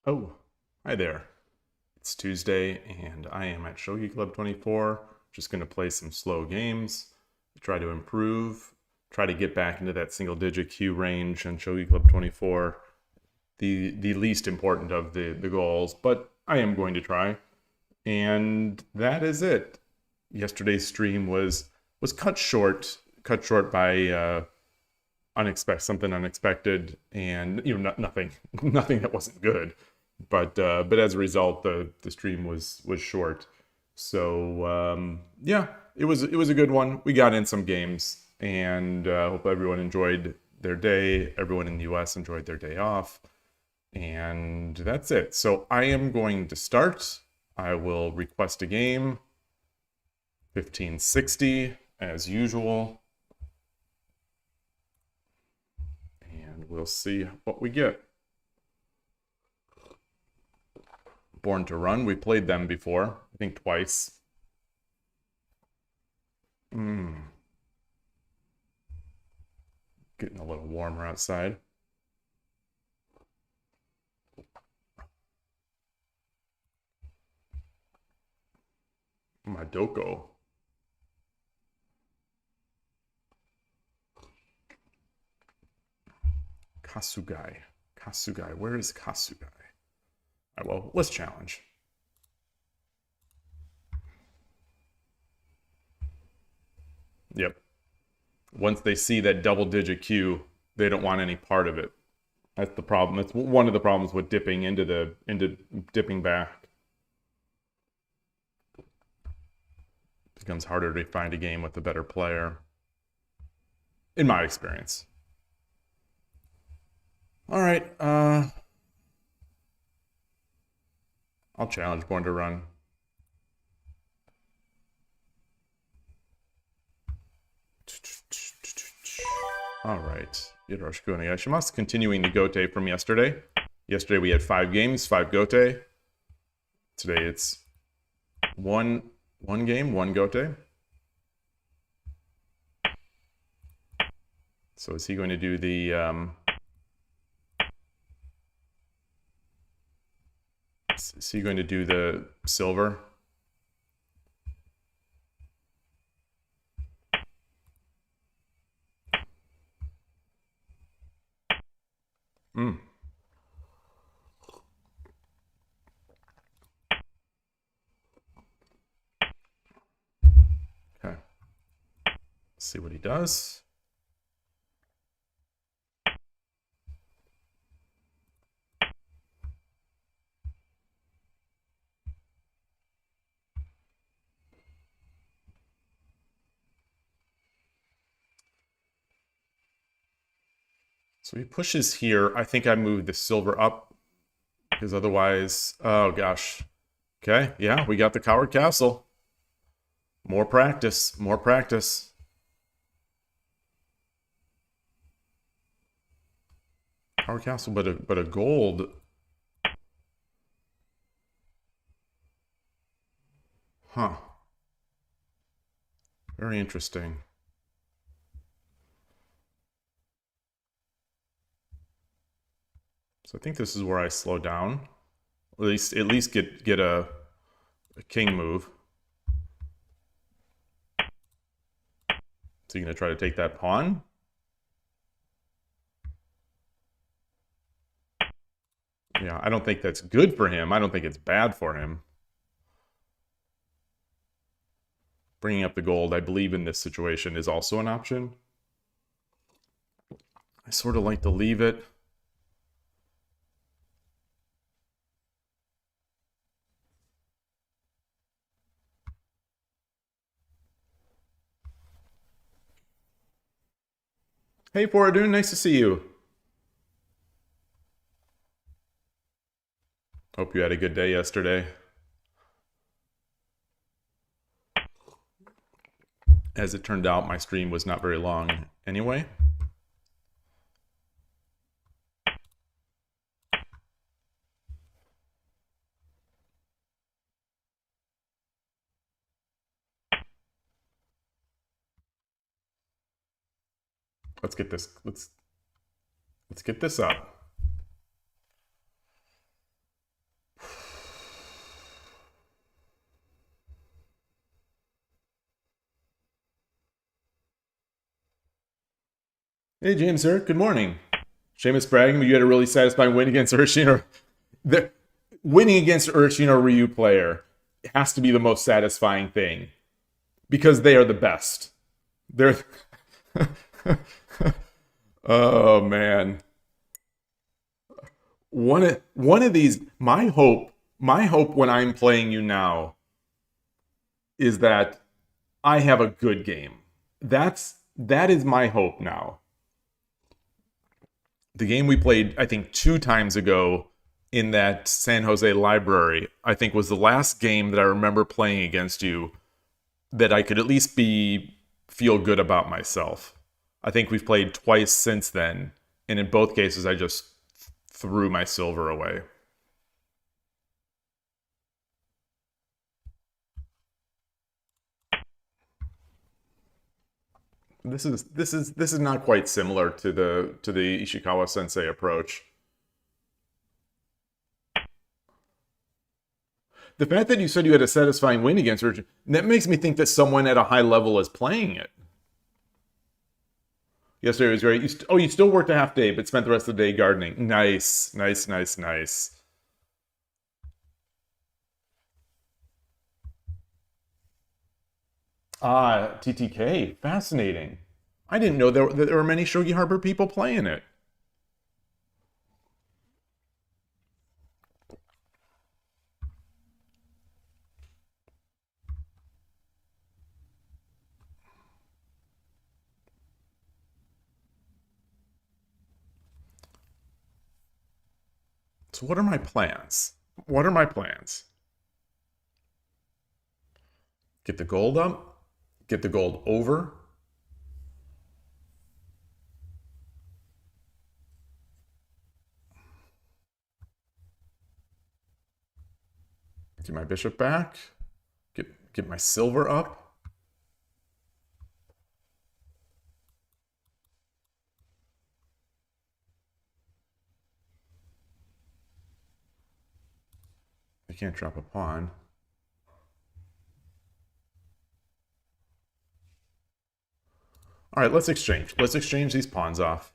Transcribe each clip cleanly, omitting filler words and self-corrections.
Oh, hi there. It's Tuesday and I am at Shogi Club 24. Just going to play some slow games, try to improve, try to get back into that single digit Q range on Shogi Club 24. The least important of the goals, but I am going to try. And that is it. Yesterday's stream was cut short by something unexpected, and nothing nothing that wasn't good, but as a result the stream was short. So yeah, it was a good one. We got in some games, and hope everyone enjoyed their day. Everyone in the US enjoyed their day off, and that's it. So I am going to start. I will request a game. 1560 as usual. We'll see what we get. Born to Run, we played them before, I think twice. Getting a little warmer outside. Madoko. Kasugai, where is Kasugai? All right, well, let's challenge. Yep. Once they see that double-digit Q, they don't want any part of it. That's the problem. That's one of the problems with dipping into dipping back. It becomes harder to find a game with a better player, in my experience. All right, I'll challenge Born to Run. All right, Yoroshiku onegaishimasu. Continuing the Gote from yesterday. Yesterday we had 5 games, 5 Gote. Today it's one game, 1 Gote. So is he going to do the is he going to do the silver? Okay. Let's see what he does. So he pushes here. I think I moved the silver up because otherwise, oh gosh. Okay, yeah, we got the Coward Castle. More practice, more practice. Coward Castle, but a gold. Huh. Very interesting. So I think this is where I slow down. At least get a king move. So you're gonna try to take that pawn? Yeah, I don't think that's good for him. I don't think it's bad for him. Bringing up the gold, I believe in this situation, is also an option. I sort of like to leave it. Hey, Foradun, nice to see you. Hope you had a good day yesterday. As it turned out, my stream was not very long anyway. Let's get this. Let's get this up. Hey, James, sir. Good morning. Seamus bragging, but you had a really satisfying win against Urshino. The winning against Urshino Ryu player has to be the most satisfying thing because they are the best. They're. Oh man, one of these. My hope when I'm playing you now is that I have a good game. That is my hope now. The game we played, I think, 2 times ago in that San Jose library, I think was the last game that I remember playing against you that I could at least be feel good about myself. I think we've played twice since then, and in both cases I just threw my silver away. This is not quite similar to the Ishikawa Sensei approach. The fact that you said you had a satisfying win against her, that makes me think that someone at a high level is playing it. Yesterday was great. You still worked a half day, but spent the rest of the day gardening. Nice, nice, nice, nice. Ah, TTK, fascinating. I didn't know there were many Shogi Harbor people playing it. So what are my plans? What are my plans? Get the gold up, get the gold over. Get my bishop back. Get my silver up. I can't drop a pawn. All right, let's exchange. Let's exchange these pawns off.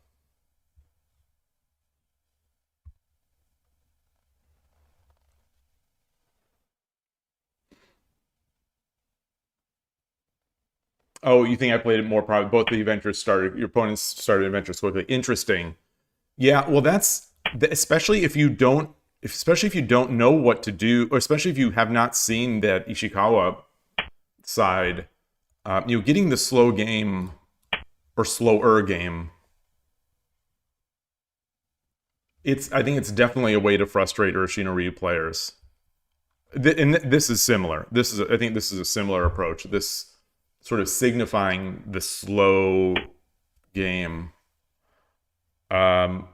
Oh, you think I played it more probably? Both the adventures started. Your opponents started adventures quickly. Interesting. Yeah, well, that's especially if you don't, especially if you don't know what to do, or especially if you have not seen that Ishikawa side. Getting the slow game or slower game. I think it's definitely a way to frustrate Urshinoryu players. And this is similar. I think this is a similar approach. This sort of signifying the slow game. Um,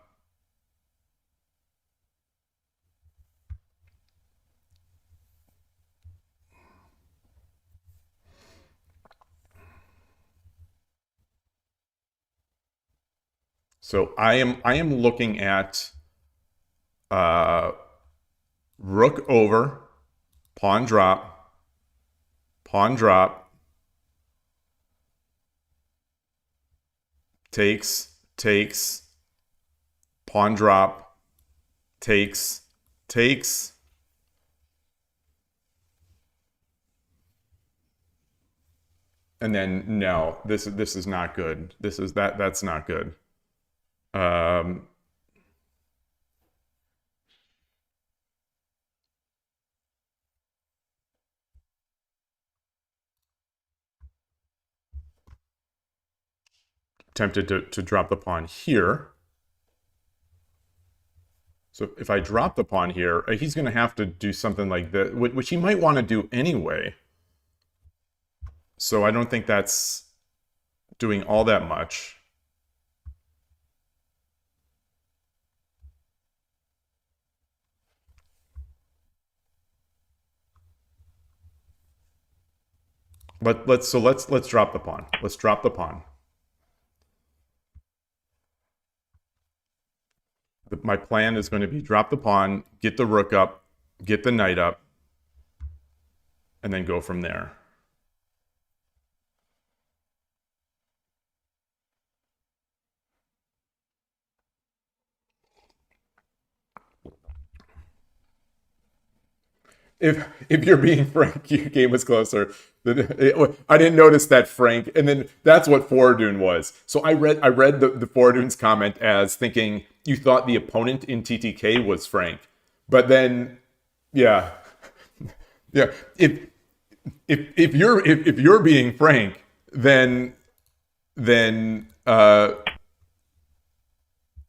so I am looking at uh, rook over, pawn drop, takes, pawn drop, takes. And then no, this is not good. That's not good. Um, Tempted to drop the pawn here. So if I drop the pawn here, he's going to have to do something like that, which he might want to do anyway. So I don't think that's doing all that much. Let's drop the pawn. Let's drop the pawn. My plan is going to be drop the pawn, get the rook up, get the knight up, and then go from there. if you're being frank, your game was closer. I didn't notice that frank, and then that's what Foradun was. So I read the Foradun's comment as thinking you thought the opponent in TTK was frank, but then yeah, yeah. If you're being frank, then then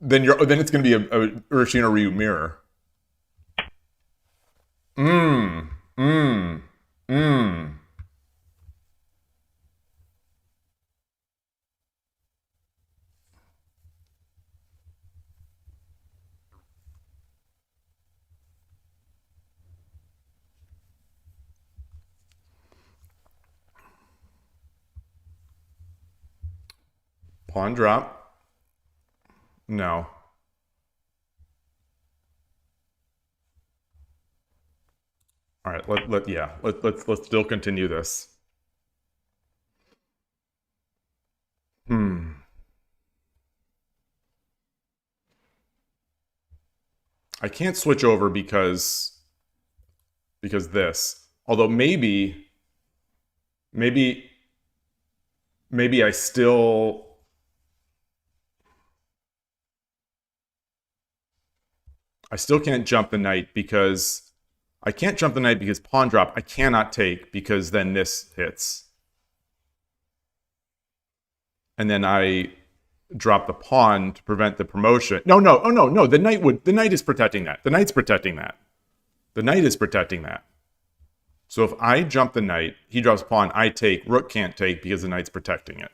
it's going to be a Urashino Ryu mirror. Mmm. Mmm. Mmm. Pawn drop. No. All right. Let's still continue this. Hmm. I can't switch over because this. Although maybe I still can't jump the knight because I can't jump the knight because pawn drop I cannot take because then this hits. And then I drop the pawn to prevent the promotion. No, oh no, the knight is protecting that. The knight's protecting that. The knight is protecting that. So if I jump the knight, he drops pawn, I take, rook can't take because the knight's protecting it.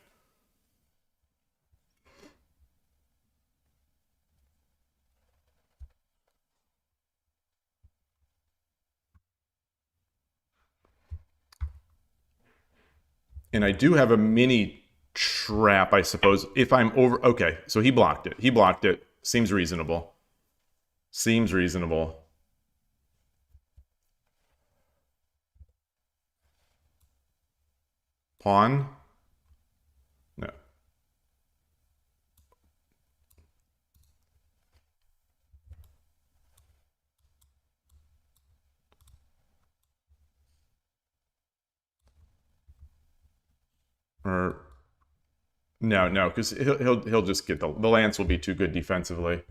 And I do have a mini trap, I suppose, if I'm over... Okay, so he blocked it. He blocked it. Seems reasonable. Seems reasonable. Pawn? No. Or... No, because he'll just get the lance will be too good defensively.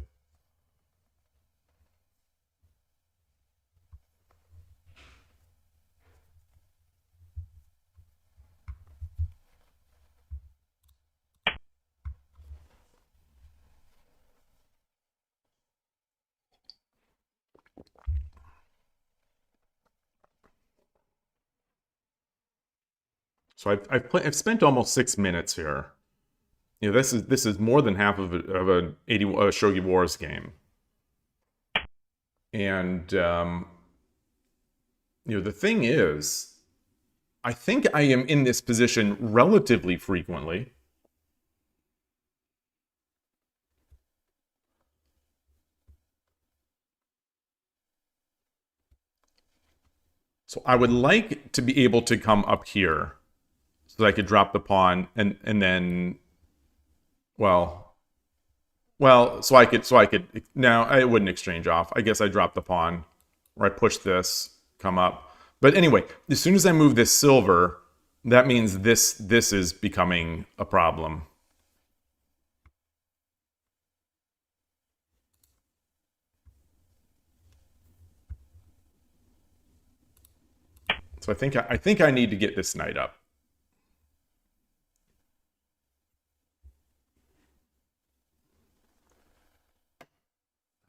So I've spent almost 6 minutes here. You know, this is more than half of a Shogi Wars game, and you know the thing is, I think I am in this position relatively frequently. So I would like to be able to come up here so that I could drop the pawn and then, well, so I could now I wouldn't exchange off. I guess I drop the pawn or I push this, come up. But anyway, as soon as I move this silver, that means this is becoming a problem. So I think I need to get this knight up.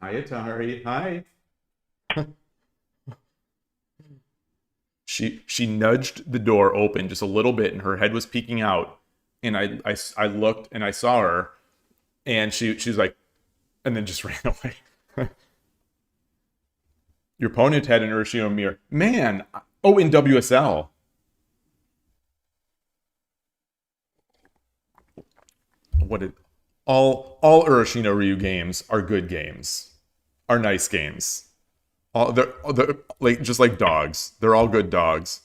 Hi, Atari. Hi. She nudged the door open just a little bit, and her head was peeking out. And I looked and I saw her, and she was like, and then just ran away. Your opponent had an Urashino mirror. Man, oh, in WSL. What did all Urashino Ryu games are good games, are nice games. They're like just like dogs. They're all good dogs.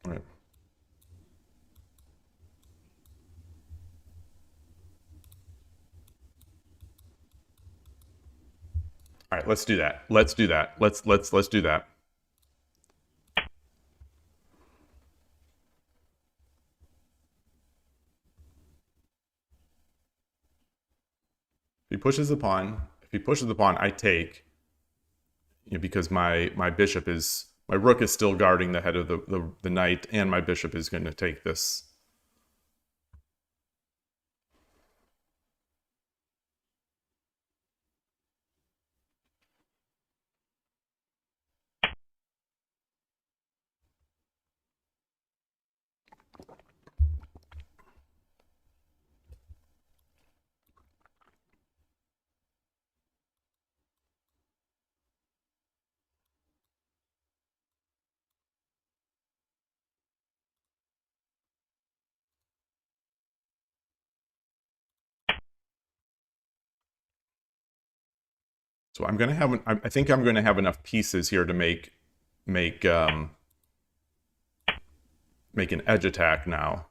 All right. All right, let's do that. Let's do that. Let's do that. If he pushes the pawn, I take, you know, because my bishop is, my rook is still guarding the head of the knight, and my bishop is going to take this. So I'm going to have, I think I'm going to have enough pieces here to make an edge attack now.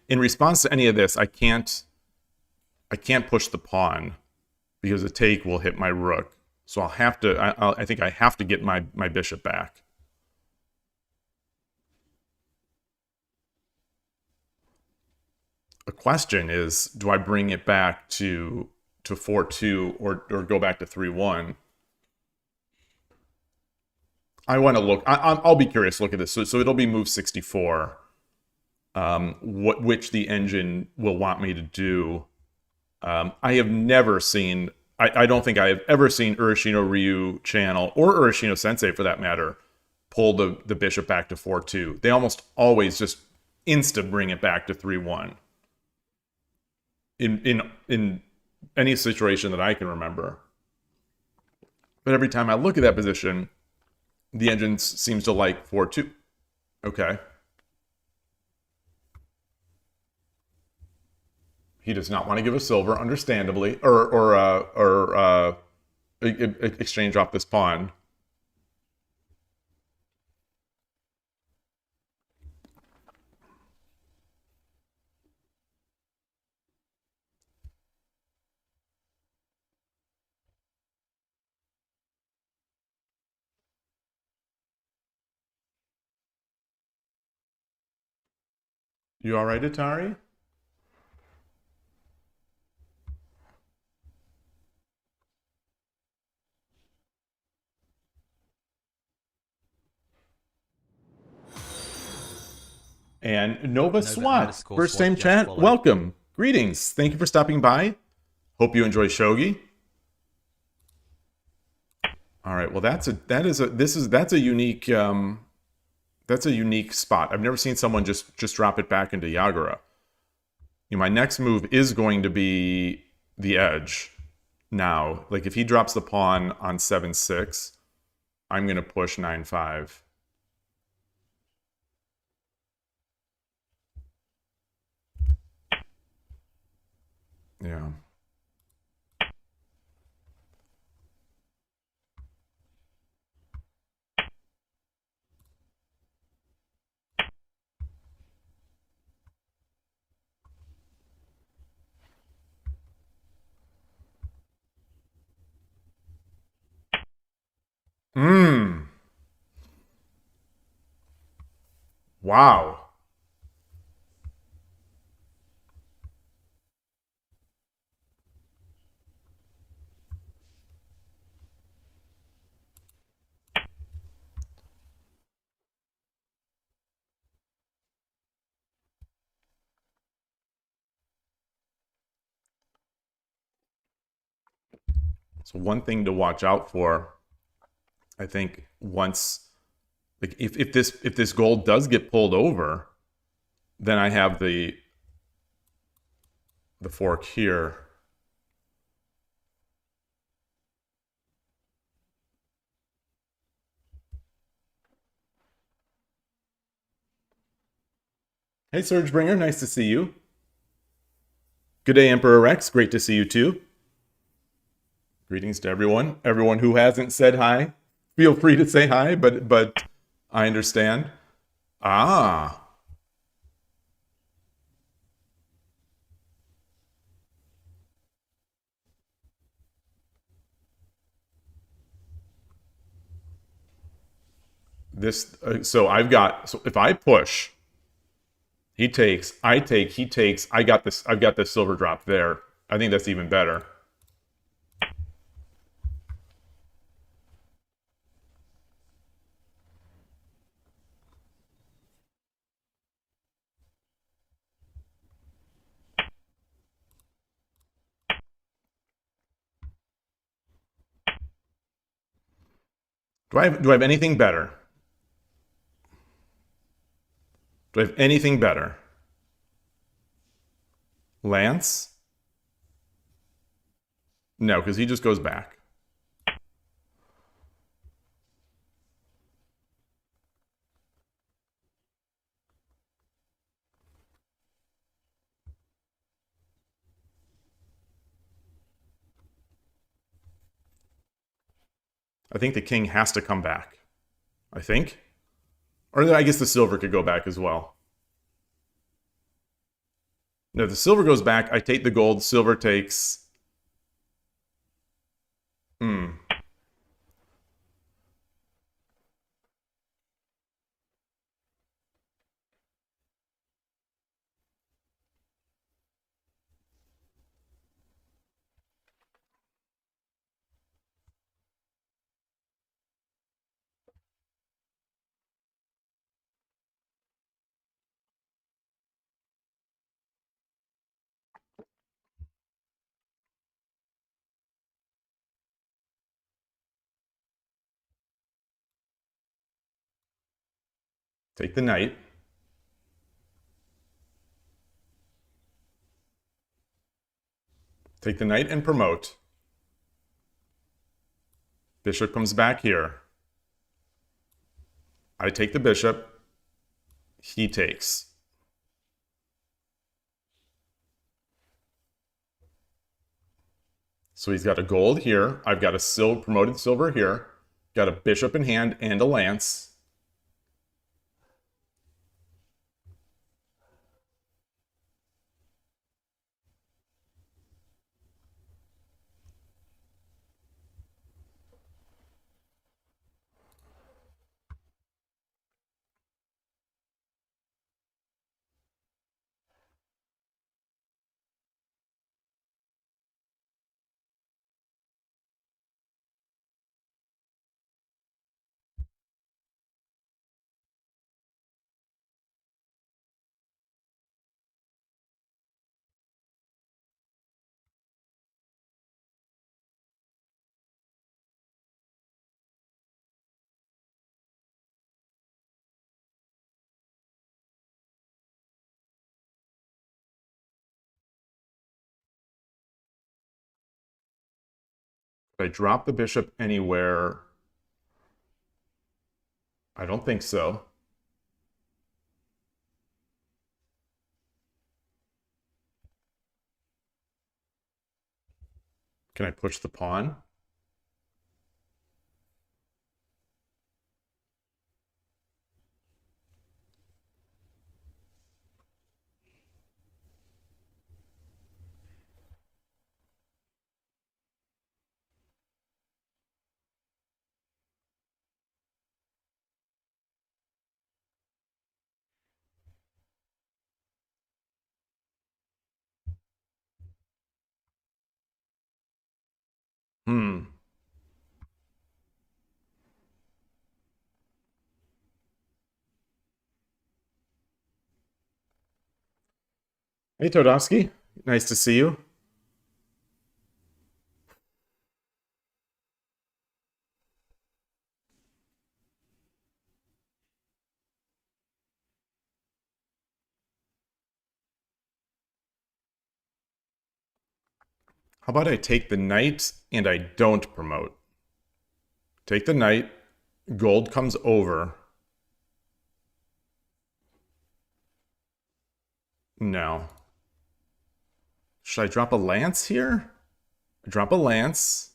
In response to any of this, I can't push the pawn because a take will hit my rook. So I'll have to, I think I have to get my bishop back. The question is, do I bring it back to 4-2 or go back to 3-1? I want to look, I'll be curious to look at this. So it'll be move 64. Which the engine will want me to do. I have never seen, I don't think I have ever seen Urashino Ryu channel, or Urashino Sensei for that matter, pull the bishop back to 4-2. They almost always just insta bring it back to 3-1. In any situation that I can remember. But every time I look at that position, the engine seems to like 4-2. Okay. He does not want to give a silver, understandably, or exchange off this pawn. You all right, Atari? And Nova Swat, first time chat, welcome. Greetings. Thank you for stopping by. Hope you enjoy Shogi. All right. Well, that's a unique spot. I've never seen someone just drop it back into Yagura. You know, my next move is going to be the edge. Now, like if he drops the pawn on 7-6, I'm going to push 9-5. Yeah. Wow. So one thing to watch out for, I think, once, like if this gold does get pulled over, then I have the fork here. Hey, Surgebringer, nice to see you. Good day, Emperor Rex. Great to see you too. Greetings to everyone. Everyone who hasn't said hi, feel free to say hi, but I understand. Ah. This so I've got so if I push, he takes, I take, he takes, I got this, I've got this silver drop there. I think that's even better. Do I have anything better? Do I have anything better? Lance? No, because he just goes back. I think the king has to come back. I think. Or I guess the silver could go back as well. No, the silver goes back. I take the gold. Silver takes. Hmm. Take the knight. Take the knight and promote. Bishop comes back here. I take the bishop. He takes. So he's got a gold here. I've got a promoted silver here. Got a bishop in hand and a lance. If I drop the bishop anywhere, I don't think so. Can I push the pawn? Hmm. Hey, Todovsky. Nice to see you. How about I take the knight and I don't promote? Take the knight. Gold comes over. No. Should I drop a lance here? Drop a lance.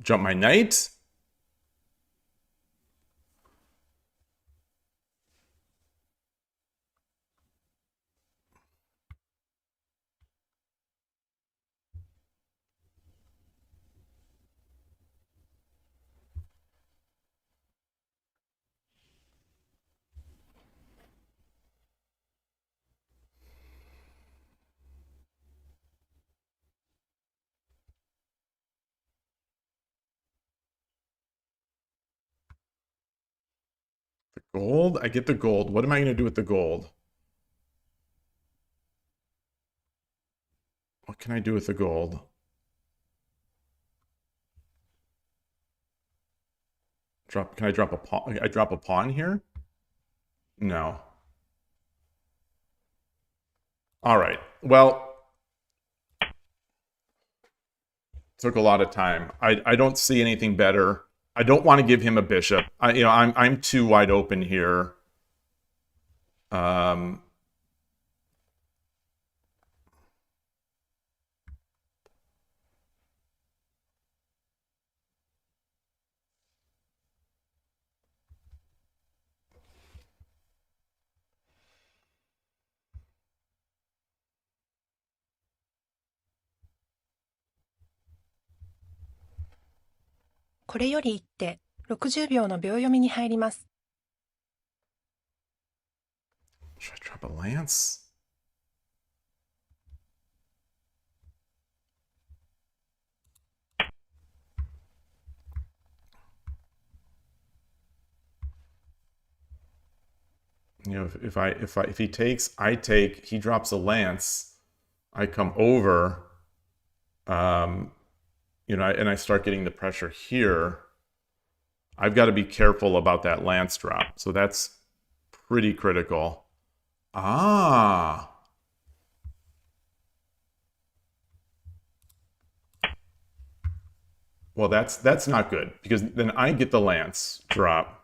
Jump my knight. The gold? I get the gold. What am I going to do with the gold? What can I do with the gold? Can I drop a pawn? I drop a pawn here? No. All right. Well, took a lot of time. I don't see anything better. I don't want to give him a bishop. I'm too wide open here.これより一手、60秒の秒読みに入ります。Should I drop a lance? If he takes, I take. He drops a lance. I come over. And I start getting the pressure here. I've got to be careful about that lance drop. So that's pretty critical. Ah. Well, that's not good because then I get the lance drop.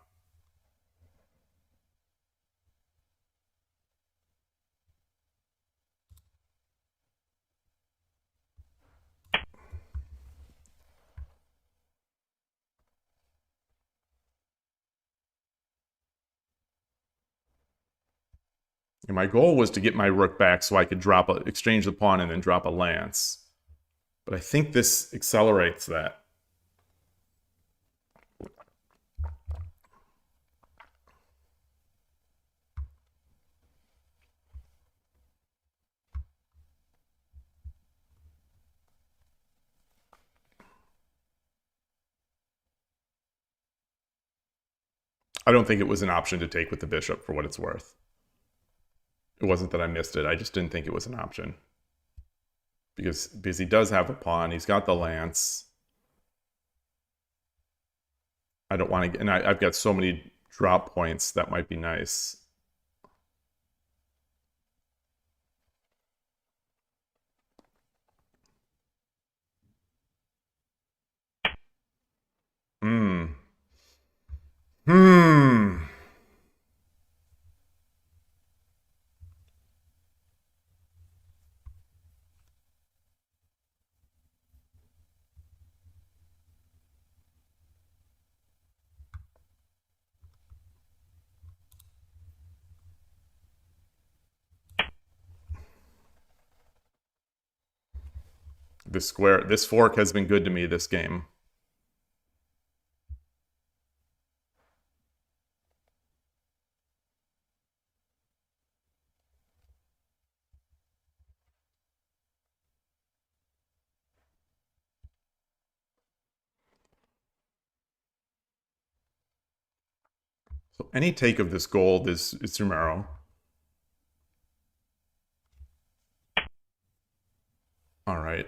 And my goal was to get my rook back so I could exchange the pawn and then drop a lance. But I think this accelerates that. I don't think it was an option to take with the bishop for what it's worth. It wasn't that I missed it. I just didn't think it was an option. Because he does have a pawn. He's got the lance. I don't want to... And I've got so many drop points that might be nice. This fork has been good to me this game. So any take of this gold is Sumero. All right.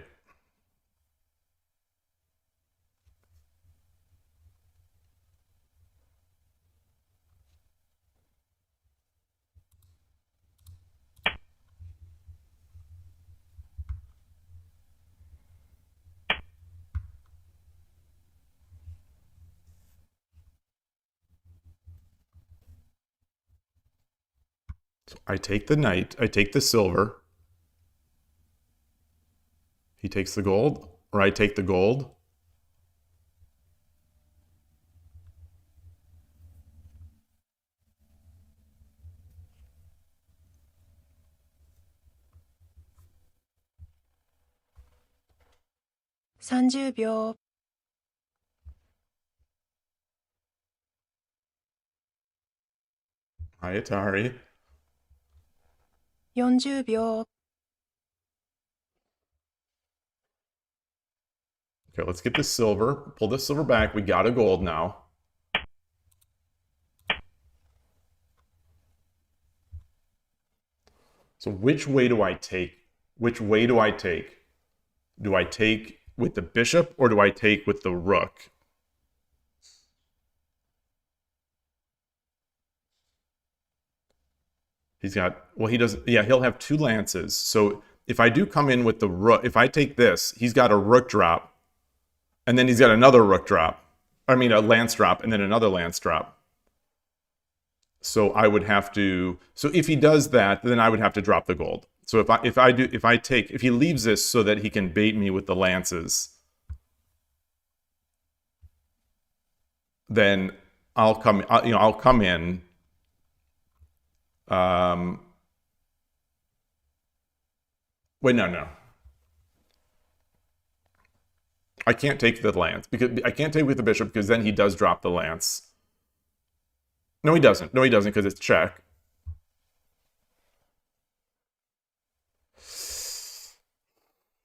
So I take the knight, I take the silver. He takes the gold, or I take the gold. $30 秒。Hi, Atari. $40 秒。Okay, let's get this silver. Pull this silver back. We got a gold now. So which way do I take? Which way do I take? Do I take with the bishop or do I take with the rook? He's got, well, he does, yeah, he'll have two lances. So if I do come in with the rook, if I take this, he's got a rook drop, and then he's got another rook drop. I mean, a lance drop, and then another lance drop. So I would have to, so if he does that, then I would have to drop the gold. So if he leaves this so that he can bait me with the lances, then I'll come in. Wait, no. I can't take the lance because I can't take with the bishop because then he does drop the lance. No, he doesn't. No, he doesn't because it's check.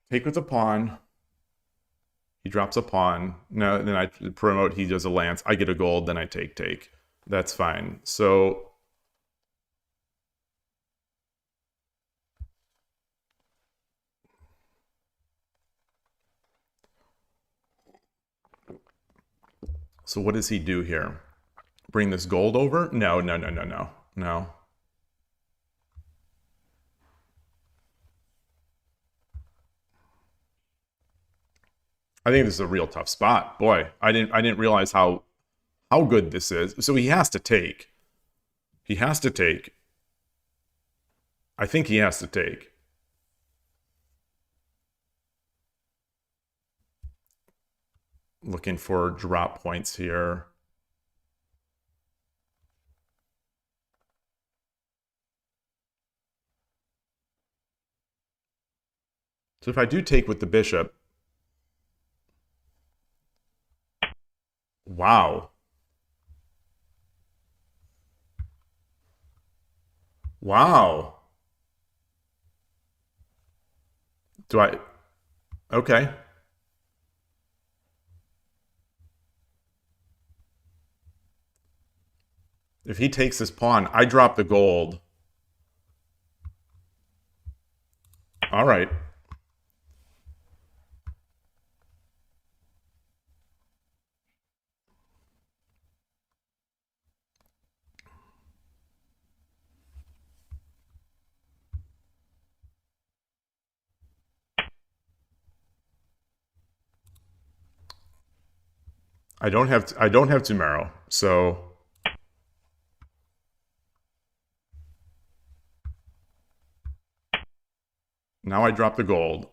Take with the pawn. He drops a pawn. No, then I promote. He does a lance. I get a gold. Then I take. That's fine. So what does he do here? Bring this gold over? No. I think this is a real tough spot. Boy, I didn't realize how good this is. So he has to take. He has to take. I think he has to take. Looking for drop points here. So if I do take with the bishop, wow. Wow. Do I? Okay. If he takes this pawn, I drop the gold. All right. I don't have Tumero, so now I drop the gold.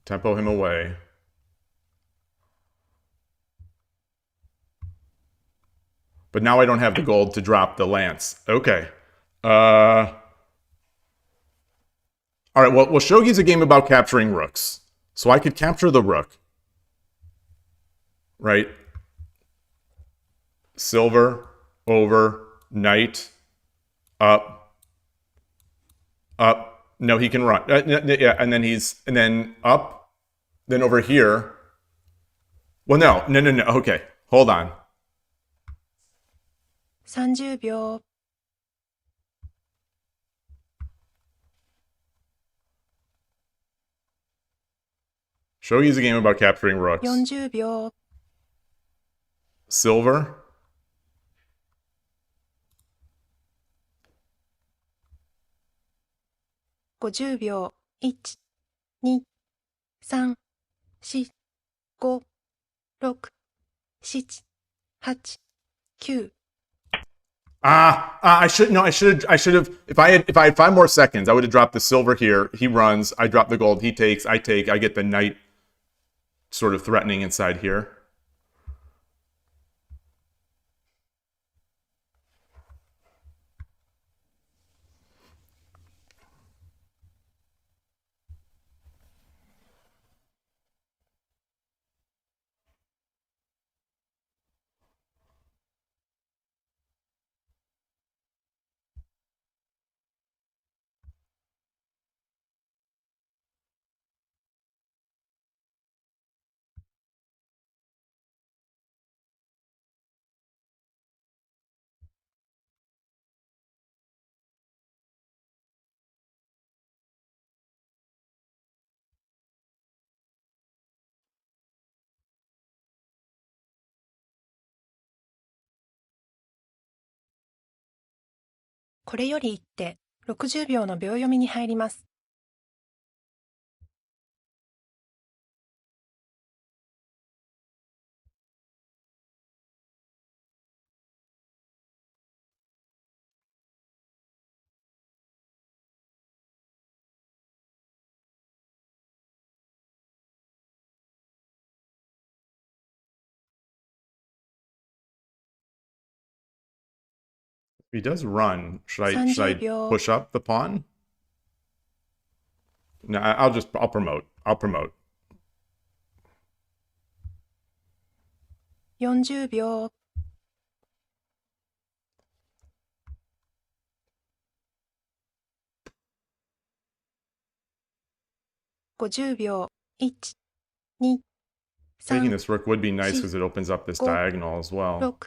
Tempo him away. But now I don't have the gold to drop the lance. Okay. All right, well, Shogi's a game about capturing rooks. So I could capture the rook. Right? Silver, over, knight, up, up. No, he can run. Yeah, and then up, then over here. Well, no. Okay, hold on. 30 秒。Shogi is a game about capturing rooks. 40秒。Silver.50秒。1、2、3、4、5、6、7、8、9。I should no. I should have. If I had 5 more seconds, I would have dropped the silver here. He runs. I drop the gold. He takes. I take. I get the knight sort of threatening inside here.これより一手、60秒の秒読みに入ります。If he does run, should I 30秒。 push up the pawn? No, I'll promote. I'll promote. 40秒。50秒。1、2、Taking 3、 this rook would be nice because it opens up this diagonal as well.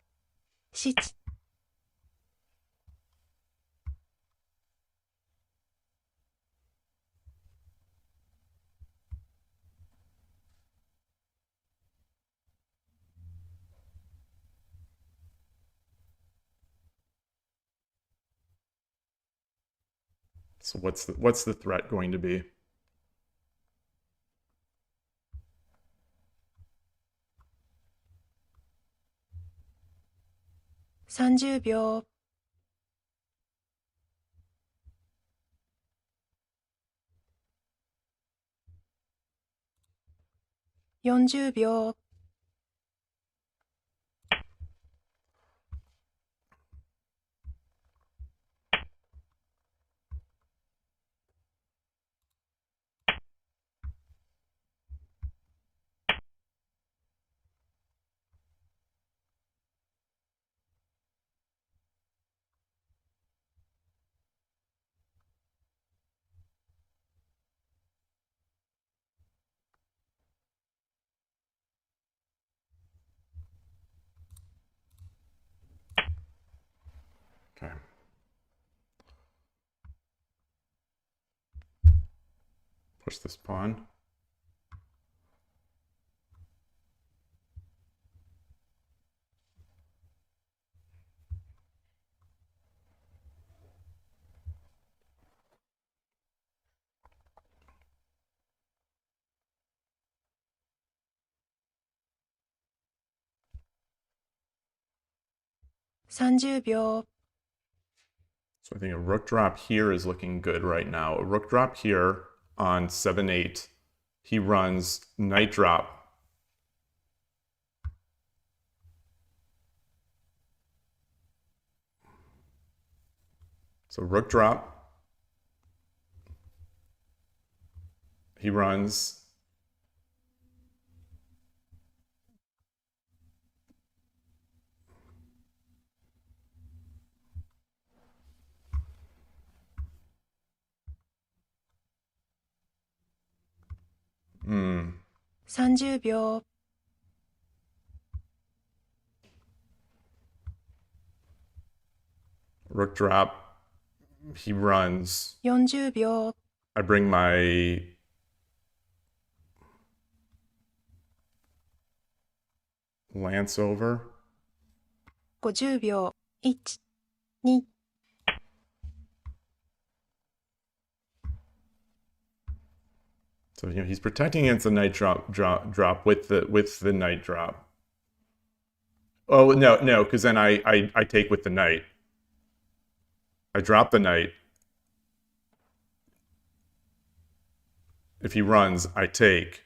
6、7。So what's the threat going to be? 30秒。40秒。Okay. Push this pawn.30秒。 So I think a rook drop here is looking good right now. A rook drop here on 7-8. He runs knight drop. So rook drop. He runs. Hmm. 30秒。 Rook drop. He runs. 40秒。 I bring my lance over. 50秒。1、2。So he's protecting against the knight drop with the knight drop. Oh no, because then I take with the knight. I drop the knight. If he runs, I take.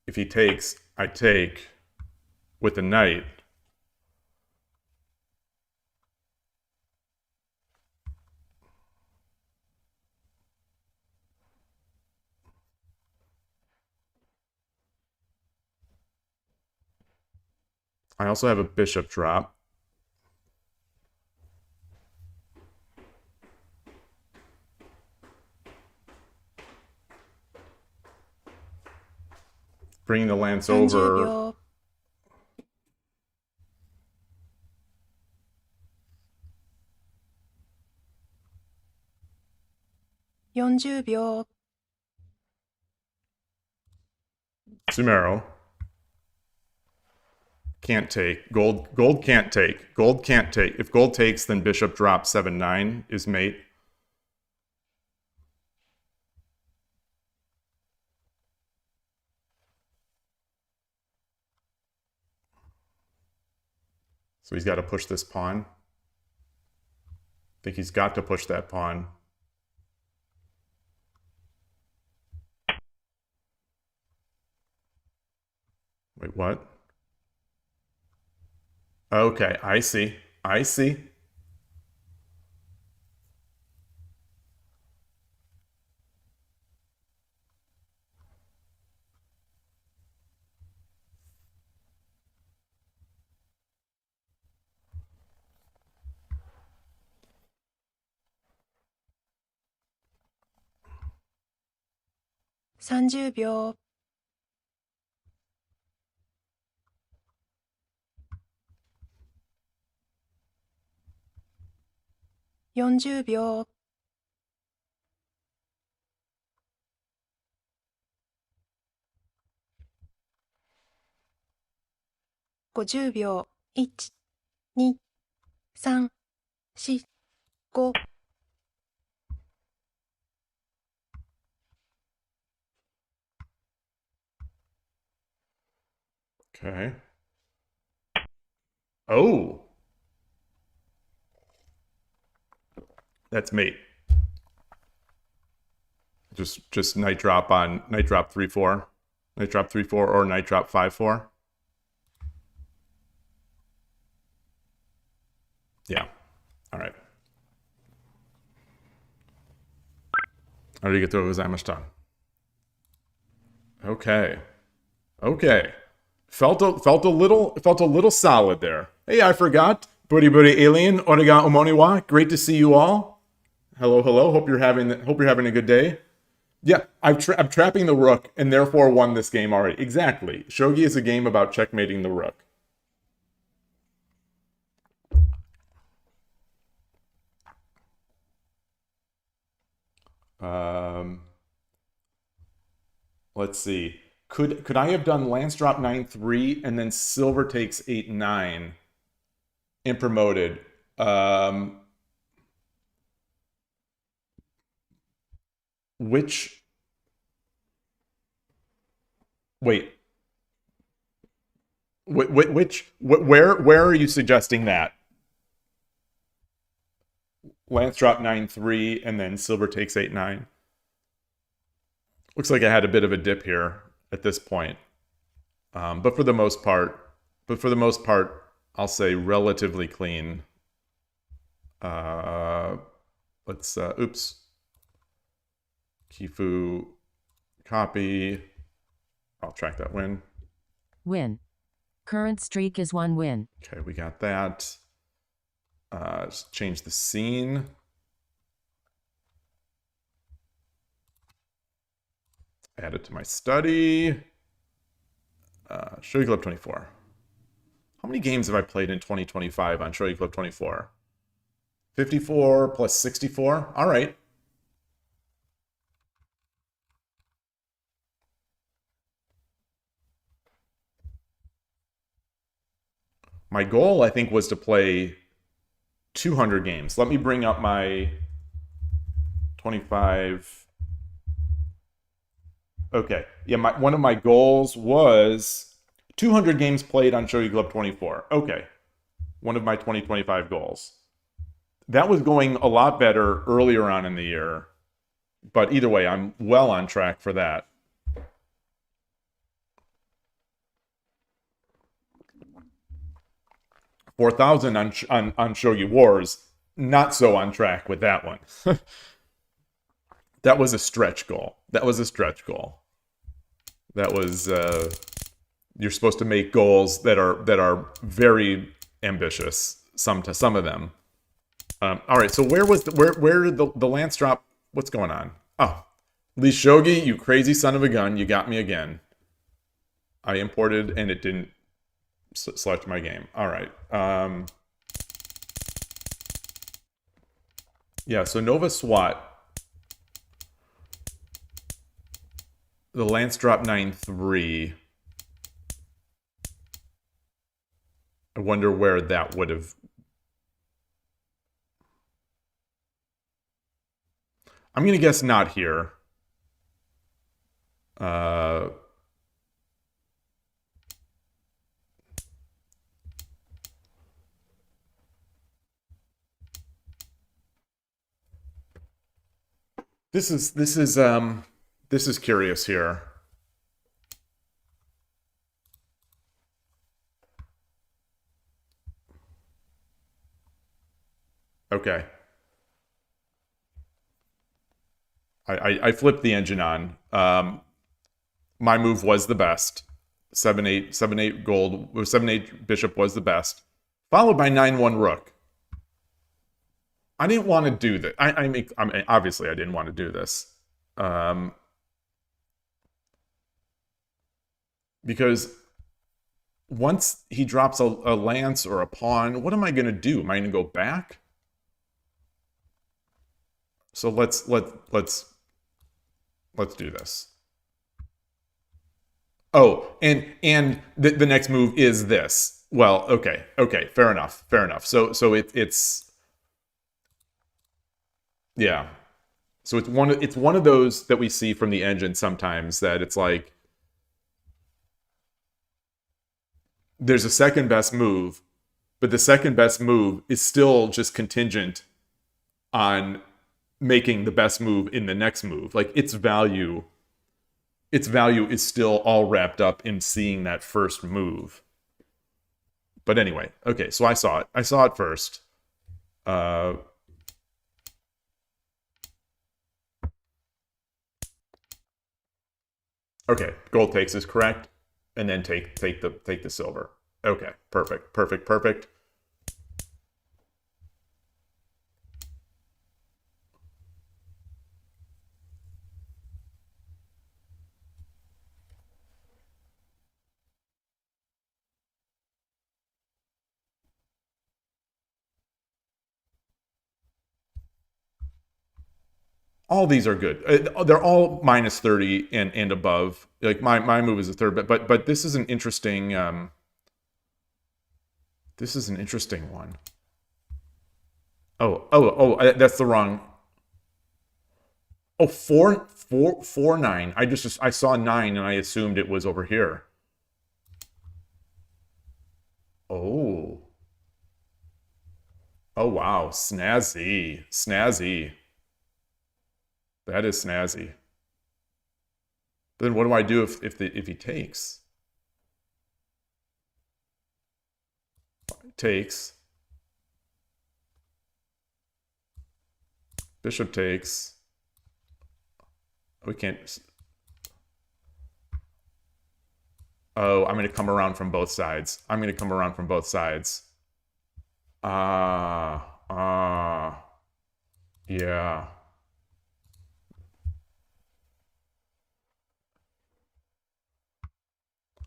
If he takes, I take with the knight. I also have a bishop drop. Bringing the lance 30 over. 秒 40秒 Sumero. Can't take. Gold can't take. Gold can't take. If gold takes, then bishop drops 7-9 is mate. So he's got to push this pawn. I think he's got to push that pawn. Wait, what? Okay, I see. I see. ,30 秒 ,40 秒 ,50 秒 ,1、2、3、4、5 Okay. Oh. That's mate. Just knight drop on knight drop 3-4. Knight drop 3-4 or knight drop 5-4. Yeah. All right. Arigatou gozaimashita. Okay. Okay. Felt a little solid there. Hey, I forgot. Buddy alien, origa omoniwa. Great to see you all. Hello, hello. Hope you're having a good day. Yeah, I'm trapping the rook and therefore won this game already. Exactly. Shogi is a game about checkmating the rook. Let's see. Could I have done lance drop 9-3 and then silver takes 8-9 and promoted? Which? Wait. Where are you suggesting that? Lance drop 9-3 and then silver takes 8-9. Looks like I had a bit of a dip here at this point. But for the most part, I'll say relatively clean. Let's oops. Kifu copy. I'll track that win. Win. Current streak is 1 win. Okay, we got that. Just change the scene. Add it to my study. Shogi Club 24. How many games have I played in 2025 on Shogi Club 24? 54 plus 64? All right. My goal, I think, was to play 200 games. Let me bring up my 25... Okay, yeah, one of my goals was 200 games played on Shogi Club 24. Okay, one of my 2025 goals. That was going a lot better earlier on in the year. But either way, I'm well on track for that. $4,000 on Shogi Wars, not so on track with that one. That was a stretch goal. That was you're supposed to make goals that are very ambitious. Some of them. All right. So where did the lance drop? What's going on? Oh, Lee Shogi, you crazy son of a gun! You got me again. I imported and it didn't select my game. All right. Yeah. So Nova SWAT. The lance drop 9-3. I wonder where that would have. I'm going to guess not here. This is curious here. Okay. I flipped the engine on. My move was the best. 7-8 gold, 7-8 bishop was the best. Followed by 9-1 rook. I didn't want to do that. I mean, obviously I didn't want to do this. Because once he drops a lance or a pawn, what am I going to do? Am I going to go back? So let's do this. Oh, and the next move is this. Well, okay, fair enough. So it's yeah. So it's one of those that we see from the engine sometimes that it's like there's a second best move, but the second best move is still just contingent on making the best move in the next move. Like its value is still all wrapped up in seeing that first move. But anyway, okay, so I saw it first. Okay, gold takes is correct, and then take the silver. Okay, perfect. All these are good. They're all minus 30 and above. Like my move is a third, but this is an interesting one. Oh, that's the wrong. Oh, 4-9. I saw 9 and I assumed it was over here. Oh. Oh wow, snazzy. That is snazzy. But then what do I do if he takes? Takes. Bishop takes. We can't. Oh, I'm going to come around from both sides. Yeah.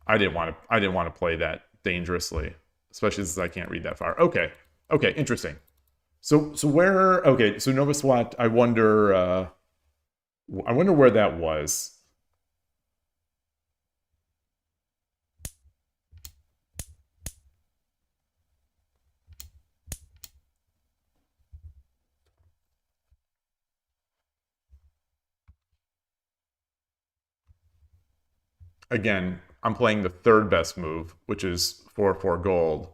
I didn't want to play that dangerously, especially since I can't read that far. Okay, interesting. So where? Okay, so Nova SWAT. I wonder where that was. Again, I'm playing the third best move, which is 4-4 gold.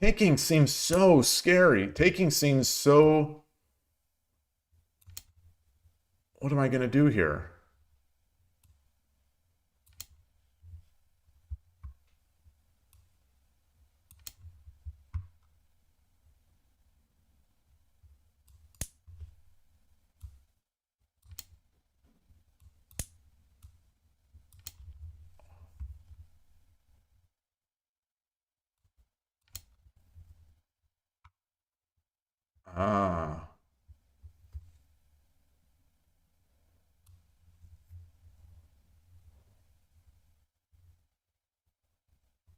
Taking seems so scary. Taking seems so... What am I going to do here? Ah.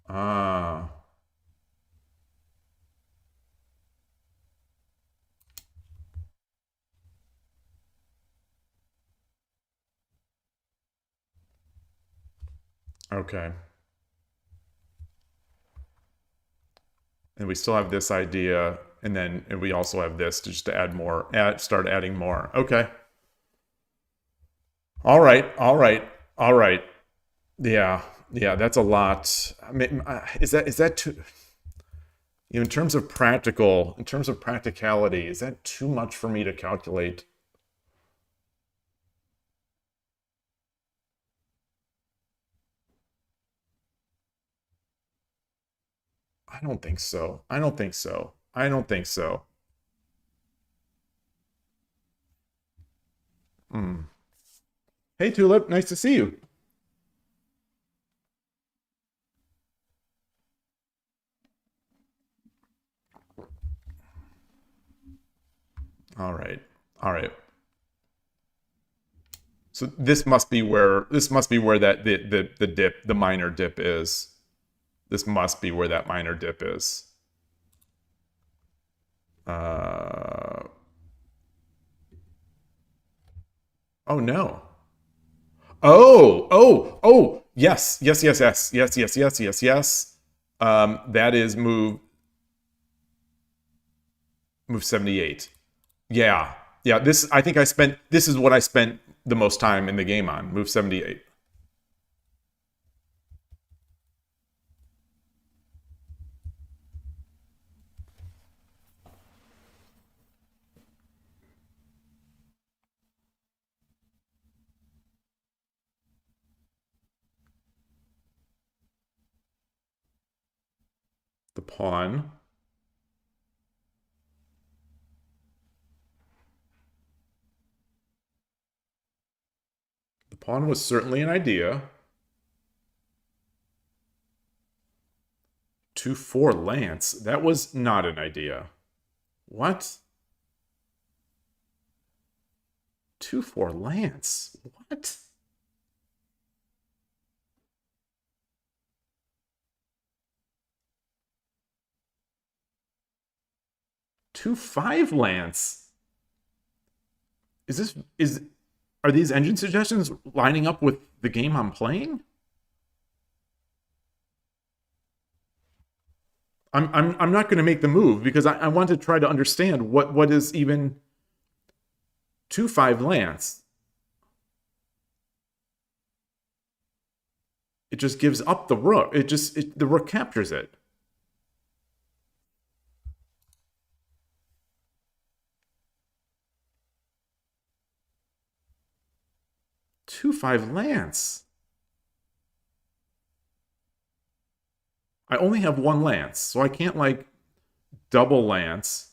Ah. Okay. And we still have this idea, and we also have this to just to add more, start adding more. Okay. All right. All right. All right. Yeah. Yeah, that's a lot. I mean, is that too, you know, in terms of practicality, is that too much for me to calculate? I don't think so. I don't think so. I don't think so. Hmm. Hey, Tulip, nice to see you. All right. All right. So this must be where that the dip, the minor dip is. This must be where that minor dip is. Uh, oh no. Yes, yes, yes, yes, yes, yes, yes, yes, yes. That is move 78. Yeah. Yeah, this I think I spent this is what I spent the most time in the game on, move 78. The pawn. The pawn was certainly an idea. 2-4 lance. That was not an idea. What? 2-4 lance. What? Two five lance. Are these engine suggestions lining up with the game I'm playing? I'm not going to make the move because I want to try to understand what is even 2-5 lance. It just gives up the rook. The rook captures it. Two five lance. I only have one lance, so I can't like double lance.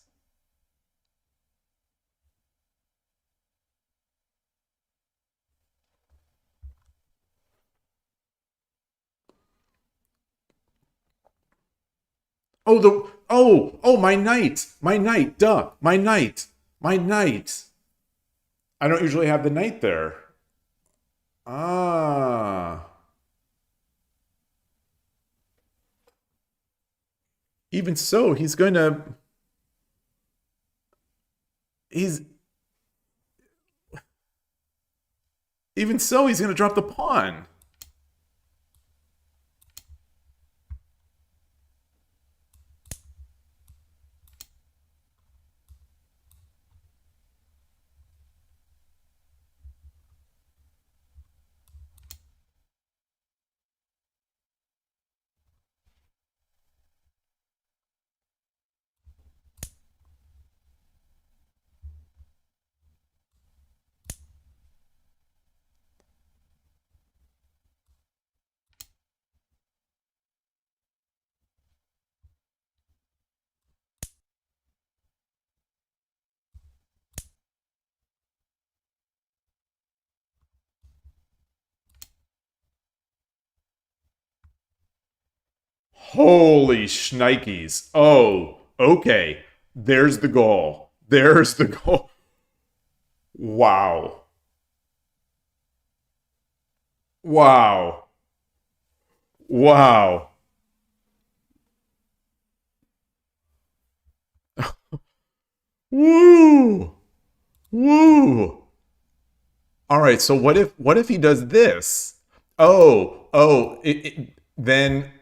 My knight, duh, my knight. I don't usually have the knight there. Ah. Even so, he's even so he's gonna drop the pawn. Holy shnikes. Oh, okay. There's the goal. There's the goal. Wow. Wow. Wow. Woo! Woo! All right, so what if he does this? Then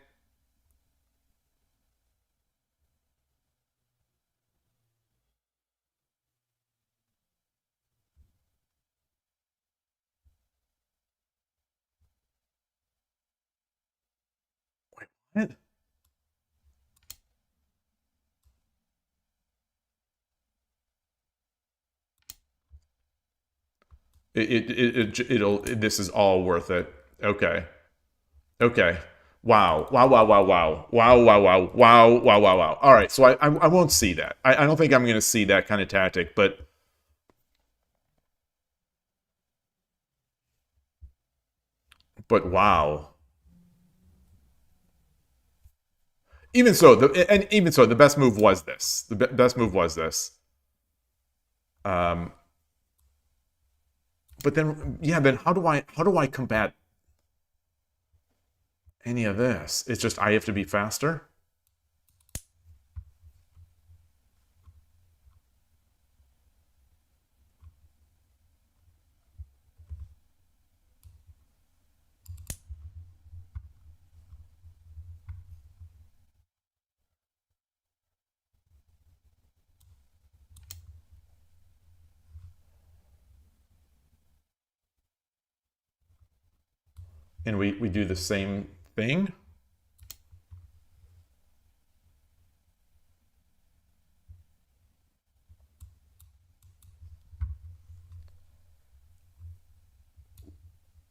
what? It'll this is all worth it. Okay. Okay. Wow. Wow, wow, wow, wow. Wow, wow, wow. Wow, wow, wow, wow. All right, so I won't see that. I don't think I'm going to see that kind of tactic, but wow. Even so, the best move was this. The best move was this. Um, but then, yeah, then how do I combat any of this? It's just I have to be faster. And we do the same thing.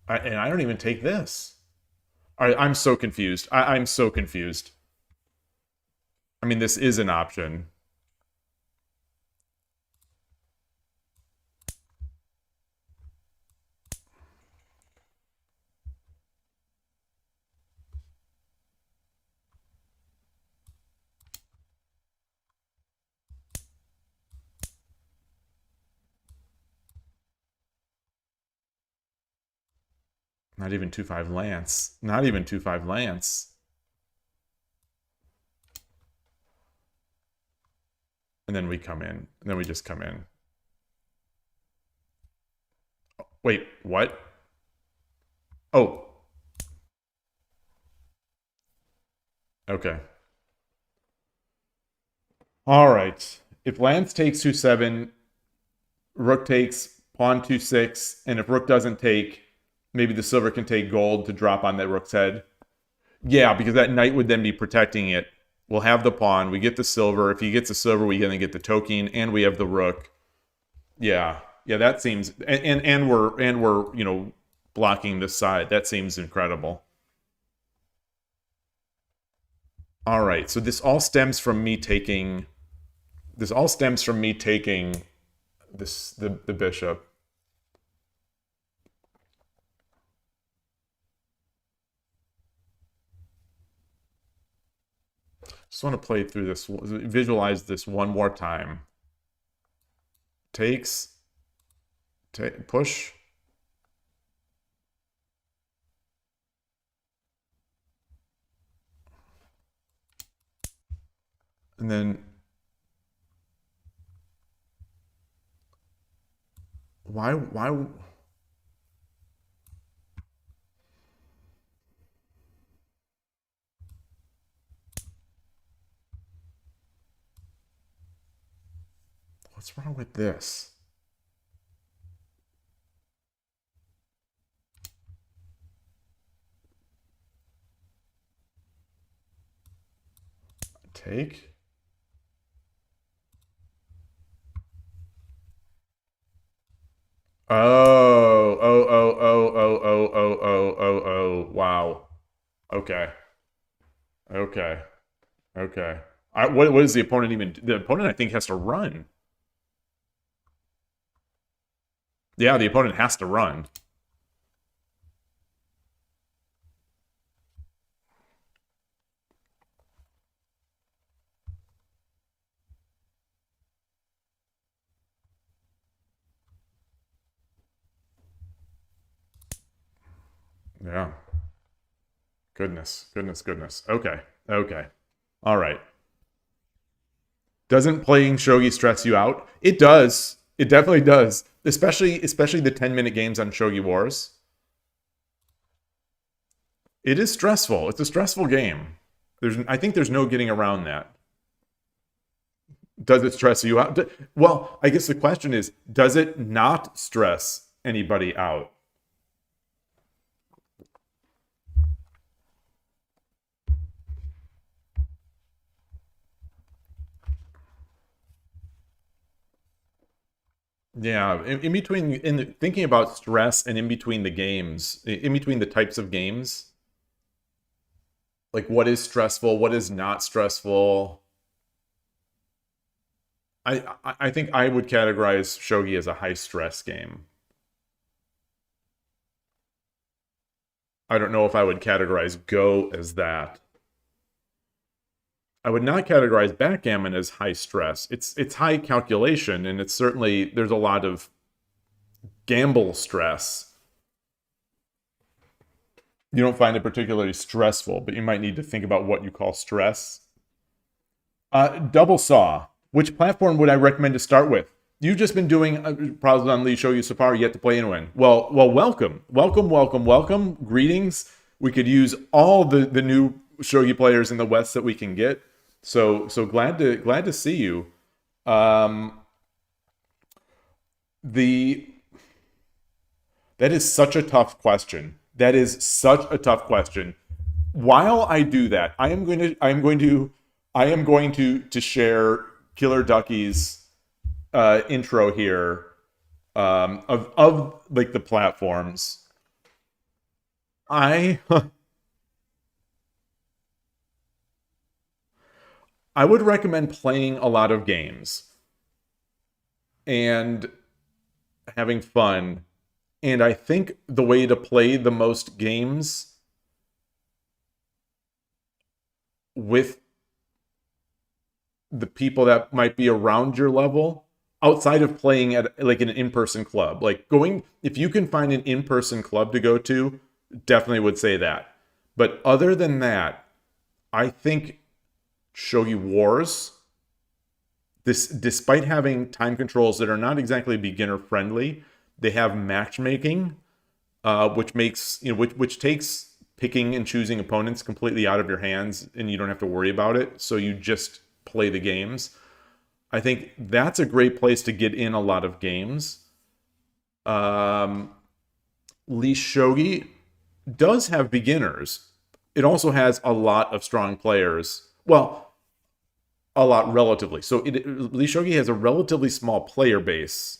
And I don't even take this. All right, I'm so confused. I'm so confused. I mean, this is an option. Not even 2-5 lance. Not even 2-5 lance. And then we come in. And then we just come in. Wait, what? Oh. Okay. All right. If lance takes 2-7, rook takes pawn 2-6, and if rook doesn't take, maybe the silver can take gold to drop on that rook's head. Yeah, because that knight would then be protecting it. We'll have the pawn. We get the silver. If he gets the silver, we then get the token, and we have the rook. Yeah, yeah, that seems and we're blocking this side. That seems incredible. All right, so this all stems from me taking. This all stems from me taking the bishop. Just want to play through this, visualize this one more time. Takes, push. And then why what's wrong with this? Take. Oh. Wow. Okay. Okay. Okay. What is the opponent even? The opponent, I think, has to run. Yeah, the opponent has to run. Yeah. Goodness. Okay. All right. Doesn't playing shogi stress you out? It does. It definitely does. Especially the 10-minute games on Shogi Wars. It is stressful. It's a stressful game. I think there's no getting around that. Does it stress you out? Well, I guess the question is, does it not stress anybody out? Yeah, in between, thinking about stress and in between the games, in between the types of games, like what is stressful, what is not stressful. I think I would categorize shogi as a high stress game. I don't know if I would categorize Go as that. I would not categorize backgammon as high stress. It's high calculation, and it's certainly, there's a lot of gamble stress. You don't find it particularly stressful, but you might need to think about what you call stress. Double Saw. Which platform would I recommend to start with? You've just been doing Problems on Lee Shogi so far, yet to play and win. Well, welcome. Greetings. We could use all the new shogi players in the West that we can get. So glad to see you. That is such a tough question. While I do that, I am going to share Killer Ducky's intro here of like the platforms. I would recommend playing a lot of games and having fun. And I think the way to play the most games with the people that might be around your level, outside of playing at like an in-person club, like if you can find an in-person club to go to, definitely would say that. But other than that, I think Shogi Wars, despite having time controls that are not exactly beginner friendly, they have matchmaking, which makes, which takes picking and choosing opponents completely out of your hands, and you don't have to worry about it. So you just play the games. I think that's a great place to get in a lot of games. Lee Shogi does have beginners. It also has a lot of strong players. Well, a lot relatively. So Lee Shogi has a relatively small player base.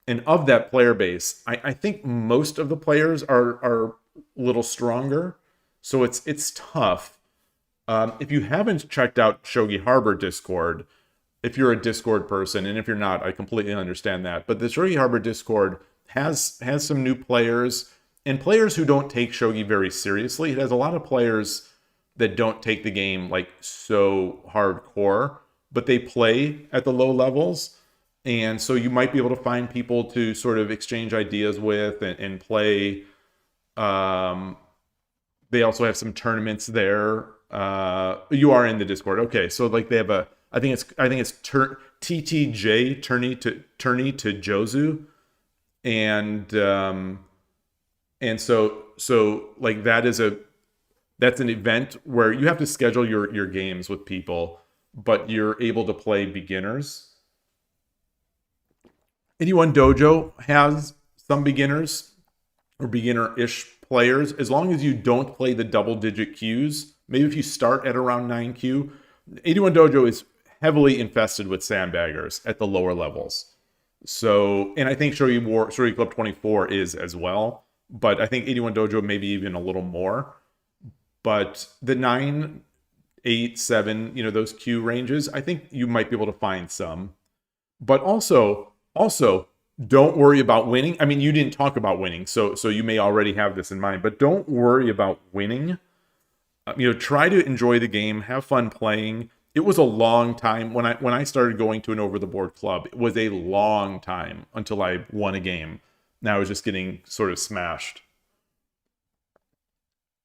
And of that player base, I think most of the players are a little stronger. So it's tough. If you haven't checked out Shogi Harbor Discord, if you're a Discord person, and if you're not, I completely understand that. But the Shogi Harbor Discord has some new players, and players who don't take Shogi very seriously. It has a lot of players that don't take the game like so hardcore, but they play at the low levels. And so you might be able to find people to sort of exchange ideas with and play. They also have some tournaments there. You are in the Discord. Okay, so like they have I think it's TTJ, Tourney to Jozu. And so like that's an event where you have to schedule your games with people, but you're able to play beginners. 81 Dojo has some beginners or beginner-ish players, as long as you don't play the double-digit queues. Maybe if you start at around 9Q. 81 Dojo is heavily infested with sandbaggers at the lower levels. So, and I think Shogi Club 24 is as well. But I think 81 Dojo maybe even a little more. But the 9, 8, 7, those queue ranges, I think you might be able to find some. But also, don't worry about winning. I mean, you didn't talk about winning, so you may already have this in mind. But don't worry about winning. Try to enjoy the game, have fun playing. It was a long time when I started going to an over-the-board club. It was a long time until I won a game. Now I was just getting sort of smashed.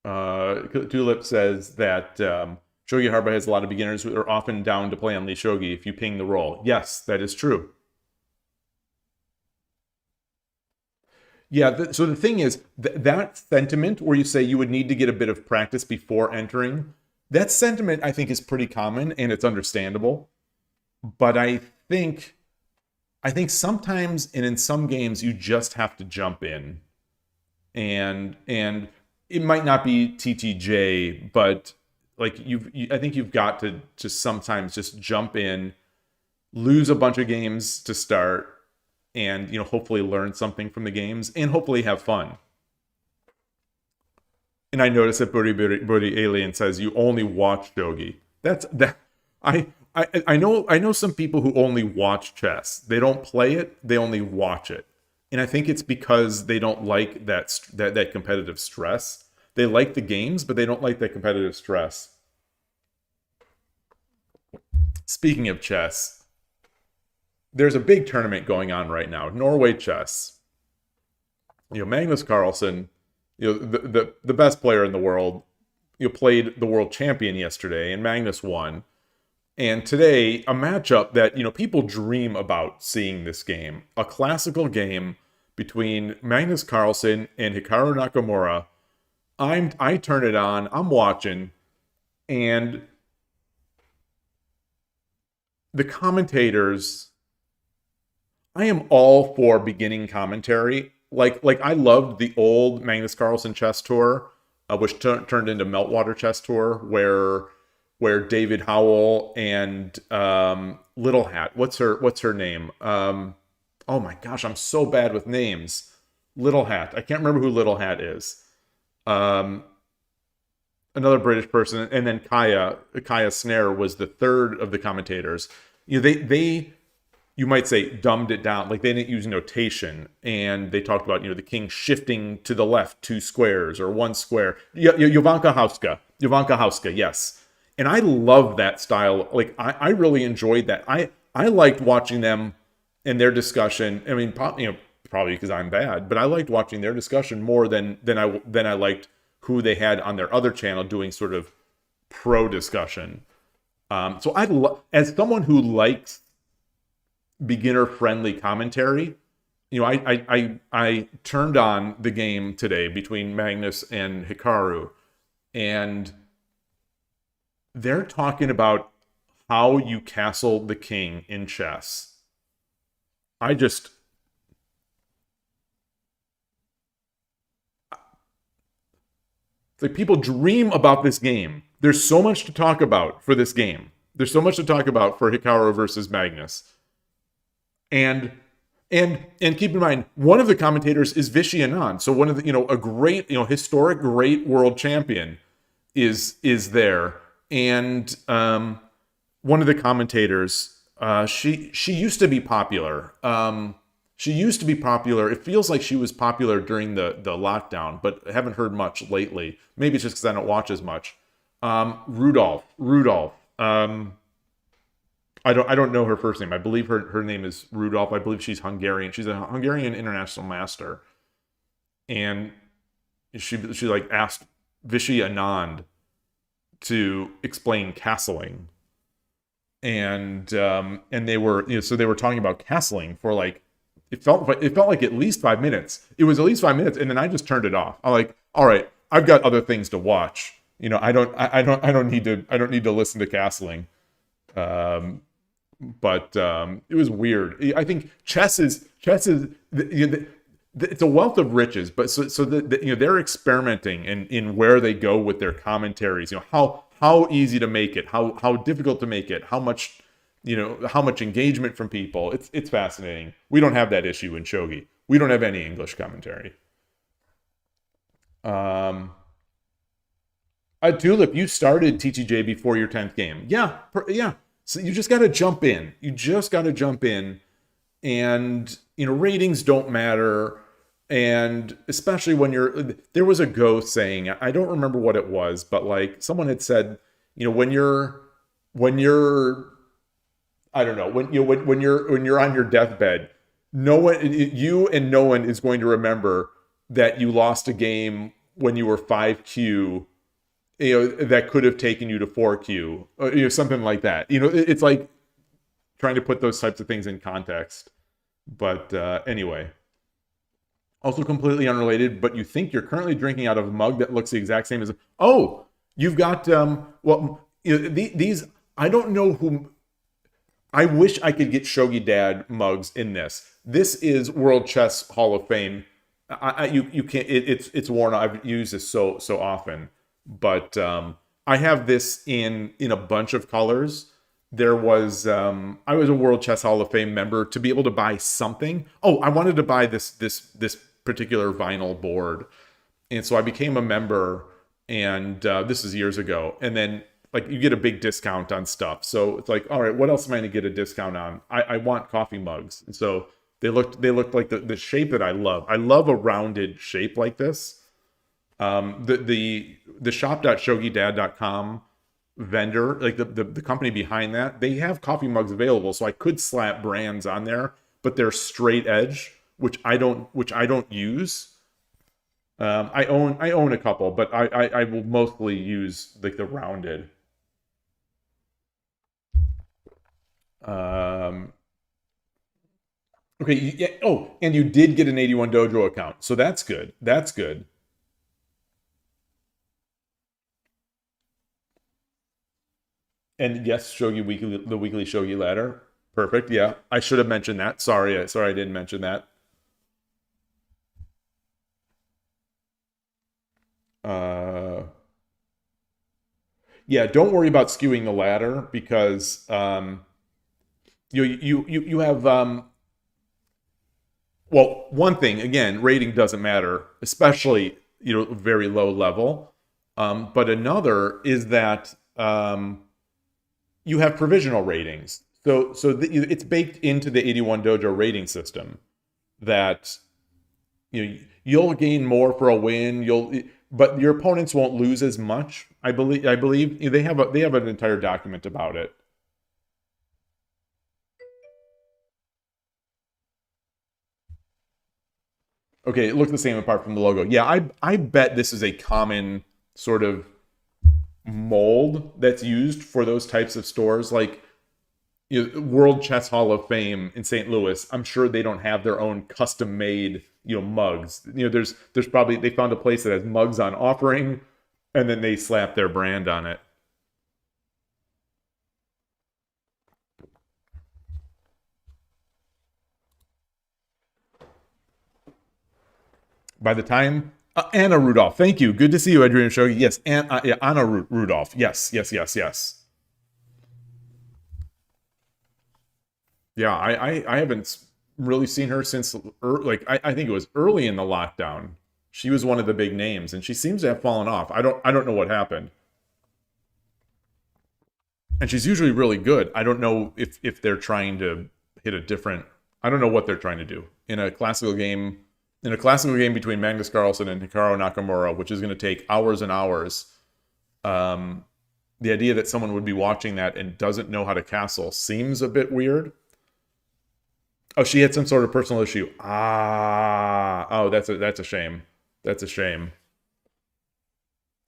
Tulip says that Shogi Harbor has a lot of beginners who are often down to play on Lee Shogi if you ping the role. Yes, that is true. Yeah, so the thing is, that sentiment where you say you would need to get a bit of practice before entering, that sentiment I think is pretty common and it's understandable. But I think sometimes and in some games you just have to jump in. And it might not be TTJ, but like I think you've got to just sometimes just jump in, lose a bunch of games to start, and hopefully learn something from the games and hopefully have fun. And I noticed that Birdie Alien says you only watch Shogi. I know some people who only watch chess. They don't play it, they only watch it. And I think it's because they don't like that competitive stress. They like the games, but they don't like that competitive stress. Speaking of chess, there's a big tournament going on right now, Norway chess. Magnus Carlsen, the best player in the world, played the world champion yesterday, and Magnus won. And today, a matchup that people dream about seeing this game, a classical game between Magnus Carlsen and Hikaru Nakamura. I turn it on, I'm watching, and the commentators, I am all for beginning commentary. Like I loved the old Magnus Carlsen chess tour, which turned into Meltwater chess tour, where David Howell and Little Hat, what's her name? Oh my gosh, I'm so bad with names. Little Hat, I can't remember who Little Hat is. Another British person, and then Kaya Snare was the third of the commentators. They you might say dumbed it down, like they didn't use notation, and they talked about the king shifting to the left 2 squares or 1 square. Jovanka Hauska, yes. And I love that style. Like I really enjoyed that. I liked watching them and their discussion. I mean, probably because I'm bad, but I liked watching their discussion more than I liked who they had on their other channel doing sort of pro discussion. So as someone who likes beginner friendly commentary, I turned on the game today between Magnus and Hikaru, and they're talking about how you castle the king in chess. It's like people dream about this game. There's so much to talk about for this game. There's so much to talk about for Hikaru versus Magnus. And keep in mind, one of the commentators is Vishy Anand. So one of the, a great, historic great world champion is there. And one of the commentators, she used to be popular. It feels like she was popular during the lockdown, but I haven't heard much lately. Maybe it's just because I don't watch as much. Rudolph. I don't know her first name. I believe her name is Rudolph. I believe she's Hungarian. She's a Hungarian international master. And she like asked Vishy Anand to explain castling. And they were so they were talking about castling for like it felt like at least 5 minutes. It was at least 5 minutes, and then I just turned it off. I'm like, all right, I've got other things to watch. I don't need to listen to castling. But it was weird. I think chess is it's a wealth of riches. But so they're experimenting in where they go with their commentaries. How easy to make it, how difficult to make it, how much engagement from people. It's fascinating. We don't have that issue in Shogi. We don't have any English commentary. Tulip, you started TTJ before your 10th game. Yeah. So you just got to jump in. And ratings don't matter. And especially when there was a ghost saying, I don't remember what it was, but like someone had said, when you're on your deathbed, no one is going to remember that you lost a game when you were 5Q, that could have taken you to 4Q, something like that. It's like trying to put those types of things in context. But anyway. Also completely unrelated, but you think you're currently drinking out of a mug that looks the exact same as... Oh, you've got... these... I don't know who... I wish I could get Shogi Dad mugs in this. This is World Chess Hall of Fame. You can't... It's worn out. I've used this so often. But I have this in a bunch of colors. There was... I was a World Chess Hall of Fame member to be able to buy something. Oh, I wanted to buy this particular vinyl board, and so I became a member, and this is years ago. And then like you get a big discount on stuff, so it's like, all right, what else am I going to get a discount on? I want coffee mugs, and so they looked like the shape that I love. I love a rounded shape like this. The shop.shogidad.com vendor, like the company behind that, they have coffee mugs available, so I could slap brands on there, but they're straight edge, which I don't use. I own a couple, but I will mostly use like the rounded. Okay, yeah. Oh, and you did get an 81 Dojo account, so that's good. That's good. And yes, Shogi Weekly, the weekly Shogi ladder. Perfect. Yeah, I should have mentioned that. Sorry, I didn't mention that. Yeah, don't worry about skewing the ladder because you have well, one thing again, rating doesn't matter, especially very low level. But another is that you have provisional ratings. So it's baked into the 81 Dojo rating system that you'll gain more for a win. But your opponents won't lose as much. I believe they have an entire document about it. Okay, it looks the same apart from the logo. Yeah, I bet this is a common sort of mold that's used for those types of stores, like World Chess Hall of Fame in St. Louis. I'm sure they don't have their own custom-made mugs. There's probably, they found a place that has mugs on offering, and then they slap their brand on it. By the time Anna Rudolph, thank you. Good to see you, Adrian Shogi. Yes, Anna Rudolph. Yes. Yeah, I haven't really seen her since I think it was early in the lockdown. She was one of the big names, and she seems to have fallen off. I don't know what happened. And she's usually really good. I don't know if they're trying to hit a different... I don't know what they're trying to do. In a classical game between Magnus Carlsen and Hikaru Nakamura, which is going to take hours and hours, the idea that someone would be watching that and doesn't know how to castle seems a bit weird. Oh, she had some sort of personal issue. Oh, that's a shame. That's a shame.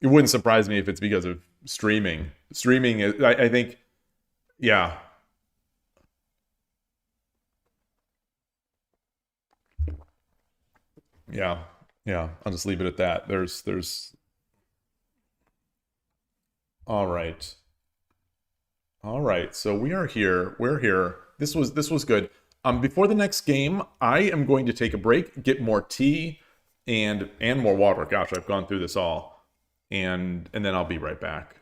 It wouldn't surprise me if it's because of streaming. Streaming is, I think, yeah. Yeah. I'll just leave it at that. There's. All right. So we are here. We're here. This was good. Before the next game, I am going to take a break, get more tea, and more water. Gosh, I've gone through this all, and then I'll be right back.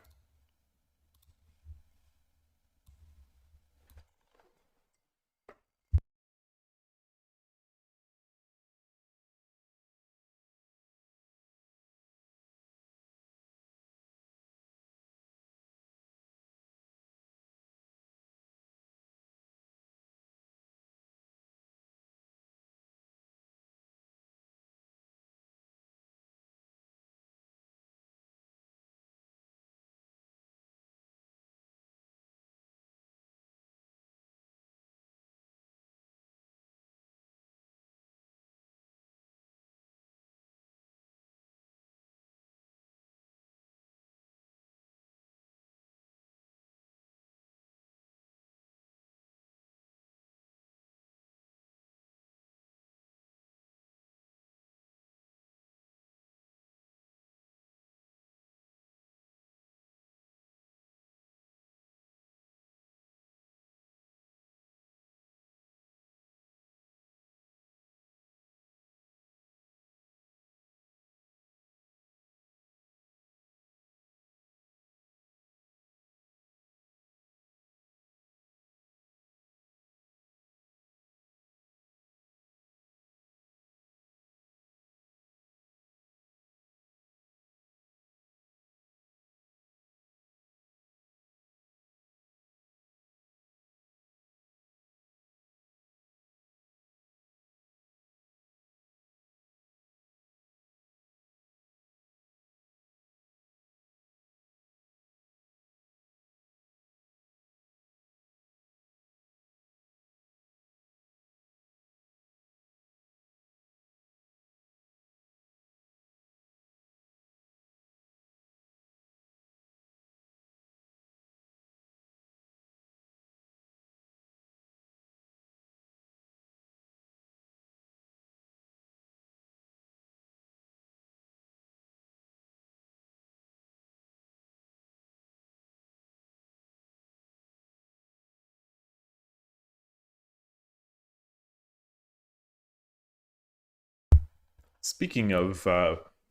Speaking of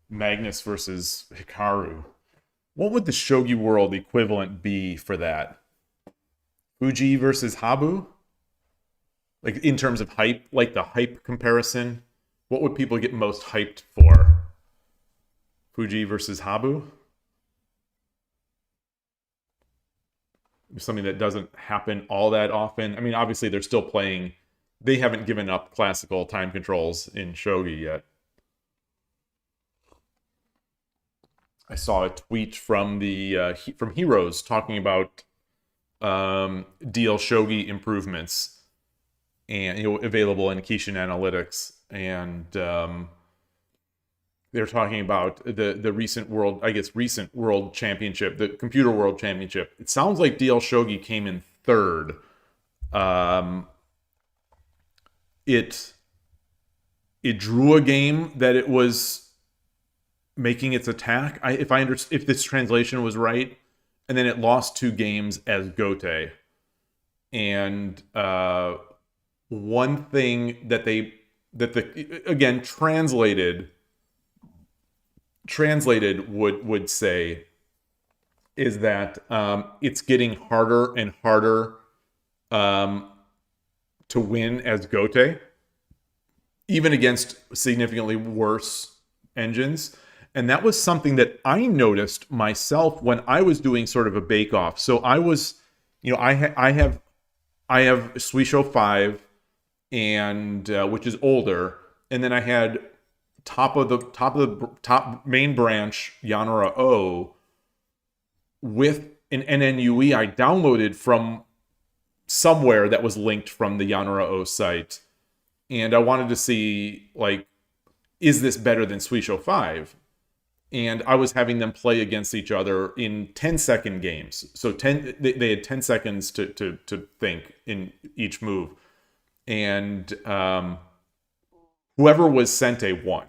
Magnus versus Hikaru, what would the Shogi World equivalent be for that? Fuji versus Habu? Like in terms of hype, like the hype comparison, what would people get most hyped for? Fuji versus Habu? Something that doesn't happen all that often. I mean, obviously they're still playing. They haven't given up classical time controls in Shogi yet. I saw a tweet from the from Heroes talking about DL Shogi improvements and available in Kishin Analytics, and they're talking about the recent world championship, the computer world championship. It sounds like DL Shogi came in third. It drew a game that it was making its attack. If this translation was right, and then it lost 2 games as Gote. And one thing that again translated would say is that it's getting harder and harder to win as Gote, even against significantly worse engines. And that was something that I noticed myself when I was doing sort of a bake-off. So I was, I have Suisho 5, and which is older, and then I had top main branch Yanara O with an NNUE I downloaded from somewhere that was linked from the Yanara O site, and I wanted to see, like, is this better than Suisho 5? And I was having them play against each other in 10-second games. So they had 10 seconds to think in each move. And whoever was Sente won.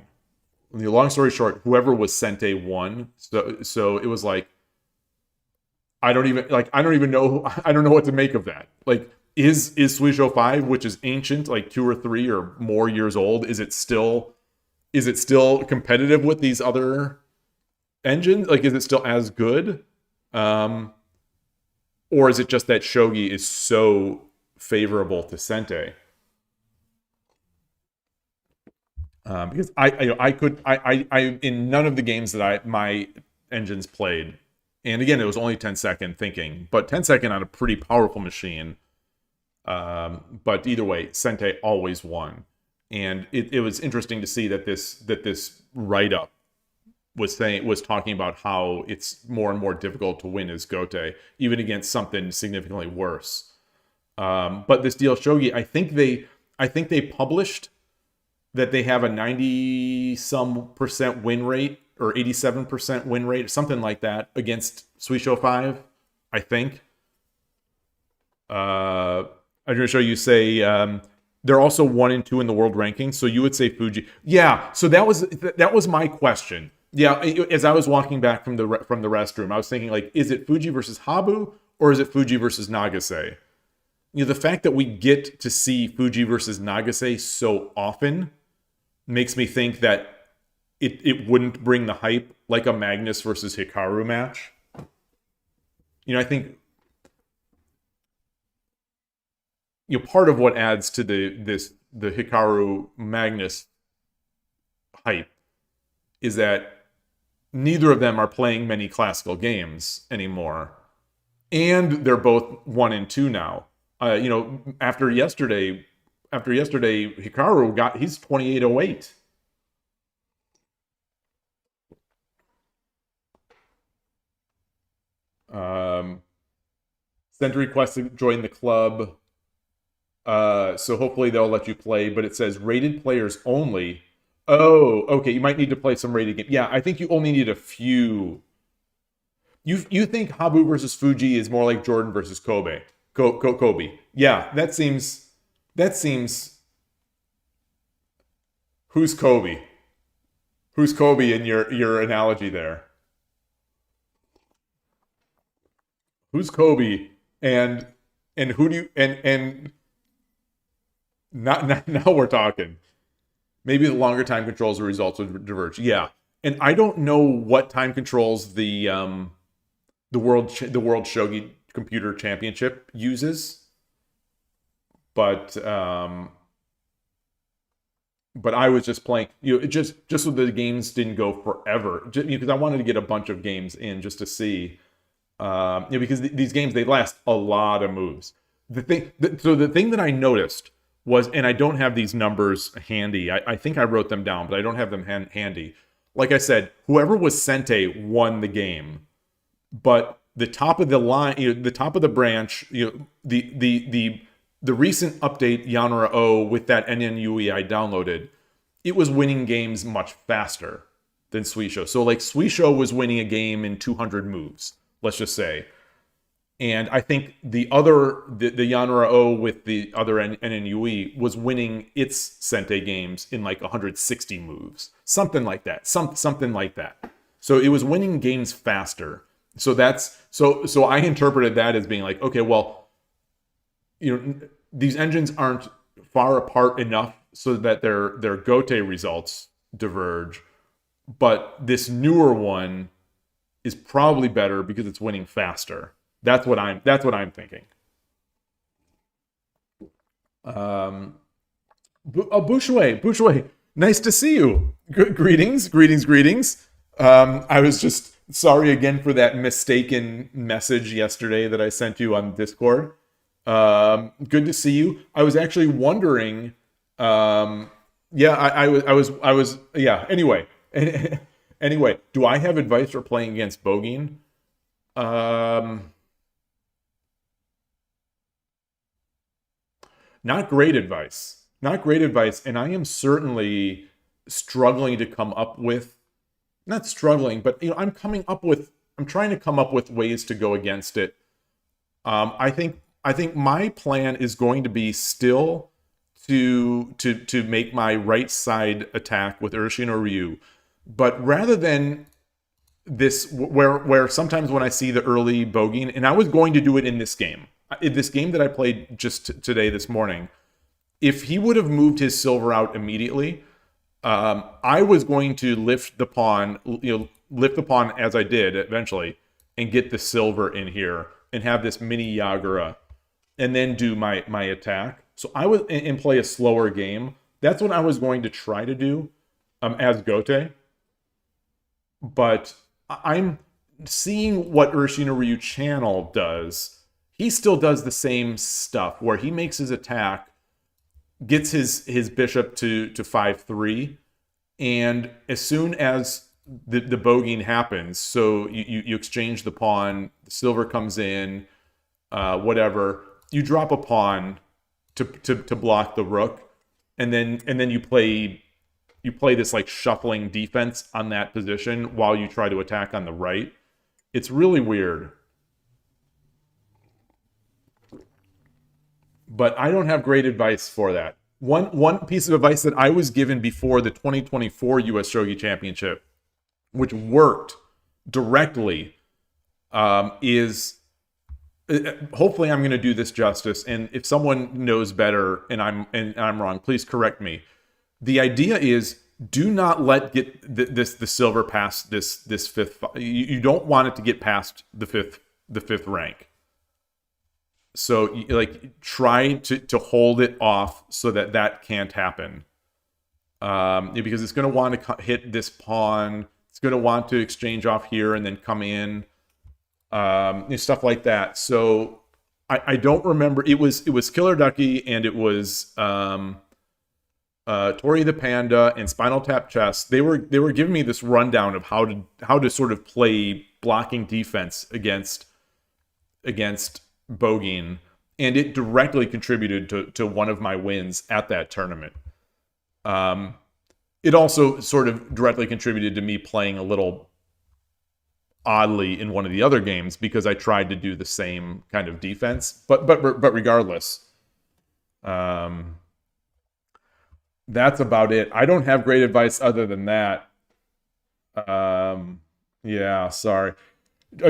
The long story short, whoever was Sente won. So it was like, I don't even know what to make of that. Like, is Suisho 5, which is ancient, like 2 or 3 or more years old, is it still competitive with these other engines? Like, is it still as good? Or is it just that Shogi is so favorable to Sente? Because I in none of the games that my engines played, and again, it was only 10-second thinking, but 10-second on a pretty powerful machine. But either way, Sente always won. And it was interesting to see that this write-up was talking about how it's more and more difficult to win as Gote, even against something significantly worse. But this DL Shogi, I think they published that they have a 90-some% win rate, or 87% win rate, something like that, against Suisho 5, I think. I'm going to show you, say, they're also 1 and 2 in the world ranking, so you would say Fuji. Yeah, so that was my question. Yeah, as I was walking back from the restroom, I was thinking, like, is it Fuji versus Habu, or is it Fuji versus Nagase? The fact that we get to see Fuji versus Nagase so often makes me think that it wouldn't bring the hype like a Magnus versus Hikaru match. I think part of what adds to the Hikaru Magnus hype is that neither of them are playing many classical games anymore, and they're both 1 and 2 now. After yesterday, Hikaru he's 2808. Sent a request to join the club. So hopefully they'll let you play, but it says rated players only. Oh, okay. You might need to play some rated game. Yeah, I think you only need a few. You think Habu versus Fuji is more like Jordan versus Kobe? Kobe. Yeah, that seems. Who's Kobe? Who's Kobe in your analogy there? Who's Kobe? And who do you and not now we're talking. Maybe the longer time controls the results would diverge. Yeah, and I don't know what time controls the world Shogi Computer Championship uses, but I was just playing, just so the games didn't go forever, because I wanted to get a bunch of games in just to see, because these games, they last a lot of moves. So the thing that I noticed was, and I don't have these numbers handy. I think I wrote them down, but I don't have them handy. Like I said, whoever was Sente won the game, but the top of the line, the top of the branch, the recent update Yanra O with that NNUE I downloaded, it was winning games much faster than Suisho. So like Suisho was winning a game in 200 moves, let's just say. And I think the Yanra O with the other NNUE was winning its Sente games in like 160 moves. Something like that. Something like that. So it was winning games faster. So so I interpreted that as being like, okay, well, these engines aren't far apart enough so that their Gote results diverge, but this newer one is probably better because it's winning faster. That's what I'm thinking. Bouchouet, nice to see you. Greetings. I was just sorry again for that mistaken message yesterday that I sent you on Discord. Good to see you. I was actually wondering. I was. Anyway, do I have advice for playing against Bogeen? Not great advice. And I am certainly struggling to come up with, not struggling, but I'm trying to come up with ways to go against it. I think my plan is going to be still to make my right side attack with Urshin or Ryu, but rather than this, where sometimes when I see the early Bogeen, and I was going to do it in this game that I played just today, this morning, if he would have moved his silver out immediately, I was going to lift the pawn as I did eventually, and get the silver in here and have this mini Yagura, and then do my attack. So I was and play a slower game. That's what I was going to try to do as Gote. But I'm seeing what Urshin Ryu Channel does. He still does the same stuff where he makes his attack, gets his bishop to 5-3, and as soon as the Bogeen happens, so you exchange the pawn, the silver comes in, whatever, you drop a pawn to block the rook, and then you play this like shuffling defense on that position while you try to attack on the right. It's really weird. But I don't have great advice for that. One piece of advice that I was given before the 2024 US Shogi Championship, which worked directly, is hopefully I'm going to do this justice. And if someone knows better and I'm wrong, please correct me. The idea is, do not let the silver past this fifth. You don't want it to get past the fifth rank. So like try to hold it off so that can't happen, because it's going to want to hit this pawn. It's going to want to exchange off here and then come in, stuff like that. So I don't remember. It was Killer Ducky, and it was Tori the Panda and Spinal Tap Chess. They were giving me this rundown of how to sort of play blocking defense against Bogeen, and it directly contributed to one of my wins at that tournament. It also sort of directly contributed to me playing a little oddly in one of the other games because I tried to do the same kind of defense. But regardless, that's about it. I don't have great advice other than that. Yeah, sorry.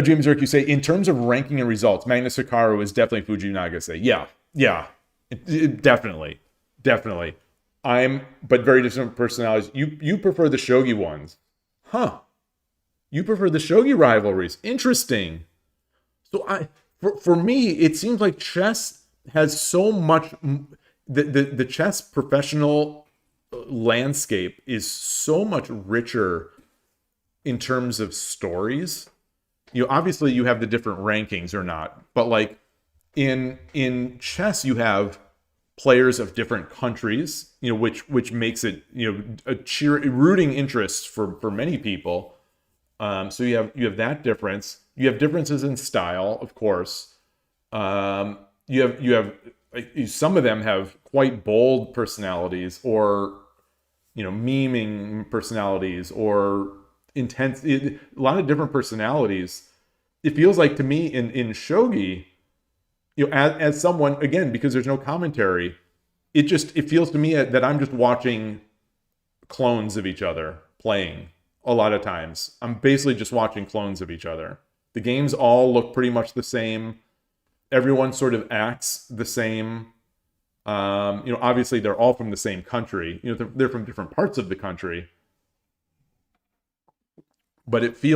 James Zirk, you say, in terms of ranking and results, Magnus Hikaru is definitely Fuji Nagase. Yeah, definitely. but very different personalities. You prefer the shogi ones. Huh. You prefer the shogi rivalries. Interesting. So for me, it seems like chess has so much, the chess professional landscape is so much richer in terms of stories. Obviously you have the different rankings or not, but like in chess you have players of different countries, which makes it a rooting interest for many people. So you have that difference. You have differences in style, of course. You have some of them have quite bold personalities, or memeing personalities, or intense. A lot of different personalities. It feels like to me in shogi, as someone, again, because there's no commentary, it feels to me that I'm just watching clones of each other playing. A lot of times I'm basically just watching clones of each other. The games all look pretty much the same. Everyone sort of acts the same. Obviously they're all from the same country. They're from different parts of the country. But they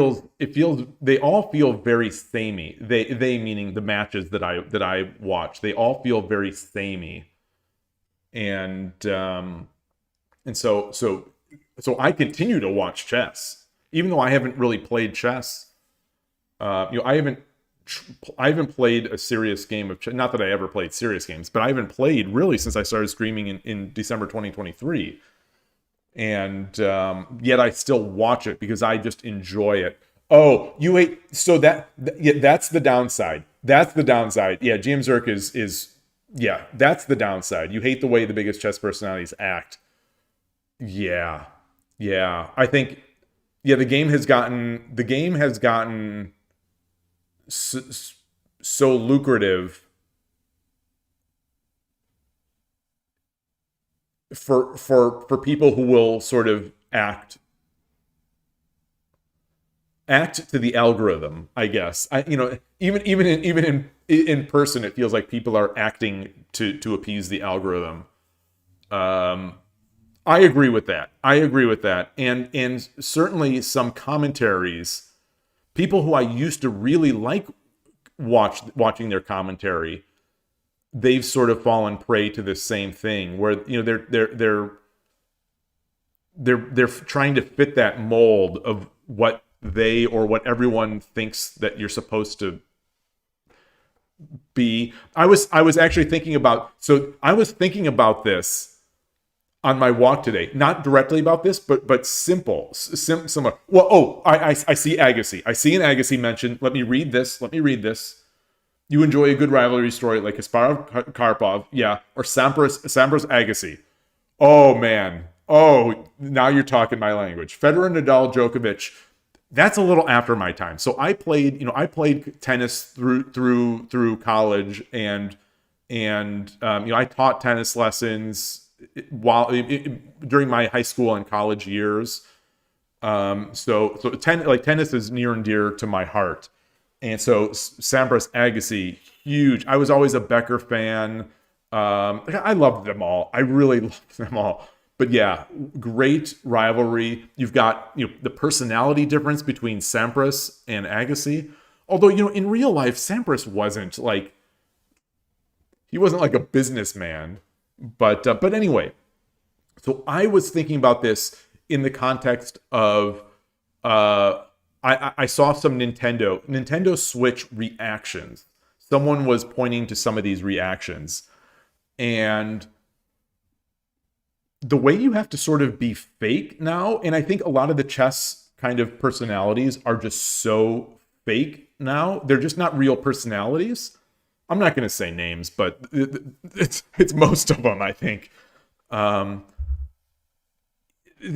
all feel very samey. They meaning the matches that I watch. They all feel very samey. And so I continue to watch chess, even though I haven't really played chess. I haven't played a serious game of chess. Not that I ever played serious games, but I haven't played really since I started streaming in December 2023. And yet I still watch it because I just enjoy it. Oh, you hate, so that's the downside. That's the downside. Yeah, GM Zerk is that's the downside. You hate the way the biggest chess personalities act. Yeah. I think the game has gotten so lucrative for people who will sort of act to the algorithm, I guess. Even in person, it feels like people are acting to appease the algorithm. I agree with that. And certainly some commentaries, people who I used to really like watching their commentary, they've sort of fallen prey to this same thing where they're trying to fit that mold of what they or what everyone thinks that you're supposed to be. I was actually thinking about this on my walk today, not directly about this, but similar. Well, I see Agassi. I see an Agassi mentioned. Let me read this. You enjoy a good rivalry story like Kasparov Karpov, or Sampras Agassi. Oh man. Oh, now you're talking my language. Federer, Nadal, Djokovic. That's a little after my time. So I played tennis through college, and I taught tennis lessons during my high school and college years. Tennis is near and dear to my heart. And so Sampras Agassi, huge. I was always a Becker fan. I loved them all. I really loved them all. But yeah, great rivalry. You've got the personality difference between Sampras and Agassi. Although in real life, Sampras wasn't like a businessman. But anyway, so I was thinking about this in the context of I saw some Nintendo Switch reactions. Someone was pointing to some of these reactions, and the way you have to sort of be fake now, and I think a lot of the chess kind of personalities are just so fake now. They're just not real personalities. I'm not going to say names, but it's most of them, I think. The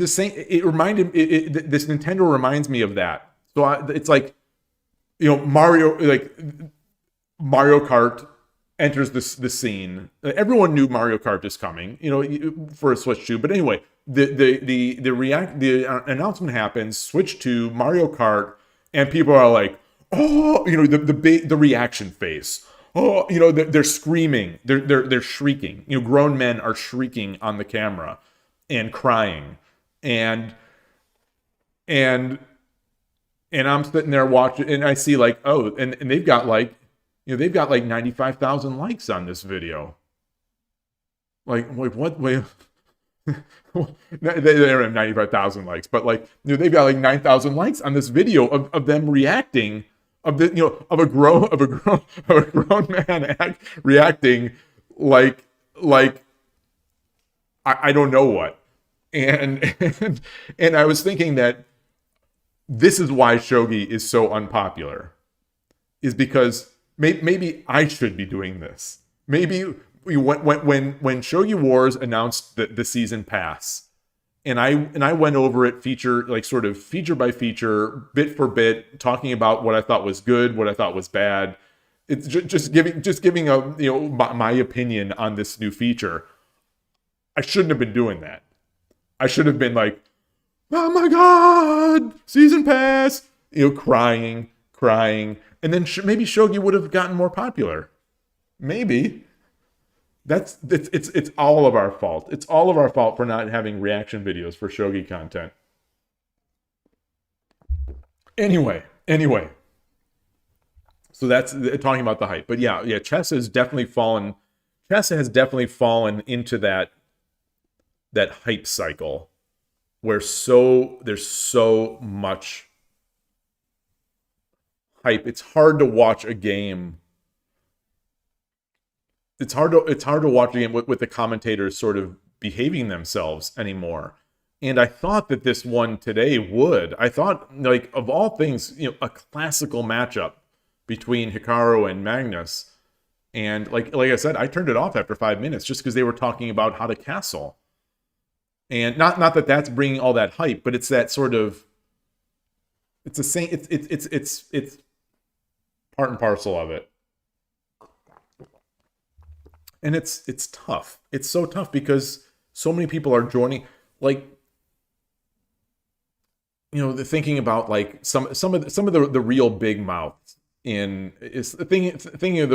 same. It reminded this Nintendo reminds me of that. So it's like, Mario Kart enters the scene. Everyone knew Mario Kart is coming, for a Switch 2. But anyway, the announcement happens, Switch 2, Mario Kart, and people are like, oh, the reaction face. oh, you know, they're screaming, they're shrieking. You know, grown men are shrieking on the camera and crying, and I'm sitting there watching, and I see like, oh, and they've got like, you know, they've got like 95,000 likes on this video. Like, wait, what? Wait. They don't have 95,000 likes, but like, you know, they've got like 9,000 likes on this video of them reacting, of the, you know, of a grown man reacting like I don't know what, and I was thinking that this is why shogi is so unpopular, is because maybe I should be doing this. Maybe when Shogi Wars announced the season pass, and I went over it feature by feature, bit for bit, talking about what I thought was good, what I thought was bad. It's just giving a, you know, my opinion on this new feature. I shouldn't have been doing that. I should have been like, oh my god, season pass, you know, crying, and then maybe Shogi would have gotten more popular. Maybe. It's all of our fault. It's all of our fault for not having reaction videos for Shogi content. Anyway. So that's talking about the hype. But yeah, chess has definitely fallen. Chess has definitely fallen into that hype cycle where there's so much hype. It's hard to watch a game. It's hard to watch a game with the commentators sort of behaving themselves anymore. And I thought that this one today would. I thought, like, of all things, you know, a classical matchup between Hikaru and Magnus. And like I said, I turned it off after 5 minutes just because they were talking about how to castle. And not that that's bringing all that hype, but it's that sort of, it's the same. It's part and parcel of it. And it's tough. It's so tough because so many people are joining, like, you know, thinking about like some of the real big mouths thinking of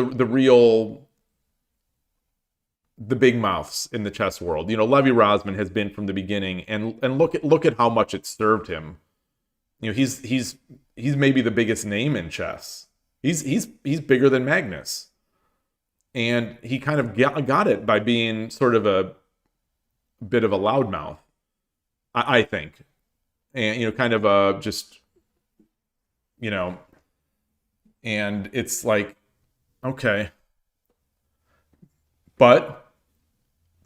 the big mouths in the chess world. You know, Levy Rosman has been from the beginning, and look at how much it served him. You know, he's maybe the biggest name in chess. He's bigger than Magnus. And he kind of got it by being sort of a bit of a loudmouth, I think. And, you know, kind of a just, you know, and it's like, okay. But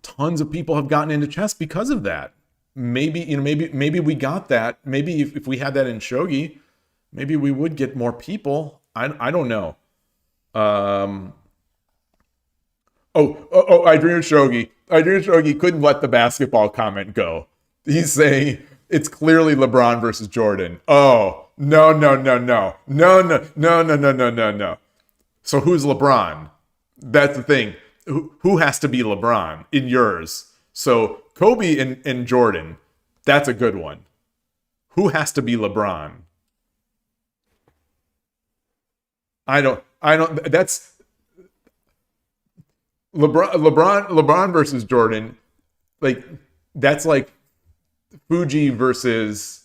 tons of people have gotten into chess because of that. Maybe, you know, maybe we got that. Maybe if we had that in Shogi, maybe we would get more people. I don't know. Adrian Shogi couldn't let the basketball comment go. He's saying it's clearly LeBron versus Jordan. Oh, no. So who's LeBron? That's the thing. Who has to be LeBron in yours? So Kobe and Jordan, that's a good one. Who has to be LeBron? I don't, that's LeBron versus Jordan. Like, that's like Fuji versus,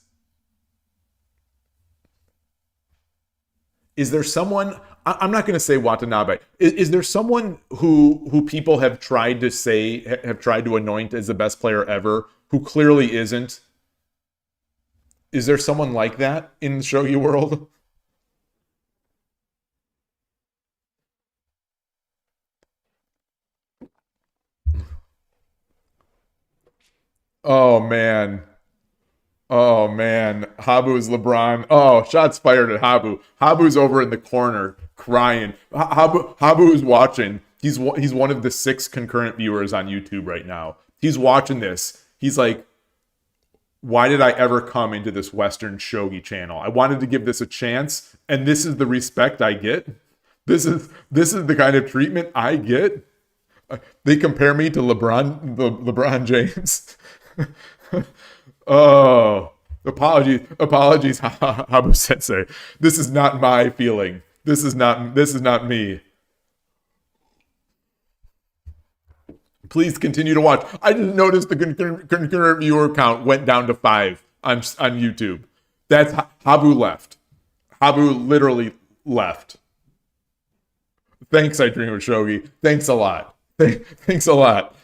is there someone, I'm not going to say Watanabe. Is there someone who people have tried to anoint as the best player ever, who clearly isn't? Is there someone like that in the shogi world? Oh man. Habu's LeBron. Oh, shots fired at Habu. Habu's over in the corner crying. Habu is watching. He's one of the 6 concurrent viewers on YouTube right now. He's watching this. He's like, why did I ever come into this Western shogi channel? I wanted to give this a chance, and this is the respect I get. This is the kind of treatment I get. They compare me to LeBron James. Oh, apologies, Habu Sensei. This is not my feeling. This is not me. Please continue to watch. I just noticed the concurrent viewer count went down to 5 on YouTube. That's Habu left. Habu literally left. Thanks, I Dream of Shogi. Thanks a lot. Thanks a lot.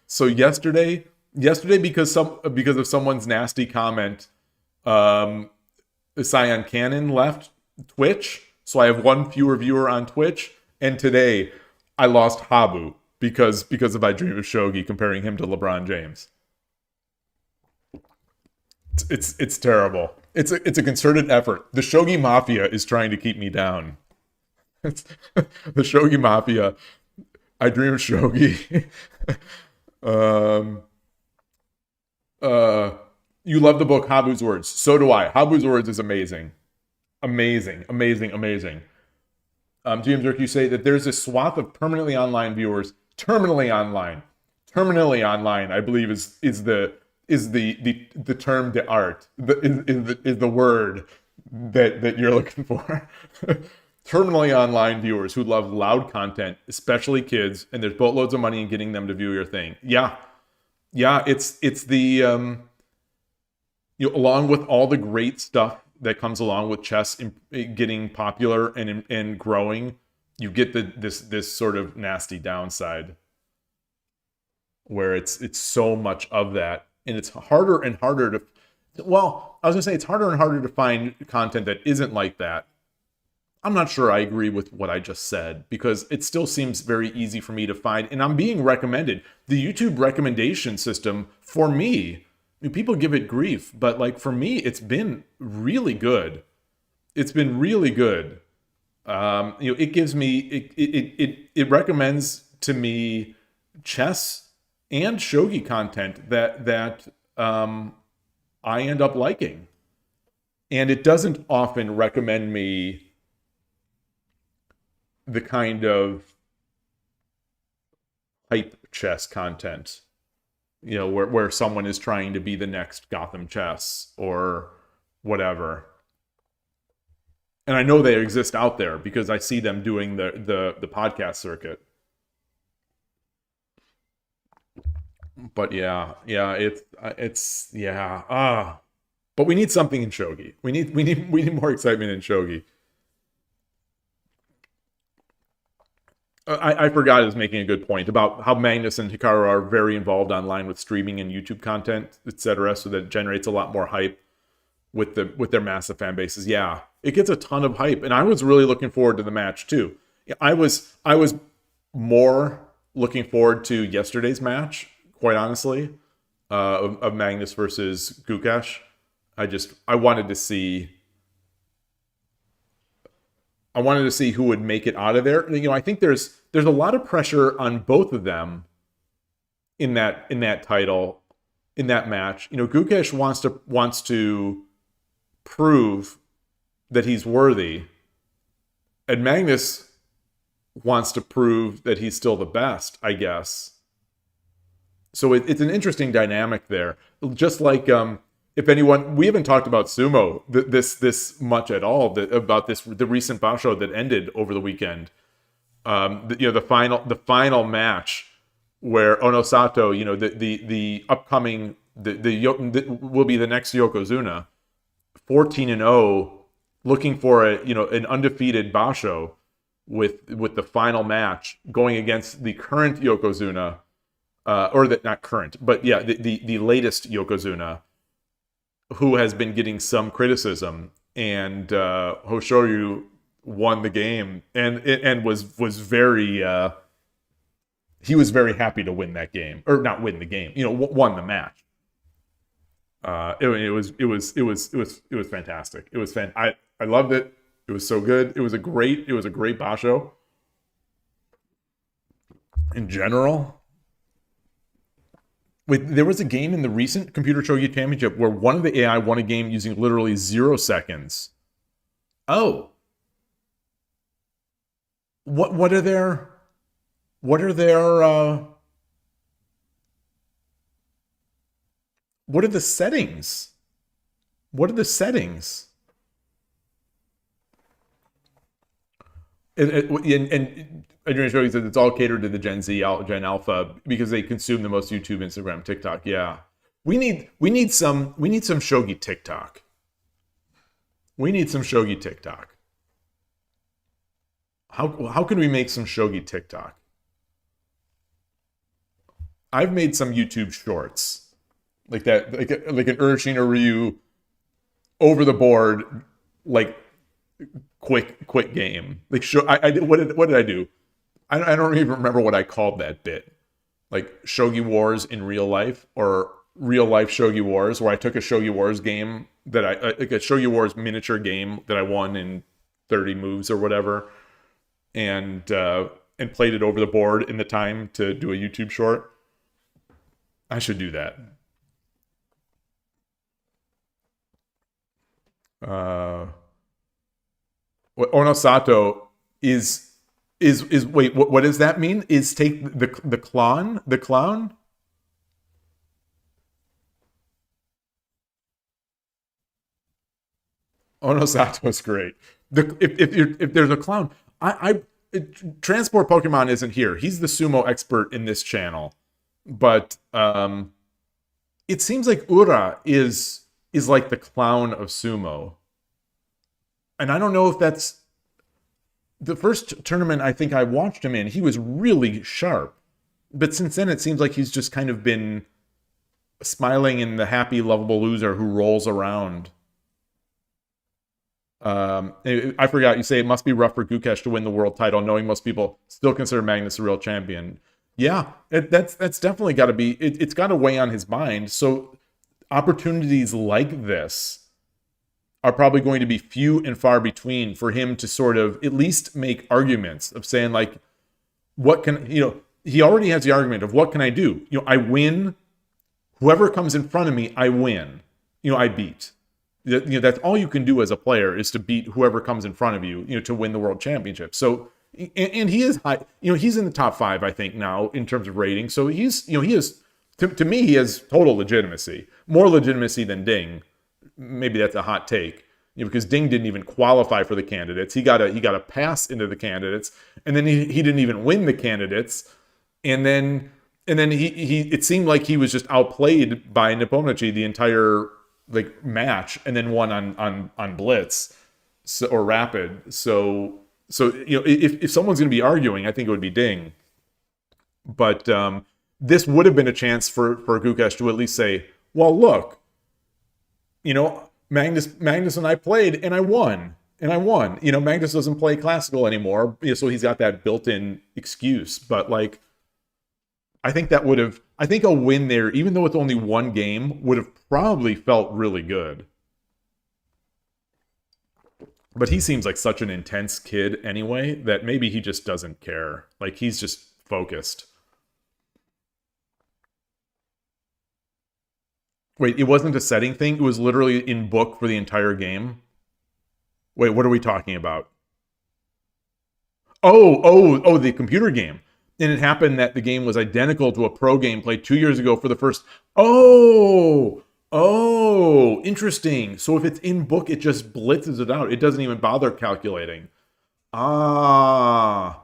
So yesterday, because of someone's nasty comment, Scion Cannon left Twitch. So I have one fewer viewer on Twitch. And today I lost Habu because of I Dream of Shogi, comparing him to LeBron James. It's terrible. It's a concerted effort. The Shogi Mafia is trying to keep me down. The Shogi Mafia. I Dream of Shogi. You love the book Habu's Words. So do I. Habu's Words is amazing. Amazing. GM Dirk, you say that there's a swath of permanently online viewers. Terminally online, I believe is the term, the art, is the word that you're looking for. Terminally online viewers who love loud content, especially kids, and there's boatloads of money in getting them to view your thing. Yeah, it's the along with all the great stuff that comes along with chess getting popular and growing, you get this sort of nasty downside where it's so much of that, and it's harder and harder to. Well, I was gonna say it's harder and harder to find content that isn't like that. I'm not sure I agree with what I just said, because it still seems very easy for me to find, and I'm being recommended. The YouTube recommendation system, for me, I mean, people give it grief, but like for me, it's been really good. It's been really good. It gives me, it recommends to me chess and shogi content that I end up liking. And it doesn't often recommend me the kind of hype chess content, where someone is trying to be the next Gotham Chess or whatever. And I know they exist out there because I see them doing the podcast circuit. But but we need something in shogi. We need more excitement in shogi. I forgot I was making a good point about how Magnus and Hikaru are very involved online with streaming and YouTube content, etc. So that it generates a lot more hype with their massive fan bases. Yeah, it gets a ton of hype, and I was really looking forward to the match too. I was more looking forward to yesterday's match, quite honestly, of Magnus versus Gukesh. I wanted to see who would make it out of there. I think there's a lot of pressure on both of them in that title, in that match. Gukesh wants to prove that he's worthy, and Magnus wants to prove that he's still the best, I guess. So it's an interesting dynamic there. Just like if anyone, we haven't talked about sumo this much at all, about the recent basho that ended over the weekend. The final match where Onosato, the upcoming will be the next Yokozuna, 14-0, looking for an undefeated basho with the final match going against the current Yokozuna, not current, but yeah, the latest Yokozuna, who has been getting some criticism, and Hoshoryu won the game and was very he was very happy to win that game, or not win the game, won the match. It was fantastic. It was I loved it. It was so good. It was a great basho in general. Wait, there was a game in the recent Computer Shogi Championship where one of the AI won a game using literally 0 seconds. Oh. What are their what are the settings? What are the settings? And Adrian Shogi says it's all catered to the Gen Z, Gen Alpha, because they consume the most YouTube, Instagram, TikTok. Yeah, we need some Shogi TikTok. We need some Shogi TikTok. How can we make some Shogi TikTok? I've made some YouTube shorts like that, like an Urshin or Ryu over the board, like quick game. Like what did I do? I don't even remember what I called that bit. Like Shogi Wars in real life, or real life Shogi Wars, where I took a Shogi Wars game that like a Shogi Wars miniature game that I won in 30 moves or whatever, and played it over the board in the time to do a YouTube short. I should do that. Onosato is wait, what does that mean? Is take the clown? Onosato is great. If there's a clown, Transport Pokemon isn't here. He's the sumo expert in this channel, but it seems like Ura is like the clown of sumo, and I don't know if that's the first tournament I think I watched him in. He was really sharp, but since then it seems like he's just kind of been smiling and the happy, lovable loser who rolls around. I forgot, you say it must be rough for Gukesh to win the world title, knowing most people still consider Magnus a real champion. Yeah, that's definitely got to be, it's got to weigh on his mind. So opportunities like this are probably going to be few and far between for him to sort of at least make arguments of saying, like, what can, he already has the argument of what can I do? I win. Whoever comes in front of me, I win. I beat. That's all you can do as a player, is to beat whoever comes in front of you, to win the world championship. So, and he is high, he's in the top 5, I think, now in terms of rating. So he's, he is, to me, he has total legitimacy, more legitimacy than Ding. Maybe that's a hot take, because Ding didn't even qualify for the candidates. He got a pass into the candidates, and then he didn't even win the candidates, and then he it seemed like he was just outplayed by Nepomniachtchi the entire match, and then won on Blitz, or Rapid. So if someone's going to be arguing, I think it would be Ding. But this would have been a chance for Gukesh to at least say, well, look, Magnus and I played, and I won. Magnus doesn't play classical anymore, so he's got that built-in excuse. But I think a win there, even though it's only one game, would have probably felt really good. But he seems like such an intense kid anyway, that maybe he just doesn't care. He's just focused. Wait, it wasn't a setting thing? It was literally in book for the entire game? Wait, what are we talking about? Oh, the computer game. And it happened that the game was identical to a pro game played 2 years ago for the first... Oh, interesting. So if it's in book, it just blitzes it out. It doesn't even bother calculating. Wow.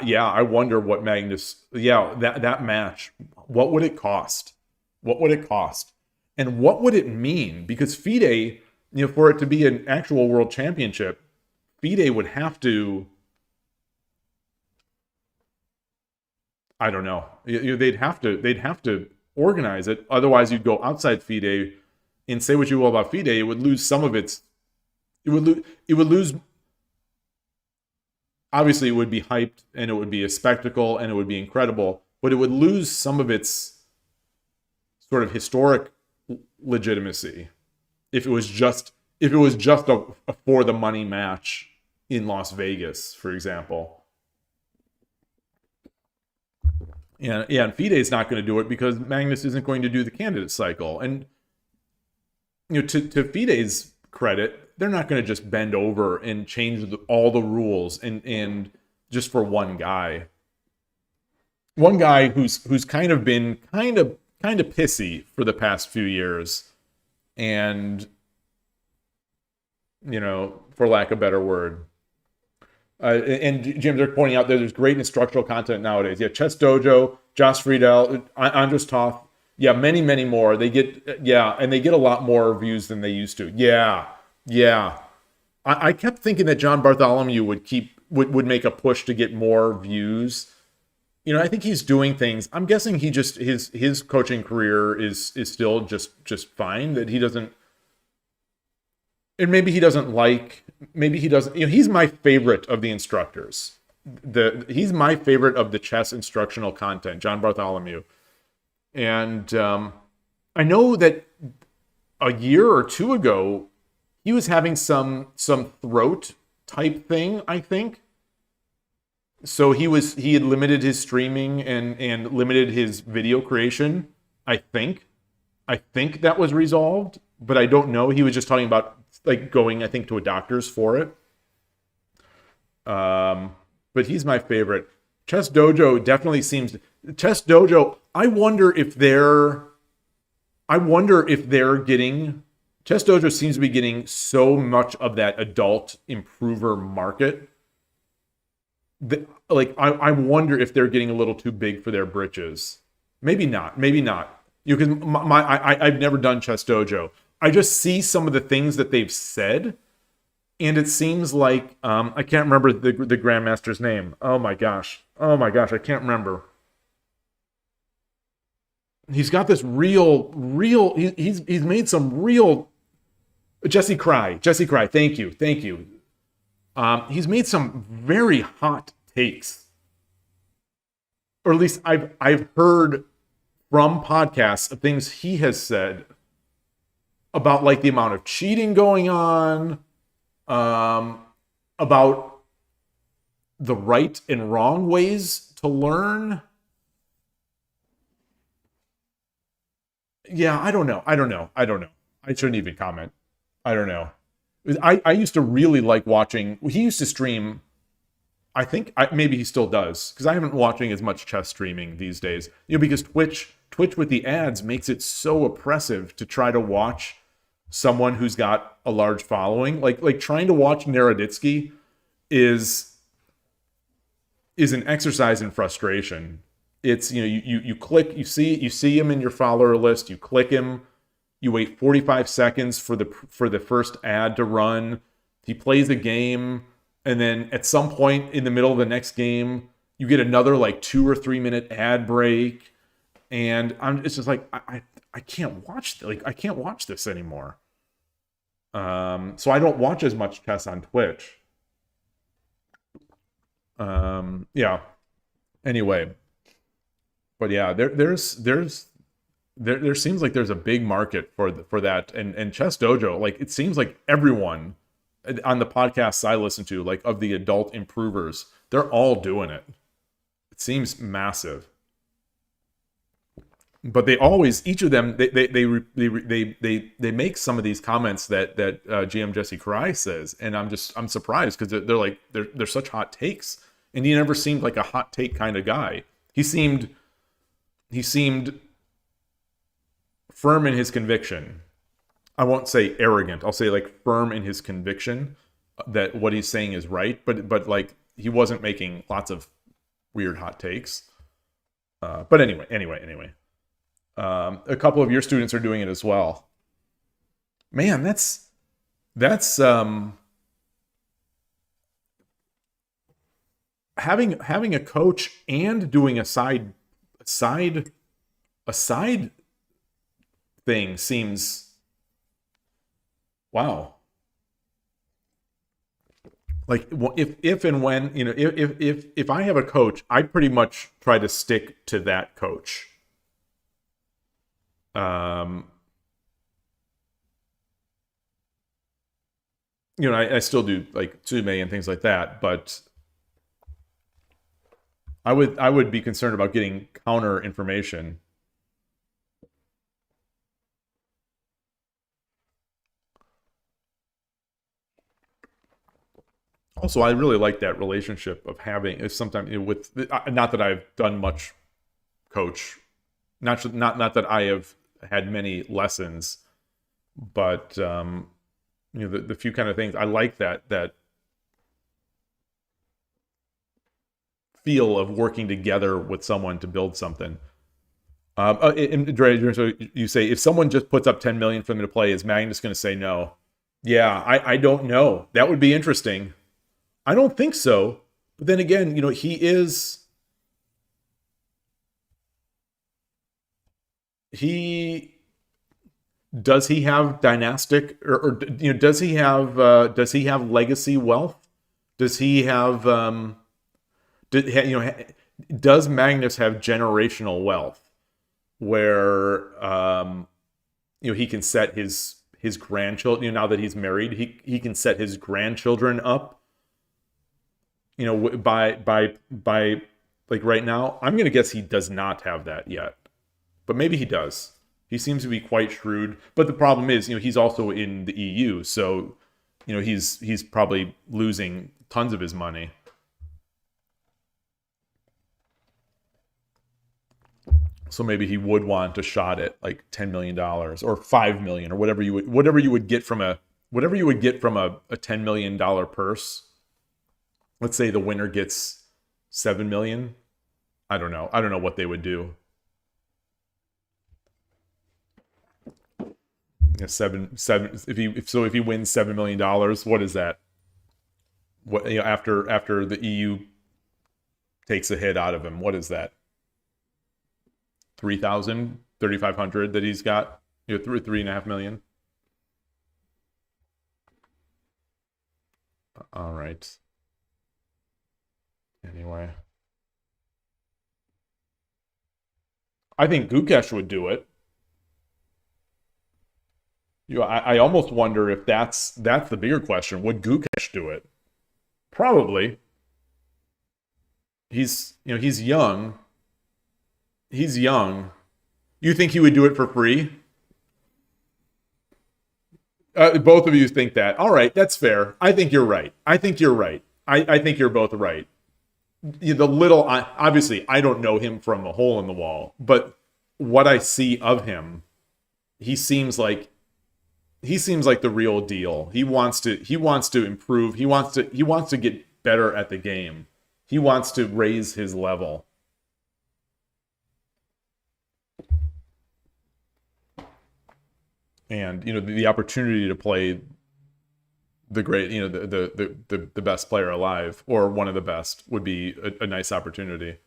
Yeah, I wonder what Magnus... Yeah, that match, what would it cost? What would it cost? And what would it mean? Because FIDE, for it to be an actual world championship, FIDE would have to... I don't know. They'd have to organize it. Otherwise, you'd go outside FIDE and say what you will about FIDE. It would lose some of its... It would lose... Obviously, it would be hyped, and it would be a spectacle, and it would be incredible, but it would lose some of its sort of historic legitimacy if it was just a for the money match in Las Vegas, for example. And FIDE is not going to do it because Magnus isn't going to do the candidate cycle. And to FIDE's credit, they're not going to just bend over and change all the rules and just for one guy. One guy who's kind of been kind of pissy for the past few years, and for lack of a better word. And Jim, they're pointing out that there's great instructional content nowadays. Yeah, Chess Dojo, Josh Friedel, Andres Toth. Yeah, many, many more. They get and they get a lot more views than they used to. Yeah. I kept thinking that John Bartholomew would make a push to get more views. I think he's doing things. I'm guessing he just his coaching career is still just fine. That he doesn't, and maybe he doesn't. He's my favorite of the instructors. He's my favorite of the chess instructional content, John Bartholomew. And I know that a year or two ago, he was having some throat type thing, I think. So he had limited his streaming and limited his video creation, I think. I think that was resolved, but I don't know. He was just talking about going, I think, to a doctor's for it. But he's my favorite. Chess Dojo definitely seems... Chess Dojo, I wonder if they're getting... Chess Dojo seems to be getting so much of that adult improver market. I wonder if they're getting a little too big for their britches. Maybe not. Because I've never done Chess Dojo. I just see some of the things that they've said, and it seems like I can't remember the Grandmaster's name. Oh my gosh, I can't remember. He's got this real. He's made some real. Jesse Cry. Thank you. He's made some very hot takes, or at least I've heard from podcasts of things he has said about the amount of cheating going on, about the right and wrong ways to learn. Yeah, I don't know. I shouldn't even comment. I don't know. I used to really like watching. He used to stream. I think maybe he still does, because I haven't been watching as much chess streaming these days. Because Twitch with the ads makes it so oppressive to try to watch someone who's got a large following. Like trying to watch Naroditsky is an exercise in frustration. It's you click, you see him in your follower list, you click him, you wait 45 seconds for the first ad to run. He plays a game, and then at some point in the middle of the next game, you get another 2 or 3 minute ad break, and it's just I can't watch I can't watch this anymore. So I don't watch as much chess on Twitch. Yeah. Anyway, but yeah, there seems like there's a big market for that, and Chess Dojo, it seems like everyone on the podcasts I listen to, of the adult improvers, they're all doing it. It seems massive. But they always, each of them, they make some of these comments that GM Jesse Karai says, and I'm surprised, because they're such hot takes, and he never seemed like a hot take kind of guy. He seemed firm in his conviction. I won't say arrogant. I'll say firm in his conviction that what he's saying is right, but he wasn't making lots of weird hot takes. But anyway. A couple of your students are doing it as well. Man, that's having a coach and doing a side thing seems, wow. If and when, if I have a coach, I pretty much try to stick to that coach. I still do Tsume and things like that, but I would be concerned about getting counter information. Also, I really like that relationship of having sometimes with, not that I've done much coach, not that I have had many lessons, but You know, the few kind of things I like, that feel of working together with someone to build something. Dre, so you say if someone just puts up 10 million for them to play, is Magnus going to say no? Yeah, I don't know. That would be interesting. I don't think so. But then again, you know, does he have dynastic, or you know, does he have legacy wealth? Does he have does Magnus have generational wealth where you know, he can set his grandchildren, you know, now that he's married, he can set his grandchildren up, you know, by like right now? I'm going to guess he does not have that yet. But maybe he does. He seems to be quite shrewd. But the problem is, you know, he's also in the EU, so you know, he's probably losing tons of his money. So maybe he would want a shot at like $10 million or $5 million or whatever you would get from a $10 million purse. Let's say the winner gets $7 million. I don't know what they would do. Yeah, seven. If he wins $7 million, what is that? What, you know, after the EU takes a hit out of him, what is that? 3,000, 3,500 that he's got, you know, 3.5 million. All right. Anyway, I think Gukesh would do it. You know, I almost wonder if that's the bigger question. Would Gukesh do it? Probably. He's young. He's young. You think he would do it for free? Both of you think that. All right, that's fair. I think you're right. I think you're both right. Obviously, I don't know him from a hole in the wall, but what I see of him, he seems like the real deal. He wants to improve. He wants to get better at the game. He wants to raise his level. And you know, the opportunity to play the great, you know, the best player alive, or one of the best, would be a nice opportunity.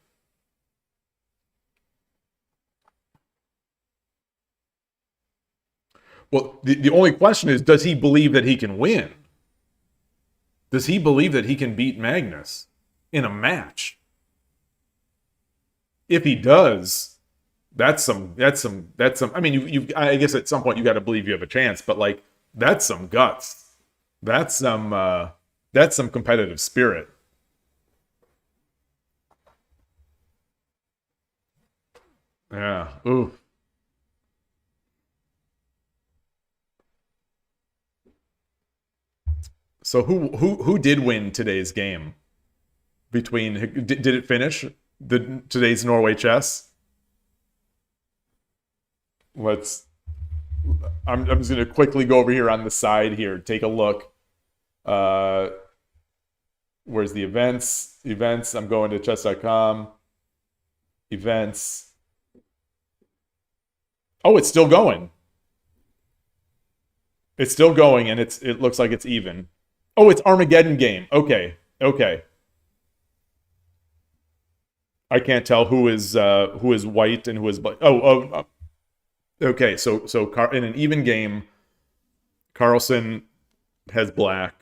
Well, the only question is, does he believe that he can win? Does he believe that he can beat Magnus in a match? If he does, that's some. I mean, I guess at some point you got to believe you have a chance, but like, that's some guts. That's some competitive spirit. Yeah. Ooh. So who did win today's game? Did it finish today's Norway chess? I'm just going to quickly go over here on the side here. Take a look. Where's the events? Events. I'm going to chess.com. Events. Oh, it's still going. It's still going, and it looks like it's even. Oh, it's Armageddon game. Okay. I can't tell who is white and who is black. Okay. So in an even game, Carlsen has black.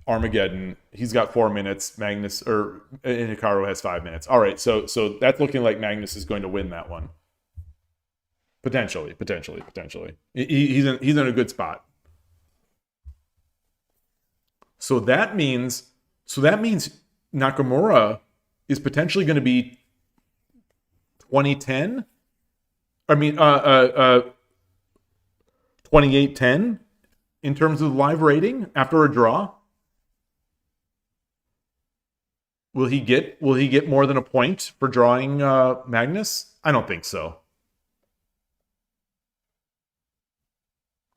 Armageddon, he's got 4 minutes. Magnus and Hikaru has 5 minutes. All right. So that's looking like Magnus is going to win that one. Potentially. He's in a good spot. So that means Nakamura is potentially going to be 2010. I mean, 28-10 in terms of live rating after a draw. Will he get more than a point for drawing Magnus? I don't think so.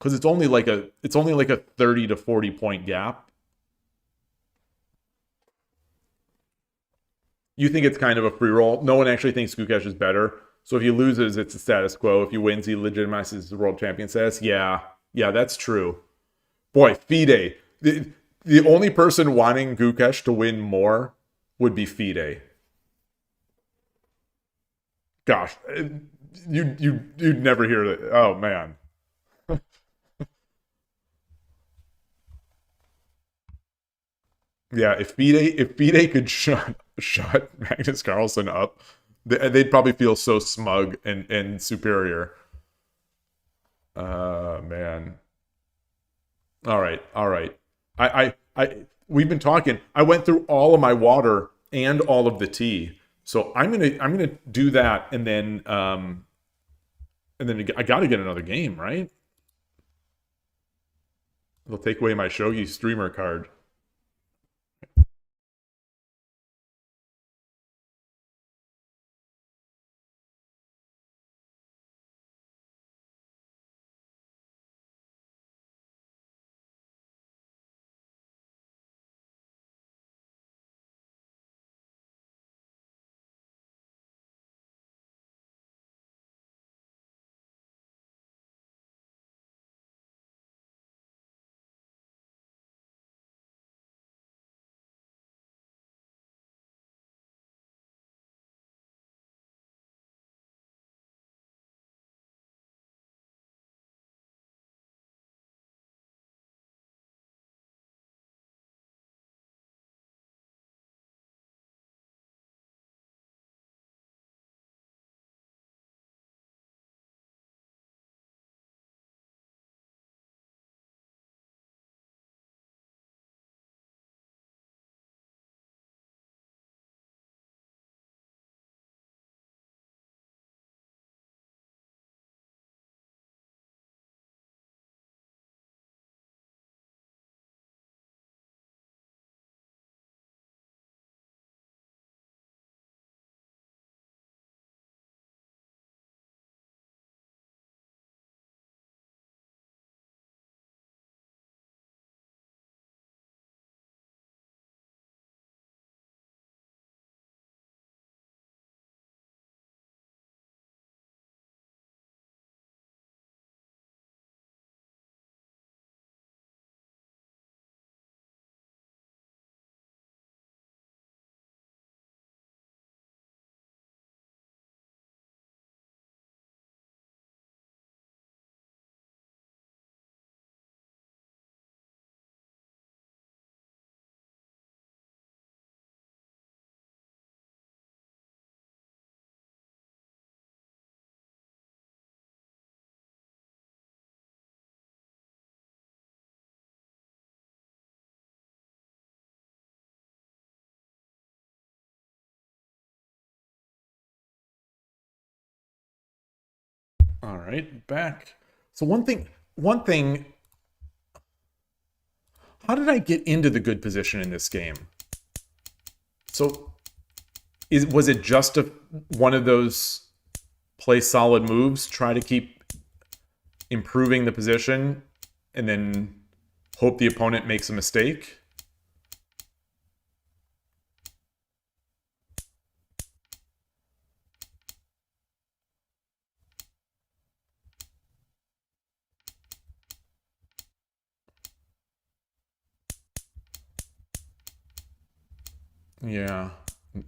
because it's only like a 30 to 40 point gap. You think it's kind of a free roll. No one actually thinks Gukesh is better. So if he loses, it's the status quo. If he wins, he legitimizes the world champion status. Yeah, that's true. Boy, FIDE. The only person wanting Gukesh to win more would be FIDE. Gosh, you'd never hear that. Oh man. Yeah, if FIDE could shut Magnus Carlsen up, they'd probably feel so smug and superior. Man. All right. We've been talking. I went through all of my water and all of the tea. So I'm gonna do that, and then I got to get another game, right? They'll take away my Shogi streamer card. All right, back. So one thing. How did I get into the good position in this game? So, was it just one of those play solid moves, try to keep improving the position, and then hope the opponent makes a mistake? Yeah. And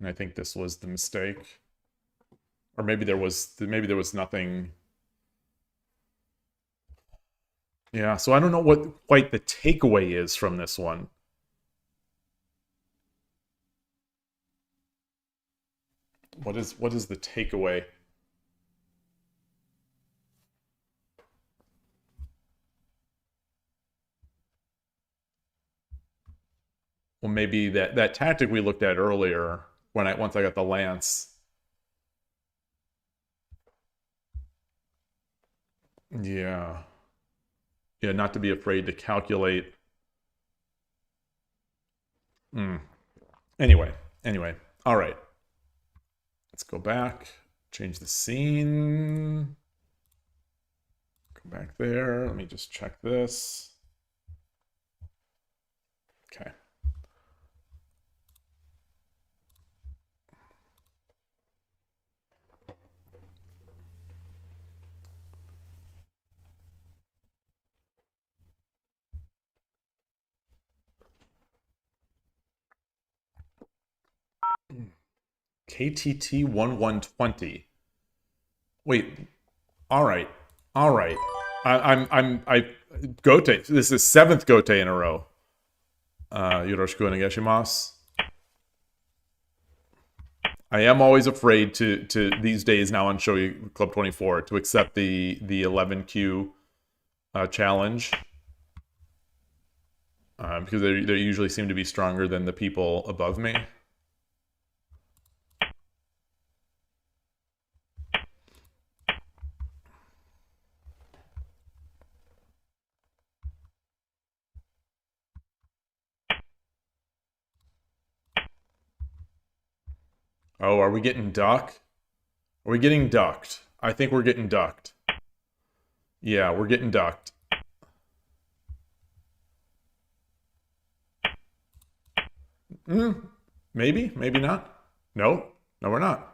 I think this was the mistake. Or maybe there was nothing. Yeah, so I don't know what quite the takeaway is from this one. What is the takeaway? Well, maybe that tactic we looked at earlier once I got the lance. Yeah. Yeah, not to be afraid to calculate. Anyway. All right. Let's go back. Change the scene. Go back there. Let me just check this. Okay. KTT 1120. Wait. All right. I Gote. This is 7th Gote in a row. Yoroshiku onegaishimasu. I am always afraid to these days now on Shogi Club 24 to accept the 11Q challenge because they usually seem to be stronger than the people above me. Oh, are we getting ducked? Are we getting ducked? I think we're getting ducked. Yeah, we're getting ducked. Maybe, maybe not. No, we're not.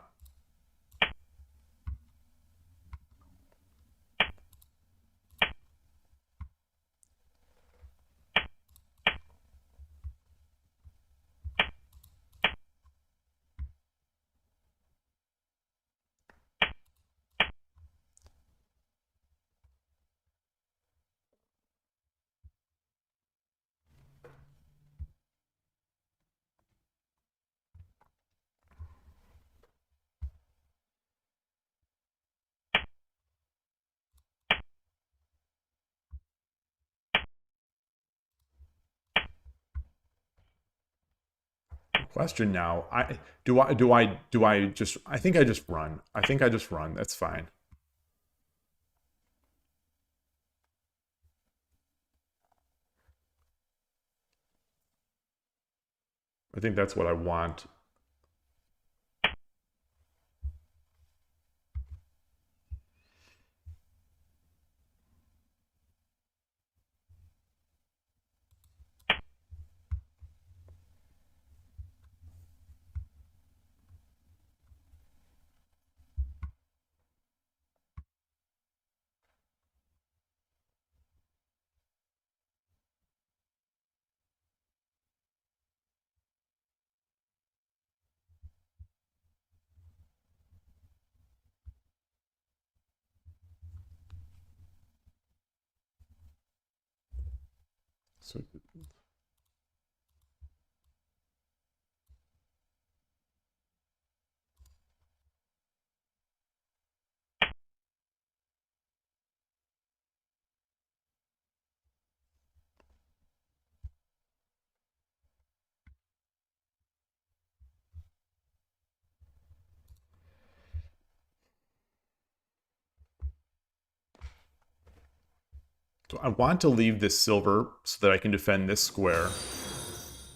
Question now. I just I think I just run. I think I just run. That's fine. I think that's what I want. So I want to leave this silver so that I can defend this square.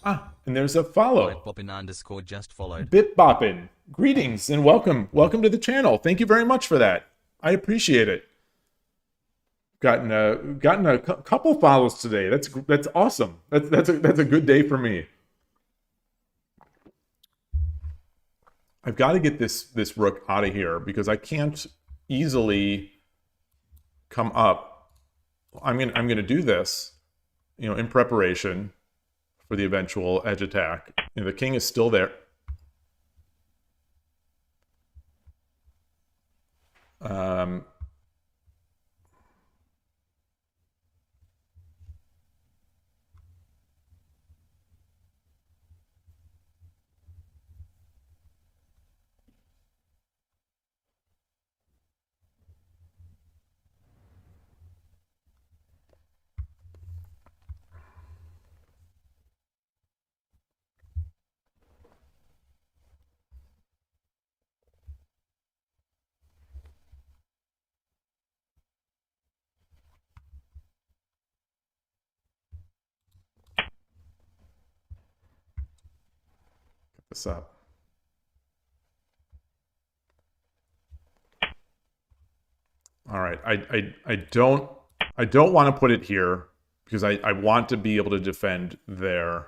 Ah, and there's a follow. Boppin_ just followed. Bit boppin'. Greetings and welcome. Welcome to the channel. Thank you very much for that. I appreciate it. Gotten a couple follows today. That's awesome. That's a good day for me. I've got to get this rook out of here because I can't easily come up. I'm gonna do this, in preparation for the eventual edge attack. The king is still there. this up. All right, I don't want to put it here because I want to be able to defend there.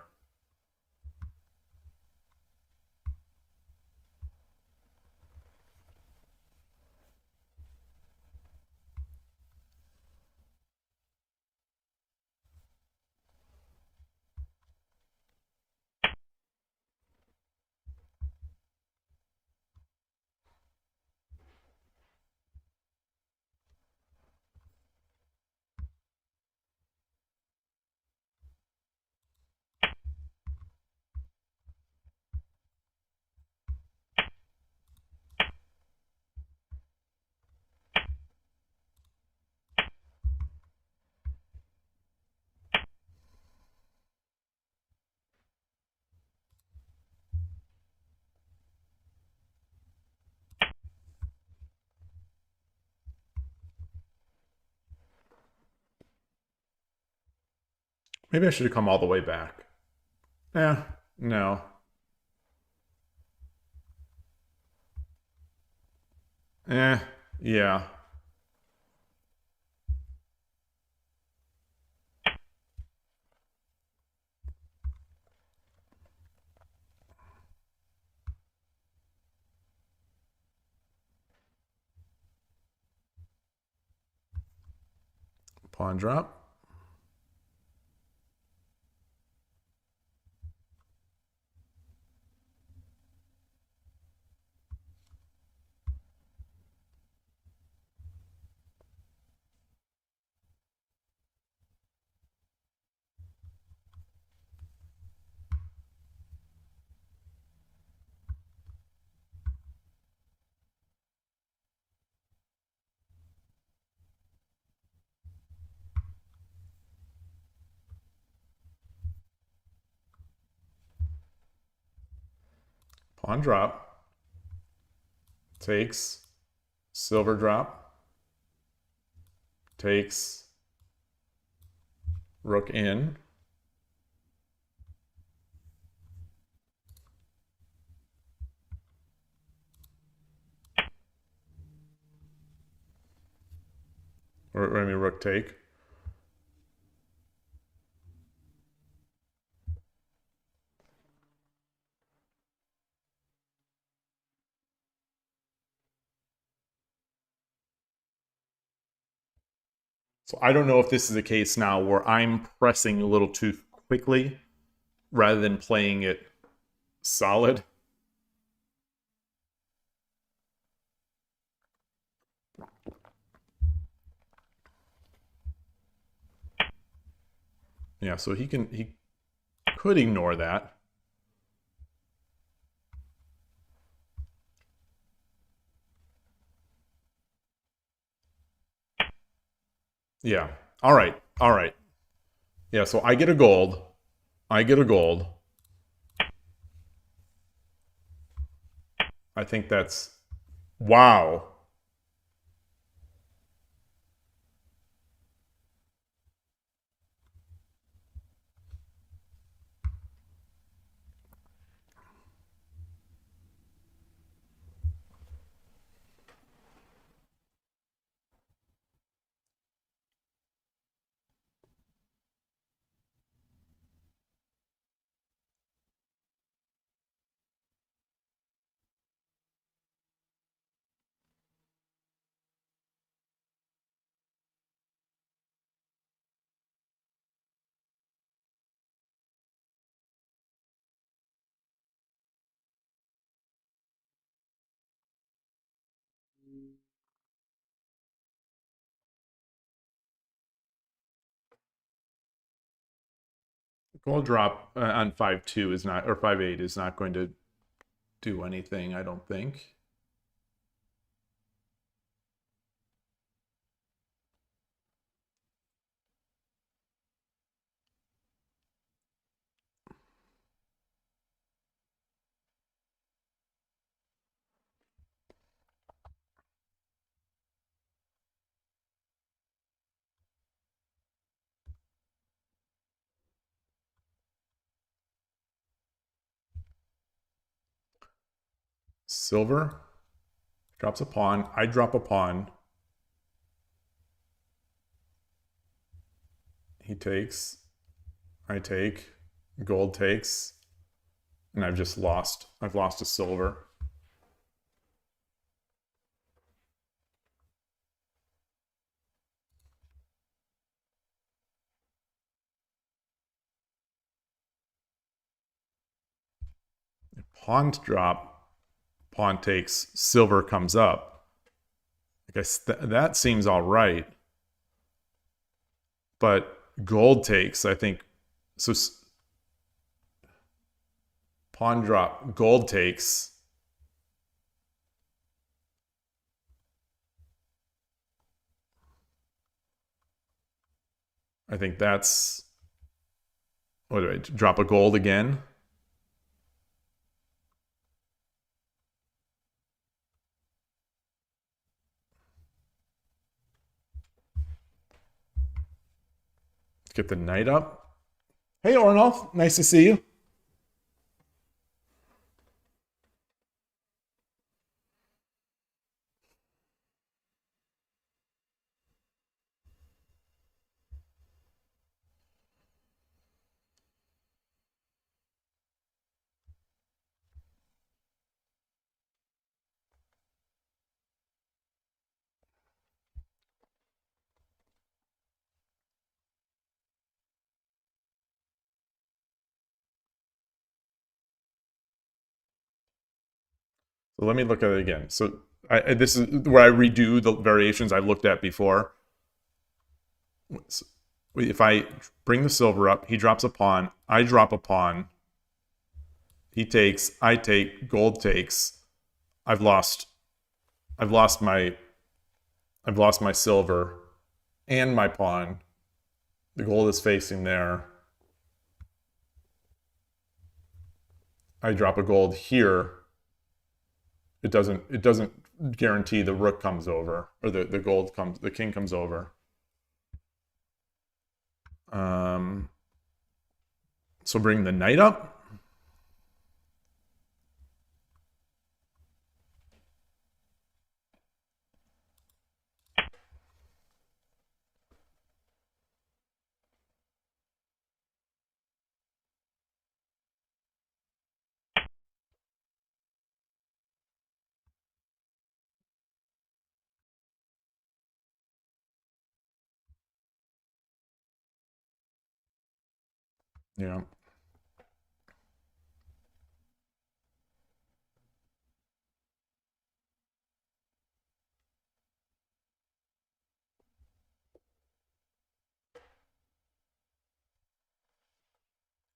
Maybe I should have come all the way back. No. Yeah. Pawn drop. Pawn drop. Takes. Silver drop. Takes. Rook in. Or I mean, rook take. So I don't know if this is a case now where I'm pressing a little too quickly rather than playing it solid. Yeah, so he could ignore that. Yeah. All right. All right. Yeah, so I get a gold. I get a gold. I think that's wow. Gold drop on 5-2 is not, or 5-8 is not going to do anything, I don't think. silver, drops a pawn, I drop a pawn. He takes, I take, gold takes, and I've lost a silver. Pawn drop, pawn takes, silver comes up. I guess that seems all right. But gold takes, I think, so pawn drop, gold takes. I think that's, what do I drop a gold again? Get the knight up. Hey, Ornolf, nice to see you. So let me look at it again. So this is where I redo the variations I looked at before. If I bring the silver up, he drops a pawn, I drop a pawn, he takes, I take, gold takes. I've lost my silver and my pawn. The gold is facing there. I drop a gold here. It doesn't guarantee the rook comes over, or the king comes over. So bring the knight up. Yeah.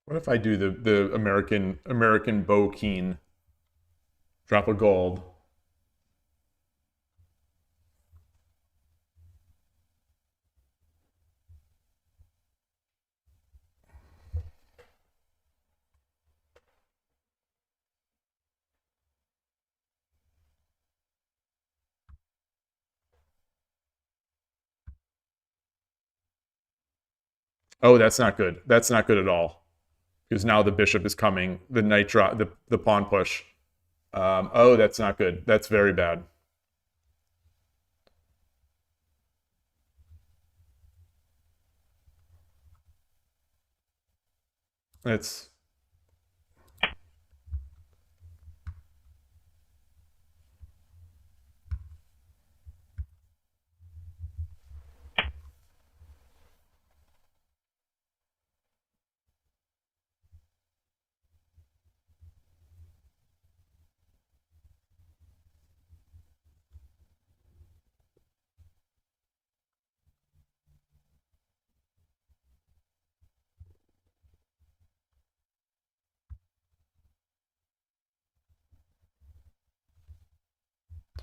What if I do the American bow keen? Drop a gold. Oh, that's not good. That's not good at all. Because now the bishop is coming. The knight drop, the pawn push. Oh, that's not good. That's very bad. It's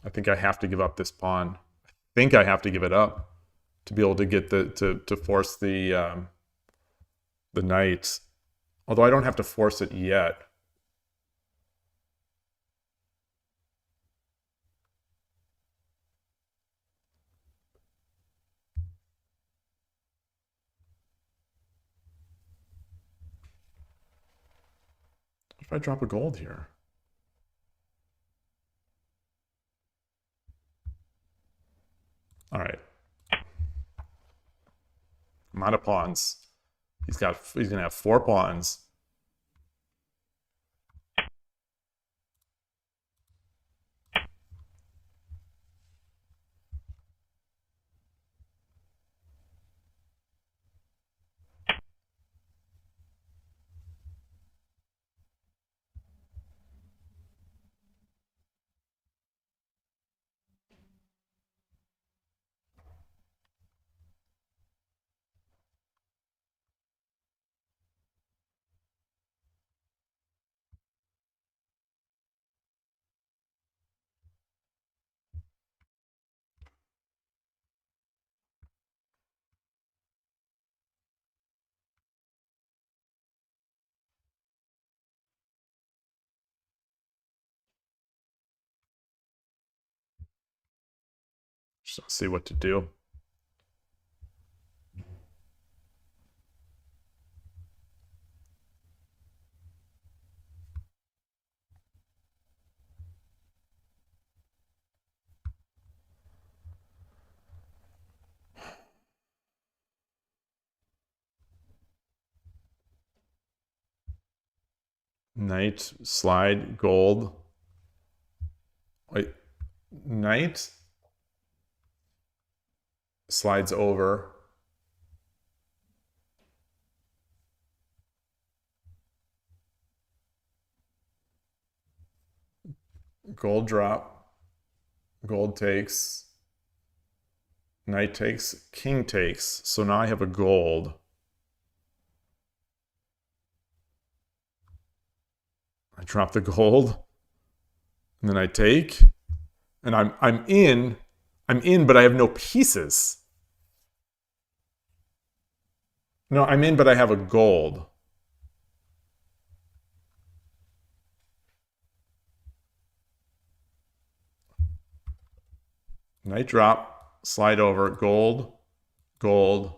I think I have to give up this pawn. I think I have to give it up to be able to get to force the knight. Although I don't have to force it yet. If I drop a gold here. I'm out of pawns. He's gonna have 4 pawns. Just see what to do. Knight, slide, gold. Wait, knight slides over. Gold drop. Gold takes. Knight takes. King takes. So now I have a gold. I drop the gold. And then I take. And I'm in, but I have no pieces. No, I'm in, but I have a gold. Knight drop, slide over, gold, gold,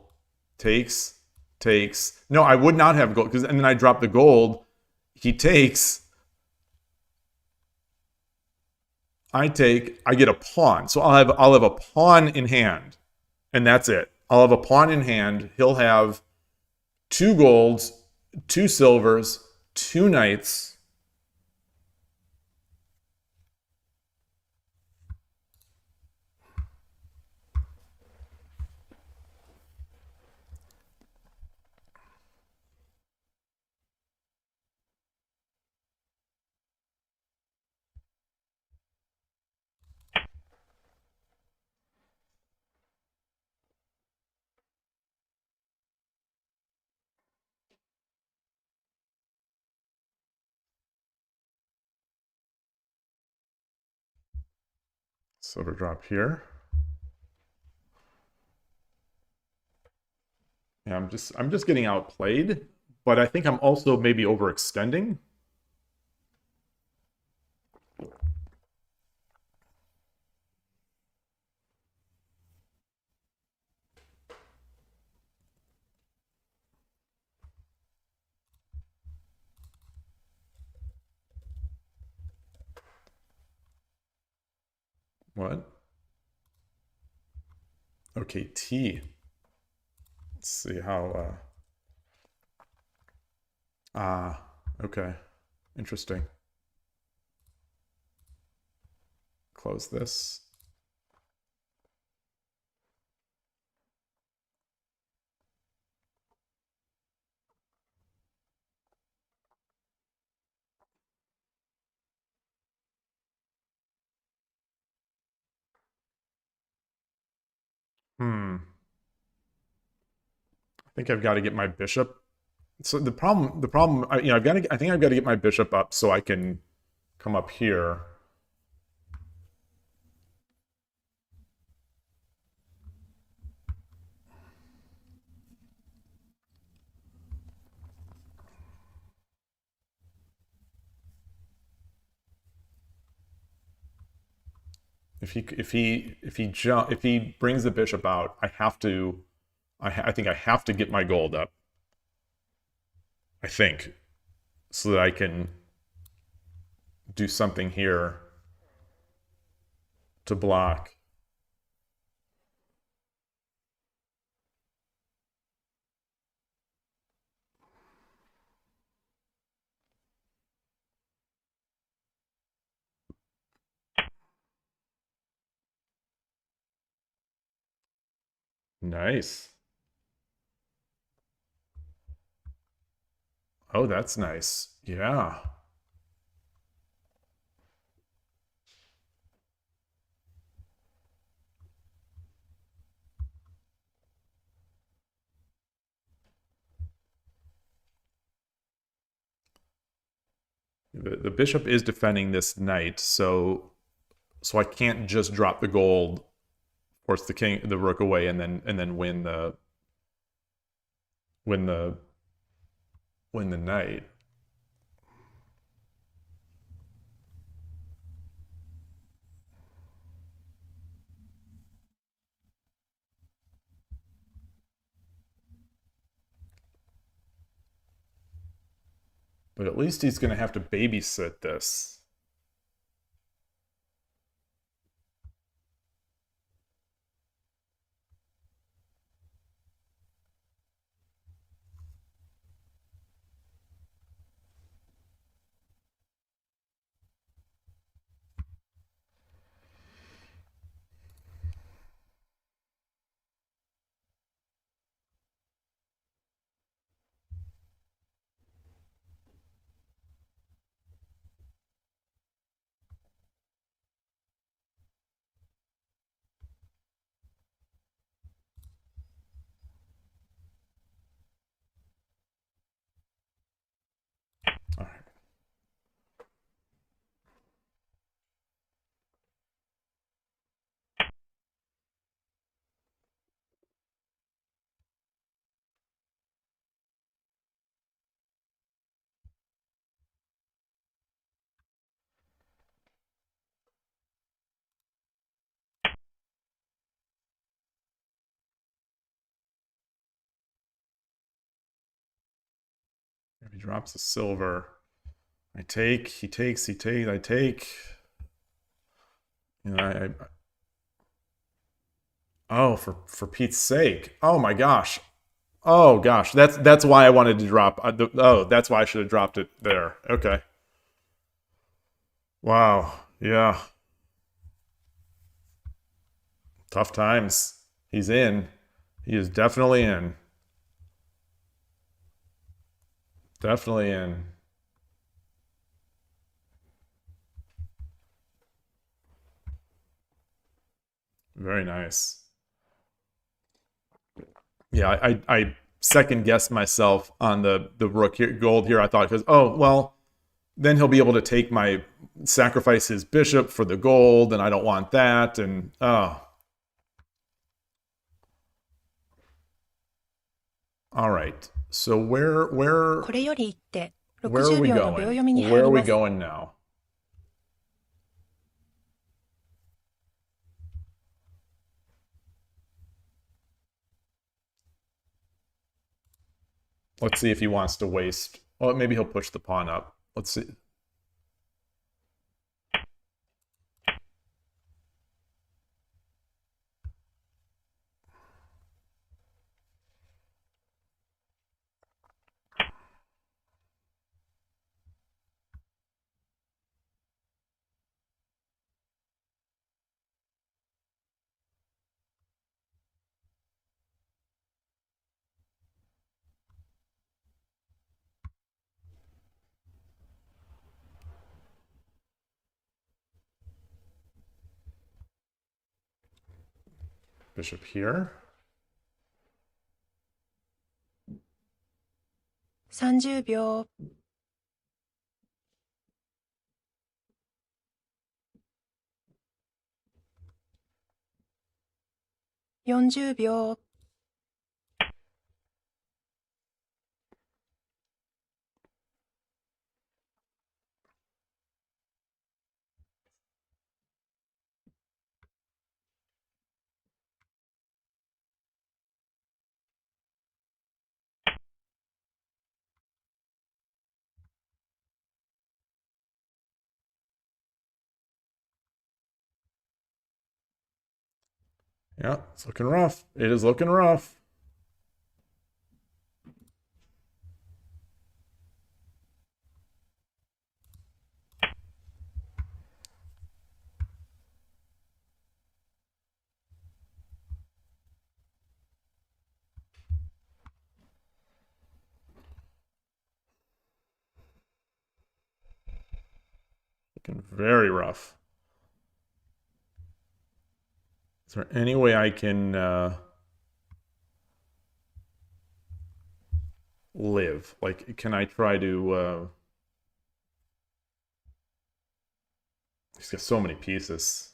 takes, takes. No, I would not have gold, and then I drop the gold. He takes. I take, I get a pawn. So I'll have a pawn in hand. And that's it. I'll have a pawn in hand. He'll have 2 golds, 2 silvers, 2 knights. Silver drop here. Yeah, I'm just getting outplayed, but I think I'm also maybe overextending. What? Okay, T. Let's see how, okay. Interesting. Close this. I think I've got to get my bishop. So the problem, you know, I think I've got to get my bishop up so I can come up here. If he brings the bishop out, I think I have to get my gold up. I think, so that I can do something here to block. Nice. Oh, that's nice. Yeah. The bishop is defending this knight, so I can't just drop the gold, force the rook away, and then win win the win the knight. But at least he's going to have to babysit this. All right. If he drops a silver, I take. He takes. He takes. I take. You know, oh, for Pete's sake! Oh my gosh! Oh gosh! That's why I wanted to drop. Oh, that's why I should have dropped it there. Okay. Wow. Yeah. Tough times. He's in. He is definitely in. Definitely in. Very nice. Yeah, I second guessed myself on the rook here, gold here. I thought because well, then he'll be able to take my sacrifice his bishop for the gold, and I don't want that. And all right. So where これより一手 where are 60 we 秒の秒 going? 読みに Where 入 are り we ます。 going now? Let's see if he wants to waste. Well, maybe he'll push the pawn up. Let's see. Bishop here. 30秒。40秒。Yeah, it's looking rough. It is looking rough. Looking very rough. Is there any way I can live? Like, can I try to... He's got so many pieces.30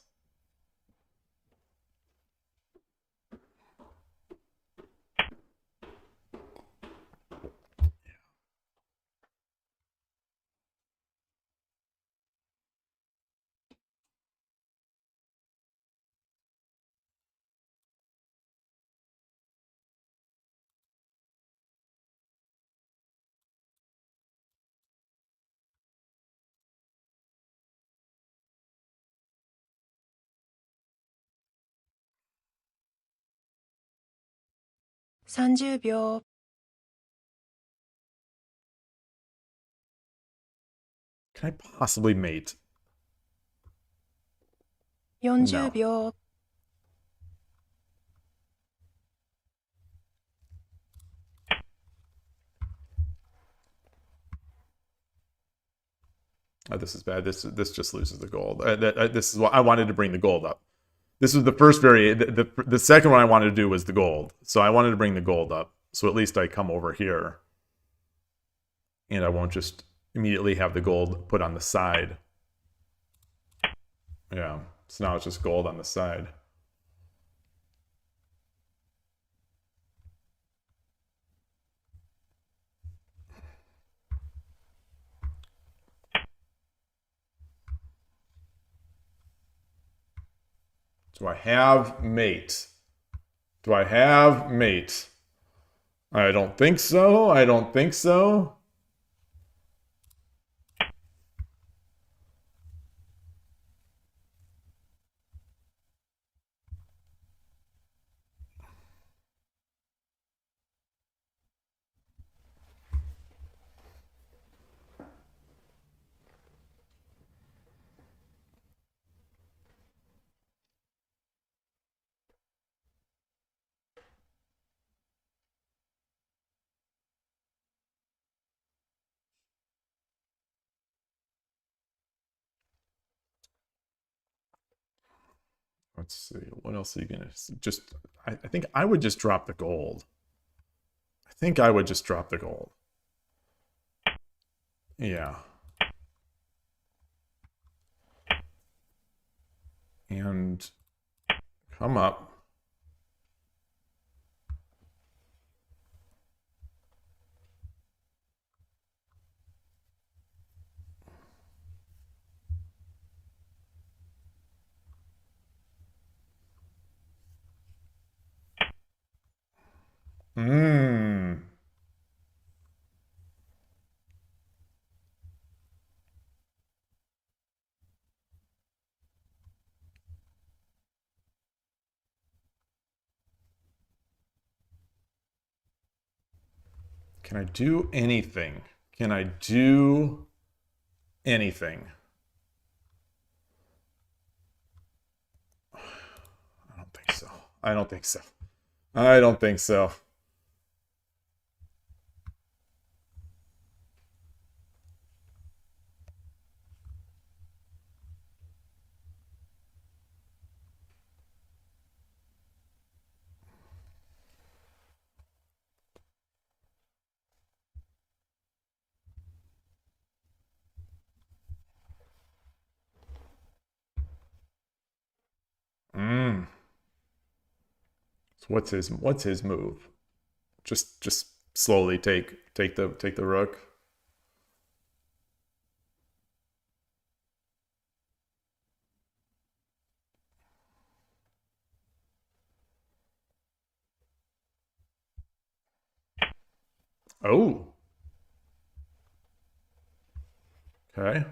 秒。Can I possibly mate? 40秒。Oh, this is bad. This just loses the gold. This is what I wanted to bring the gold up. This was the first the second one I wanted to do was the gold. So I wanted to bring the gold up. So at least I come over here. And I won't just immediately have the gold put on the side. Yeah. So now it's just gold on the side. Do I have mate? Do I have mate? I don't think so. I don't think so. Let's see. What else are you gonna just? I think I would just drop the gold. I think I would just drop the gold. Yeah. And come up. Mmm. Can I do anything? Can I do anything? I don't think so. I don't think so. I don't think so. Mm. So what's his move? Just slowly take the rook. Oh. Okay.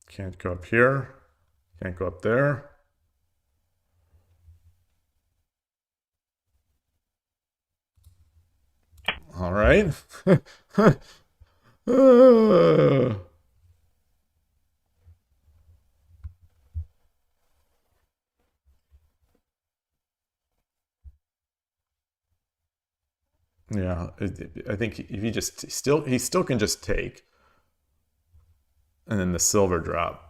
Can't go up here. Can't go up there. All right. Yeah, I think if he still can just take, and then the silver drop.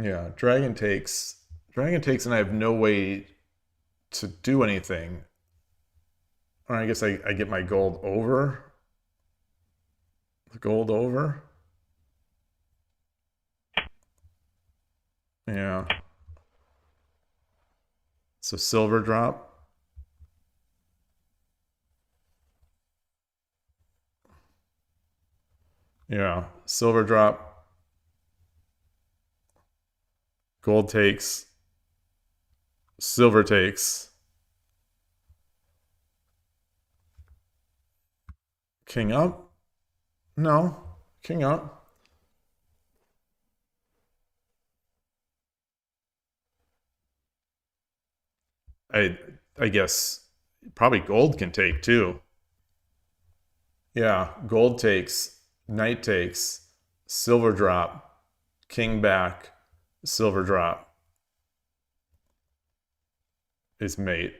Yeah, dragon takes, and I have no way to do anything. Or I guess I get my gold over. The gold over. Yeah. So silver drop. Yeah. Silver drop. Gold takes. Silver takes. King up? No. King up. I I guess probably gold can take too. Yeah, gold takes, knight takes, silver drop, king back, silver drop is mate.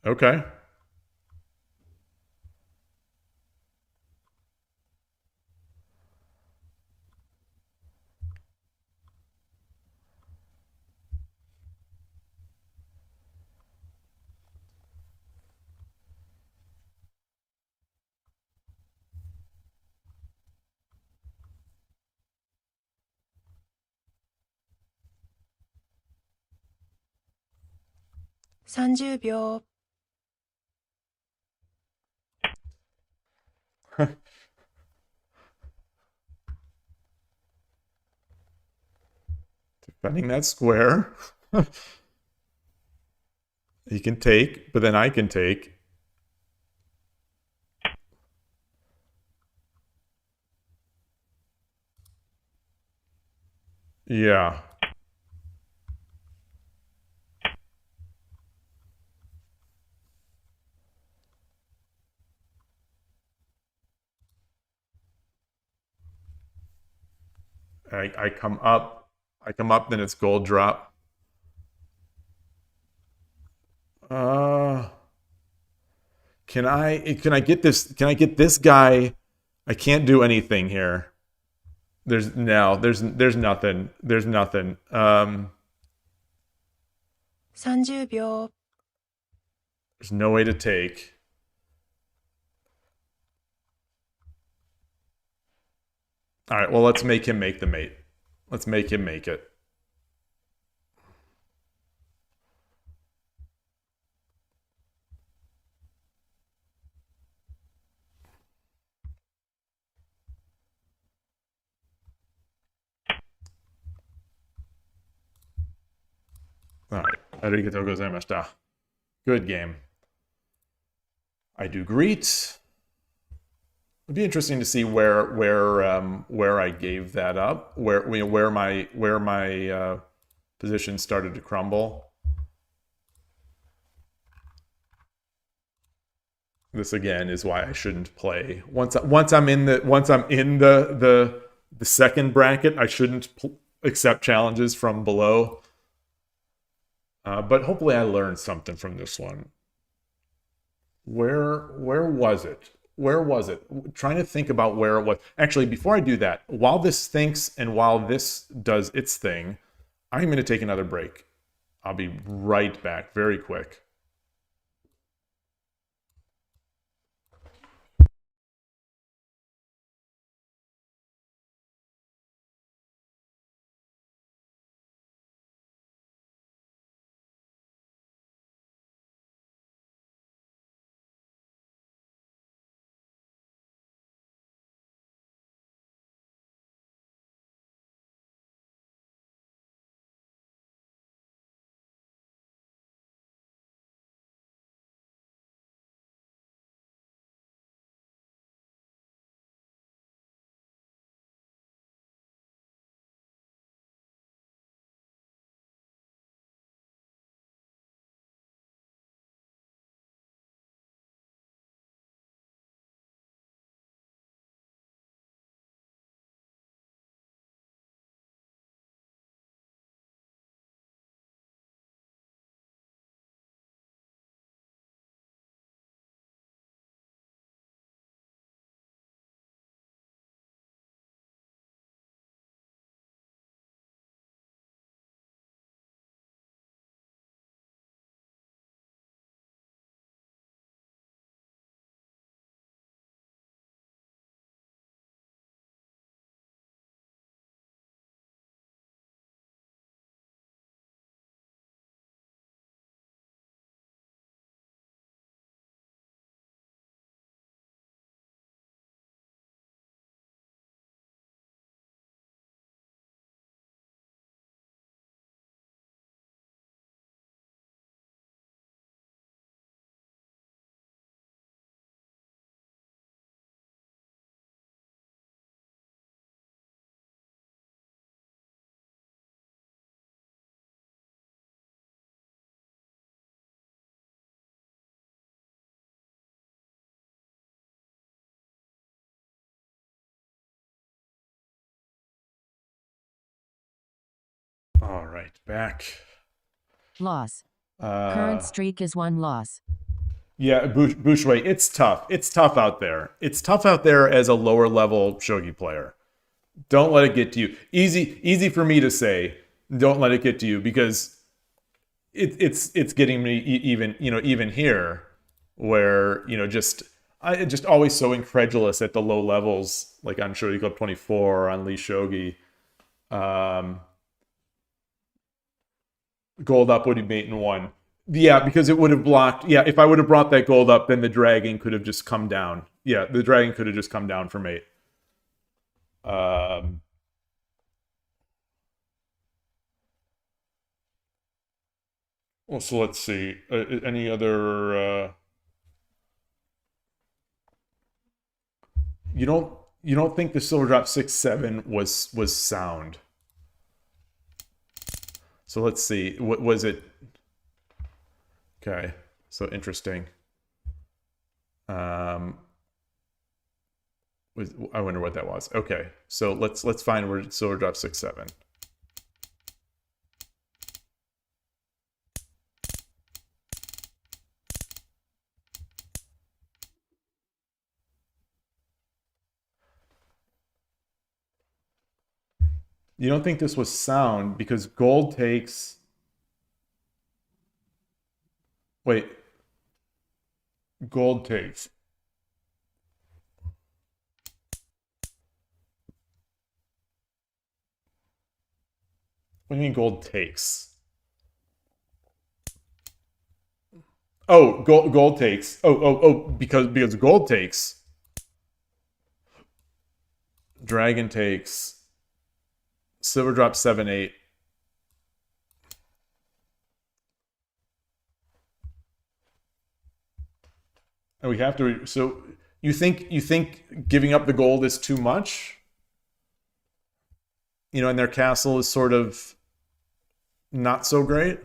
Okay. $30. Defending that square. He can take, but then I can take. Yeah. I come up. I come up, then it's gold drop. Uh can I get this? Can I get this guy? I can't do anything here. There's nothing. There's nothing. 30秒。There's no way to take. All right, well, let's make him make the mate. Let's make him make it. All right. Arigatou gozaimashita. Good game. I do greet. It'd be interesting to see where I gave that up, where my position started to crumble. This again is why I shouldn't play once I'm in the second bracket. I shouldn't accept challenges from below. But hopefully I learned something from this one. Where was it? Where was it? Trying to think about where it was. Actually, before I do that, while this thinks and while this does its thing, I'm going to take another break. I'll be right back very quick. All right, back. Loss. Current streak is 1 loss. Yeah, Bushway, it's tough. It's tough out there. It's tough out there as a lower level shogi player. Don't let it get to you. Easy for me to say. Don't let it get to you, because it's getting me even here, where I just always so incredulous at the low levels, like on Shogi Club 24 or on Lee Shogi. Gold up would have made in 1. Yeah, because it would have blocked. Yeah, if I would have brought that gold up, then the dragon could have just come down. Yeah, the dragon could have just come down for mate. Well, so let's see. Any other? You don't think the silver drop 6-7 was sound? So let's see. What was it? Okay, so interesting. I wonder what that was. Okay, so let's find where silver drop 6-7. You don't think this was sound because gold takes... Wait. Gold takes. What do you mean gold takes? Oh, gold takes. Oh, because gold takes. Dragon takes. Silver drop 7-8. And we have to. So you think giving up the gold is too much? And their castle is sort of not so great.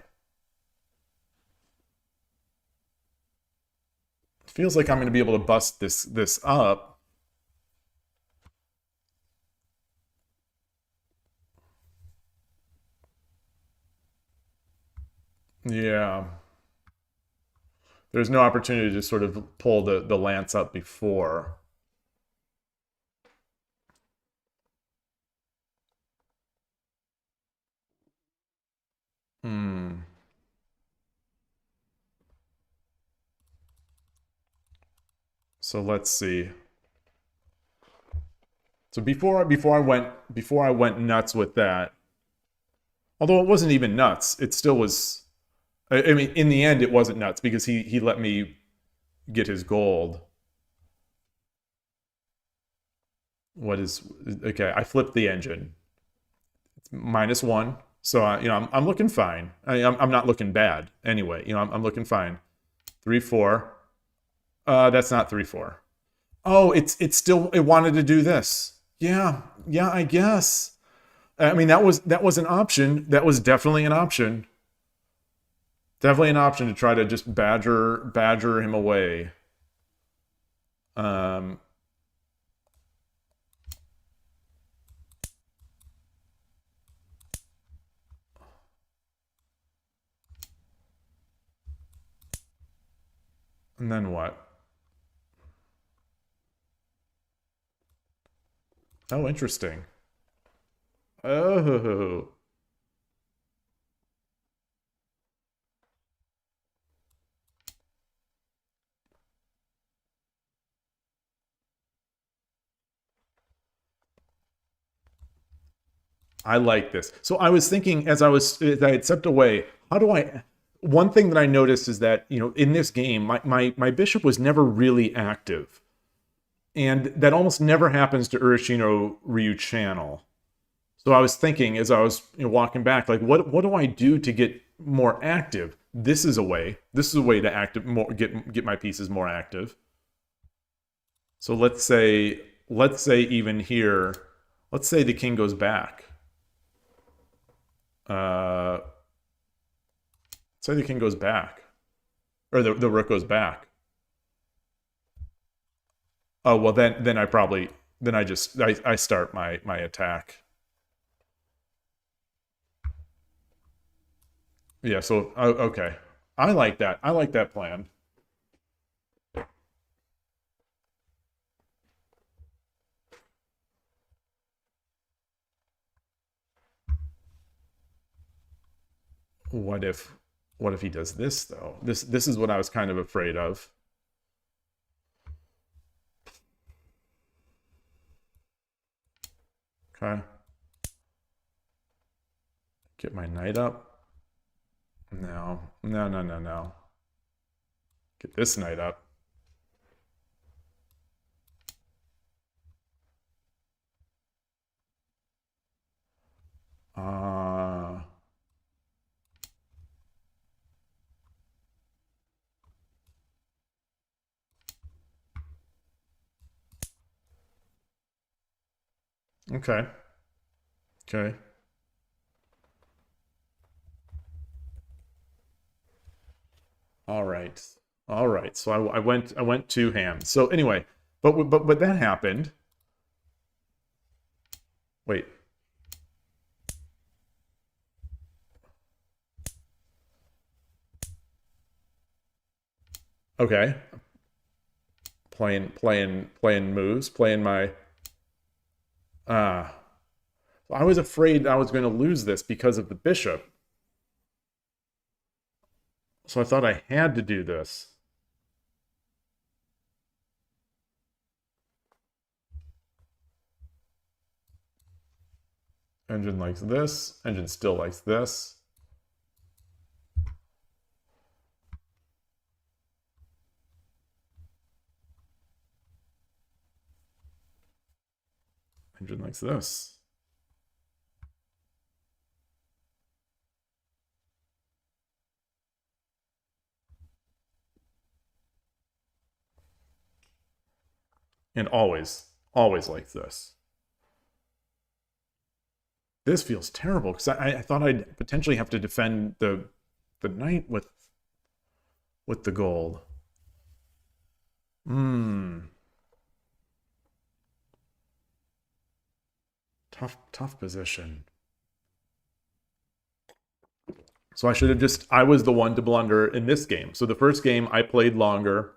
Feels like I'm going to be able to bust this up. Yeah. There's no opportunity to sort of pull the lance up before. So let's see. So before I went nuts with that, although it wasn't even nuts, it still was. I mean, in the end, it wasn't nuts because he let me get his gold. Okay? I flipped the engine. It's -1, so I'm looking fine. I'm not looking bad anyway. I'm looking fine. 3-4. That's not 3-4. Oh, it wanted to do this. Yeah, I guess. I mean, that was an option. That was definitely an option. Definitely an option to try to just badger him away. And then what? Oh, interesting. Oh. I like this. So I was thinking as I had stepped away, one thing that I noticed is that, in this game, my bishop was never really active. And that almost never happens to Urashino Ryu Channel. So I was thinking as I was walking back, like, what do I do to get more active? This is a way. This is a way to get my pieces more active. So let's say even here, let's say the king goes back. Say the king goes back, or the rook goes back. Oh well, then I start my attack. Yeah, so okay. I like that. I like that plan. What if he does this though? This is what I was kind of afraid of. Okay. Get my knight up. No. No, no, no, no. Get this knight up. Okay. Okay. All right. All right. So I went two hands. So anyway, but that happened. Wait. Okay. Playing moves, playing my I was afraid I was going to lose this because of the bishop. So I thought I had to do this. Engine likes this. Engine still likes this. Engine likes this. And always like this. This feels terrible because I thought I'd potentially have to defend the knight with the gold. Tough position. So I was the one to blunder in this game. So the first game I played longer.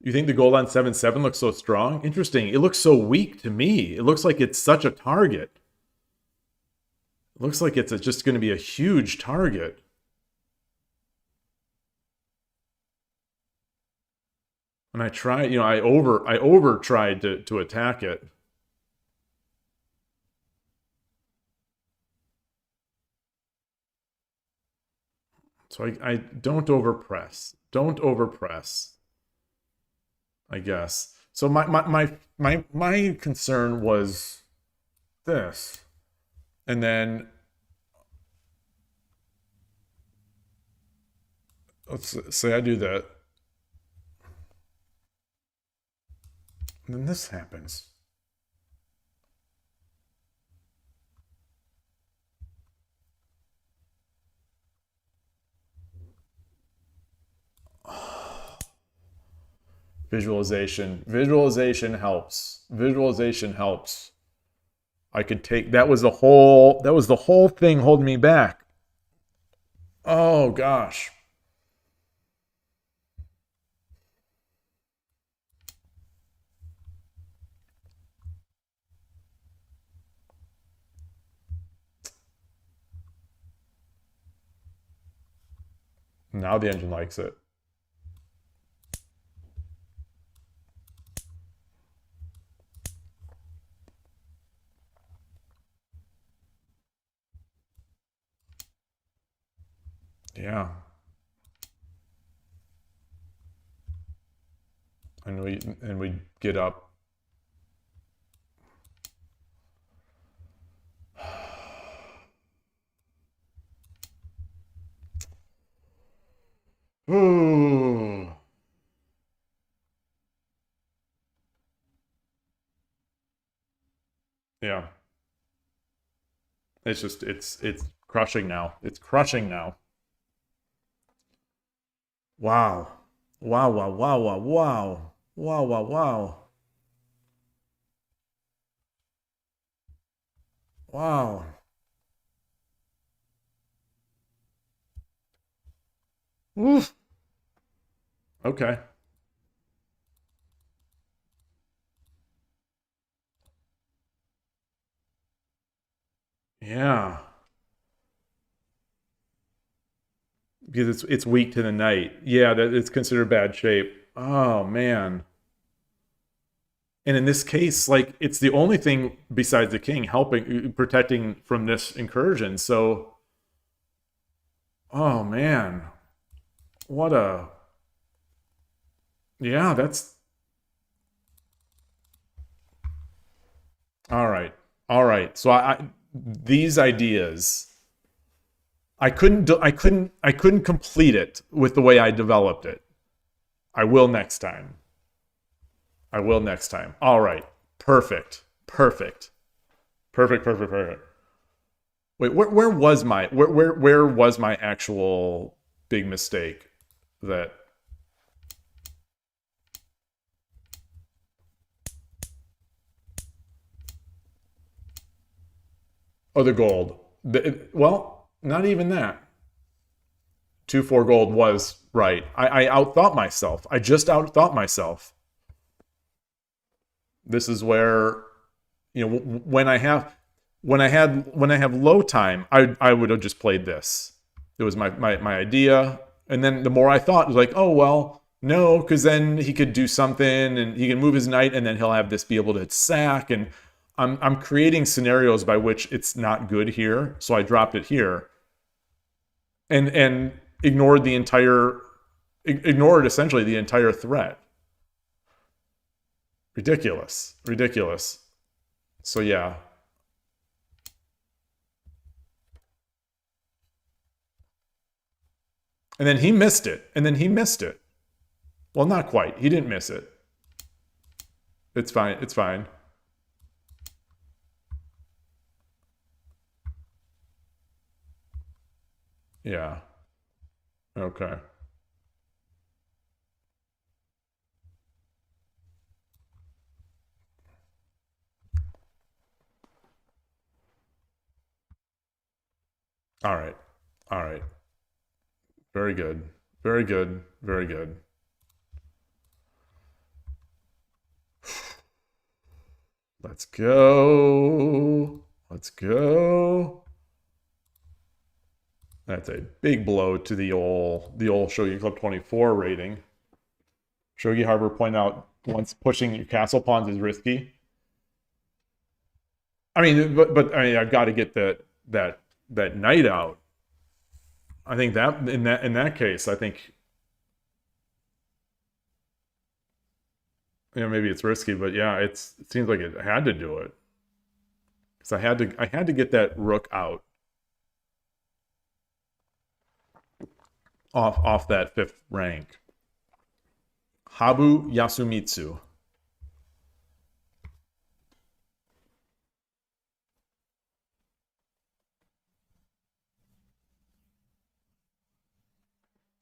You think the gold on 7-7 looks so strong? Interesting. It looks so weak to me. It looks like it's such a target. It looks like it's just going to be a huge target. And I tried, I over tried to attack it. So I don't overpress. Don't overpress. I guess. So my concern was this. And then let's say I do that. And then this happens. Visualization helps. Visualization helps. I could take that was the whole thing holding me back. Oh gosh. Now the engine likes it. Yeah. And we get up. Ooh. Yeah. It's just it's crushing now. It's crushing now. Wow. Wow, wow, wow, wow, wow. Wow, wow, wow. Wow. Oof. Okay. Yeah. Because it's weak to the knight. Yeah, that it's considered bad shape. Oh man. And in this case, like it's the only thing besides the king helping protecting from this incursion. So, oh man, what a yeah. That's all right. All right. So I these ideas, I couldn't complete it with the way I developed it. I will next time. I will next time. All right. Perfect. Perfect. Perfect. Perfect. Perfect. Wait, where was my where was my actual big mistake that oh the gold. Well, not even that. 2-4 gold was right. I outthought myself. I just outthought myself. This is where you know when I have low time, I would have just played this. It was my idea, and then the more I thought, it was like, oh well, no, because then he could do something, and he can move his knight, and then he'll have this be able to sack, and I'm creating scenarios by which it's not good here, so I dropped it here, and ignored essentially the entire threat. Ridiculous, ridiculous. So yeah. And then he missed it. And then he missed it. Well, not quite. He didn't miss it. It's fine. It's fine. Yeah. Okay. All right. All right. Very good. Very good. Very good. Let's go. Let's go. That's a big blow to the old Shogi Club 24 rating. Shogi Harbor pointed out once pushing your castle pawns is risky. I mean, but I mean, I've got to get that knight out. I think that in that case, I think maybe it's risky, but yeah, it seems like it had to do it because I had to get that rook out off that 5th rank. Habu Yasumitsu.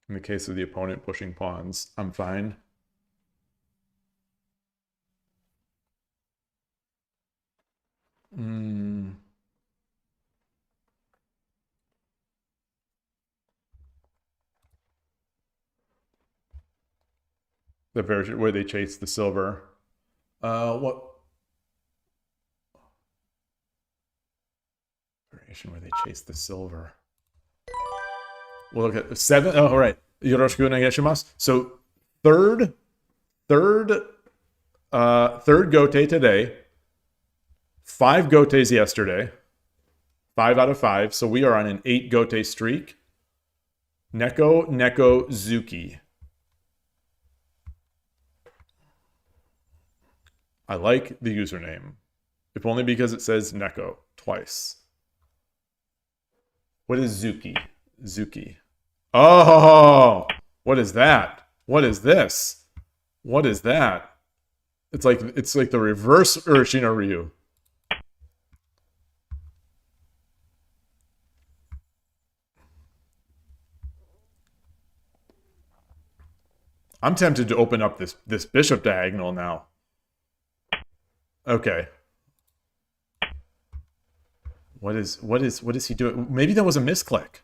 In the case of the opponent pushing pawns, I'm fine. The version where they chase the silver. What variation where they chase the silver? We'll look at 7. Oh, all right. Yoroshiku onegaishimasu. So third gote today. 5 gotes yesterday. 5 out of 5. So we are on an 8 gote streak. Neko Zuki. I like the username, if only because it says Neko twice. What is Zuki? Zuki. Oh, what is that? What is this? What is that? It's like the reverse Urashino Ryu. I'm tempted to open up this bishop diagonal now. Okay. What is he doing? Maybe that was a misclick.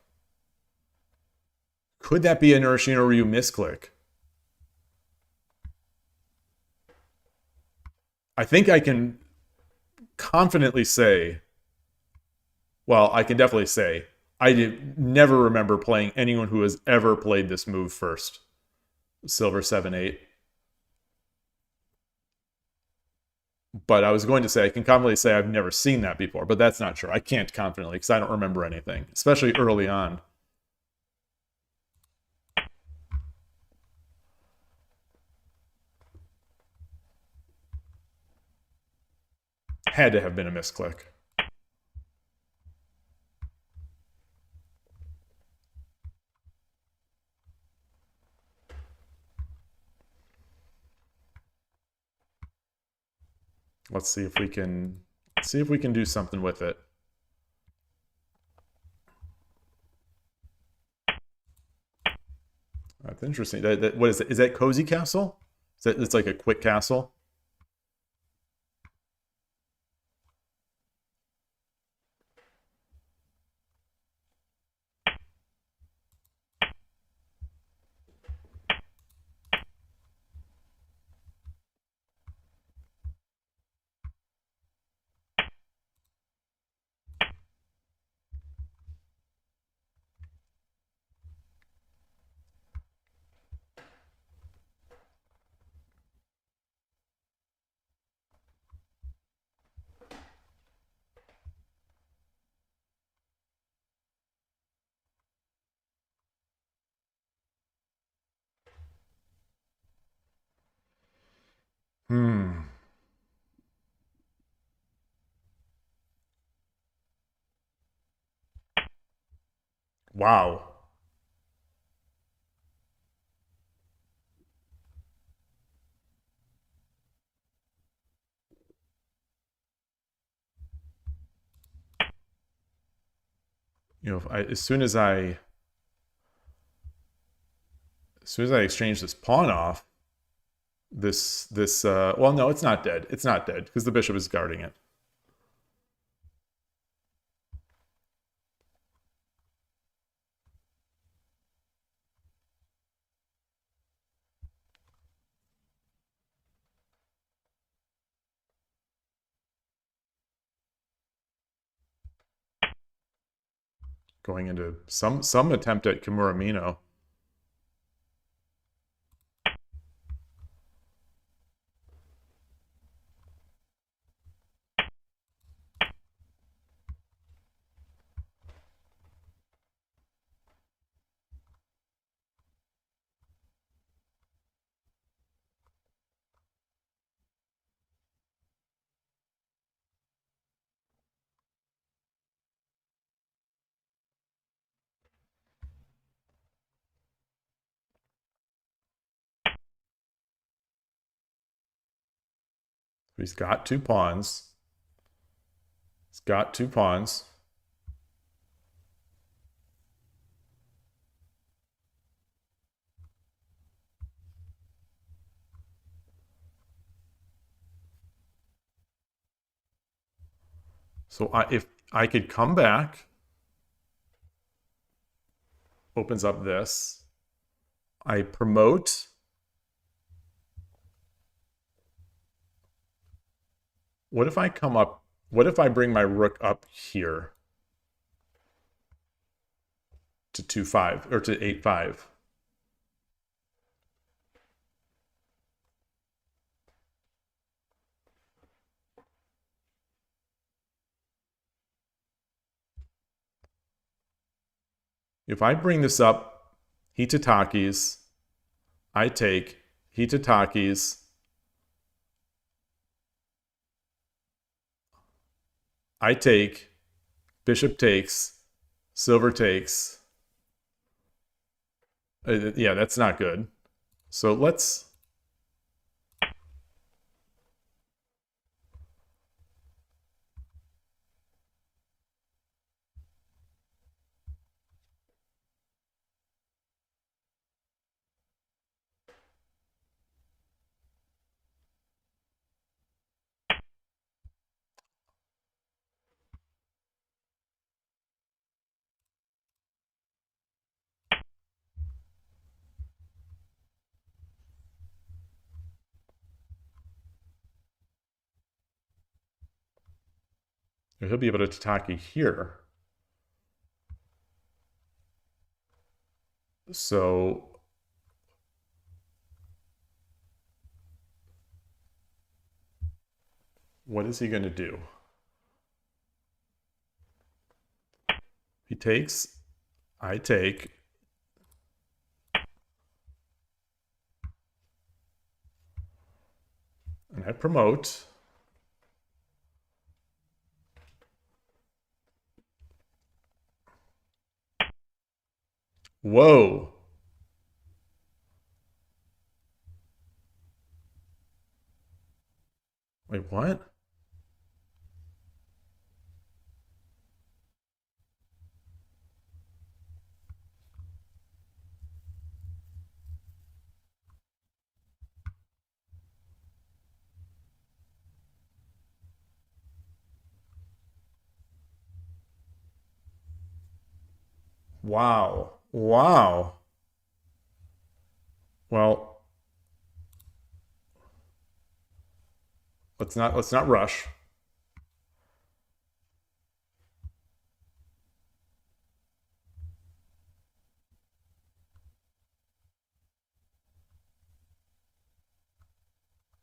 Could that be an Urashino Ryu misclick? I think I can confidently say, well, I can definitely say, never remember playing anyone who has ever played this move first. Silver 7-8. But I was going to say, I can confidently say I've never seen that before, but that's not true. I can't confidently because I don't remember anything, especially early on. Had to have been a misclick. Let's see if we can do something with it. That's interesting. What is it? Is that Cozy Castle? It's like a quick castle? Wow. You know, as soon as I exchange this pawn off, well, no, it's not dead. It's not dead because the bishop is guarding it. Going into some attempt at Kimura Mino. He's got two pawns. He's got two pawns. So if I could come back, opens up this. I promote. What if I come up? What if I bring my rook up here to 2-5 or to 8-5? If I bring this up, he tatakis, I take, he tatakis, I take, bishop takes, silver takes. Yeah, that's not good. So let's... He'll be able to tataki here. So what is he going to do? He takes, I take. And I promote. Whoa. Wait, what? Wow. Wow. Well, let's not rush.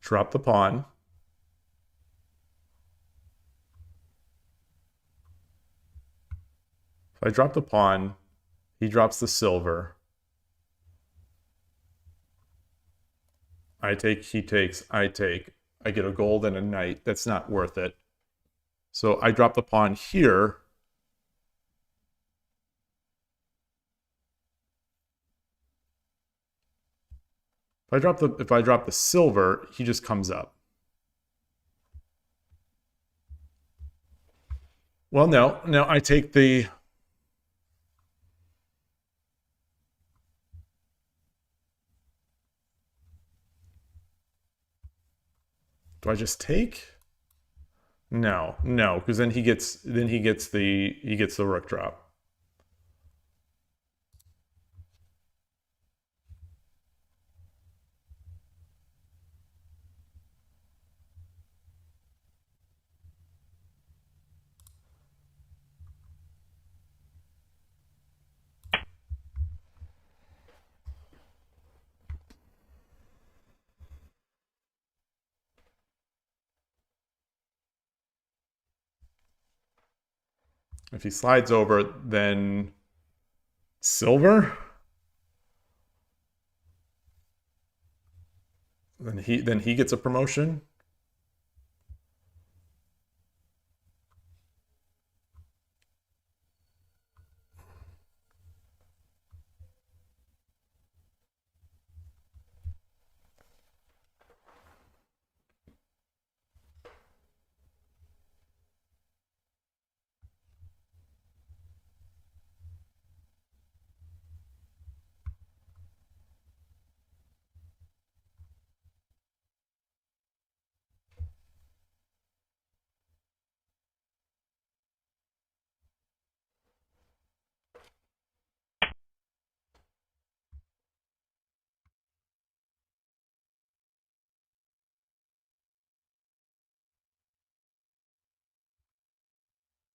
Drop the pawn. If I drop the pawn, he drops the silver. I take, he takes, I take. I get a gold and a knight. That's not worth it. So I drop the pawn here. If I drop the silver, he just comes up. Well, no, I take the. Do I just take? No, because then he gets the rook drop. If he slides over, then silver? Then he gets a promotion.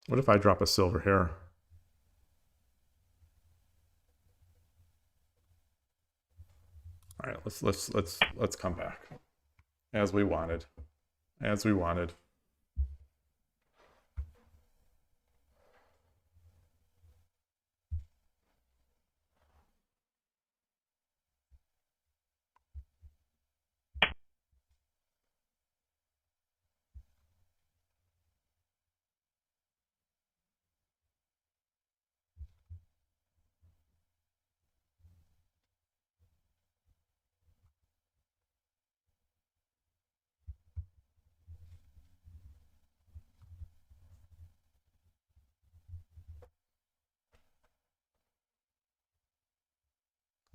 What if I drop a silver here? All right, let's come back. As we wanted. As we wanted.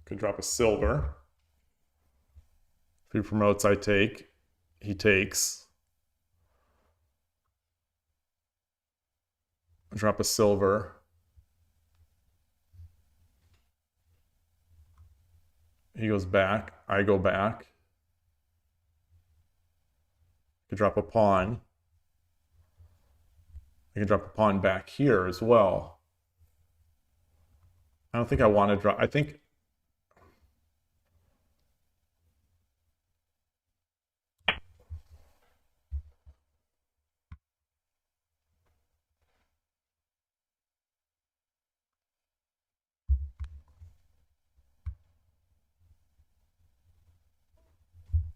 Could drop a silver. If he promotes, I take. He takes. Drop a silver. He goes back. I go back. Could drop a pawn. I can drop a pawn back here as well. I don't think I want to drop. I think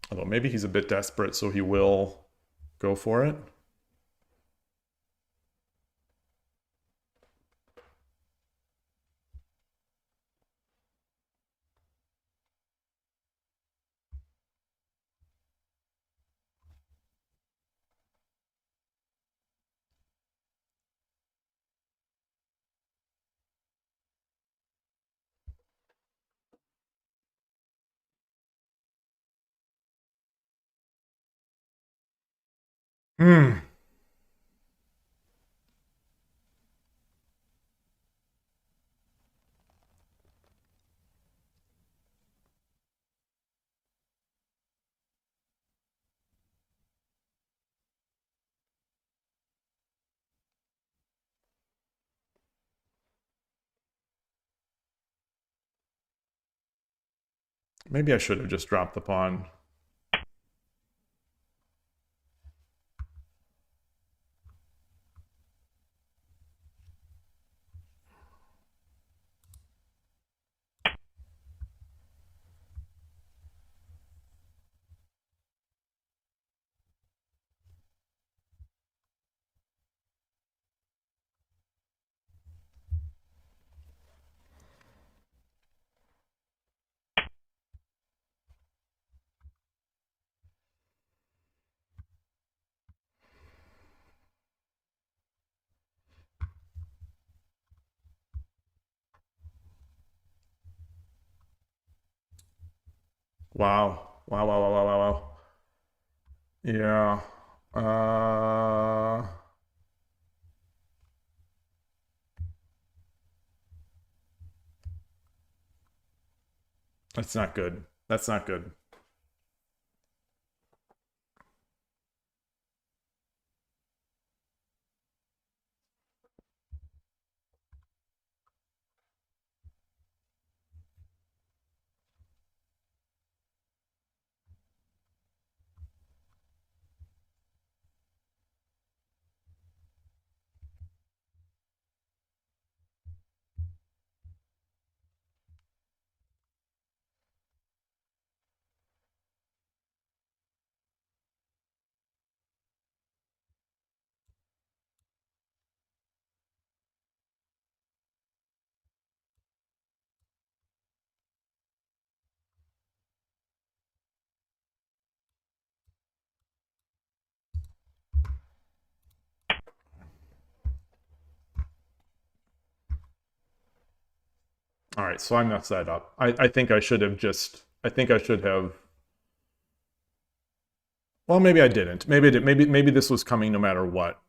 although maybe he's a bit desperate, so he will go for it. Hmm. Maybe I should have just dropped the pawn. Wow. Wow, wow, wow, wow, wow, wow. Yeah. That's not good. That's not good. All right, so I messed that up. I think I should have just. I think I should have. Well, maybe I didn't. Maybe I did. Maybe this was coming no matter what.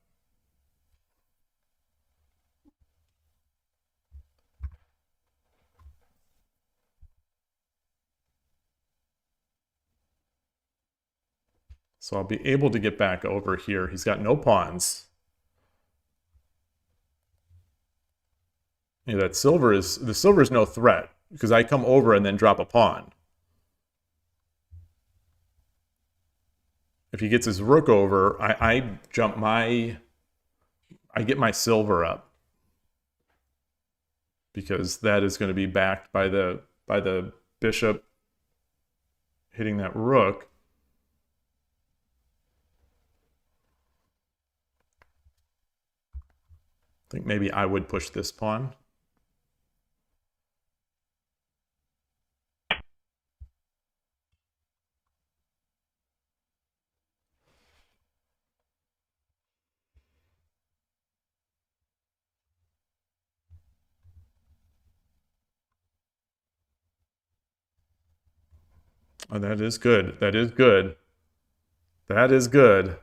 So I'll be able to get back over here. He's got no pawns. Yeah, that silver is the silver is no threat because I come over and then drop a pawn. If he gets his rook over, I jump my I get my silver up because that is going to be backed by the bishop hitting that rook. I think maybe I would push this pawn. Oh, that is good. That is good. That is good.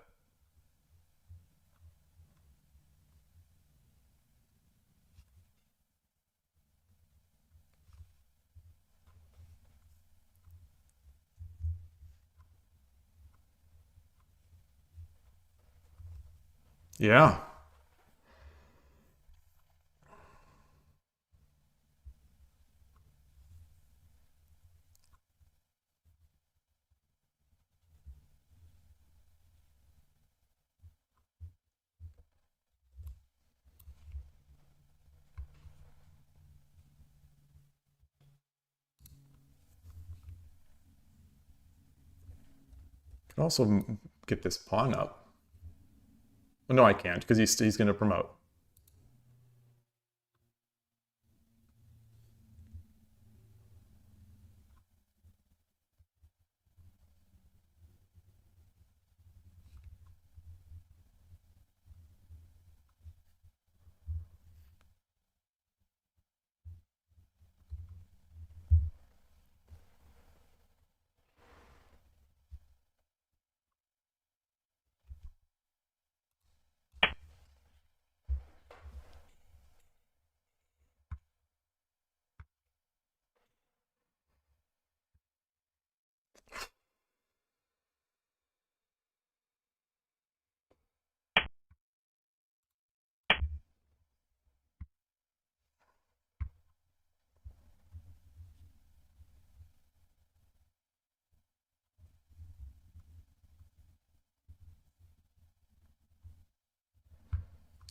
Yeah. could also get this pawn up. Oh, no, I can't because he's going to promote.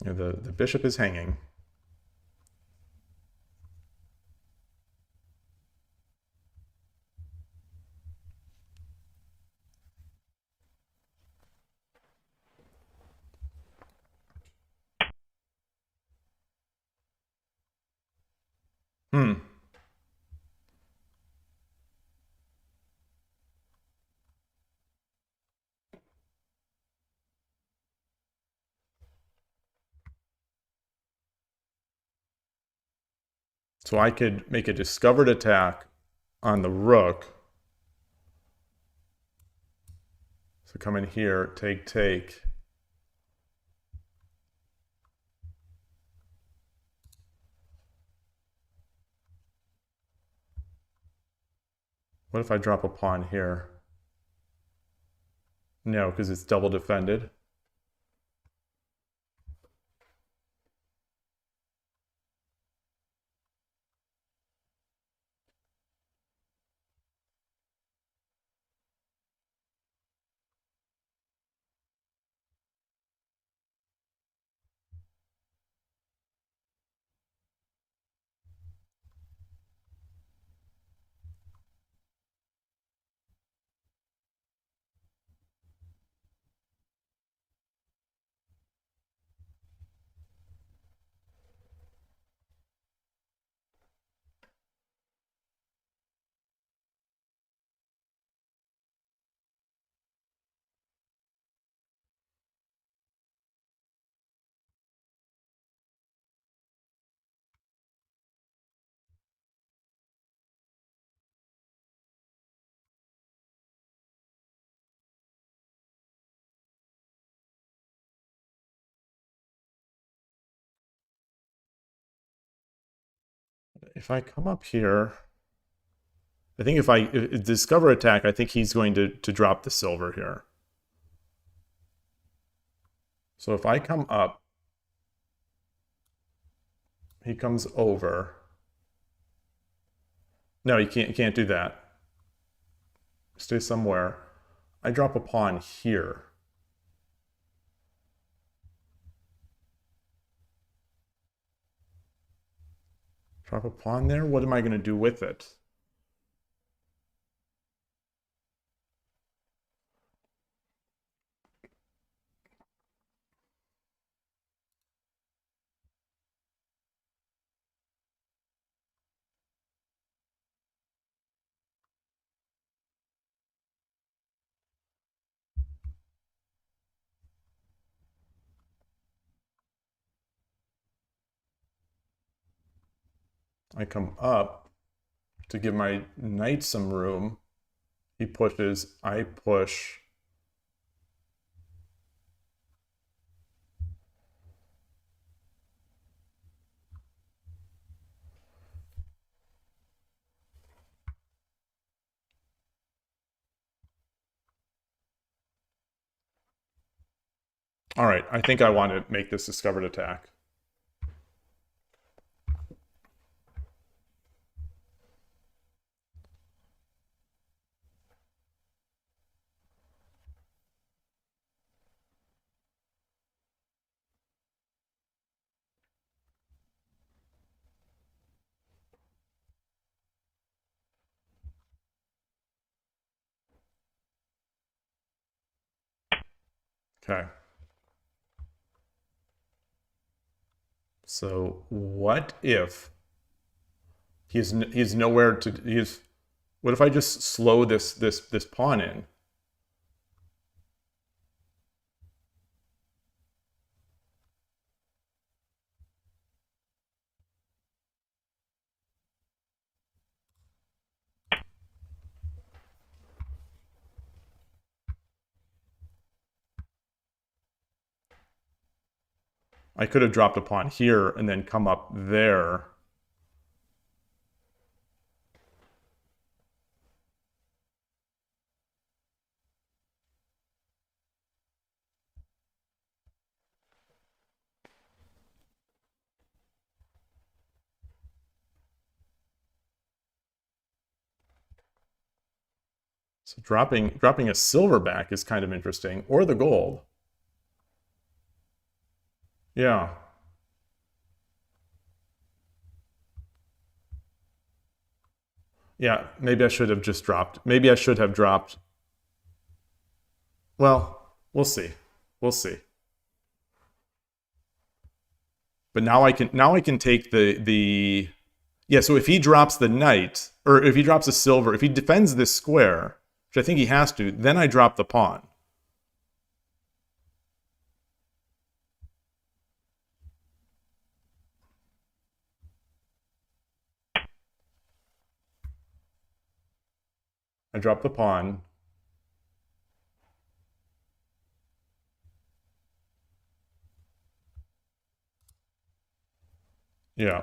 You know, the bishop is hanging. Hmm. So I could make a discovered attack on the rook. So come in here, take, take. What if I drop a pawn here? No, because it's double defended. If I come up here, I think if I discover attack, I think he's going to drop the silver here. So if I come up, he comes over. No, you can't do that. Stay somewhere. I drop a pawn here. Drop a pawn there? What am I going to do with it? I come up to give my knight some room. He pushes, I push. All right, I think I want to make this discovered attack. Okay. So what if he's nowhere to what if I just slow this pawn in? I could have dropped a pawn here and then come up there. So dropping a silver back is kind of interesting, or the gold. Yeah. Yeah, maybe I should have just dropped. Maybe I should have dropped. Well, we'll see. We'll see. But now I can take the yeah, so if he drops the knight, or if he drops a silver, if he defends this square, which I think he has to, then I drop the pawn. I drop the pawn. Yeah.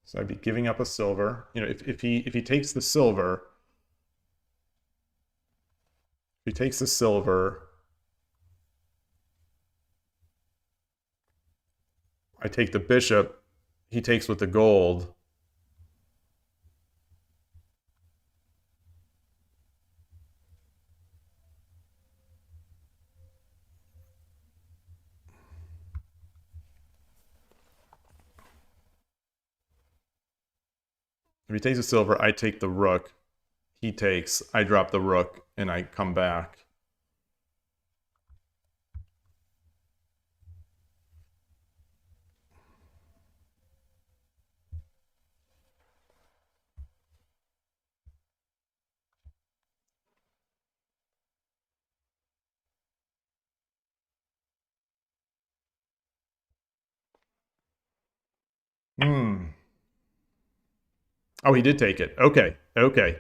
So I'd be giving up a silver. You know, if he takes the silver, if he takes the silver, I take the bishop, he takes with the gold. If he takes the silver, I take the rook. He takes, I drop the rook, and I come back. Hmm. Oh, he did take it. Okay, okay.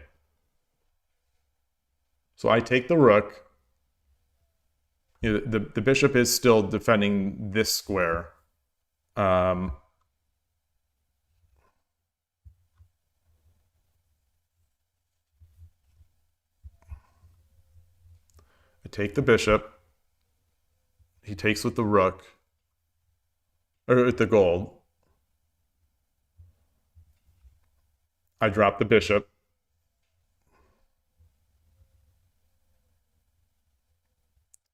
So I take the rook. You know, the bishop is still defending this square. I take the bishop. He takes with the rook. Or with the gold. I drop the bishop.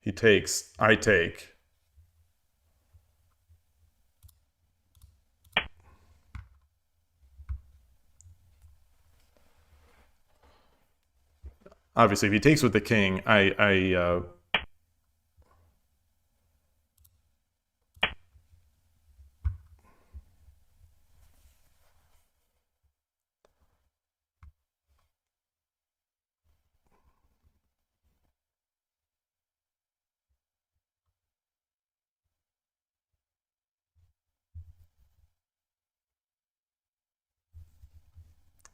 He takes, I take. Obviously, if he takes with the king, I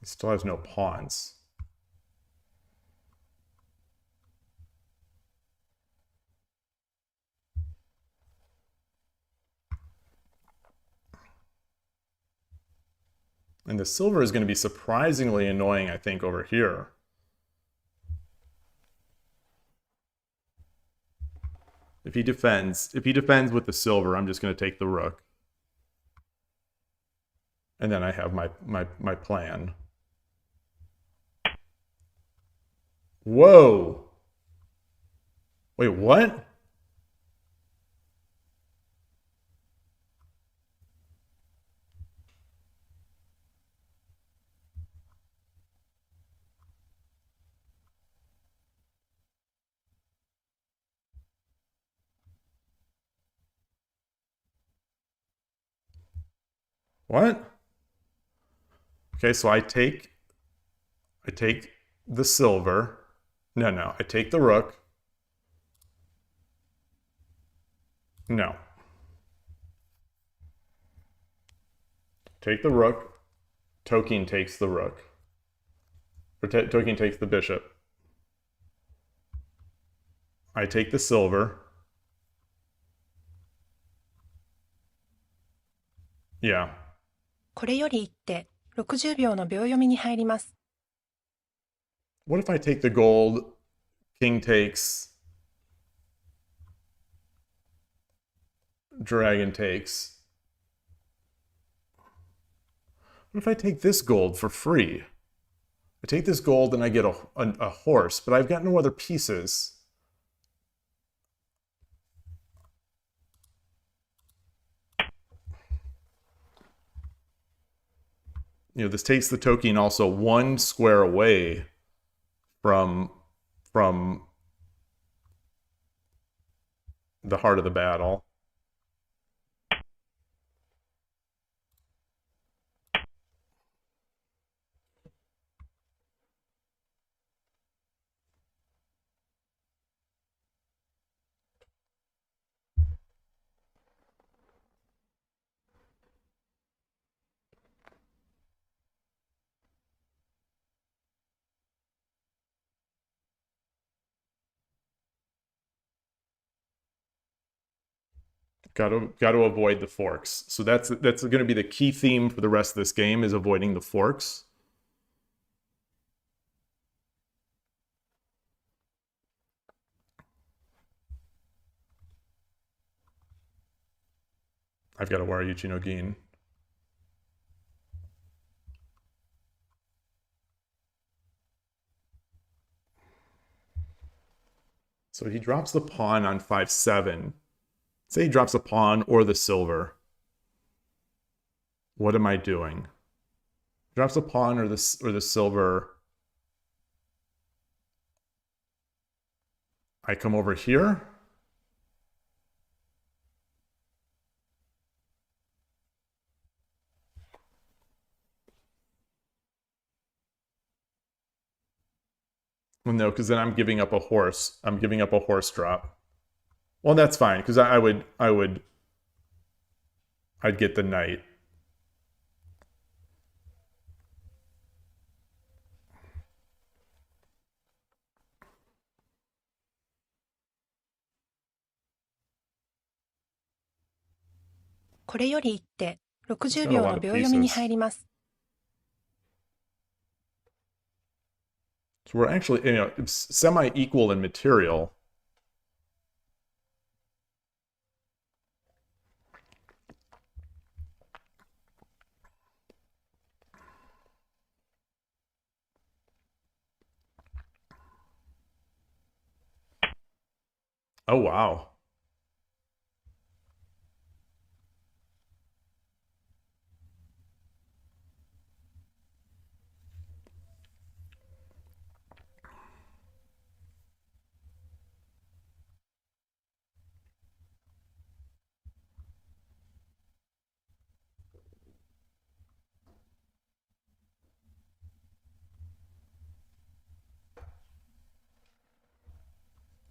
he still has no pawns. And the silver is going to be surprisingly annoying, I think, over here. If he defends with the silver, I'm just going to take the rook. And then I have my plan. Whoa! Wait, what? What? Okay, so I take the silver. No, I take the rook. No. Take the rook. Tokeen takes the rook. Or Tokeen takes the bishop. I take the silver. Yeah. これより一手、60秒の秒読みに入ります。What if I take the gold? King takes. Dragon takes. What if I take this gold for free? I take this gold and I get a horse, but I've got no other pieces. You know, this takes the Tokeen also one square away from the heart of the battle. Got to avoid the forks. So that's going to be the key theme for the rest of this game, is avoiding the forks. I've got a Warayuchi no Gin. So he drops the pawn on 5-7. Say he drops a pawn or the silver. What am I doing? Drops a pawn or the silver. I come over here. Well, no, because then I'm giving up a horse. I'm giving up a horse drop. Well, that's fine, because I'd get the knight.これより一手、60秒の秒読みに入ります。So we're actually, semi-equal in material. Oh, wow.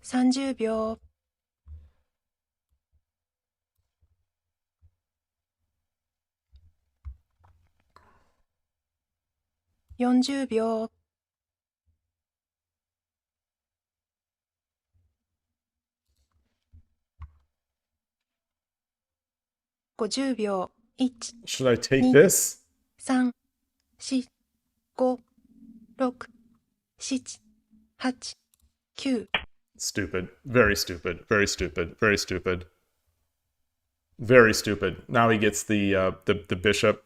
?30 秒。40秒。50秒。1、Should I take 2、this? 3、4、5、6、7、8、9。Stupid. Very stupid. Very stupid. Very stupid. Very stupid. Now he gets the bishop.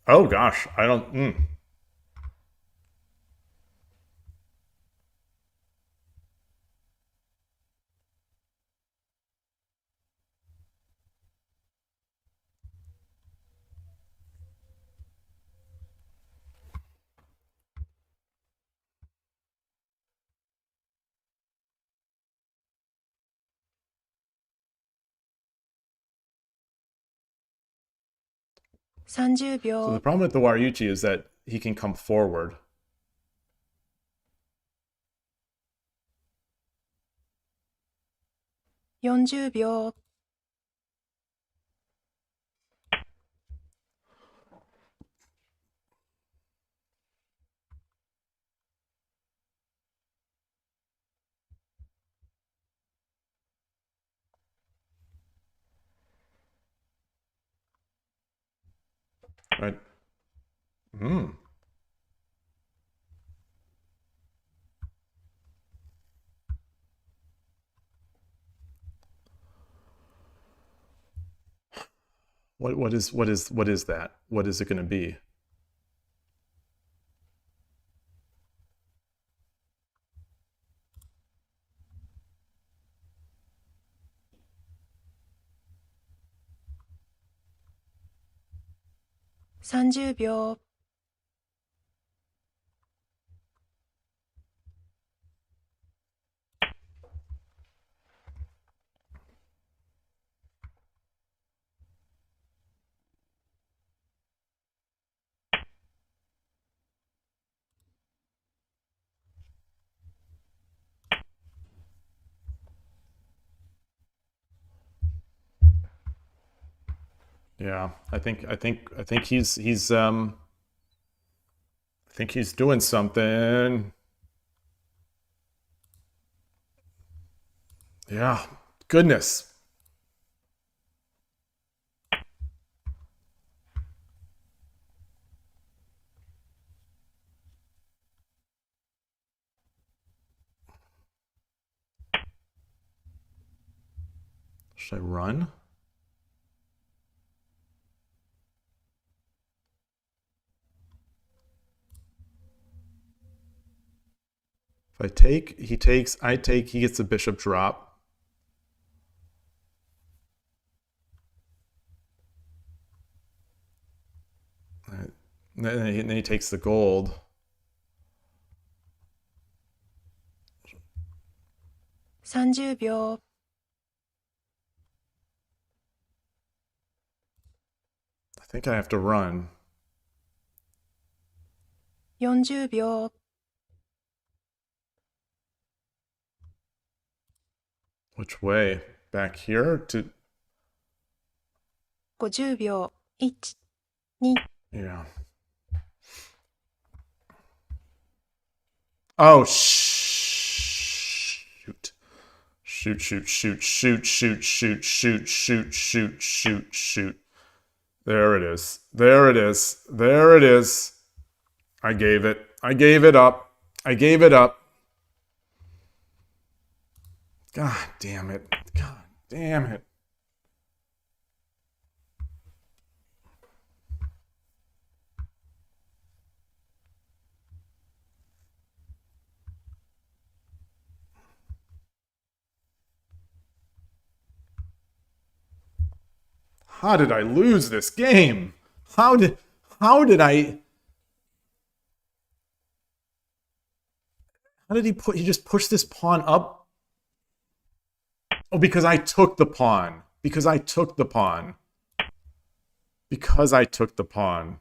Oh gosh, I don't. 30 So the 秒。problem with the Waryuchi is that he can come forward. ?40 秒。Right? Hmm. What is that? What is it going to be? ?30 秒。Yeah, I think he's doing something. Yeah, goodness. Should I run? If I take, he takes, I take, he gets a bishop drop. Right. Then he takes the gold. ?30 秒。I think I have to run.40秒。Which way? Back here to? 50秒。1、2。Yeah. Oh shoot. Shoot, shoot, shoot, shoot, shoot, shoot, shoot, shoot, shoot, shoot, shoot. There it is. There it is. There it is. I gave it. I gave it up. I gave it up. God damn it. God damn it. How did I lose this game? How did I... How did he just pushed this pawn up? Oh, because I took the pawn. Because I took the pawn. Because I took the pawn.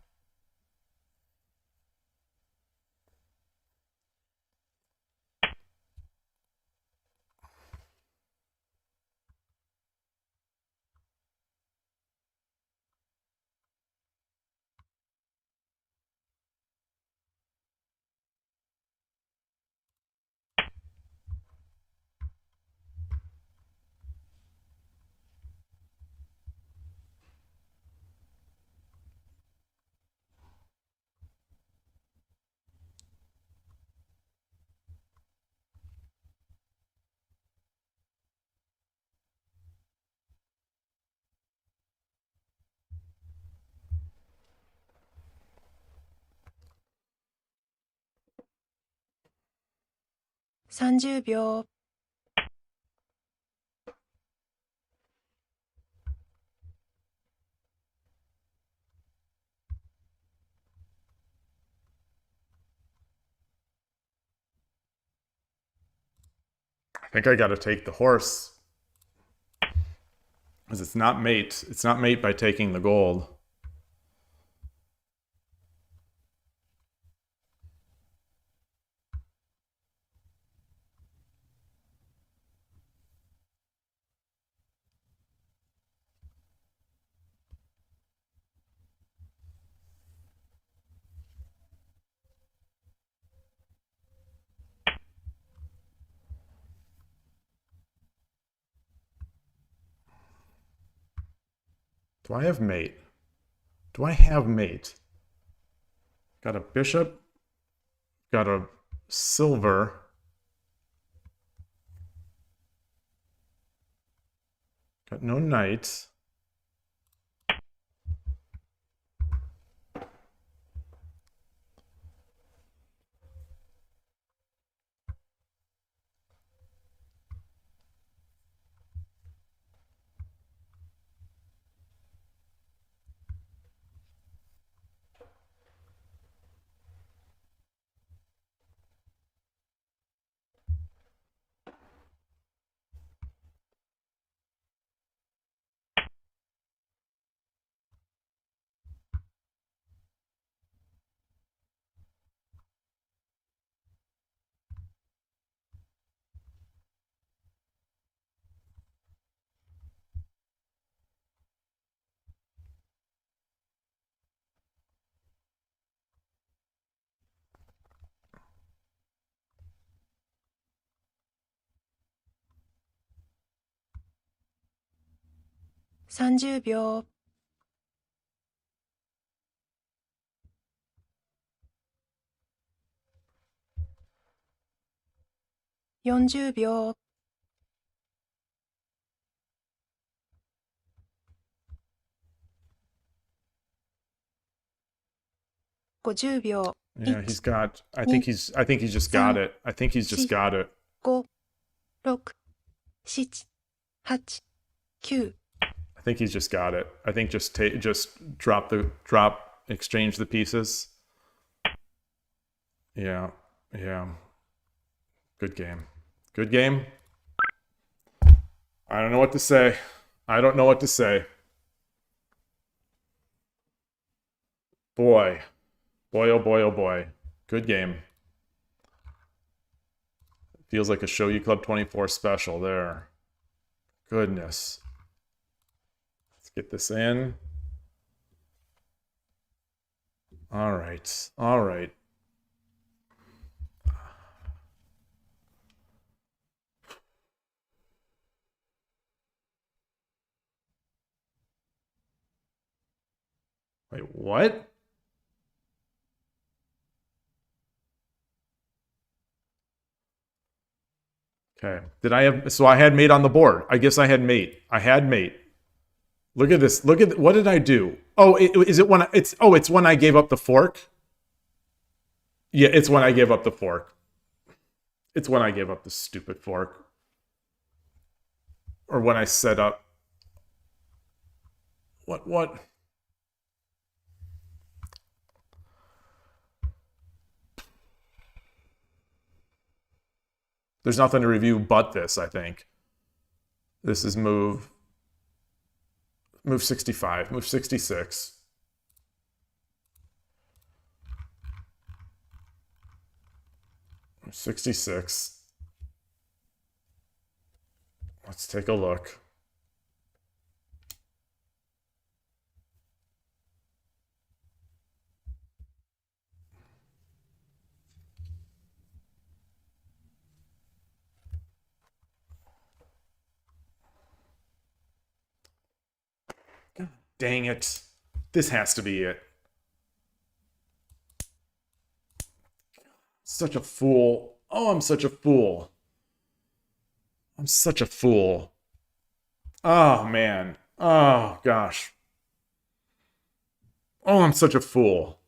?30 秒。I think I gotta take the horse. Because it's not mate. It's not mate by taking the gold. Do I have mate? Do I have mate? Got a bishop. Got a silver. Got no knight. ?30 秒。40秒。50秒。 Yeah, he's got. I think he's just got it. I think he's just got it. 5、6、7、8、9。I think he's just got it. I think just exchange the pieces. Yeah, yeah. Good game. Good game. I don't know what to say. I don't know what to say. Boy. Boy, oh boy, oh boy. Good game. Feels like a Shogi Club 24 special there. Goodness. Let's get this in. All right. All right. Wait, what? Okay. Did I have... So I had mate on the board. I guess I had mate. I had mate. Look at this. Look at... What did I do? Oh, is it when... It's when I gave up the fork? Yeah, it's when I gave up the fork. It's when I gave up the stupid fork. Or when I set up... What? There's nothing to review but this, I think. This is move 65, move 66. Move 66. Let's take a look. God dang it. This has to be it. Such a fool. Oh, I'm such a fool. I'm such a fool. Oh, man. Oh, gosh. Oh, I'm such a fool.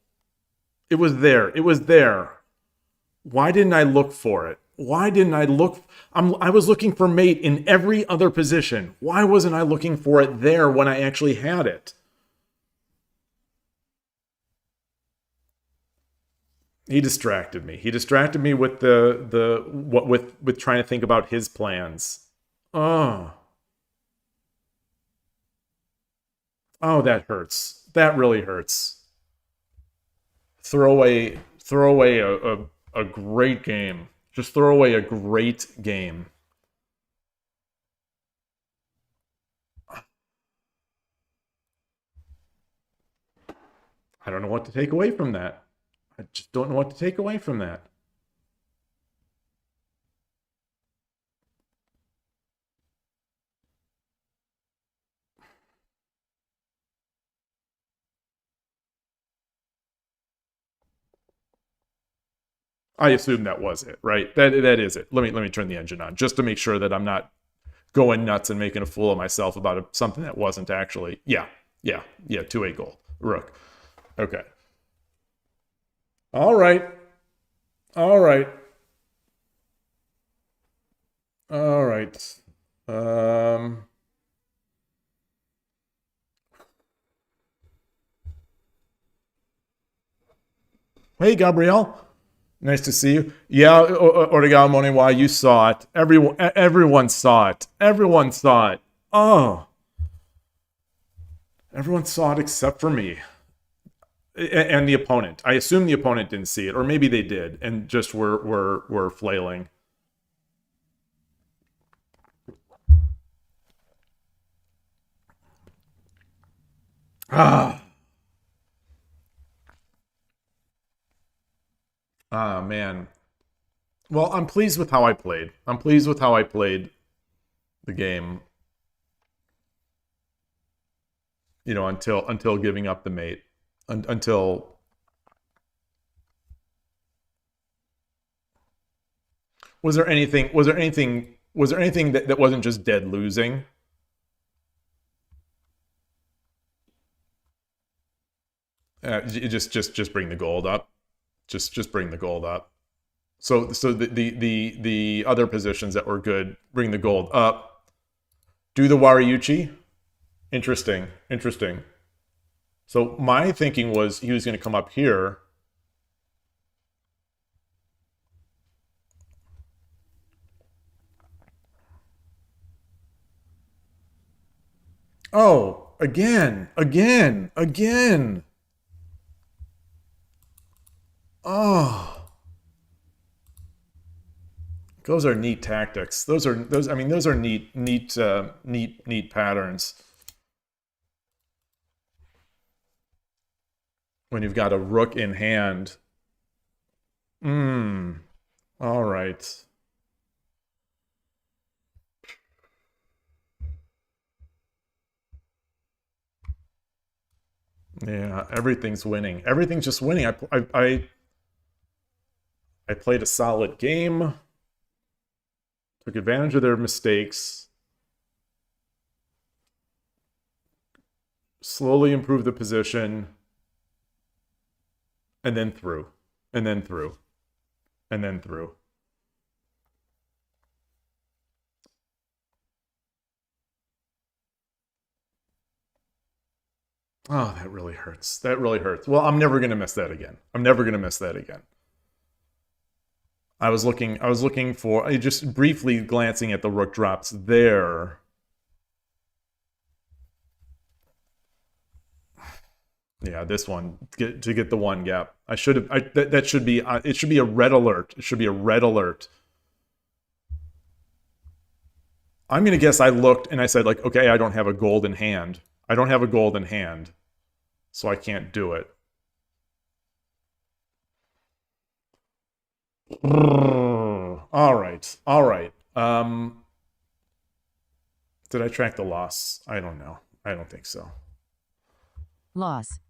It was there. It was there. Why didn't I look for it? Why didn't I look? I was looking for mate in every other position. Why wasn't I looking for it there when I actually had it? He distracted me. He distracted me with with trying to think about his plans. Oh. Oh, that hurts. That really hurts. Throw away a great game. Just throw away a great game. I don't know what to take away from that. I just don't know what to take away from that. I assume that was it, right? That is it. Let me turn the engine on just to make sure that I'm not going nuts and making a fool of myself about something that wasn't actually. Yeah. 2-8 gold. Rook. Okay. All right. All right. All right. Hey, Gabrielle. Nice to see you. Yeah, Origami, why you saw it. Everyone saw it. Everyone saw it. Oh. Everyone saw it except for me. And the opponent. I assume the opponent didn't see it, or maybe they did and just were flailing. Ah. Ah, man. Well, I'm pleased with how I played. I'm pleased with how I played the game. You know, until giving up the mate. Until was there anything that wasn't just dead losing? Just bring the gold up. Just bring the gold up. So the other positions that were good, bring the gold up. Do the Wariuchi. Interesting. So my thinking was he was going to come up here. Oh, again. Oh. Those are neat tactics. Those are neat patterns. When you've got a rook in hand. All right. Yeah, everything's winning. Everything's just winning. I played a solid game. Took advantage of their mistakes. Slowly improved the position. And then through. Oh, that really hurts. That really hurts. Well, I'm never gonna miss that again. I'm never gonna miss that again. I was looking for just briefly glancing at the rook drops there. Yeah, this one to get the one gap. I should have. That should be. It should be a red alert. It should be a red alert. I'm gonna guess I looked and I said like, okay, I don't have a golden hand. I don't have a golden hand, so I can't do it. All right, all right. Did I track the loss? I don't know. I don't think so. Loss.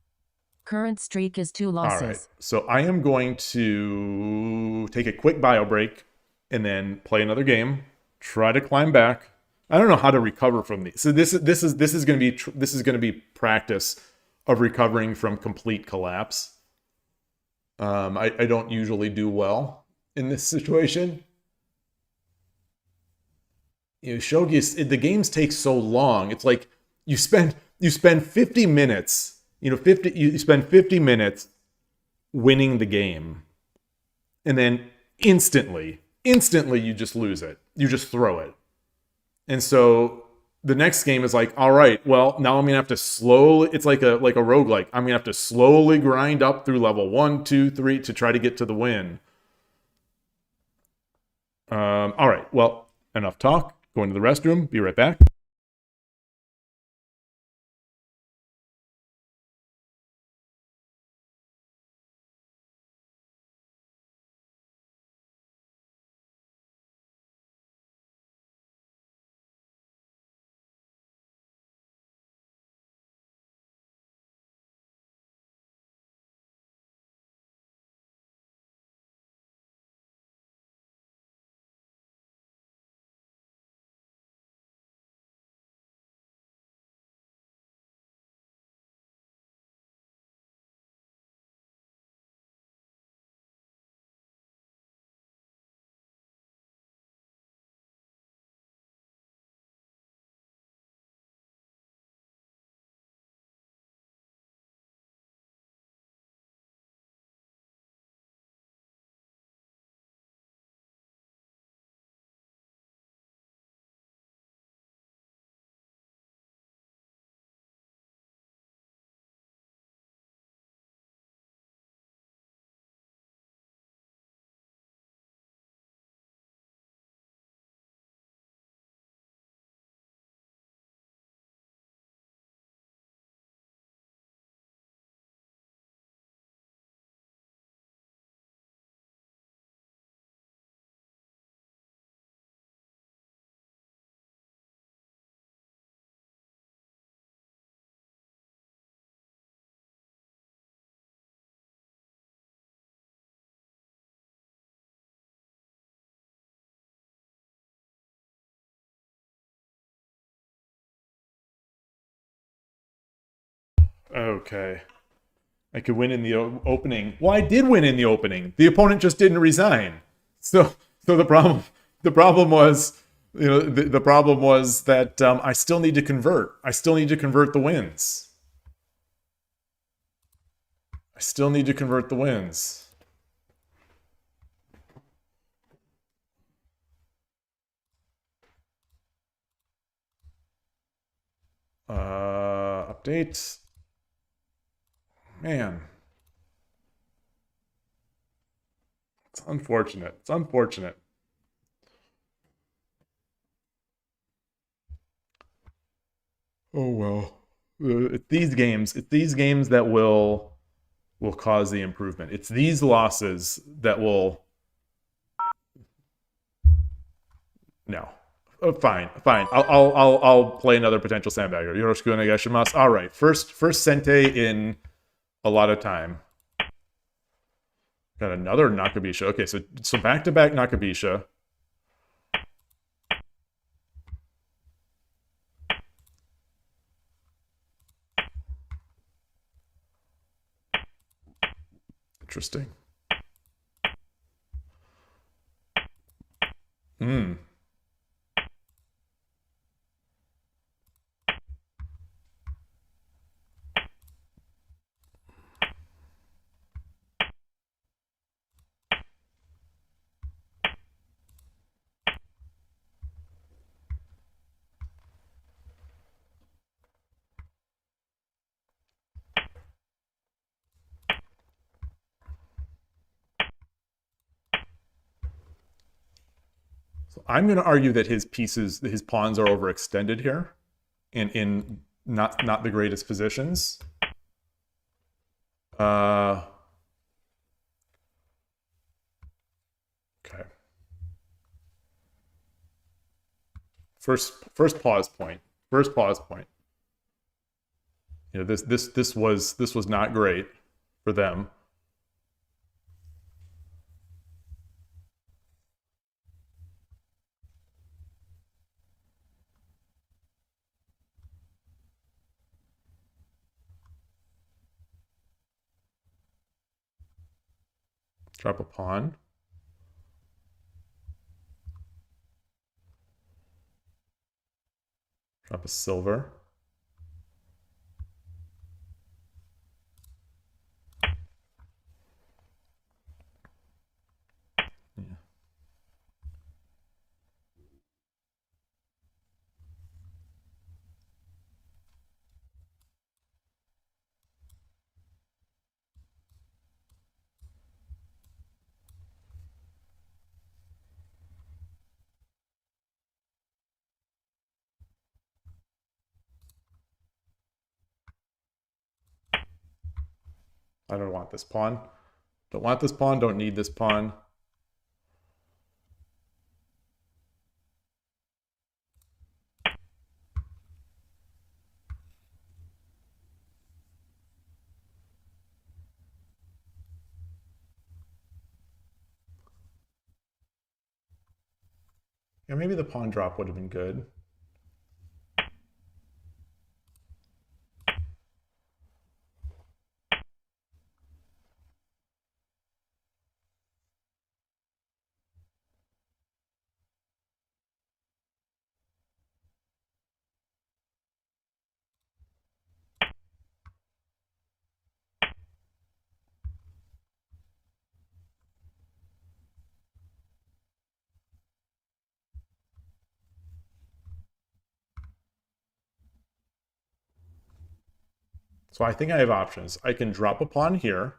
Current streak is 2 All losses. right. So I am going to take a quick bio break and then play another game. Try to climb back. I don't know how to recover from these. So this is going to be practice of recovering from complete collapse. I don't usually do well in this situation. You know, shogi, the games take so long. It's like you spend 50 minutes. You spend 50 minutes winning the game, and then instantly you just lose it. You just throw it. And so the next game is like, all right, well, now I'm gonna have to slowly, it's like a roguelike. I'm gonna have to slowly grind up through level 1, 2, 3 to try to get to the win. All right, well, enough talk. Going to the restroom, be right back. Okay. I could win in the opening. Well, I did win in the opening. The opponent just didn't resign. So the problem was, the problem was that I still need to convert. I still need to convert the wins. I still need to convert the wins. Update. Man. It's unfortunate. It's unfortunate. Oh well. It's these games that will cause the improvement. It's these losses that will. No. Fine. I'll play another potential sandbagger. Yoroshiku onegaishimasu. All right. First sente in a lot of time. Got another Nakabisha. Okay, so back-to-back Nakabisha. Interesting. So I'm going to argue that his pieces, his pawns are overextended here and in not the greatest positions. Okay. First pause point. First pause point. You know, this was not great for them. Drop a pawn. Drop a silver. Yeah. I don't want this pawn. Don't want this pawn, don't need this pawn. Yeah, maybe the pawn drop would have been good. So I think I have options. I can drop a pawn here.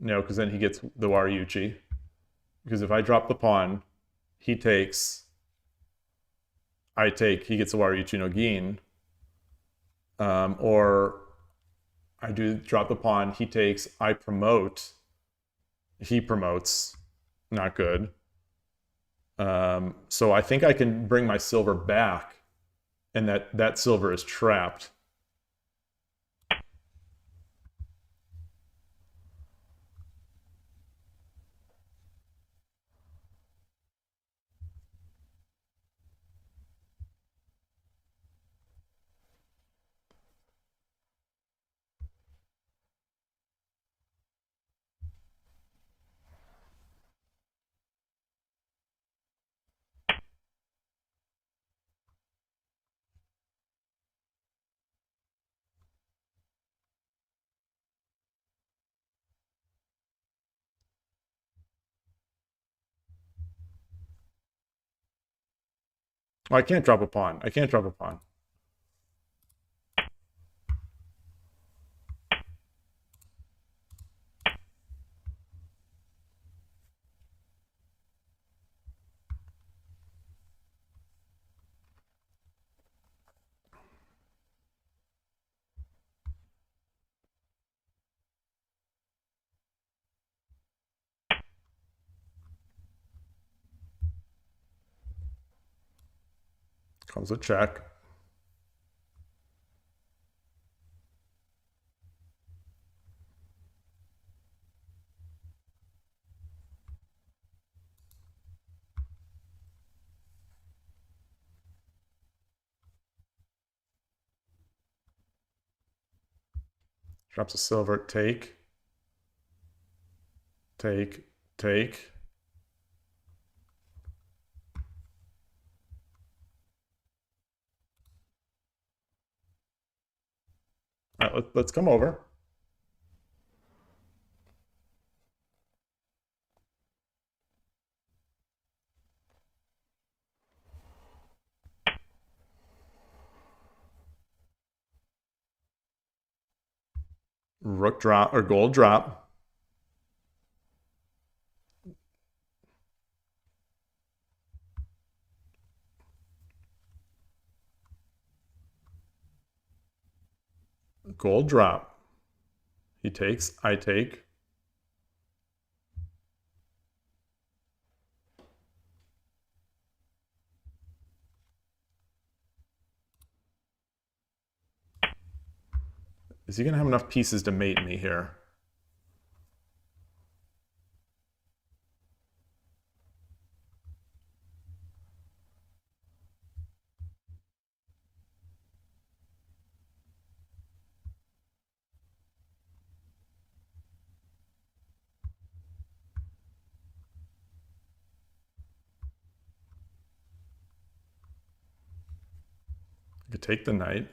No, because then he gets the Wariuchi. Because if I drop the pawn, he takes, I take, he gets the Wariuchi no Gin. Or I do drop the pawn, he takes, I promote, he promotes, not good. So I think I can bring my silver back, and that silver is trapped. Oh, I can't drop a pawn. I can't drop a pawn. Comes a check. Drops a silver, take, take, take. All right, let's come over. Rook drop or gold drop. Gold drop. He takes, I take. Is he going to have enough pieces to mate me here? I could take the knight.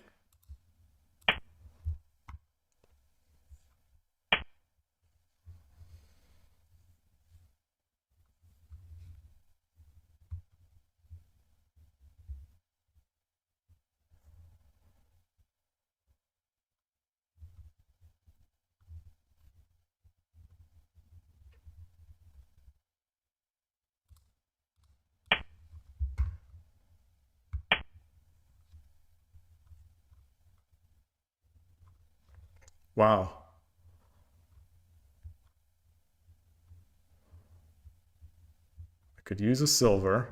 Wow. I could use a silver.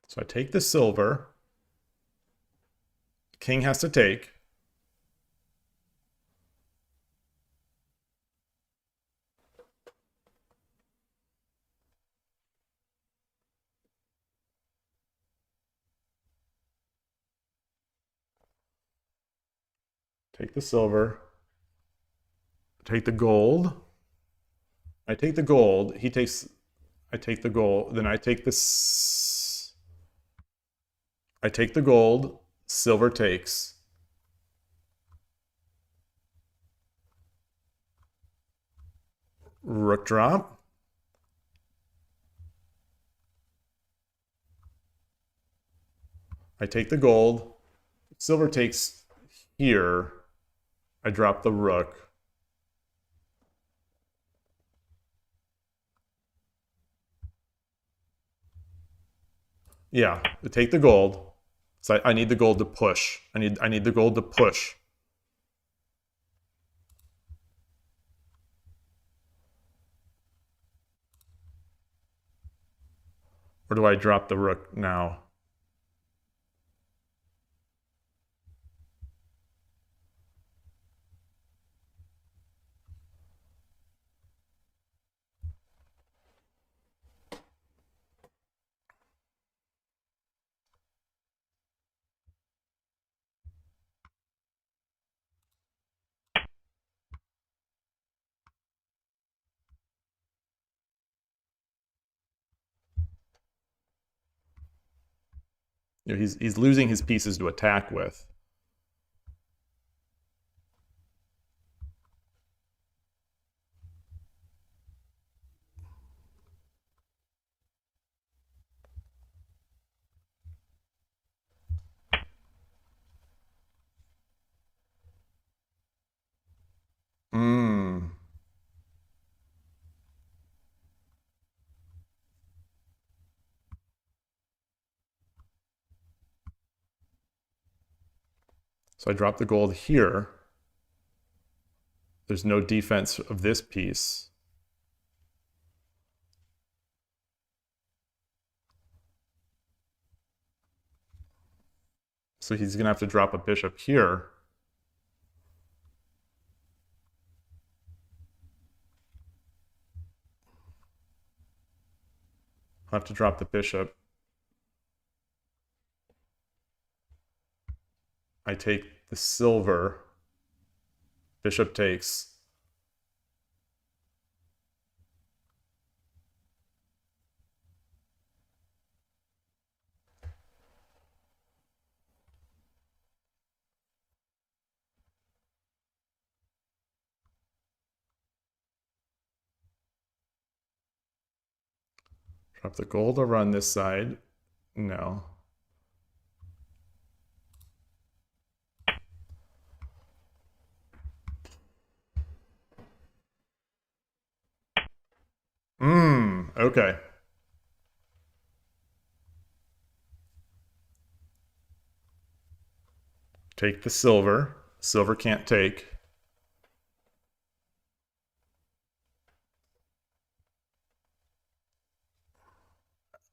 So I take the silver. King has to take. Take the silver. Take the gold. I take the gold. He takes... I take the gold. Then I take this... I take the gold. Silver takes. Rook drop. I take the gold. Silver takes here. I drop the rook. Yeah, I take the gold. So I need the gold to push. I need the gold to push. Or do I drop the rook now? You know, he's losing his pieces to attack with. Hmm. So I drop the gold here. There's no defense of this piece. So he's going to have to drop a bishop here. I'll have to drop the bishop. I take the silver. Bishop takes. Drop the gold over on this side. No. Okay. Take the silver. Silver can't take.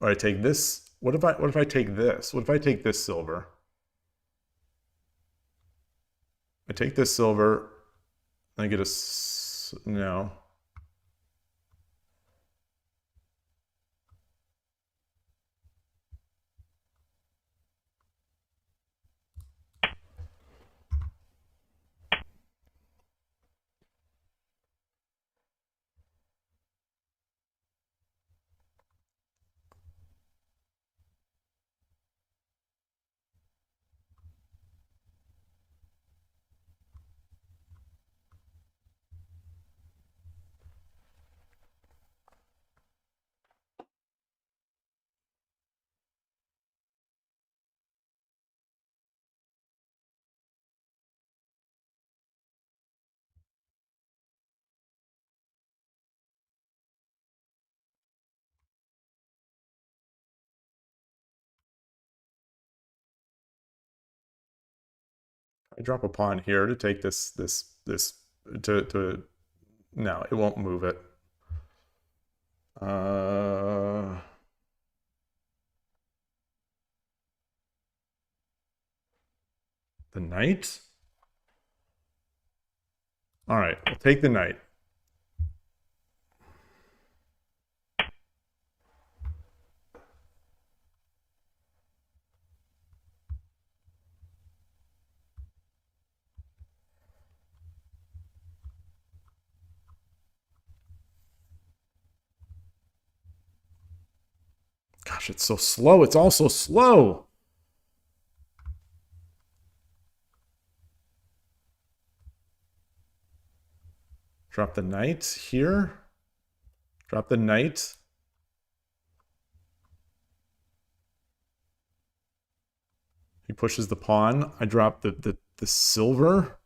Or I take this. What if I take this? What if I take this silver? I take this silver. I get a no. I drop a pawn here to take this to no, it won't move it. The knight? All right, we'll take the knight. Gosh, it's so slow. It's all so slow. Drop the knight here. Drop the knight. He pushes the pawn. I drop the silver.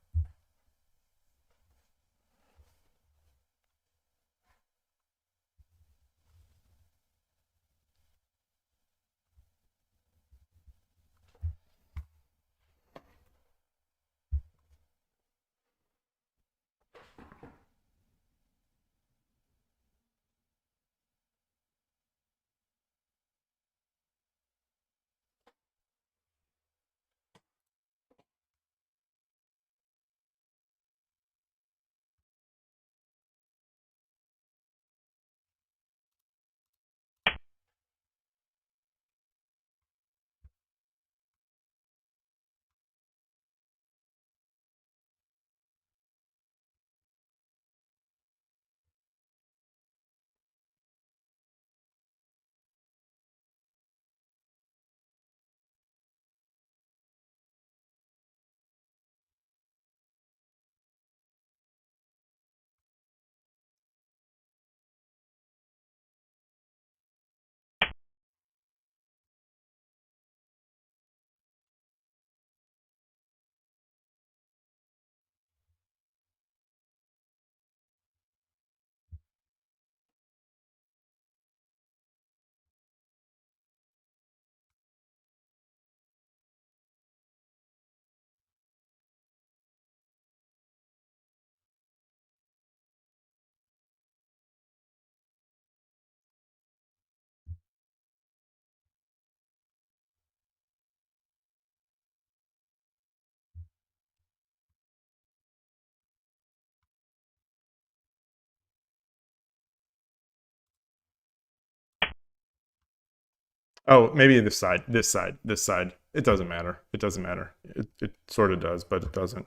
Oh, maybe this side, this side, this side. It doesn't matter. It doesn't matter. It sort of does, but it doesn't.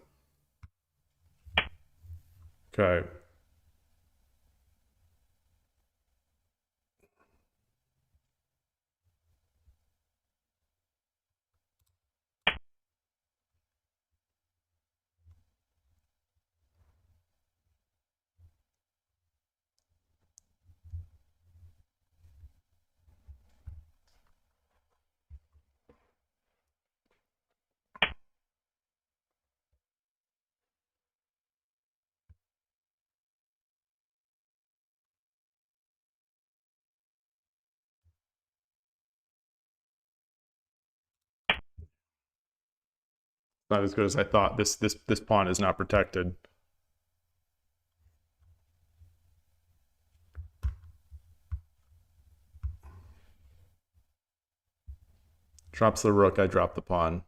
Okay. Not as good as I thought. This pawn is not protected. Drops the rook, I drop the pawn.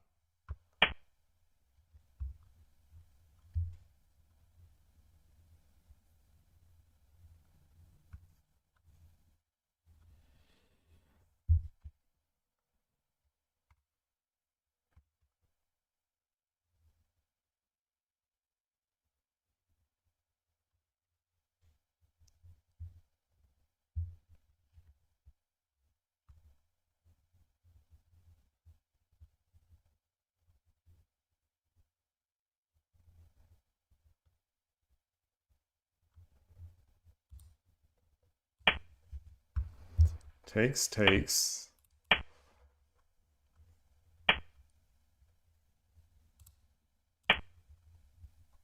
Takes.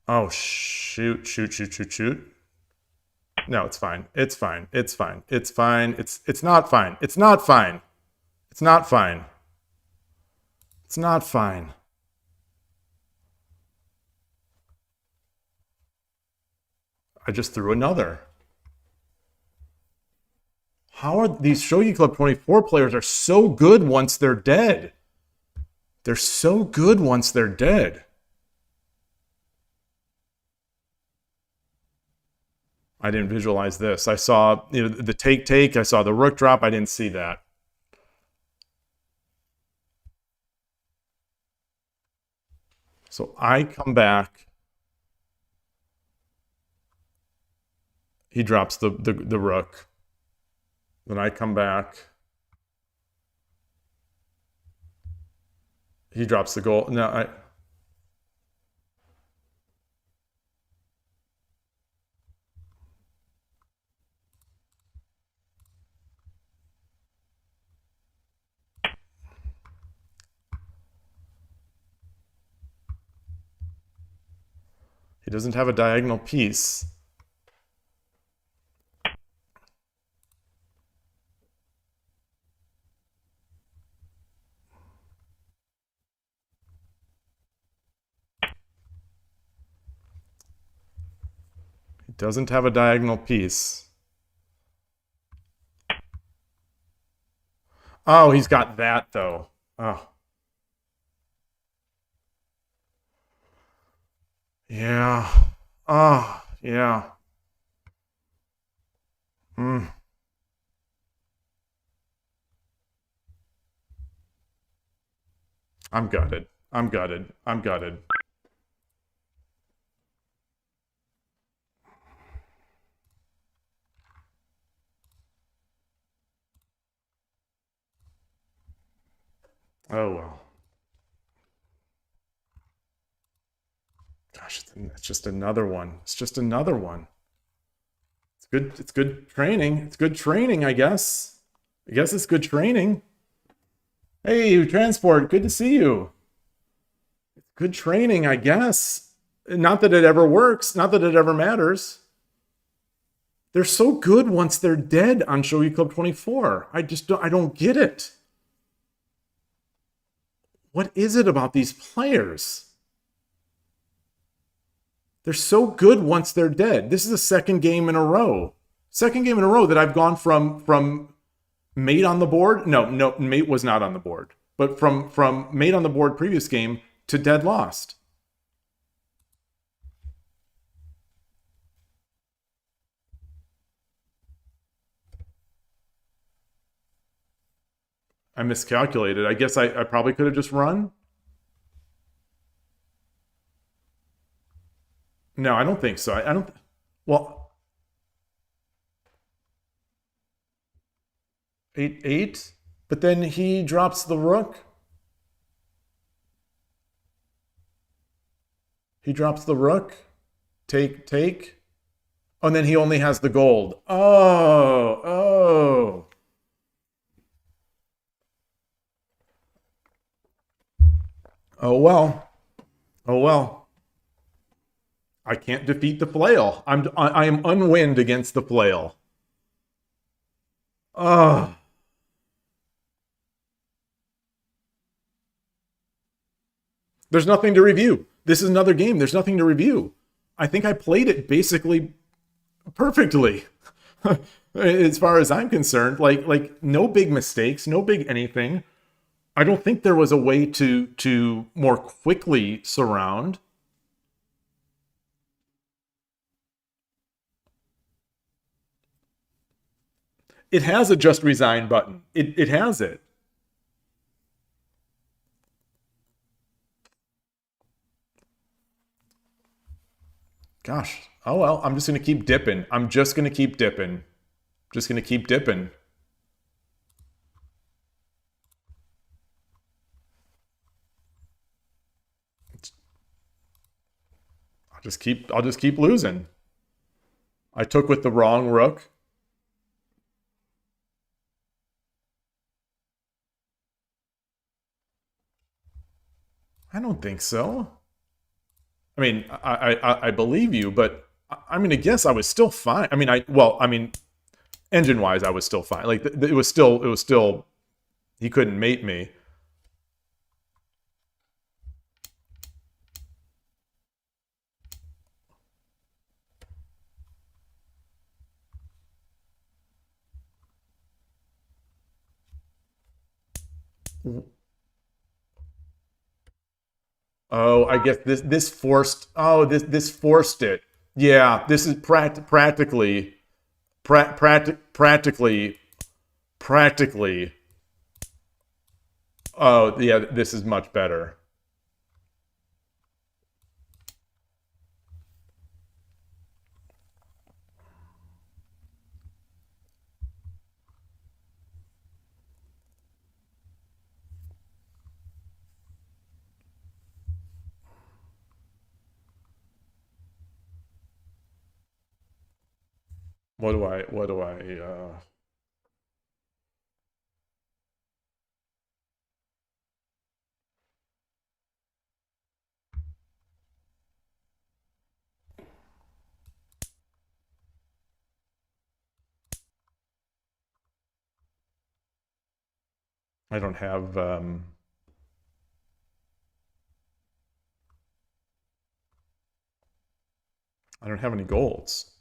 Oh, shoot. No, it's fine. It's fine. It's fine. It's fine. It's not fine. It's not fine. It's not fine. It's not fine. I just threw another. How are these Shogi Club 24 players are so good once they're dead? They're so good once they're dead. I didn't visualize this. I saw the take. I saw the rook drop. I didn't see that. So I come back. He drops the rook. Then I come back. He drops the goal. No, he doesn't have a diagonal piece. Doesn't have a diagonal piece. Oh, he's got that though. Oh. Yeah. Oh, yeah. I'm gutted. I'm gutted. I'm gutted. Oh well. Gosh, it's just another one. It's just another one. It's good. It's good training. It's good training, I guess. I guess it's good training. Hey, Transport, good to see you. Good training, I guess. Not that it ever works. Not that it ever matters. They're so good once they're dead on Shogi Club 24. I don't get it. What is it about these players? They're so good once they're dead. This is the second game in a row. Second game in a row that I've gone from mate on the board. No, mate was not on the board. But from mate on the board previous game to dead lost. I miscalculated. I guess I probably could have just run. No, I don't think so. I don't. Well, 8. But then he drops the rook. He drops the rook. Take. Oh, and then he only has the gold. Oh. Oh well. I can't defeat the flail. I am unwinned against the flail. Oh. There's nothing to review. This is another game. There's nothing to review. I think I played it basically perfectly. As far as I'm concerned, like no big mistakes, no big anything. I don't think there was a way to more quickly surround. It has a just resign button. It has it. Gosh. Oh well, I'm just gonna keep dipping. I'm just gonna keep dipping. Just gonna keep dipping. I'll just keep losing. I took with the wrong rook. I don't think so. I mean, I believe you, but I'm gonna guess I was still fine. I mean, engine wise, I was still fine. Like it was still he couldn't mate me. Oh, I guess this forced. Oh, this forced it. Yeah, this is practically. Oh, yeah, this is much better. What do I don't have I don't have any golds.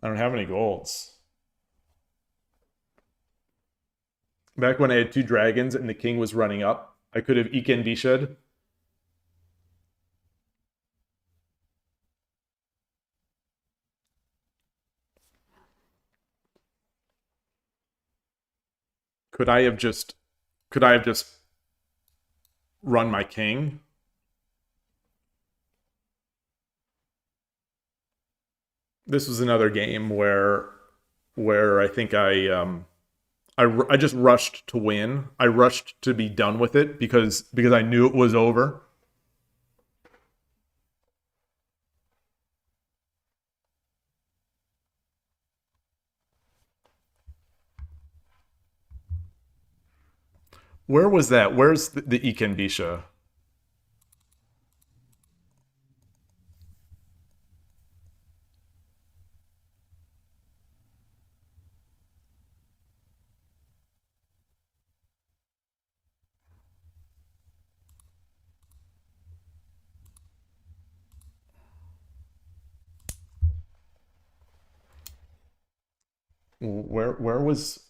I don't have any golds. Back when I had two dragons and the king was running up, I could have Iken Bishad. Could I have just run my king? This was another game where I think I just rushed to win. I rushed to be done with it because I knew it was over. Where was that? Where's the Iken Bisha? Where was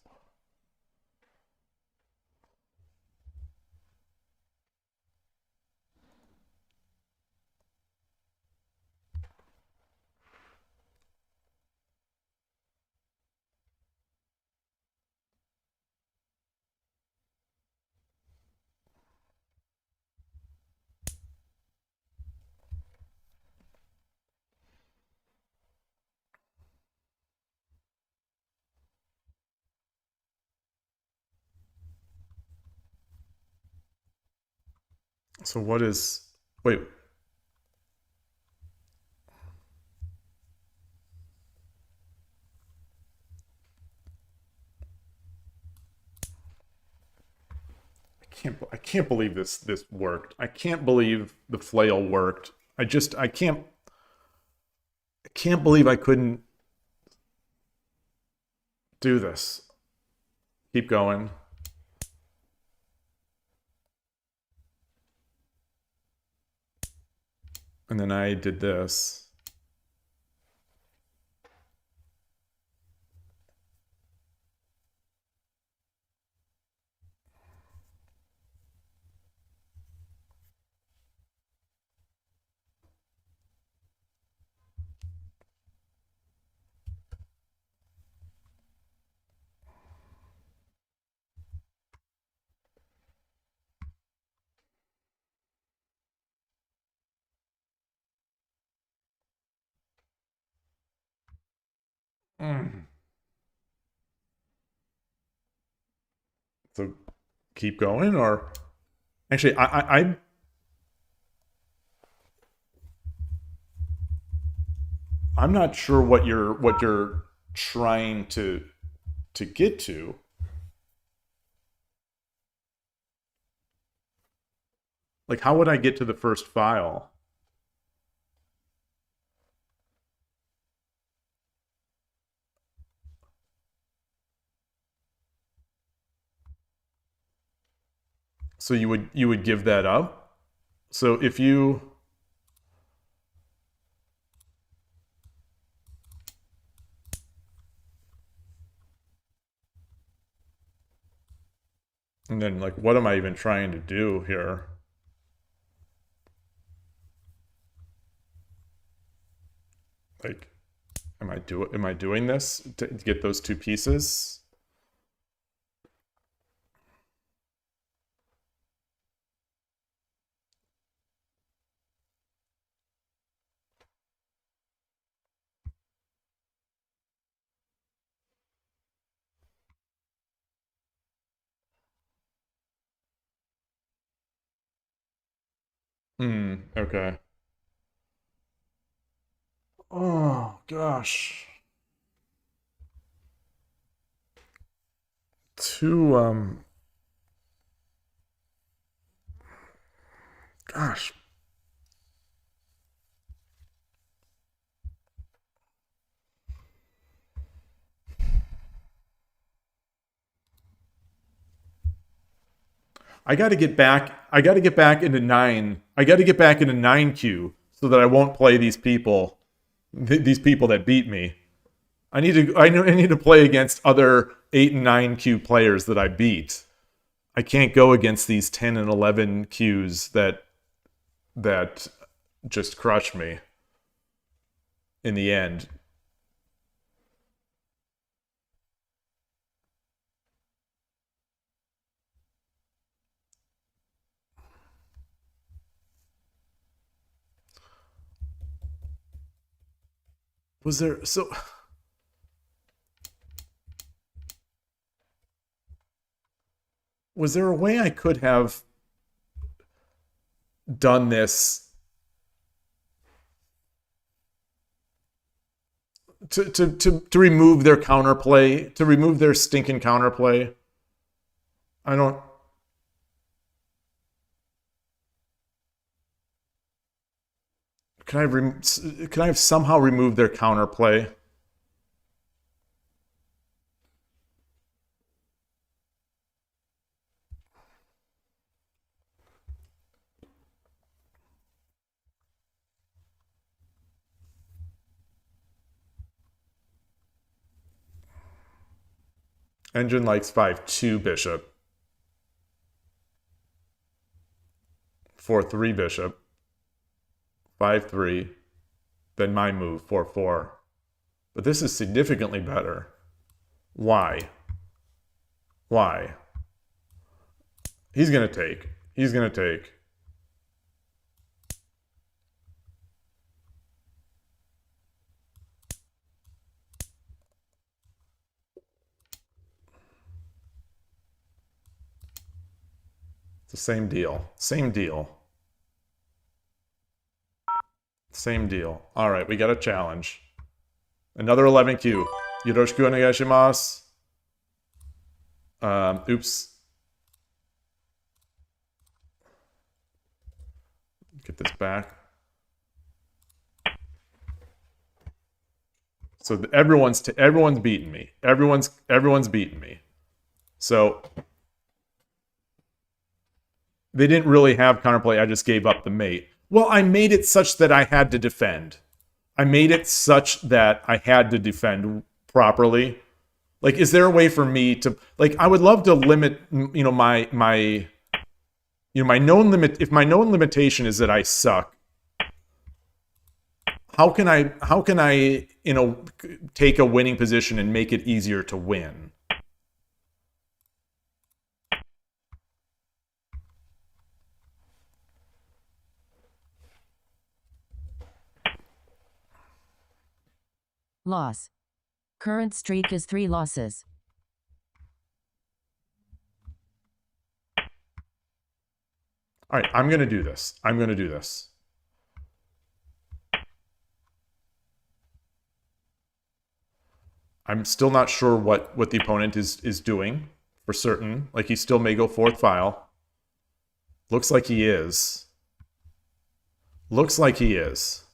so what is wait, I can't believe this worked. I can't believe the flail worked. I can't believe I couldn't do this. Keep going. And then I did this. So keep going, or actually, I'm not sure what you're trying to get to. Like, how would I get to the first file? So you would give that up? So if you and then, like, what am I even trying to do here? Like, am I doing this to get those two pieces? Okay. Oh gosh. Two gosh. I got to get back into 9. I got to get back into 9Q so that I won't play these people that beat me. I need to play against other 8 and 9Q players that I beat. I can't go against these 10 and 11 Qs that just crush me in the end. Was there a way I could have done this to remove their counterplay, to remove their stinking counterplay? I don't. Can I have somehow removed their counterplay? Engine likes 5-2 bishop. 4-3 bishop. 5-3. Then my move, 4-4. But this is significantly better. Why? Why? He's going to take. He's going to take. It's the same deal. Same deal. Same deal. All right, we got a challenge. Another 11Q. Yoroshiku onegaishimasu. Oops. Get this back. So everyone's beaten me. Everyone's beaten me. So they didn't really have counterplay. I just gave up the mate. Well, I made it such that I had to defend. I made it such that I had to defend properly. Like, is there a way for me to, like, I would love to limit, my known limit. If my known limitation is that I suck, how can I take a winning position and make it easier to win? Loss. Current streak is 3 losses. All right, I'm going to do this. I'm going to do this. I'm still not sure what the opponent is doing for certain. Like, he still may go fourth file. Looks like he is. Looks like he is.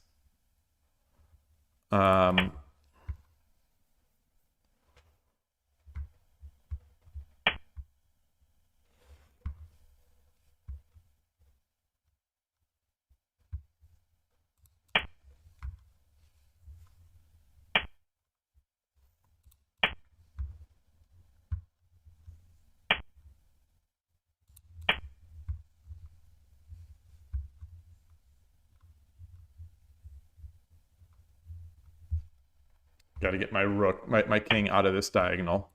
Got to get my rook, my king out of this diagonal.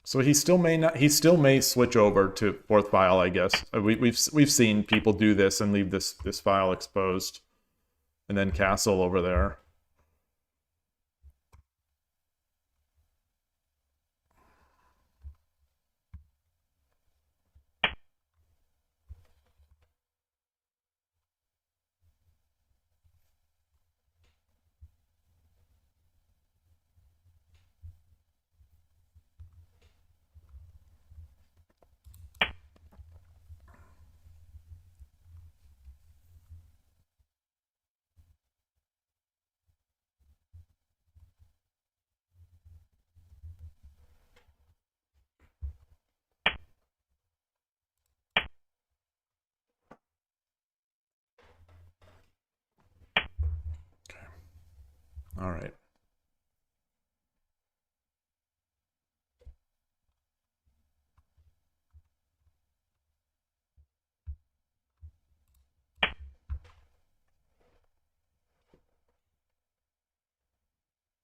So he still may not. He still may switch over to fourth file, I guess. We've seen people do this and leave this file exposed, and then castle over there. All right.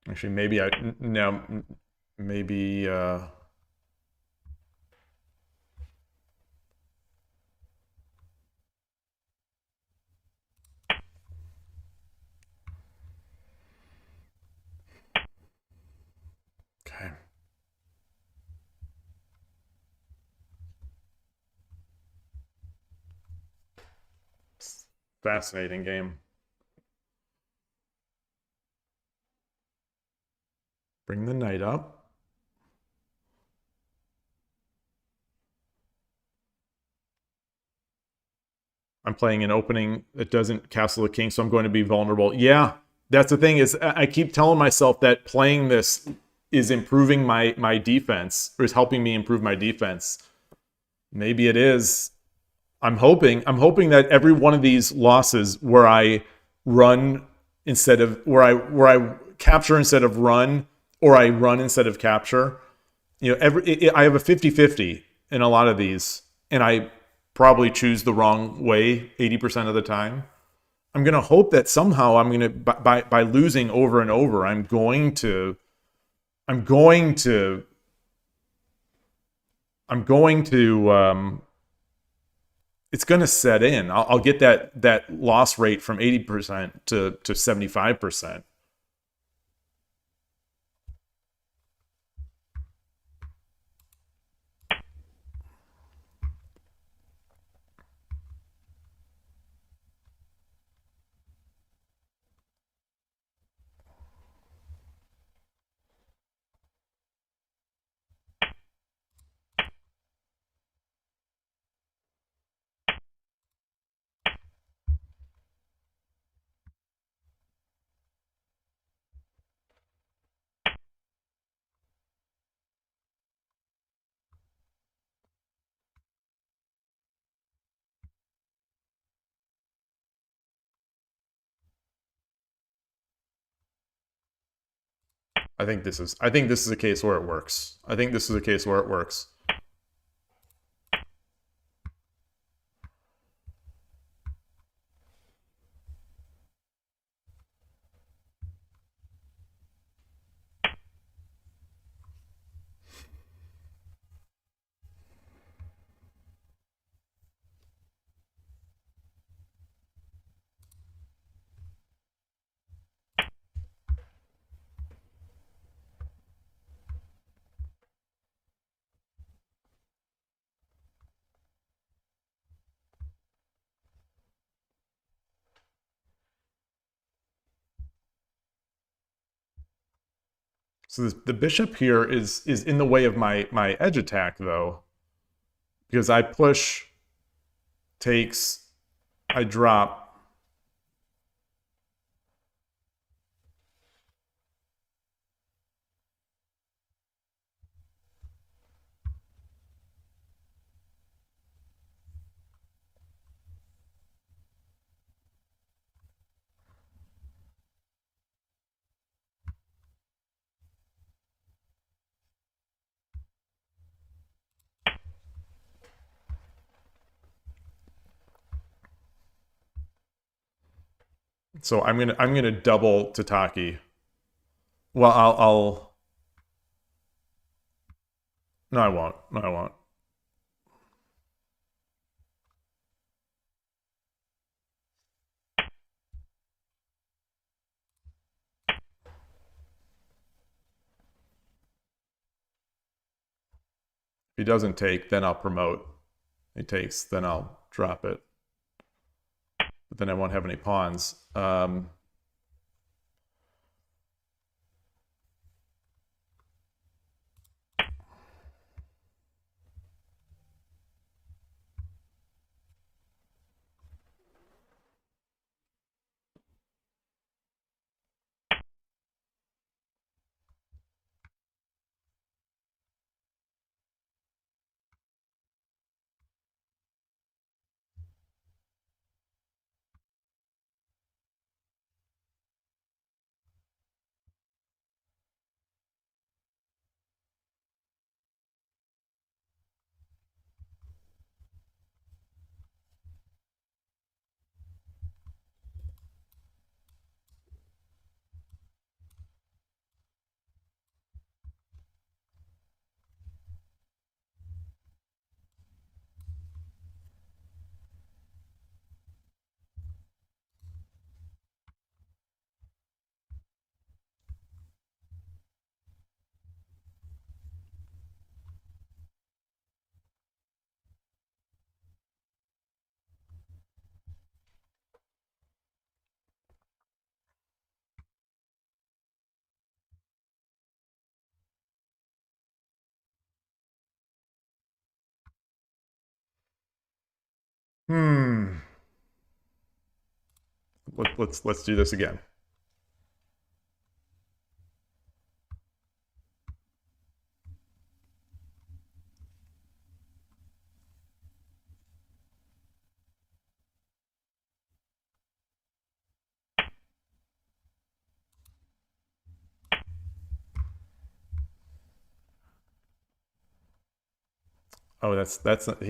Actually, maybe maybe okay. Fascinating game. Bring the knight up. I'm playing an opening that doesn't castle the king, so I'm going to be vulnerable. Yeah, that's the thing, is I keep telling myself that playing this is improving my defense, or is helping me improve my defense. Maybe it is. I'm hoping that every one of these losses where I run instead of where I capture instead of run, or I run instead of capture, I have a 50-50 in a lot of these, and I probably choose the wrong way 80% of the time. I'm going to hope that somehow I'm going to, by losing over and over, I'm going to it's going to set in. I'll get that loss rate from 80% to 75%. I think this is a case where it works. I think this is a case where it works. So the bishop here is in the way of my edge attack, though, because I push, takes, I drop. So I'm gonna double Tataki. Well, I'll no, I won't. No, I won't. If he doesn't take, then I'll promote. If he takes, then I'll drop it. But then I won't have any pawns. Let's do this again. Oh, that's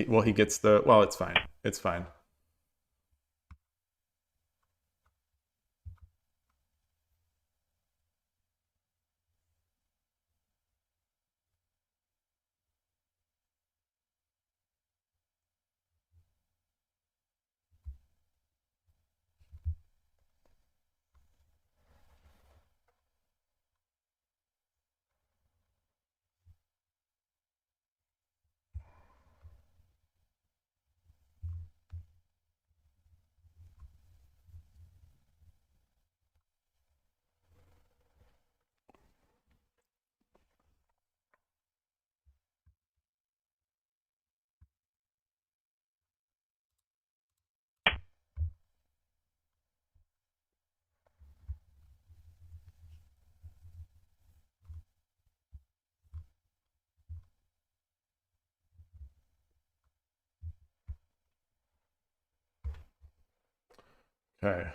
well, he gets the well. It's fine. It's fine. Okay.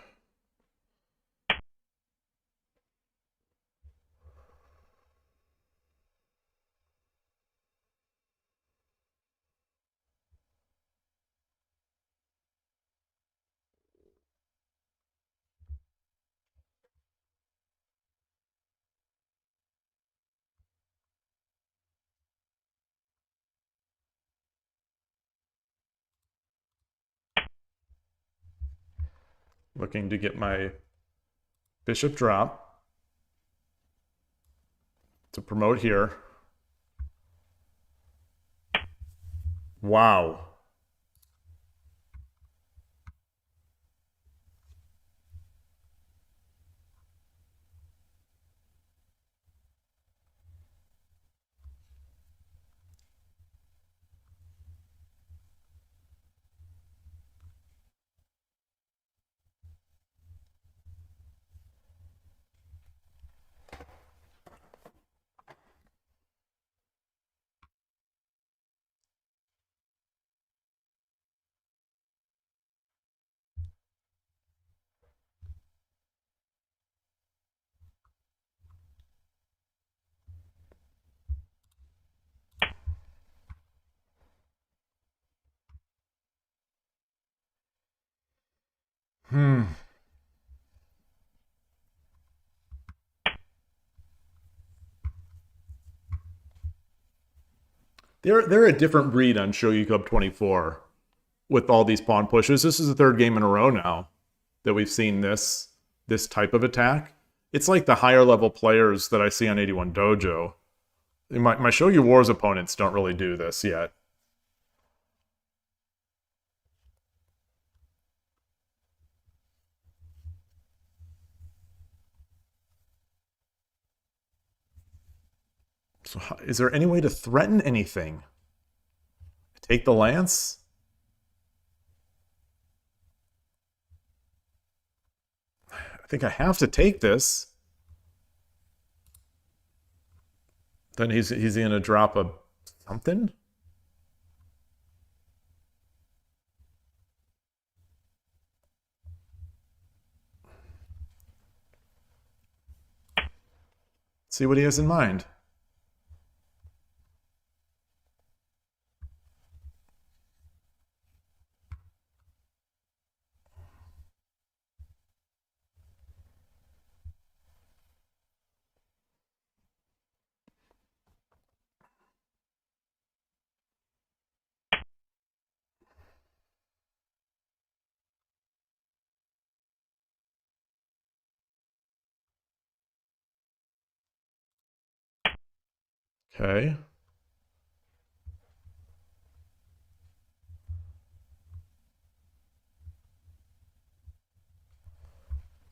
Looking to get my bishop drop to promote here. Wow. They're a different breed on Shogi Club 24 with all these pawn pushes. This is the third game in a row now that we've seen this type of attack. It's like the higher level players that I see on 81 Dojo. My Shogi Wars opponents don't really do this yet. So is there any way to threaten anything? Take the lance? I think I have to take this. Then he's going to drop a something? See what he has in mind. Okay.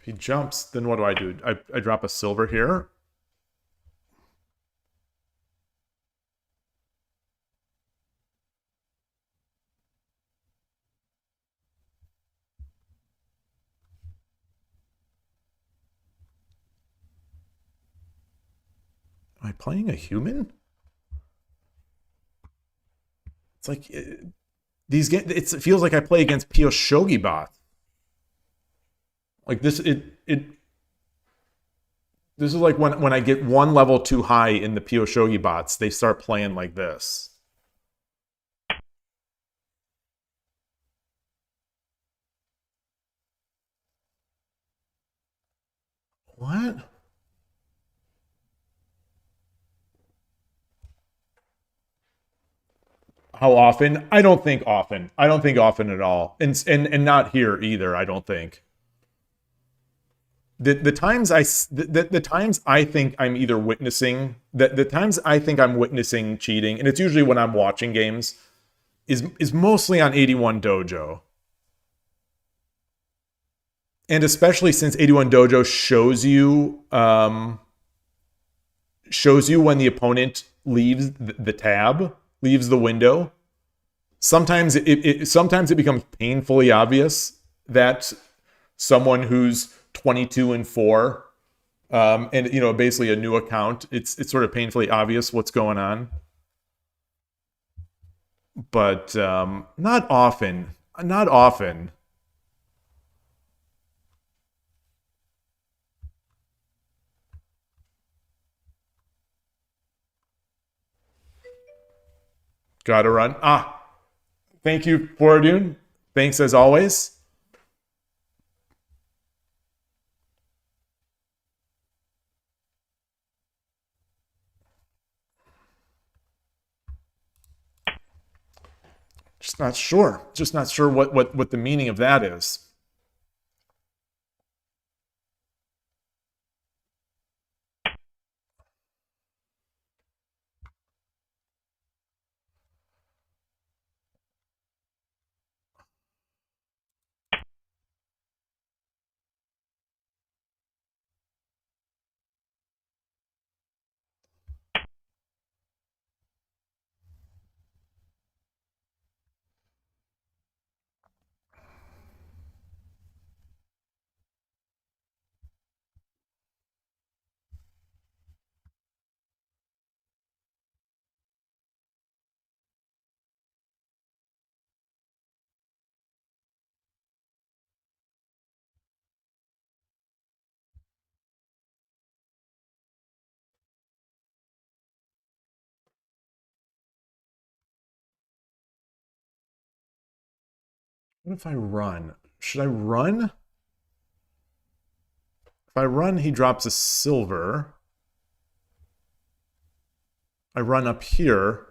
If he jumps, then what do? I drop a silver here. Am I playing a human? It's like these games. It feels like I play against pure Shogi bot. Like this, this is like when I get one level too high in the pure Shogi bots, they start playing like this. What? How often? I don't think often. I don't think often at all. And not here either, I don't think. The times I think I'm either witnessing the times I think I'm witnessing cheating, and it's usually when I'm watching games, is mostly on 81 Dojo. And especially since 81 Dojo shows you when the opponent leaves the tab, leaves the window. Sometimes it becomes painfully obvious that someone who's 22-4, and basically a new account, it's sort of painfully obvious what's going on. But not often. Not often. Gotta run. Thank you, Boradune. Thanks as always. Just not sure. Just not sure what the meaning of that is. What if I run? Should I run? If I run, he drops a silver. I run up here.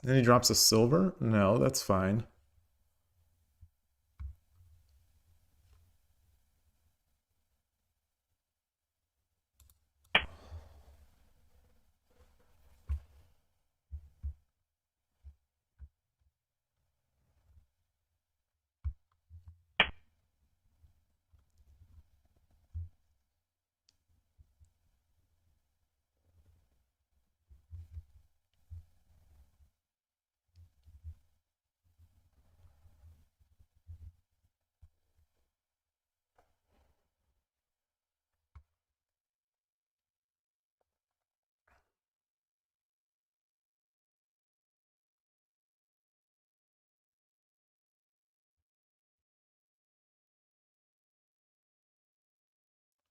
Then he drops a silver? No, that's fine.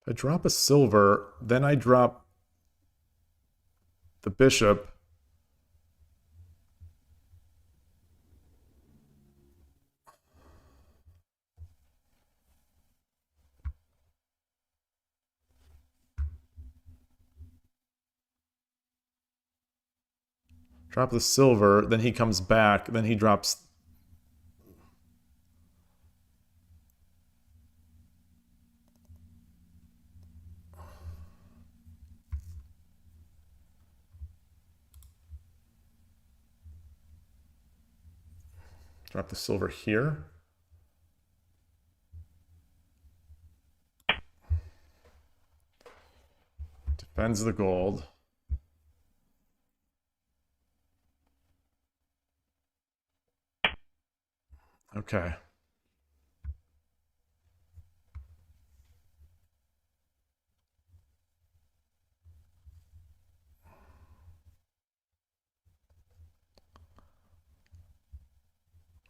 I drop a silver, then I drop the bishop. Drop the silver, then he comes back, then he drops... Drop the silver here. Defends the gold. Okay.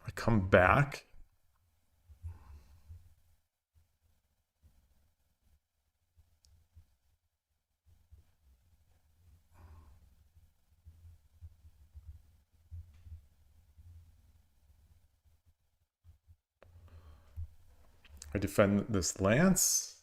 I come back. I defend this lance.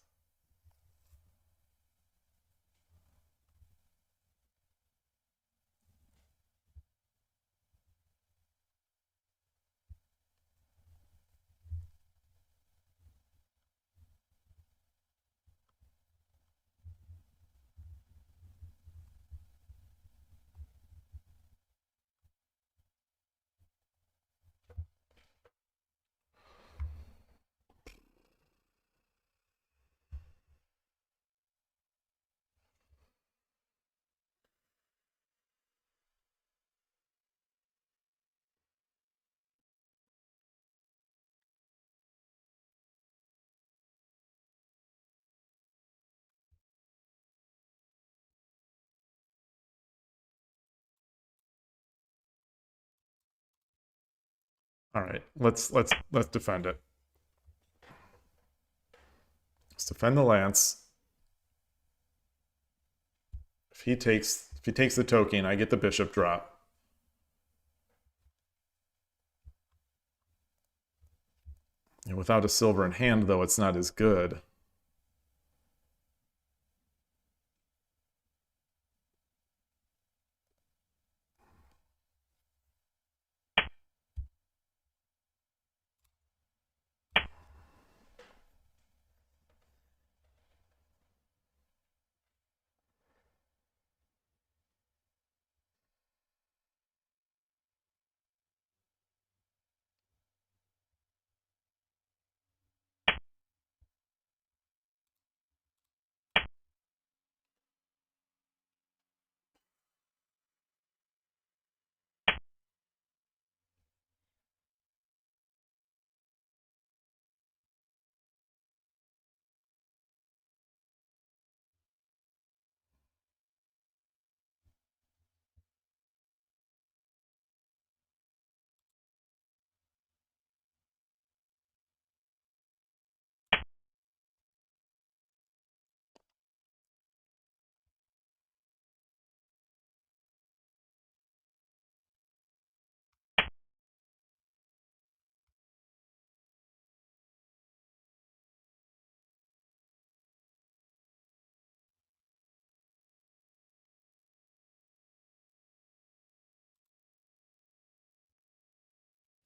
All right, let's defend it. Let's defend the lance. If he takes the token, I get the bishop drop. And without a silver in hand, though, it's not as good.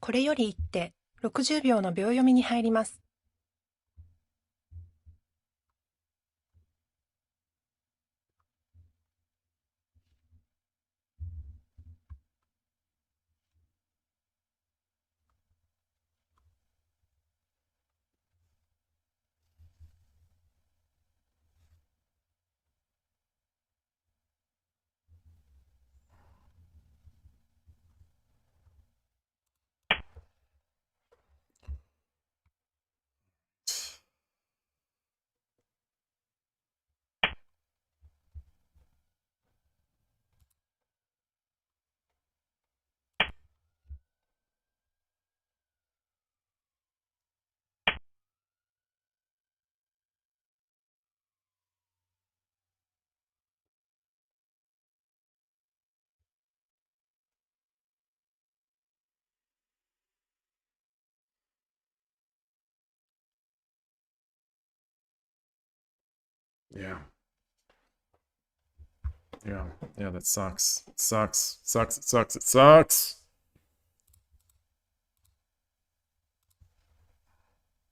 これより一手60秒の秒読みに入ります。Yeah. Yeah. Yeah, that sucks. It sucks. It sucks. It sucks. It sucks.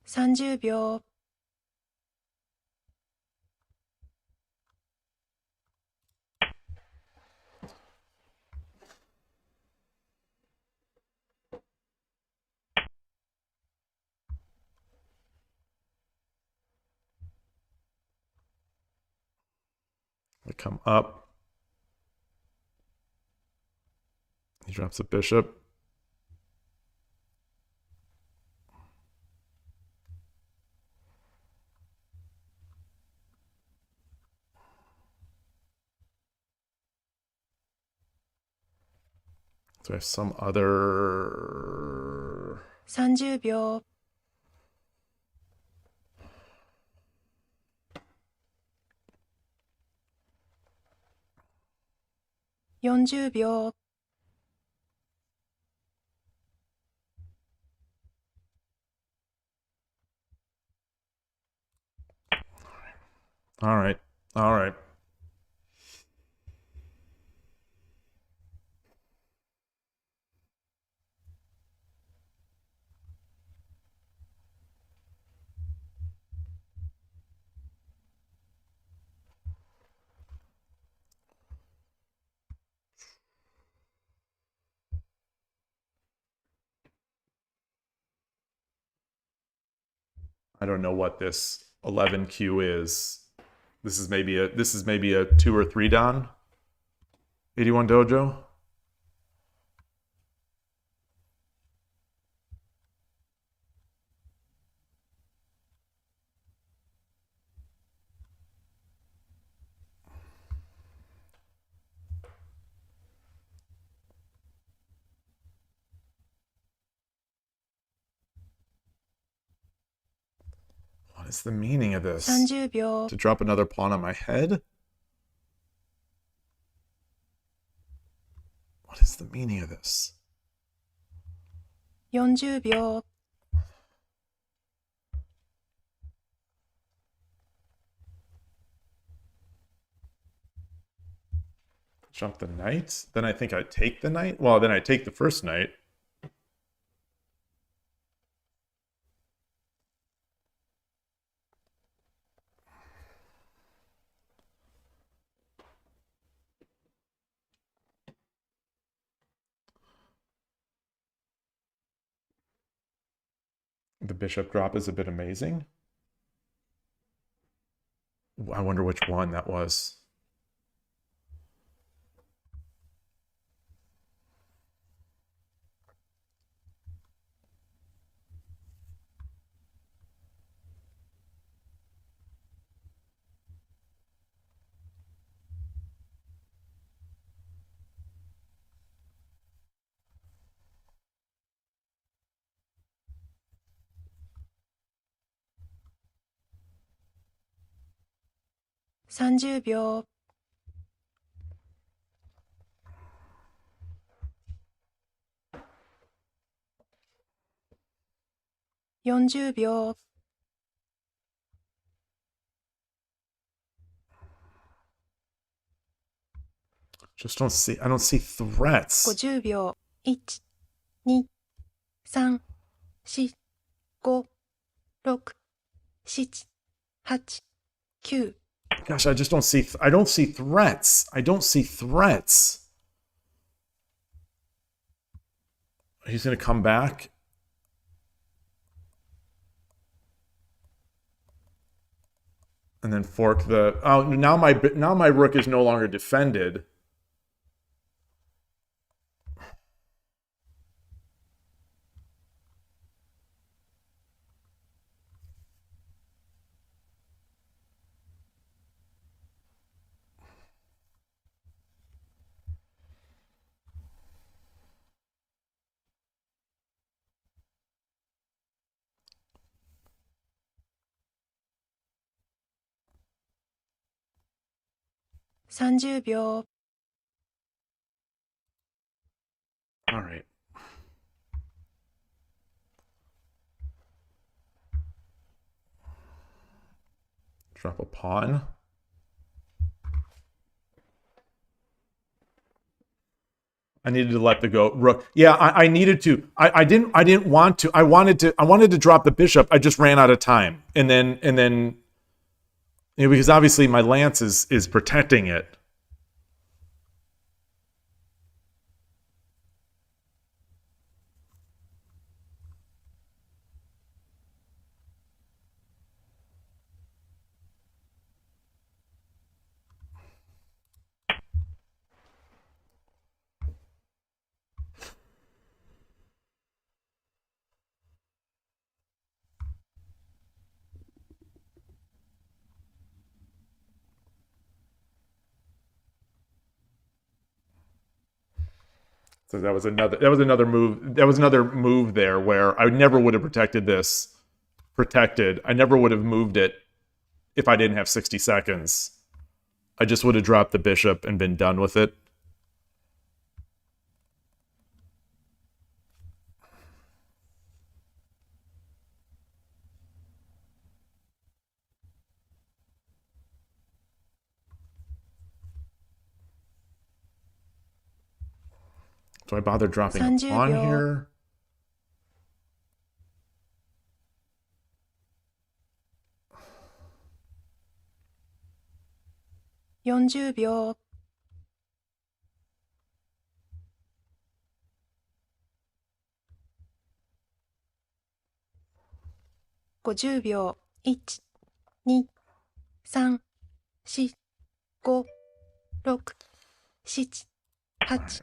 30秒。I come up. He drops a bishop. So I have some other... 30秒。40秒。All right. All right. I don't know what this 11Q is. This is maybe a 2 or 3 dan. 81 dojo. What is the meaning of this? 30秒。To drop another pawn on my head? What is the meaning of this? 40秒。Jump the knight? Then I think I take the knight? Well, then I take the first knight. The bishop drop is a bit amazing. I wonder which one that was.30秒。40秒。I don't see threats. 50秒。1、2、3、4、5、6、7、8、9。 Gosh, I just don't see. I don't see threats. I don't see threats. He's gonna come back. And then fork the. Oh, now my rook is no longer defended.30秒。 All right. Drop a pawn. I needed to let the go rook. Yeah, I needed to. I didn't want to. I wanted to drop the bishop. I just ran out of time. And then because obviously my lance is protecting it. So that was another move. That was another move there where I never would have protected this. I never would have moved it if I didn't have 60 seconds. I just would have dropped the bishop and been done with it. Do I bother dropping a 30 pawn秒。 here?40秒。 50秒。 1、2、3、4、5、6、7、8。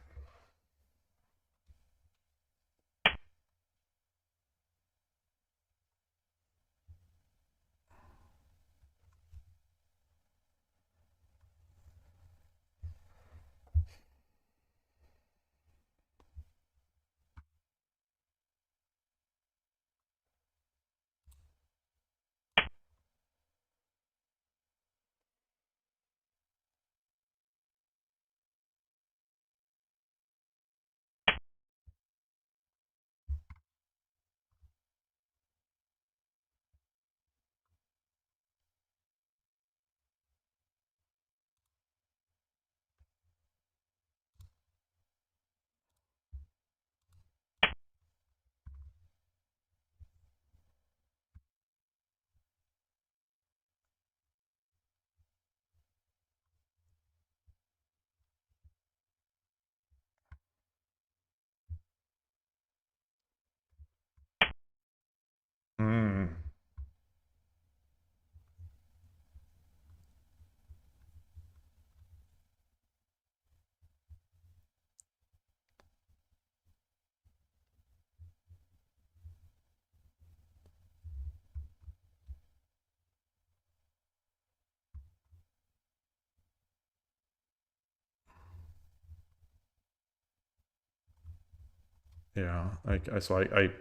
Yeah, I 30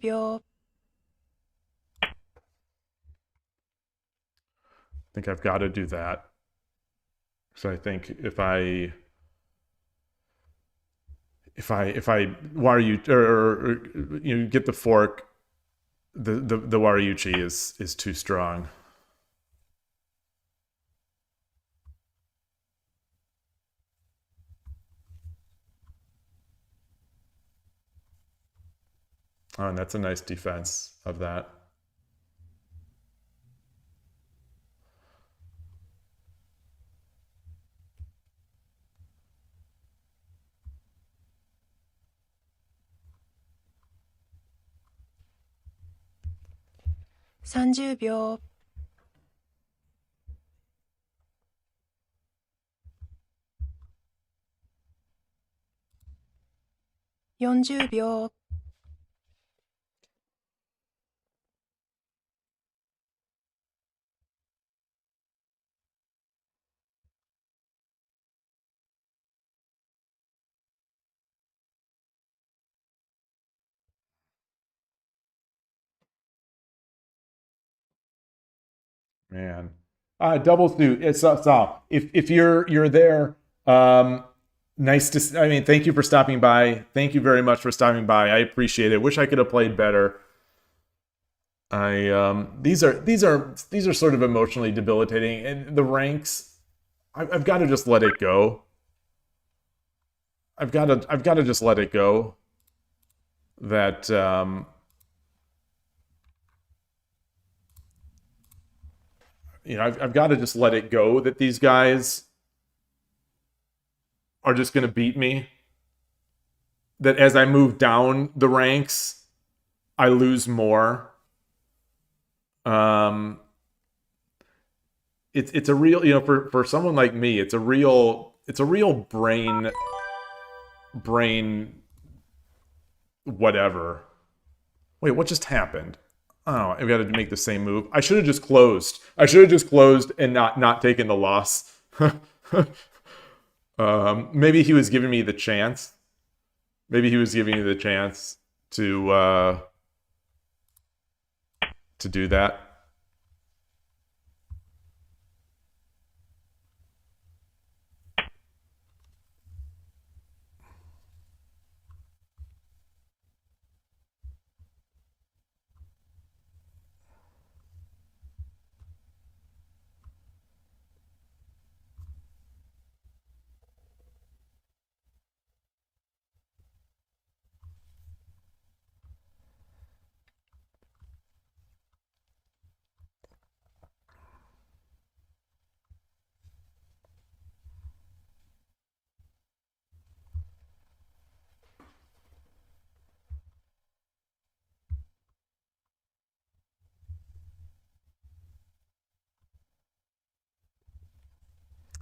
秒。 think I've got to do that. So I think if I Waryuchi or you get the fork, the Waryuchi is too strong. Oh, and that's a nice defense of that. $30秒。40秒。Man. Double suit. It's if you're there, nice to I mean, thank you for stopping by. Thank you very much for stopping by. I appreciate it. Wish I could have played better. These are sort of emotionally debilitating, and the ranks, I've got to just let it go. I've got to just let it go. That I've got to just let it go that these guys are just going to beat me. That as I move down the ranks, I lose more. It's a real, for someone like me, it's a real brain whatever. Wait, what just happened? Oh, I've got to make the same move. I should have just closed. I should have just closed and not taken the loss. Maybe he was giving me the chance. Maybe he was giving me the chance to do that.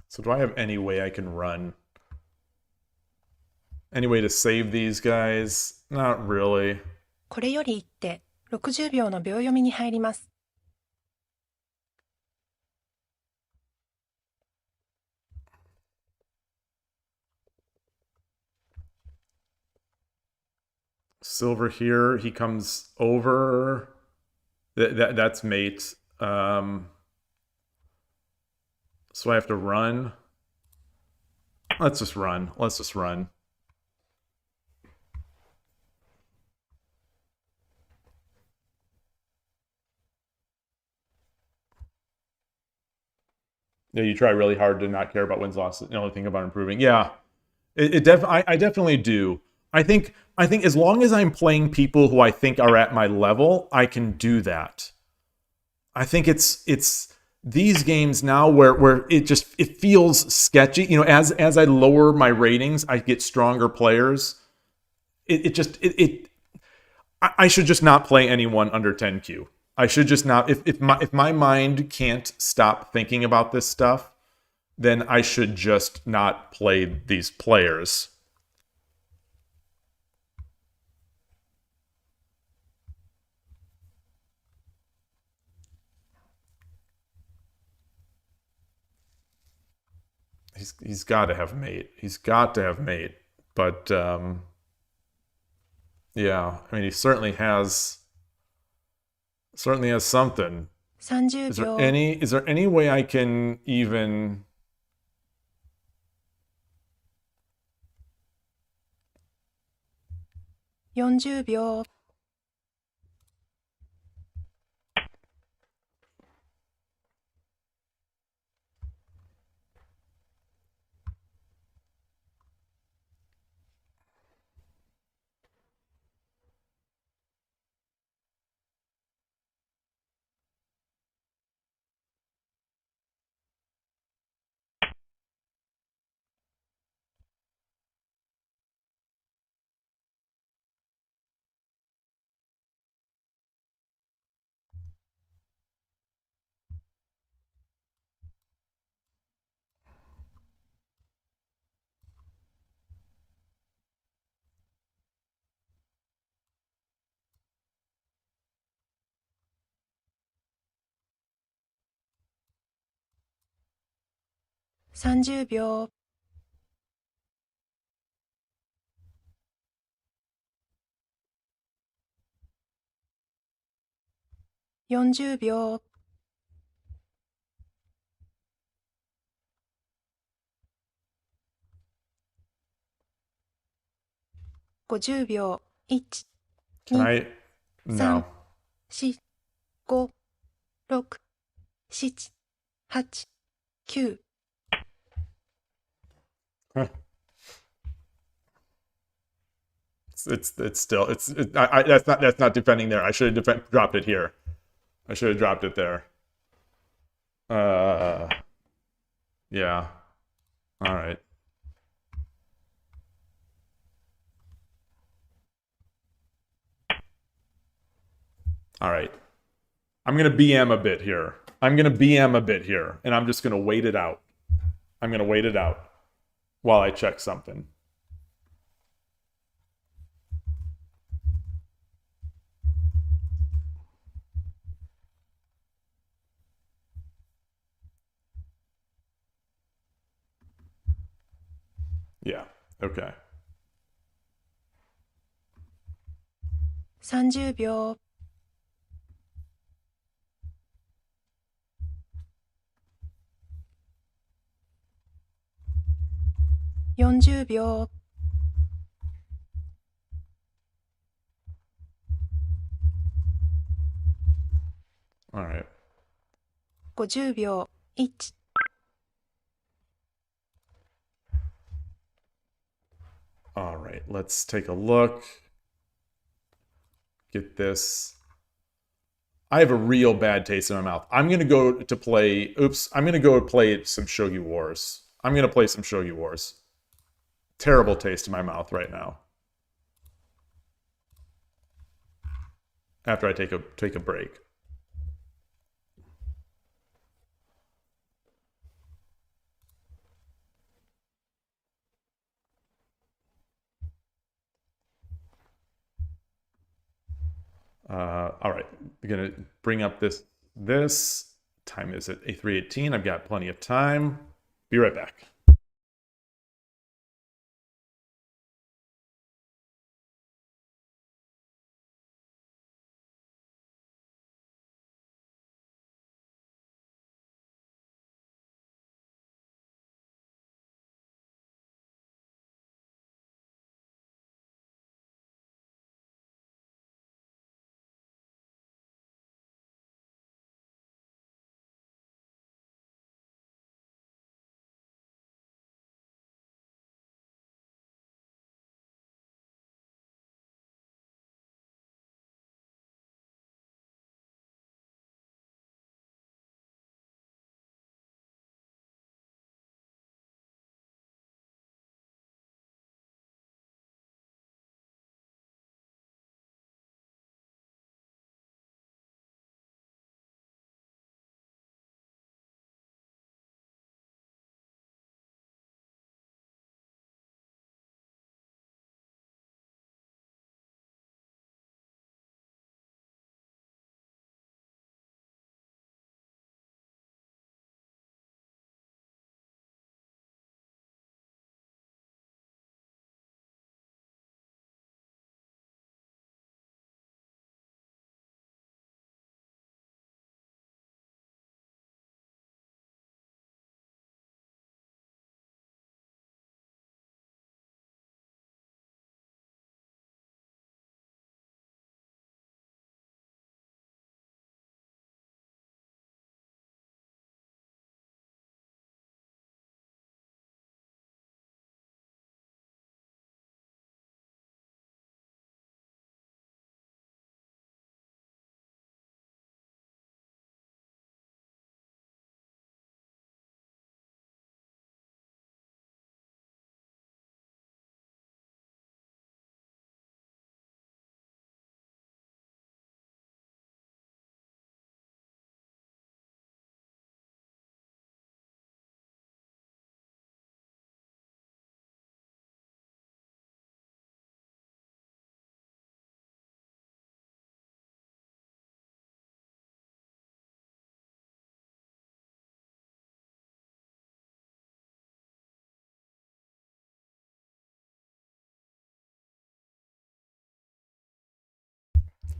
So do I have any way I can run? Any way to save these guys? Not really. これより一手、60秒の秒読みに入ります。Silver here, he comes over. That's mate. So I have to run. Let's just run. Let's just run. Yeah, you try really hard to not care about wins losses. The only thing about improving. Yeah, I definitely do. I think as long as I'm playing people who I think are at my level, I can do that. I think it's these games now where it feels sketchy. As I lower my ratings, I get stronger players. I should just not play anyone under 10Q. I should just not. If my mind can't stop thinking about this stuff, then I should just not play these players. He's got to have mate. He's got to have mate. But yeah, I mean, he certainly has something. 30 Is there秒。any way I can even? $40 秒。30秒、40秒、50秒、1、Can 2、I? 3、No. 4、5、6、7、8、9。It's still that's not defending there. I should have dropped it here. I should have dropped it there. Yeah. All right. All right. I'm gonna BM a bit here. I'm gonna BM a bit here, and I'm just gonna wait it out. I'm gonna wait it out while I check something. Yeah. Okay. 30秒、40秒、All right. 50秒、1、All right. Let's take a look. Get this. I have a real bad taste in my mouth. I'm gonna go to play. Oops. I'm gonna go play some Shogi Wars. I'm gonna play some Shogi Wars. Terrible taste in my mouth right now. After I take a break. All right, we're gonna bring up this. Time is at 3:18. I've got plenty of time. Be right back.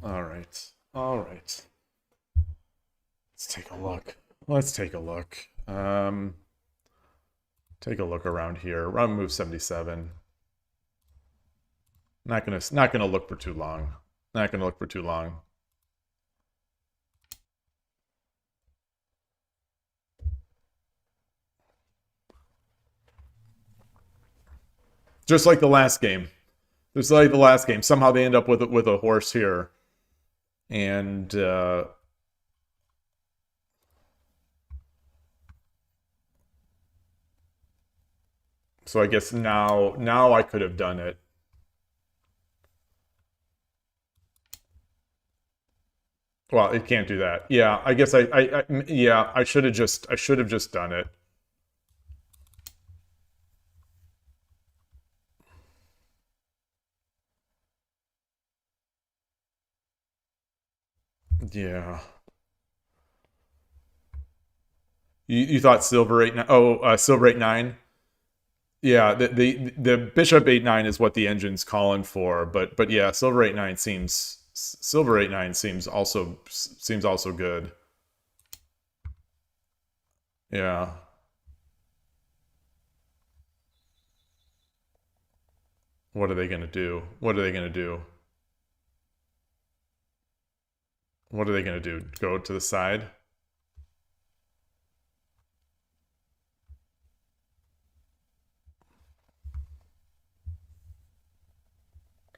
All right. All right. Let's take a look. Let's take a look. Take a look around here. Round move 77. Not gonna look for too long. Not gonna look for too long. Just like the last game. Just like the last game. Somehow they end up with a horse here. And so I guess now I could have done it. Well, it can't do that. Yeah, I guess I should have just done it. Yeah. You thought silver 8-9? Oh, silver 8-9. Yeah, the bishop 8-9 is what the engine's calling for, but yeah, silver 8-9 seems also good. Yeah. What are they gonna do? What are they gonna do? What are they gonna do? Go to the side?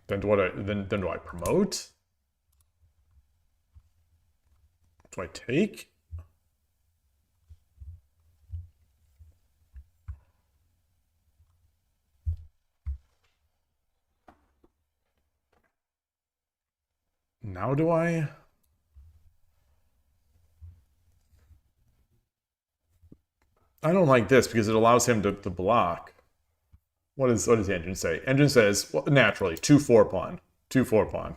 Then do I promote? Do I take? Now do I? I don't like this because it allows him to block. What does the engine say? Engine says, well, naturally, 2-4 pawn. 2-4 pawn.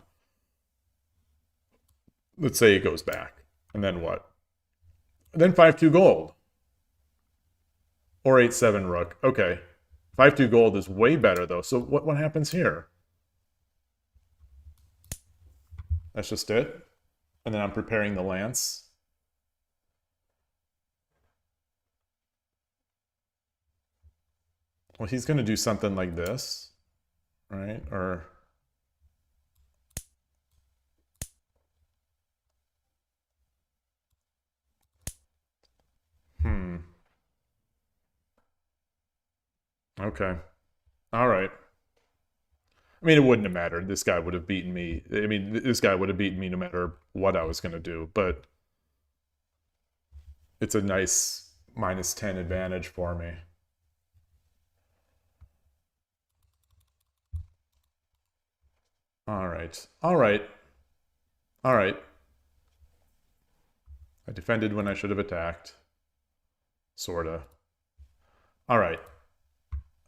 Let's say it goes back. And then what? And then 5-2 gold. Or 8-7 rook. Okay. 5-2 gold is way better, though. So what happens here? That's just it. And then I'm preparing the lance. Well, he's going to do something like this, right? Or... Okay. All right. I mean, it wouldn't have mattered. This guy would have beaten me. I mean, this guy would have beaten me no matter what I was going to do. But it's a nice -10 advantage for me. All right. All right. All right. I defended when I should have attacked. Sorta. All right.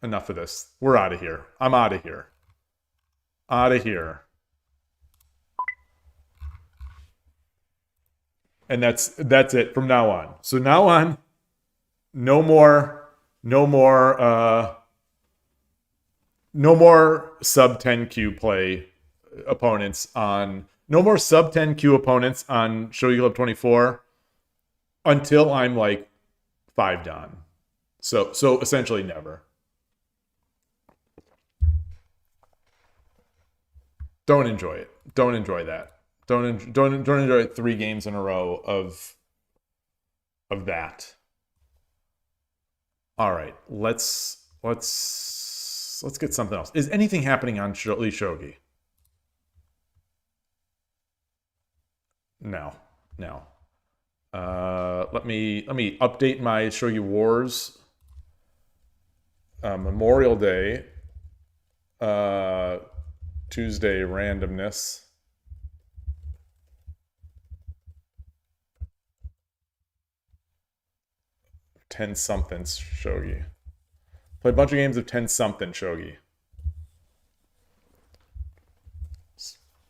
Enough of this. We're out of here. I'm out of here. Out of here. And that's it from now on. So now on, no more sub 10Q play opponents on sub 10Q opponents on Shogi Club 24 until I'm like 5 down. So essentially never. Don't enjoy it. Don't enjoy that. Don't enjoy 3 games in a row of that. All right, let's get something else. Is anything happening on Shogi? No. Let me update my Shogi Wars. Memorial Day. Tuesday randomness. Ten something Shogi. Play a bunch of games of 10 something Shogi.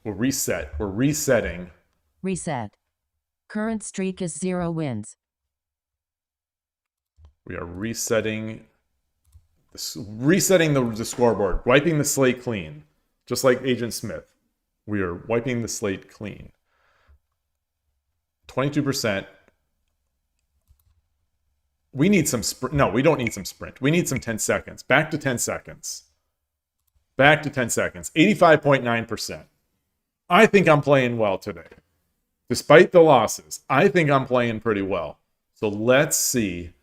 We'll reset. We're resetting. Reset. Current streak is 0 wins. We are resetting the scoreboard, wiping the slate clean, just like Agent Smith. We are wiping the slate clean. 22%. We need some sprint. No, we don't need some sprint. We need some 10 seconds. Back to 10 seconds. Back to 10 seconds. 85.9%. I think I'm playing well today. Despite the losses, I think I'm playing pretty well. So let's see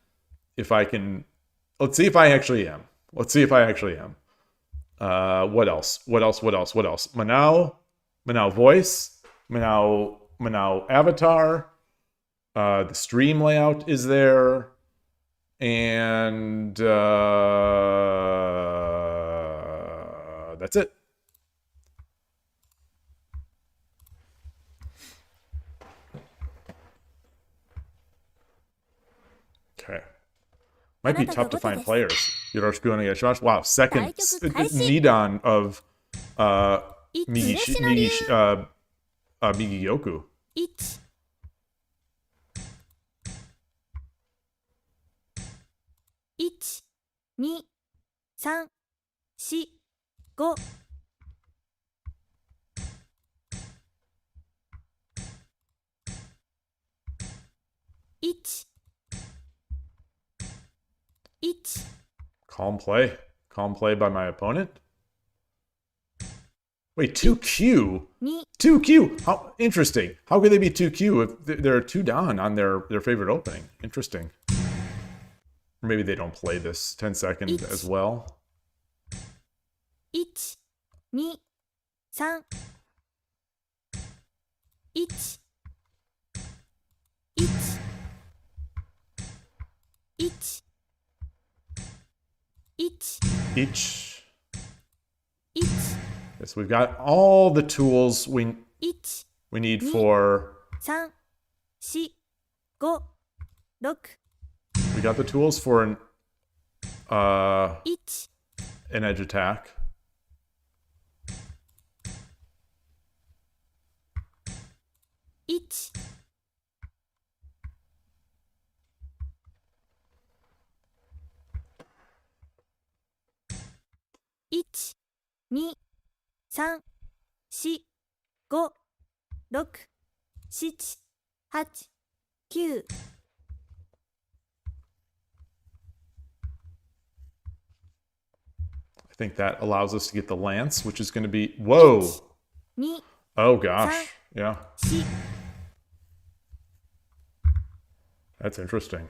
if I can. Let's see if I actually am. Let's see if I actually am. What else? What else? What else? What else? Manao voice. Manao avatar. The stream layout is there. And that's it. Okay. Might be tough to find players. Yoroshiku onegaishimasu. Wow, second Nidan of Migi-yoku. 1、2、3、4、5。Calm play. Calm play by my opponent. Wait, 2Q? 2Q? How interesting. How could they be 2Q if they're 2 down on their favorite opening? Interesting. Or maybe they don't play this 10-second as well. 1、2、3。1、1、1、1、Each. 1、 Yes, we've got all the tools we 1、 need for. 3、4、5、6。We got the tools for an 1、 edge attack. 1、 1、2、3、4、5、6、7、8、9。I think that allows us to get the lance, which is going to be. Whoa! 2、 Oh gosh. Yeah. 4。 That's interesting.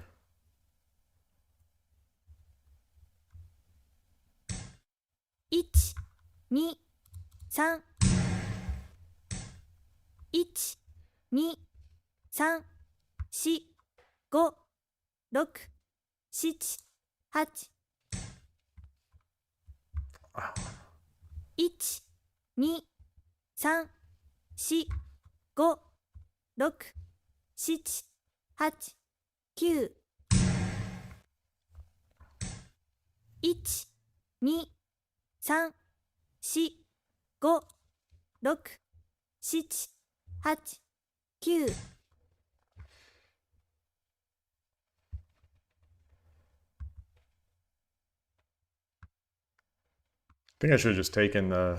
1、2、3。1、2、3、4、5、6、7、8。1、2、3、4、5、6、7、8、9。1、2、3、4、5、6、7、8、9。I think I should have just taken the.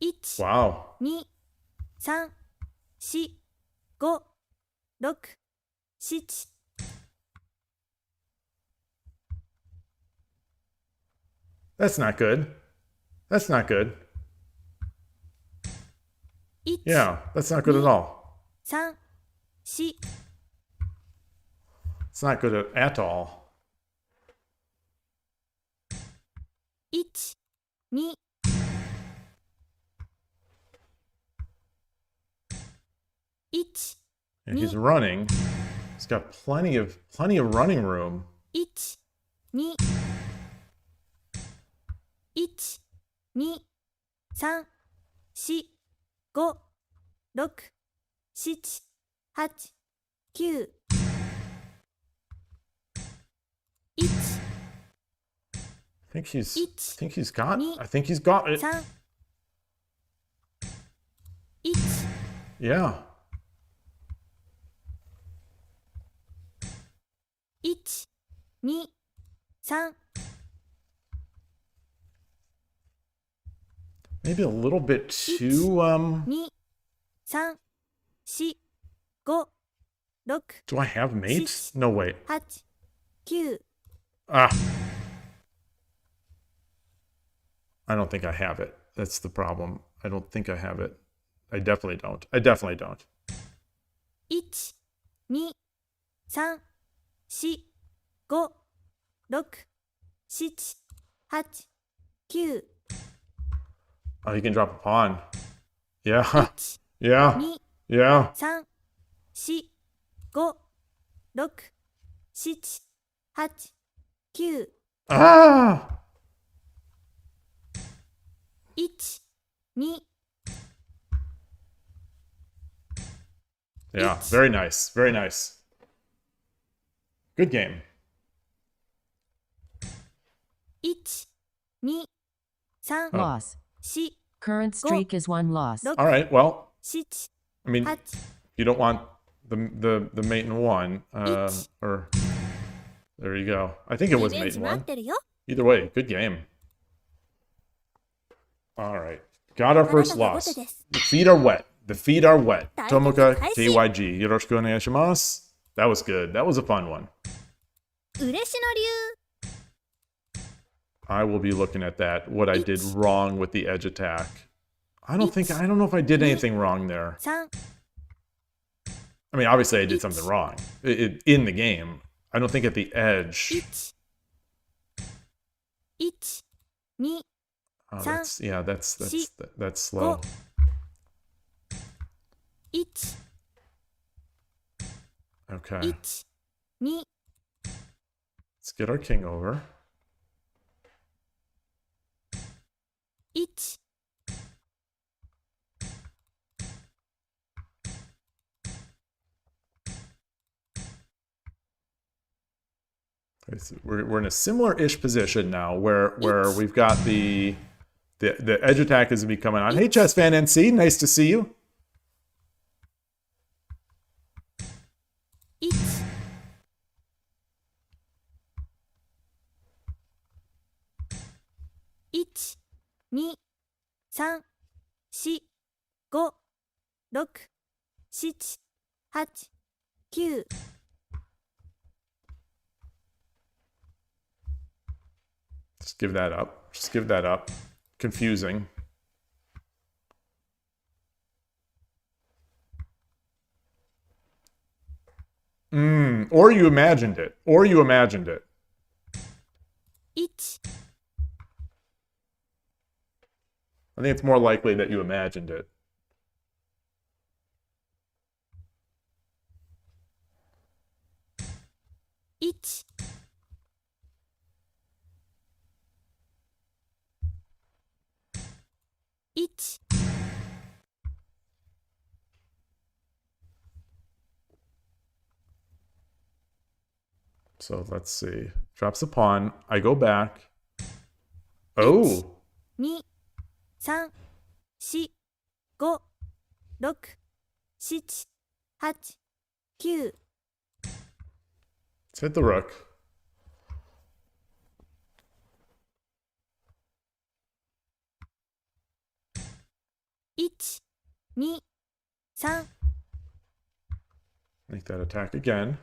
1、 Wow. 2、3、4、5、6、7。 That's not good. That's not good. 1、 Yeah, that's not good at all. 3、4。 It's not good at all. 1、2。 1、 And he's running. He's got plenty of running room. 1、2。 1、2、3、4、5、6、7、8、9。 1、 I think he's Each, got. me, I think he's got it. 3、1。 Yeah. 1、2、3。Maybe a little bit too, 2、3、4、5、6、 do I have mates? No, wait. 8、9。 Ah. I don't think I have it. That's the problem. I don't think I have it. I definitely don't. I definitely don't. 1、2、3、4、5、6、7、8、9。 Oh, you can drop a pawn. Yeah. 1、 Yeah. 2、 Yeah. 3、4、5、6、7、8、9。 Ah. 1、2、 Yeah. Very nice. Very nice. Good game. 1、2、3、 Loss. 4、 Current streak is 1 loss. 6、 All right. Well, 7、 I mean, 8。 you don't want the mate in one, or there you go. I think it リ was ベン mate ジ in 待 one. ってるよ。 Either way, good game. All right. Got our first あなたが後 loss. 手です。 The feet are wet. The feet are wet. 大変 Tomoka 開始。 KYG. Yoroshiku onegaishimasu. That was good. That was a fun one. 嬉野流。 I will be looking at that. What I did wrong with the edge attack. I don't know if I did anything wrong there. 3、 I mean, obviously I did something wrong in the game. I don't think at the edge. 1、1、2、 Oh, that's slow. 1、 Okay. 1、2、 Let's get our king over. 1、 Okay, so we're in a similar-ish position now, where we've got the edge attack is coming on. Hey, Chess Fan NC, nice to see you. 1、 1、2、3、4、5、6、7、8、9。 Just give that up. Just give that up. Confusing. Or you imagined it. Or you imagined it. 1、 I think it's more likely that you imagined it. 1、 1、 So let's see. Drops a pawn. I go back. Oh! 2、3、4、5、6、7、8、9。 Let's hit the rook. 1、2、3、 Make that attack again.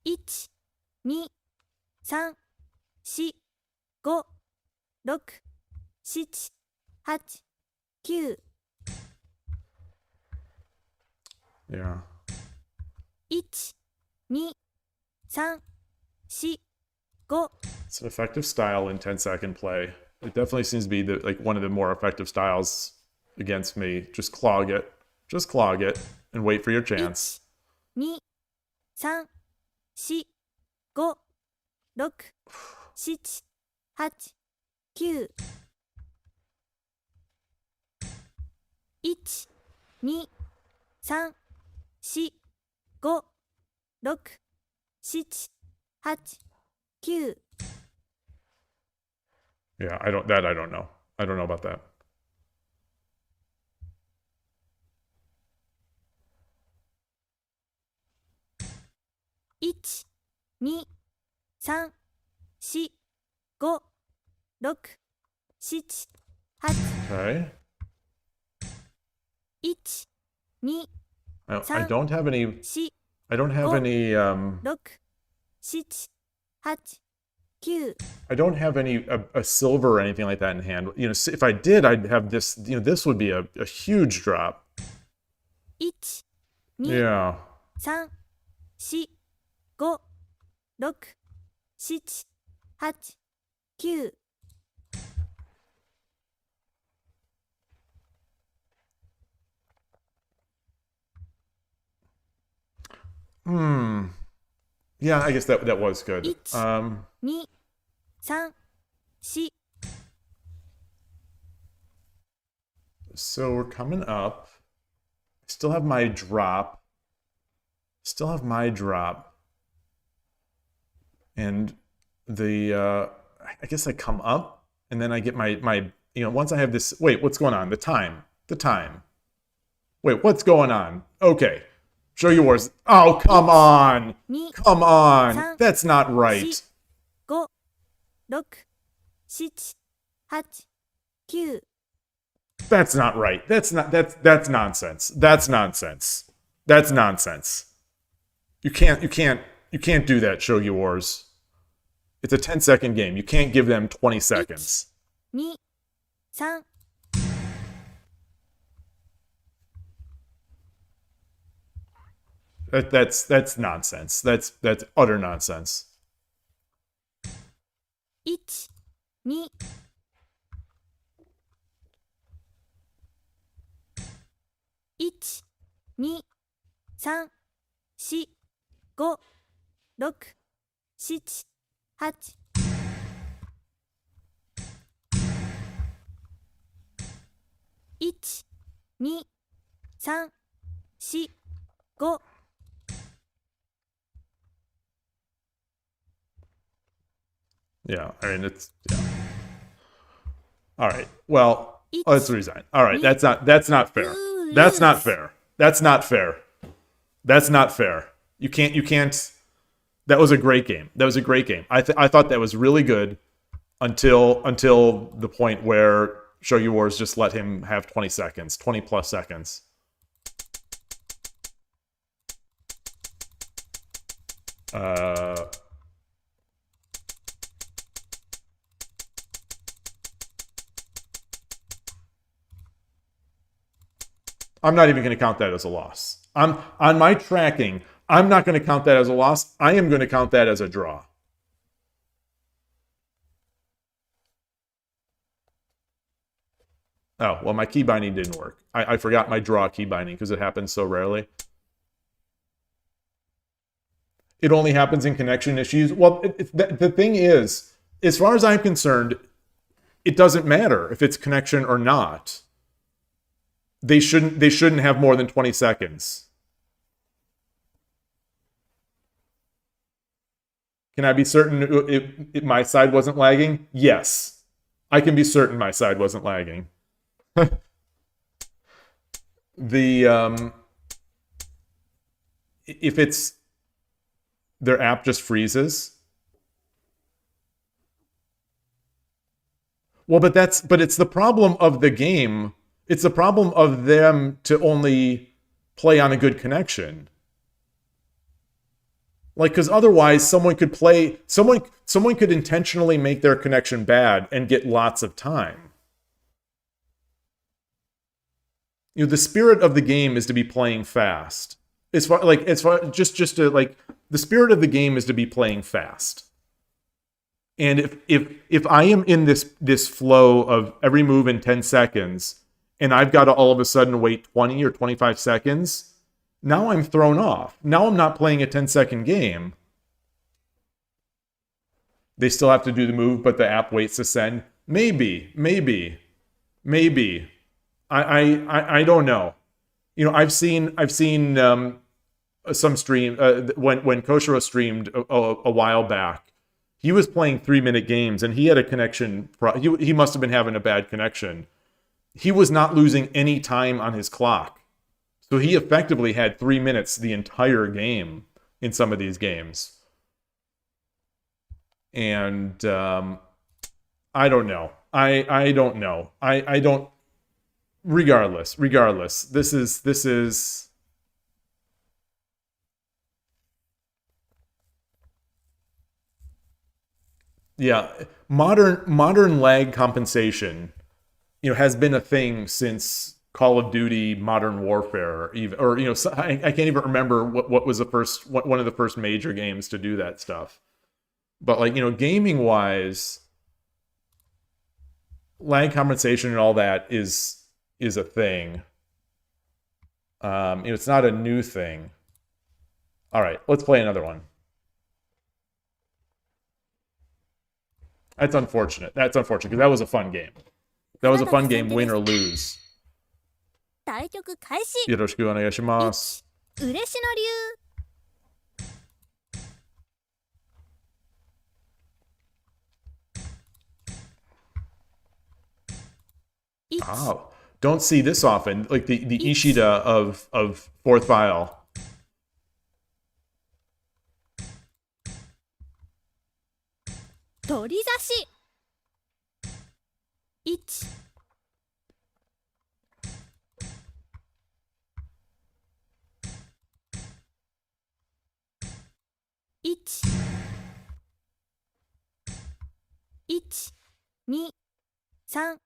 1、2、3、4、5、6、7、8、9。 Yeah. 1、2、3、4、5。 It's an effective style in 10-second play. It definitely seems to be one of the more effective styles against me. Just clog it. Just clog it and wait for your chance. 1、2、3、4、5、6、7、8、9。 1、2、3、4、5、6、7、8、9。 Yeah, I don't know. I don't know about that. 1、1、2、3、4、5、6、7、8、 Okay. 1、2、I don't have any. 4、 I don't have Go. any. 6、7、8、9、 I don't have any a silver or anything like that in hand. You know, if I did, I'd have this. You know, this would be a huge drop. 1、2、 Yeah. 3、4、5、6、7、8、9。 Yeah, I guess that was good. 1、2、3、4。 So we're coming up. Still have my drop. Still have my drop. And the I guess I come up and then I get my you know, once I have this, wait, what's going on? The time. Wait, what's going on? Okay. Shogi Wars. Oh, come on. 2、 Come on. 3、 That's not right. 5、6、7、8、9。 That's not right. That's nonsense. That's nonsense. That's nonsense. You can't do that, Shogi Wars. It's a 10-second game. You can't give them 20 seconds. 2、3。 That's nonsense. That's utter nonsense. 1、2、1、2、3、4、5、6、7、8。 1、2、3、4、5。 Yeah, I mean it's yeah. All right. Well, let's resign. All right, that's not fair. That's not fair. That's not fair. That's not fair. You can't. That was a great game. That was a great game. I thought that was really good until the point where Shogi Wars just let him have 20 seconds, 20 plus seconds. I'm not even going to count that as a loss. On my tracking, I'm not going to count that as a loss. I am going to count that as a draw. Oh, well, my key binding didn't work. I forgot my draw key binding because it happens so rarely. It only happens in connection issues. Well, the thing is, as far as I'm concerned, it doesn't matter if it's connection or not. They shouldn't have more than 20 seconds. Can I be certain if my side wasn't lagging? Yes. I can be certain my side wasn't lagging. If it's their app just freezes. Well, but it's the problem of the game. It's the problem of them to only play on a good connection. Like, because otherwise someone could intentionally make their connection bad and get lots of time. You know, the spirit of the game is to be playing fast. The spirit of the game is to be playing fast. And if I am in this flow of every move in 10 seconds, and I've got to all of a sudden wait 20 or 25 seconds, now I'm thrown off. Now I'm not playing a 10-second game. They still have to do the move, but the app waits to send. Maybe. I don't know. You know, I've seen some stream when Koshiro streamed a while back. He was playing 3-minute games, and he had a connection. He must have been having a bad connection. He was not losing any time on his clock. So he effectively had 3 minutes the entire game. in some of these games. And I don't know. I don't know. I don't. Regardless, this is. Yeah, modern lag compensation, has been a thing since Call of Duty Modern Warfare, or I can't even remember what was one of the first major games to do that stuff. But like, gaming wise, lag compensation and all that is a thing. It's not a new thing. All right, let's play another one. That's unfortunate. Because that was a fun game. That was a fun game, win or lose. 対局開始。よろしくお願いします。嬉野流。Oh, don't see this often. Like the Ishida of fourth file. 取り差し。1。1。1、2、3、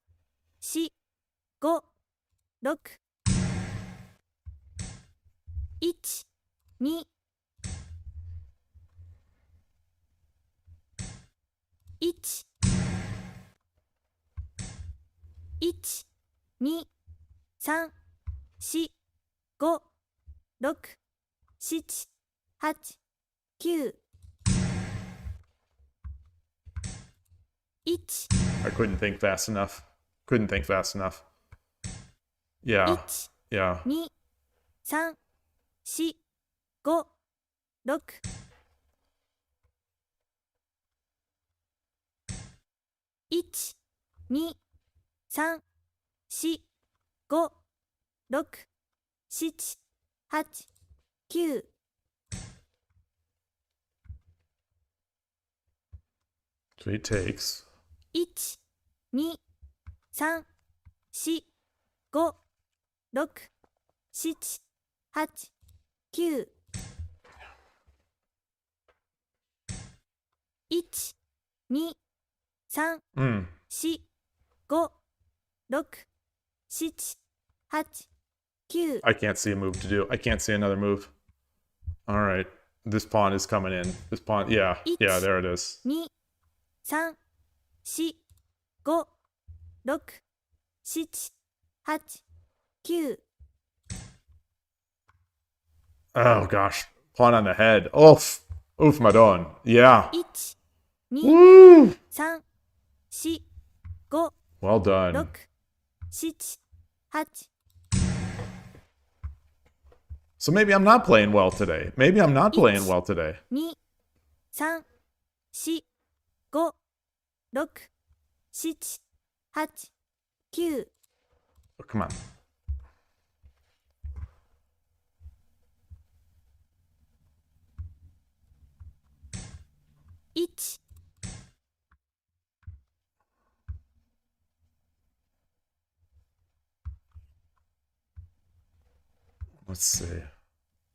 4、5、6。1、2、1、1、2、3、4、5、6、7、8、9。I couldn't think fast enough. Yeah. 2、3、4、5、6。1、2、3、4、5、6、7、8、9。So he takes. 1、2、3、4、5、6、7、8、9。1、2、3、4、5、6、7、8、9。I can't see a move to do. I can't see another move. All right. This pawn is coming in. This pawn, yeah, there it is. 2、3、4、5、6、7、8、9。Oh gosh. Pawn on the head. Oof, Madon. Yeah. 1、Woo! 2、3、4、5、 Well done. 6、7、8。So maybe I'm not playing well today. 2、3、4、5、6、7、8、9。Oh, come on. 1、Let's see.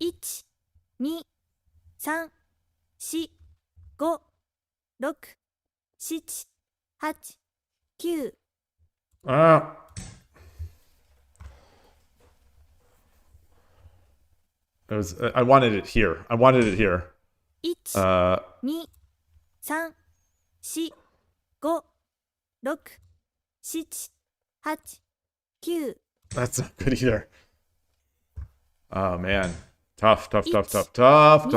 1、2、3、4、5、6、7、8、9。I wanted it here. 1、2、3、4、5、6、7、8、9。 That's not good either. Oh man. Tough. 4、5、6、7、8、9。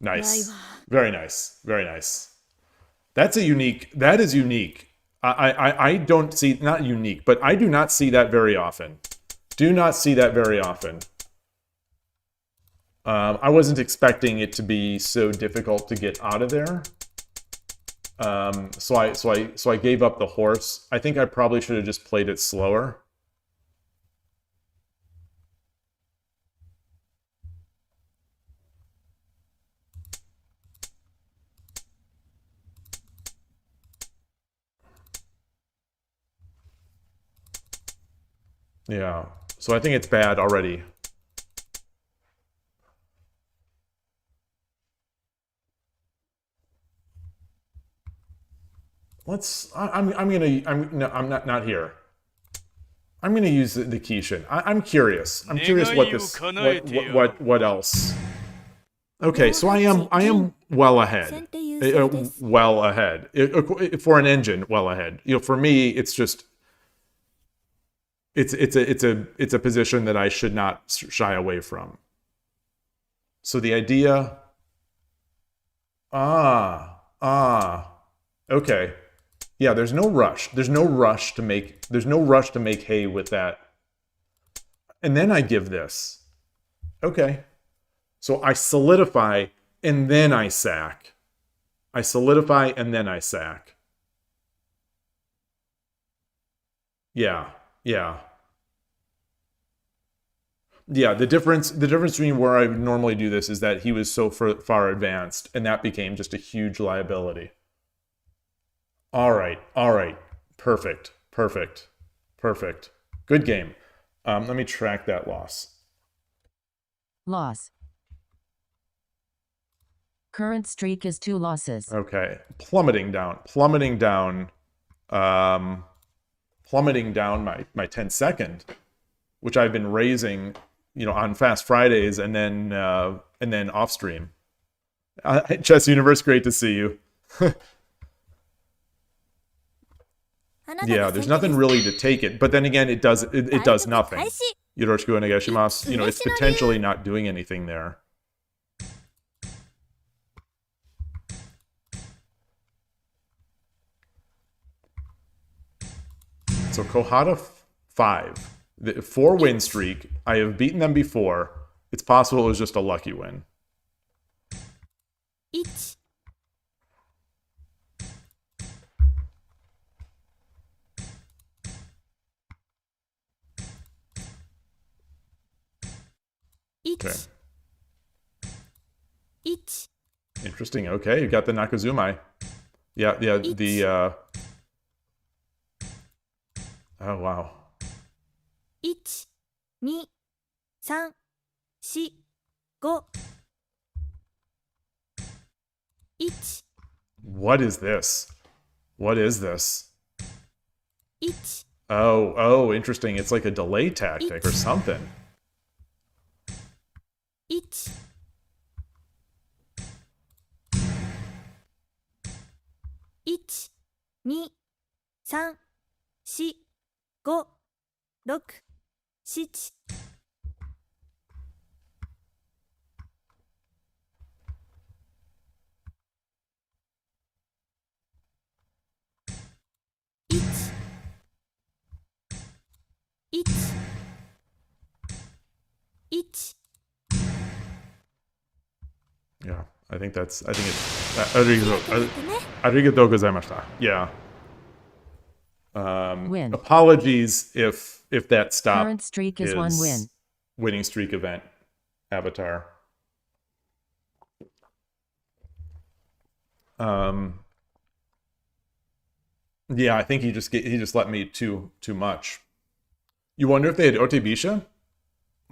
Nice. Very nice. That is unique. I don't see, not unique, but I do not see that very often. I wasn't expecting it to be so difficult to get out of there. So I gave up the horse. I think I probably should have just played it slower. Yeah. So I think it's bad already. I'm not here. I'm gonna use the Kishin. I'm curious. I'm curious what else. Okay, so I am well ahead. Well ahead. For an engine, well ahead. You know, for me, it's just it's a position that I should not shy away from. So the idea. Okay. Yeah, there's no rush. There's no rush to make hay with that. And then I give this. Okay. So I solidify and then I sack. I solidify and then I sack. Yeah. Yeah. Yeah, the difference between where I would normally do this is that he was so far advanced, and that became just a huge liability. All right. Perfect. Good game. Let me track that loss. Loss. Current streak is 2 losses. Okay, plummeting down my 10-second, which I've been raising, you know, on Fast Fridays and then off stream. Chess Universe, great to see you. Yeah, there's nothing really to take it, but then again, it does nothing. Yoroshiku onegaishimasu. You know, it's potentially not doing anything there. So Kohata 5, the 4-win streak. I have beaten them before. It's possible it was just a lucky win. 1 Okay. 1 Interesting. Okay, you got the Nakazumai. Yeah, the oh wow. 1 2 3 4 5 1 What is this? What is this? 1 Oh, interesting. It's like a delay tactic or something. 1 1 2 3 4 5 6 7 1 1 1 Yeah, I think it's arigatou gozaimashita. Yeah. Win. Apologies if that stop Current streak is 1 win. Winning streak event avatar. Yeah, I think he just let me too much. You wonder if they had Otebisha?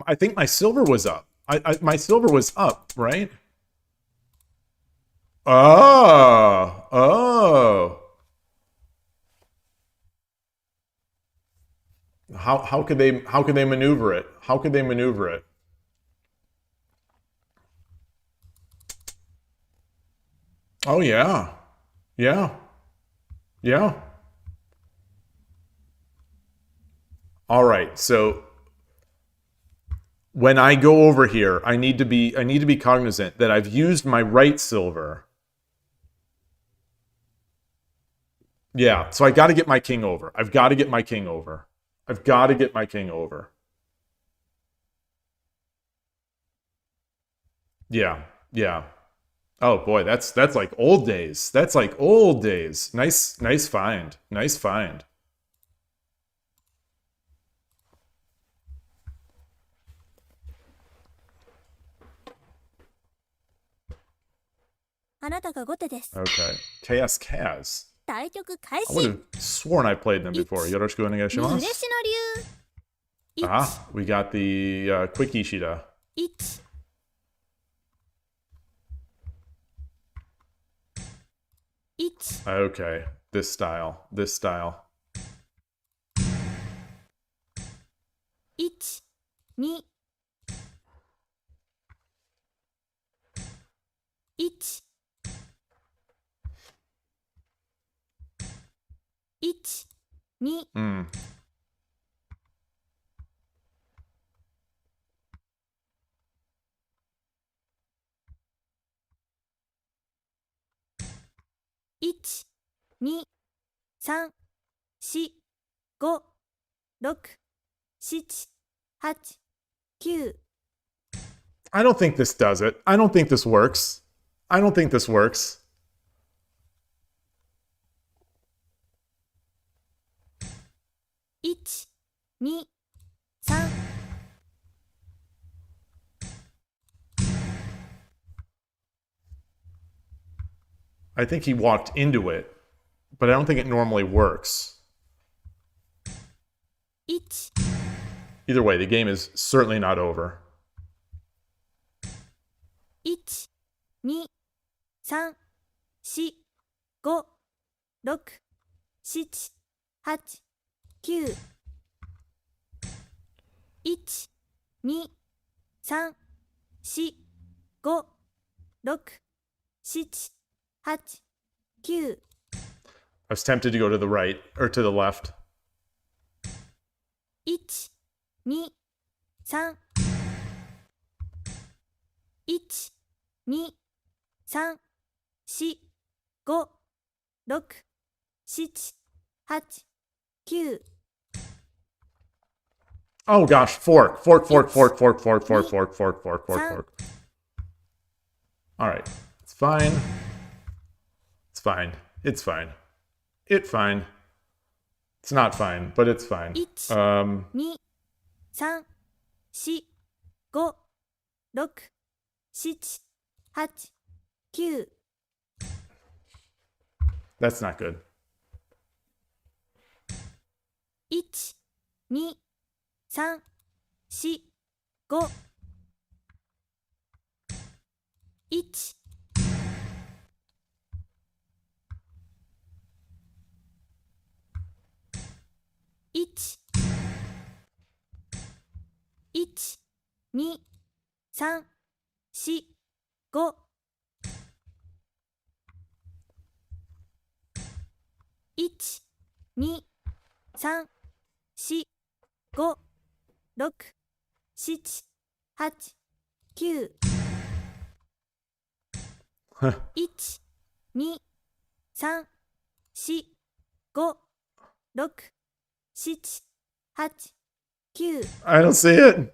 I think my silver was up. My silver was up, right? Oh. How could they maneuver it? How could they maneuver it? Oh yeah. Yeah. Yeah. All right. So when I go over here, I need to be cognizant that I've used my right silver. Yeah, so I got to get my king over. I've got to get my king over. I've got to get my king over. Yeah. Oh boy, that's like old days. That's like old days. Nice find. Nice find. あなたが後手です。 Okay. Chaos Kaz. 対局開 I 始。 would have sworn I played them before. Yoroshiku に嬉 onegaishimasu. しの竜。 Ah, we got the quick Ishida. 1 1 Okay. This style. This style. 1 2 1 1 2 Mm. 1 2 3 4 5 6 7 8 9 I don't think this does it. I don't think this works. I don't think this works. 1 2 3 I think he walked into it, but I don't think it normally works. 1 Either way, the game is certainly not over. 1 2 3 4 5 6 7 8 9 1 2 3 4 5 6 7 8 9 I was tempted to go to the right or to the left. 1 2 3 1 2 3 4 5 6 7 8 9 Oh gosh, fork. All right, it's fine. It's fine. It's fine. It's fine. It's not fine, but it's fine. 1 2 3 4 5 6 7 8 9 That's not good. 1 2 3 4 5 1 1 1 2 3 4 5 1 2 3 4 5 6 7 8 9 1 2 3 4 5 6 7 8 9 I don't see it.1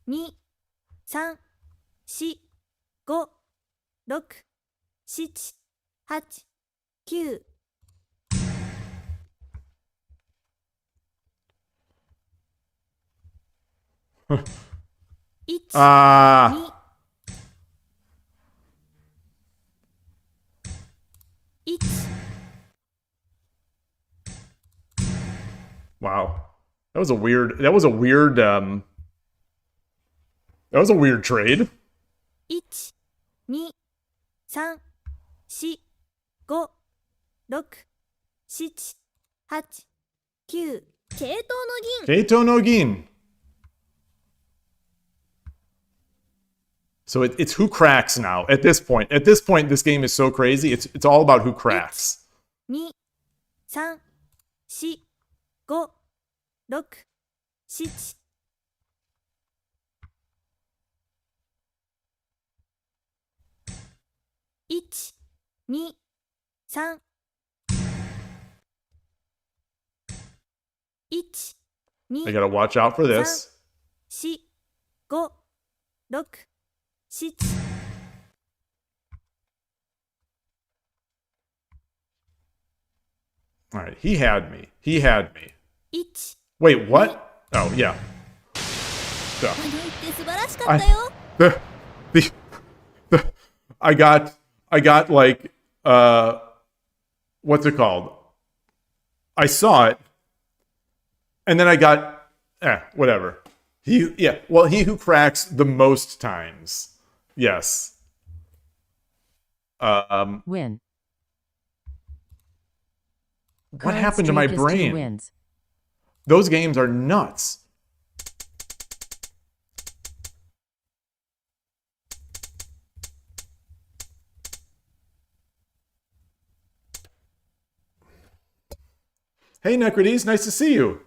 2 3 4 5 6 7 8 9 1 Ah. 2 1 Wow. That was a weird trade. 1 2 3 4 5 6 7 8 9 系統の銀 Keito no Gin. So it's who cracks now. At this point, this game is so crazy. It's all about who cracks. 2 3 4 5 6 7 1 2 3 1 I 2 gotta watch out for this. 4 5 6 7 All right, he had me. He had me. 1 Wait, what? Oh, yeah. 悪いって素晴らしかったよ I got like, what's it called? I saw it, and then I got, whatever. He who cracks the most times. Yes. Win. What Current happened to my streak is 2 brain? wins. Those games are nuts. Hey, Necrodes, nice to see you.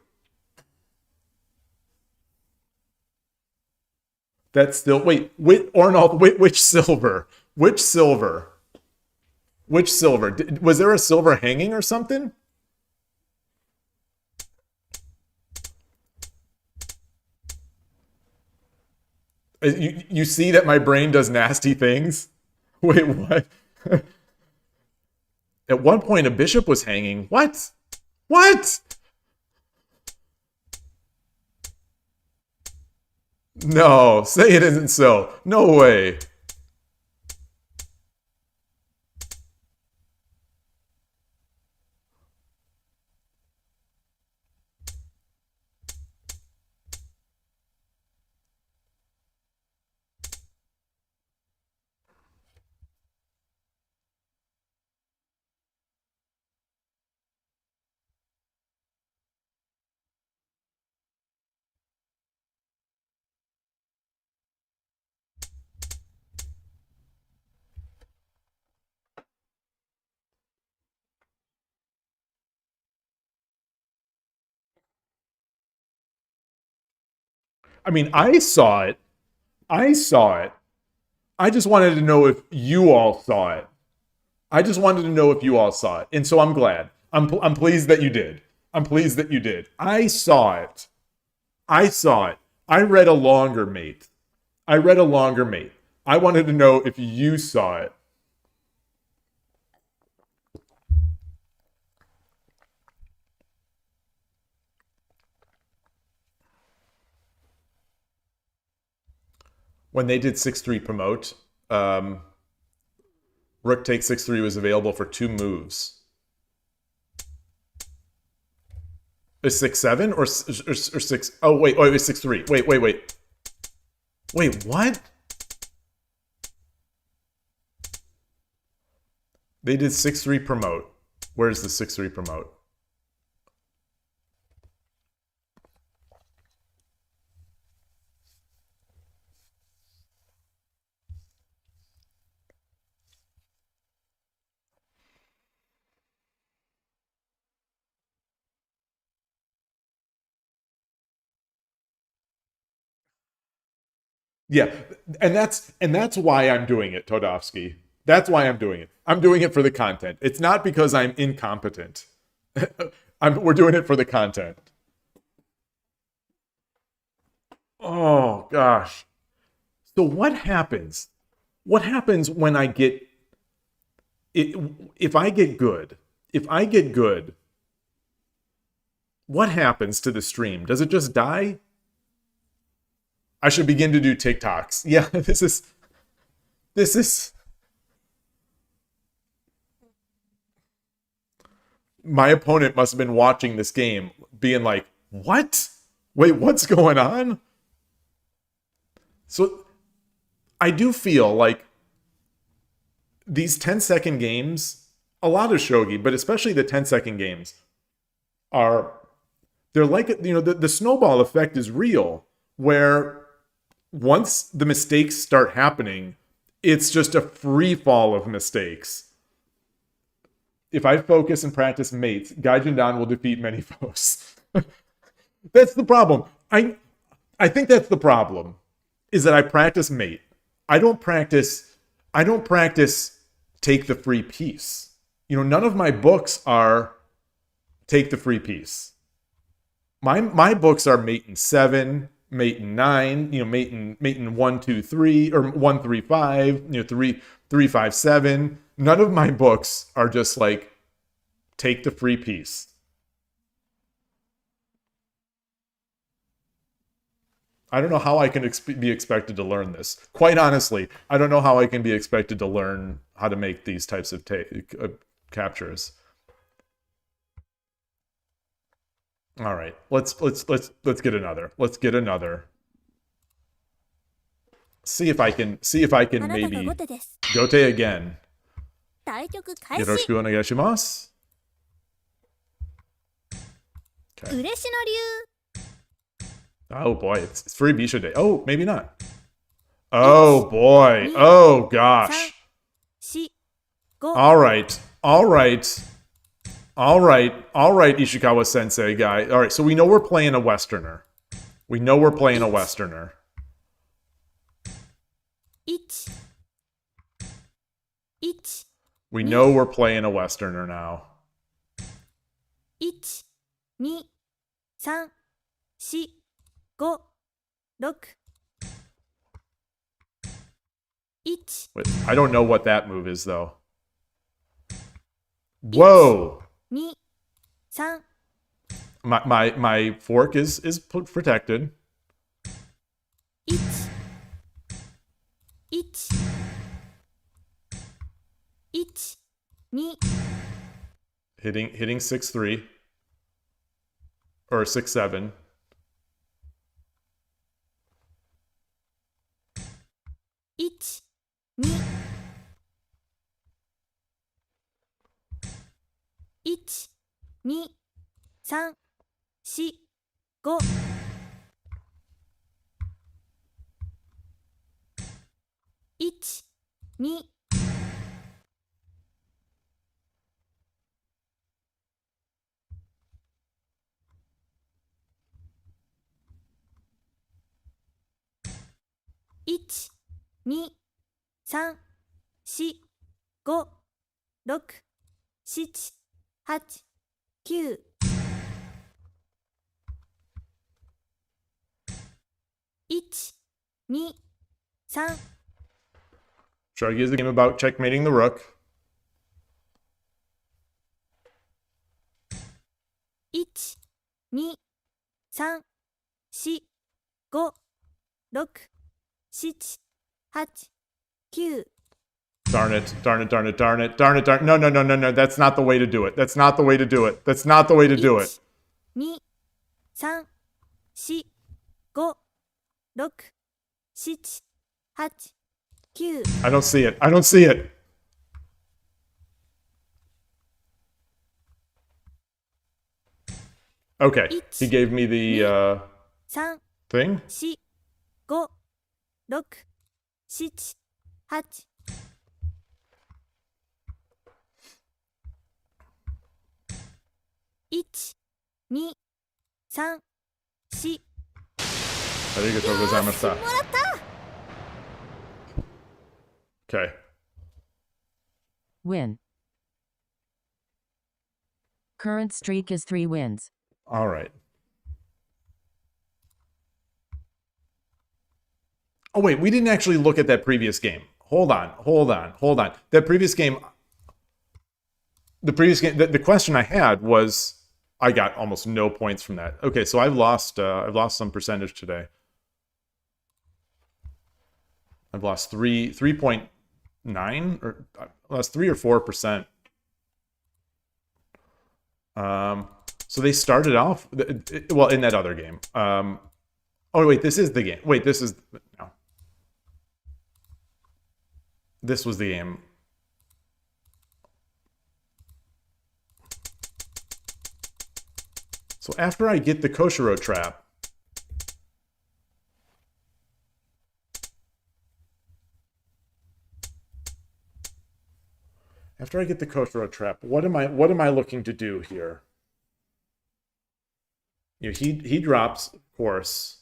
That's still, Ornald, which silver? Which silver? Which silver? Was there a silver hanging or something? You see that my brain does nasty things? Wait, what? At one point, a bishop was hanging. What? What? No, say it isn't so. No way. I mean, I saw it. I saw it. I just wanted to know if you all saw it. I just wanted to know if you all saw it. And so I'm glad. I'm pleased that you did. I'm pleased that you did. I saw it. I saw it. I read a longer mate. I read a longer mate. I wanted to know if you saw it. When they did 6-3 promote, Rook takes 6-3 was available for 2 moves. Is 6-7 or 6? Oh wait, it was 6-3. Wait. Wait, what? They did 6-3 promote. Where's the 6-3 promote? Yeah, and that's why I'm doing it, Todovsky. That's why I'm doing it. I'm doing it for the content. It's not because I'm incompetent. We're doing it for the content. Oh gosh. So what happens? What happens when I get it? If I get good? If I get good, what happens to the stream? Does it just die? I should begin to do TikToks. Yeah, this is my opponent must have been watching this game being like, "What? Wait, what's going on?" So I do feel like these 10-second games, a lot of shogi, but especially the 10-second games they're like, the snowball effect is real, where once the mistakes start happening, it's just a free fall of mistakes. If I focus and practice mates, Gaijin Dan will defeat many foes. That's the problem. I think that's the problem, is that I practice mate. I don't practice take the free piece. None of my books are take the free piece. My books are mate in 7, mate in 9, mate in 1, 2, 3, or 1, 3, 5, 3, 3, 5, 7. None of my books are just like take the free piece. I don't know how I can be expected to learn this. Quite honestly, I don't know how I can be expected to learn how to make these types of captures. All right, let's get another. Let's get another. See if I can maybe Gote again. 対局開始。 Yoroshiku onegaishimasu. Okay. 嬉野流 Oh boy, it's free Bisha Day. Oh, maybe not. Oh boy. Oh gosh. 4 5 All right. All right. All right. All right, Ishikawa Sensei guy. All right, so we know we're playing a Westerner. We know we're playing a Westerner. 1 1 We know we're playing a Westerner now. 1 2 3 4 5 6 1 Wait, I don't know what that move is though. Whoa. 2 3 My fork is protected. 1 1 1 2 Hitting 6-3 or 6-7. 1 2 1 2 3 4 5 1 2 1 2 3 4 5 6 7 8 9 1 2 3 Shogi is a game about checkmating the rook. 1 2 3 4 5 6 7 8 9 Darn it, darn it, darn it, darn it, darn it, darn it. No, no, no, no, no. That's not the way to do it. That's not the way to do it. That's not the way to do it. 2 3 4 5 6 7 8 9 I don't see it. I don't see it. Okay. He gave me the 3 thing. 4 5 6 7 8 1 2 3 4 Arigatou gozaimashita. Okay. Win. Current streak is 3 wins. All right. Oh, wait. We didn't actually look at that previous game. Hold on. Hold on. Hold on. That previous game... The question I had was... I got almost no points from that. Okay, so I've lost some percentage today. I've lost 3.9 or I lost 3 or 4%. So they started off well in that other game. Oh wait, this is the game. Wait, this is no. This was the game. So after I get the Koshiro trap, what am I looking to do here? You know, he drops, of course.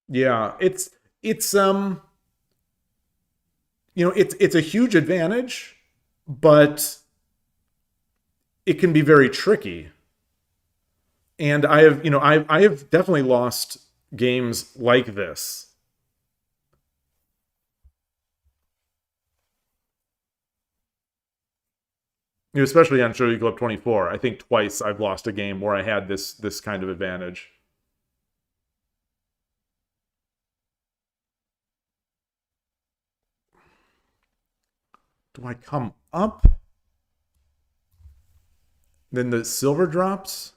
Yeah, it's it's a huge advantage, but it can be very tricky. And I have, I have definitely lost games like this. Especially on Shogi Club 24. I think twice I've lost a game where I had this kind of advantage. Do I come up? Then the silver drops?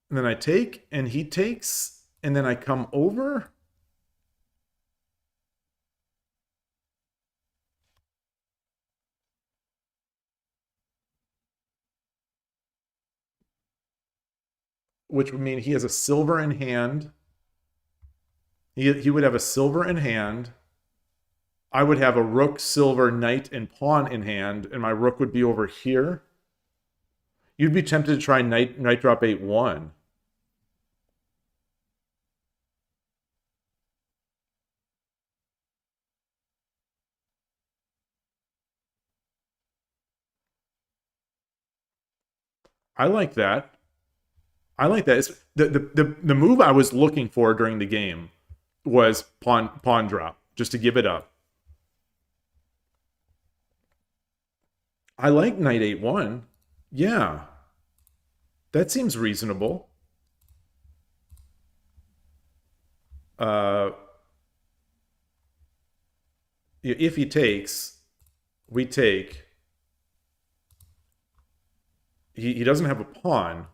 And then I take, and he takes, and then I come over? Which would mean he has a silver in hand. He would have a silver in hand. I would have a rook, silver, knight, and pawn in hand, and my rook would be over here. You'd be tempted to try knight drop 8-1. I like that. I like that. It's, the move I was looking for during the game was pawn drop, just to give it up. I like knight 8-1. Yeah. That seems reasonable. If he takes, we take. He doesn't have a pawn.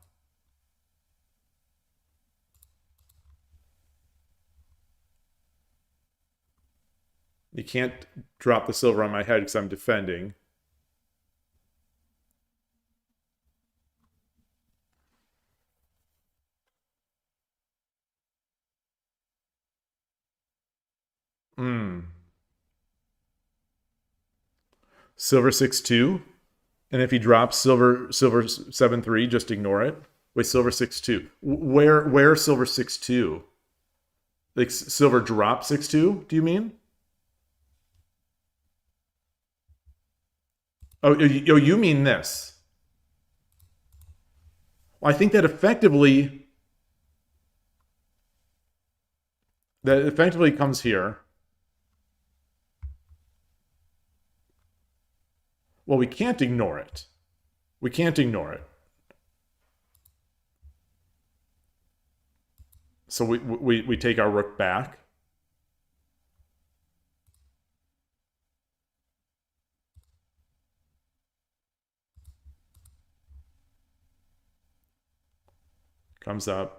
You can't drop the silver on my head because I'm defending. Silver 6-2. And if he drops silver 7-3, just ignore it. Wait, silver 6-2. Where silver 6-2? Like silver drop 6-2, do you mean? Oh, you mean this. Well, I think that effectively comes here. Well, we can't ignore it. We can't ignore it. So we take our rook back. Comes up.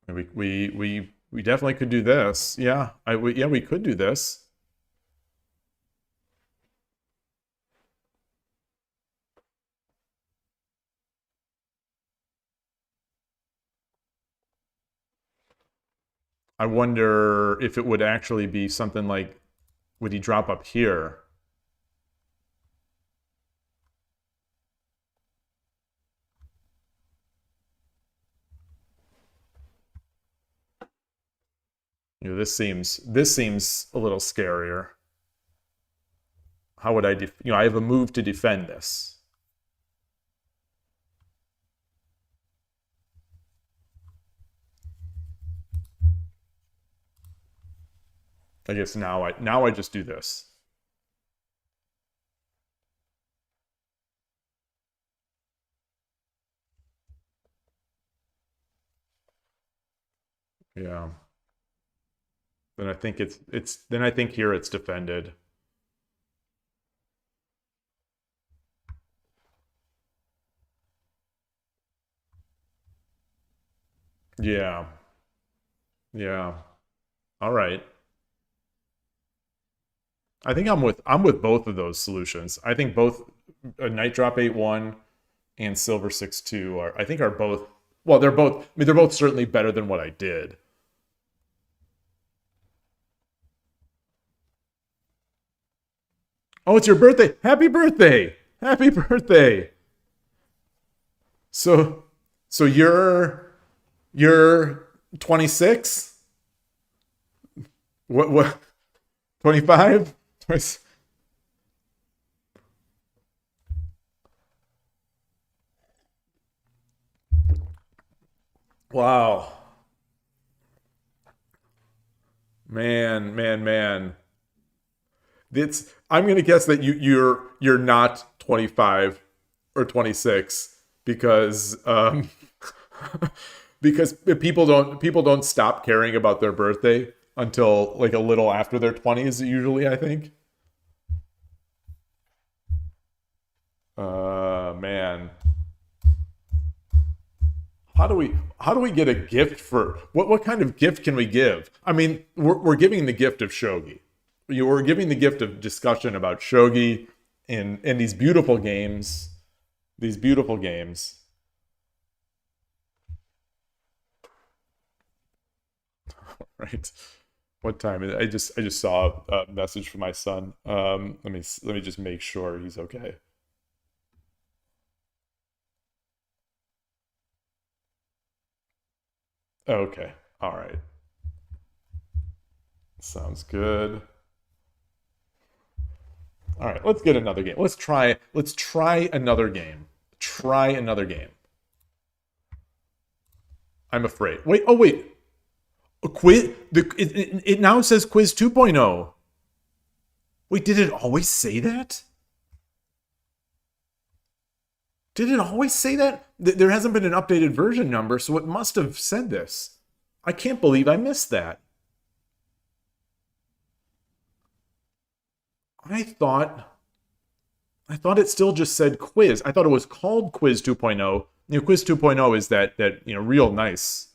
We definitely could do this. Yeah, we could do this. I wonder if it would actually be something like, would he drop up here? This seems a little scarier. How would I, I have a move to defend this. I guess now I just do this. Yeah. Then I think then I think here it's defended. Yeah. Yeah. All right. I think I'm with both of those solutions. I think both a knight drop 8-1 and silver 6-2 are both, well, they're both certainly better than what I did. Oh, it's your birthday. Happy birthday. Happy birthday. So you're 26? What 25? Wow. Man. I'm gonna guess that you're not 25 or 26 because because people don't stop caring about their birthday until like a little after their 20s usually, I think. Man. How do we get a gift for what kind of gift can we give? I mean, we're giving the gift of shogi. We're giving the gift of discussion about shogi in these beautiful games. These beautiful games. Right. What time is it? I just saw a message from my son. Let me just make sure he's okay. Okay. All right. Sounds good. All right, let's get another game. Let's try another game. Try another game. I'm afraid. Wait, oh wait. A quiz it now says quiz 2.0. Wait, did it always say that? Did it always say that? There hasn't been an updated version number, so it must have said this. I can't believe I missed that. I thought it still just said quiz. I thought it was called quiz 2.0. You know, quiz 2.0 is that you know, real nice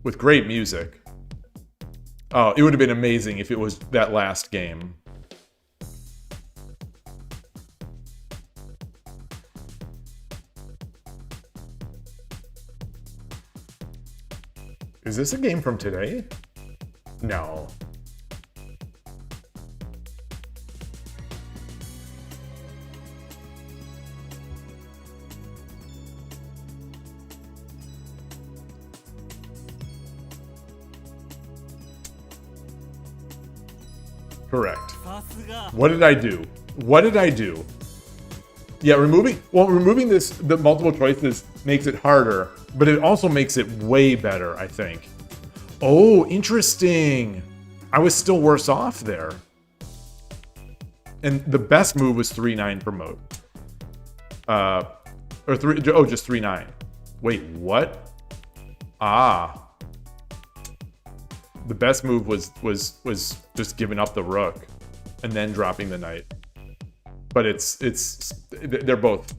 with great music. Oh, it would have been amazing if it was that last game. Is this a game from today? No. Correct. What did I do? What did I do? Yeah, removing the multiple choices makes it harder, but it also makes it way better, I think. Oh, interesting. I was still worse off there. And the best move was 3-9 promote. Or just 3-9. Wait, what? Ah. The best move was just giving up the rook and then dropping the knight. But they're both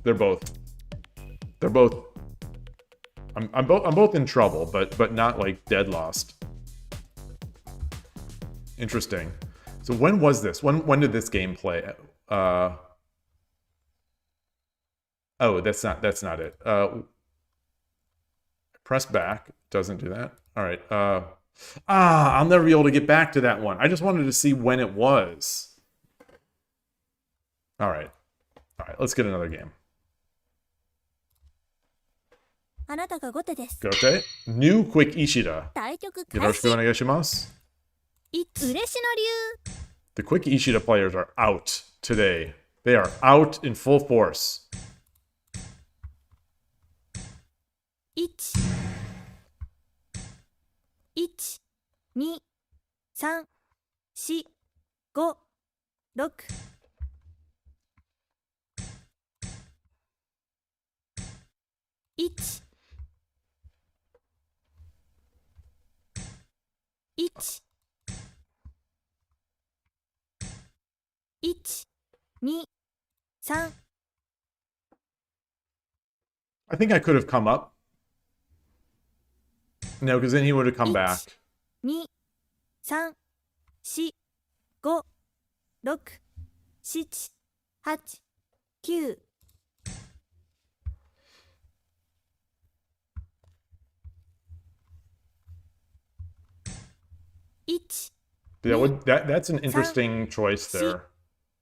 I'm both in trouble, but not like dead lost. Interesting. So when was this? When did this game play? Oh, that's not it. Press back doesn't do that. All right. I'll never be able to get back to that one. I just wanted to see when it was. All right, let's get another game. あなたが後手です。Gote. New Quick Ishida. 対局開始。よろしくお願いします。嬉野流。The Quick Ishida players are out today. They are out in full force. 1 1 2 3 4 5 6 1 1 1 2 3 I think I could have come up. No, because then he would have come back. 2 3 4 5 6 7 8 9 1 That's an interesting choice there.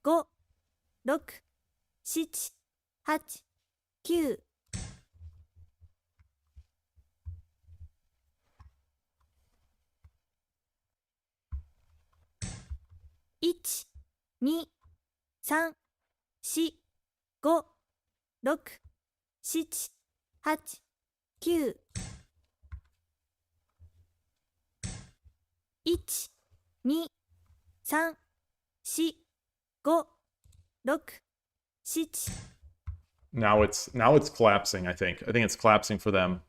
5、6、7、8、9。1、2、3、4、5、6、7、8、9。1、2、3、4、5、6、7。Now it's collapsing, I think. I think it's collapsing for them.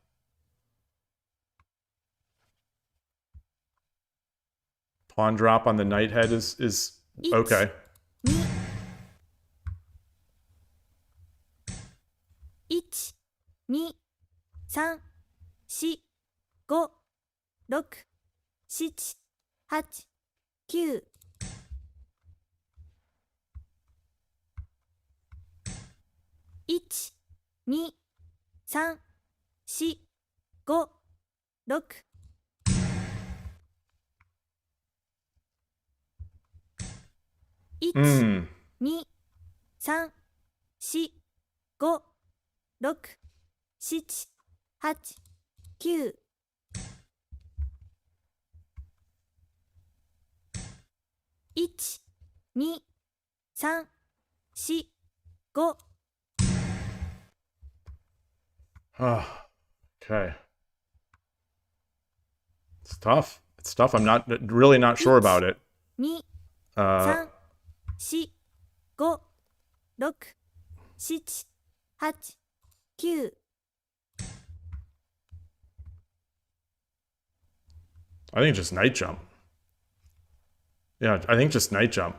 Pawn drop on the knight head is okay. 1、2、3、4、5、6、7、8、9。1、2、3、4、5、6。1、2、3、4、5、6、7、8、9。1、2、3、4、5。Okay. It's tough. It's tough. I'm really not sure about it. 2、3、4、5、6、7、8、9。I think just knight jump. Yeah, I think just knight jump.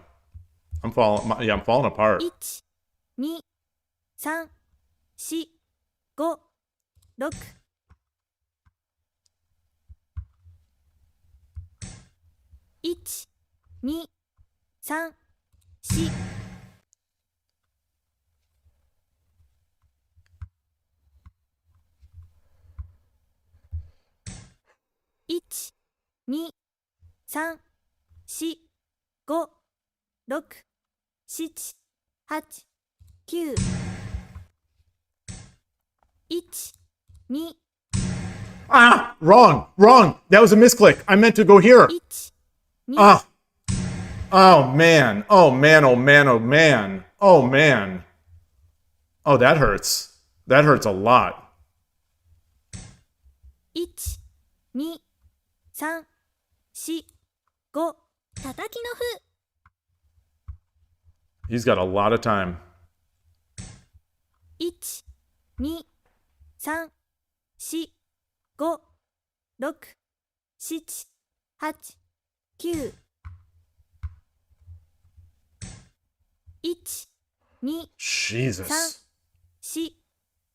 I'm falling apart. 1、2、3、4、5、6。1、2、3、4。1、2、3、4、5、6、7、8、9。1、2。Ah! Wrong! That was a misclick. I meant to go here. 1、2。 Ah! Oh man! Oh man! Oh man! Oh man! Oh man! Oh, that hurts. That hurts a lot. 1、2、3、4、5。叩きの歩。 He's got a lot of time. 1、2、3、4、5、6、7、8、9。1、2、Jesus.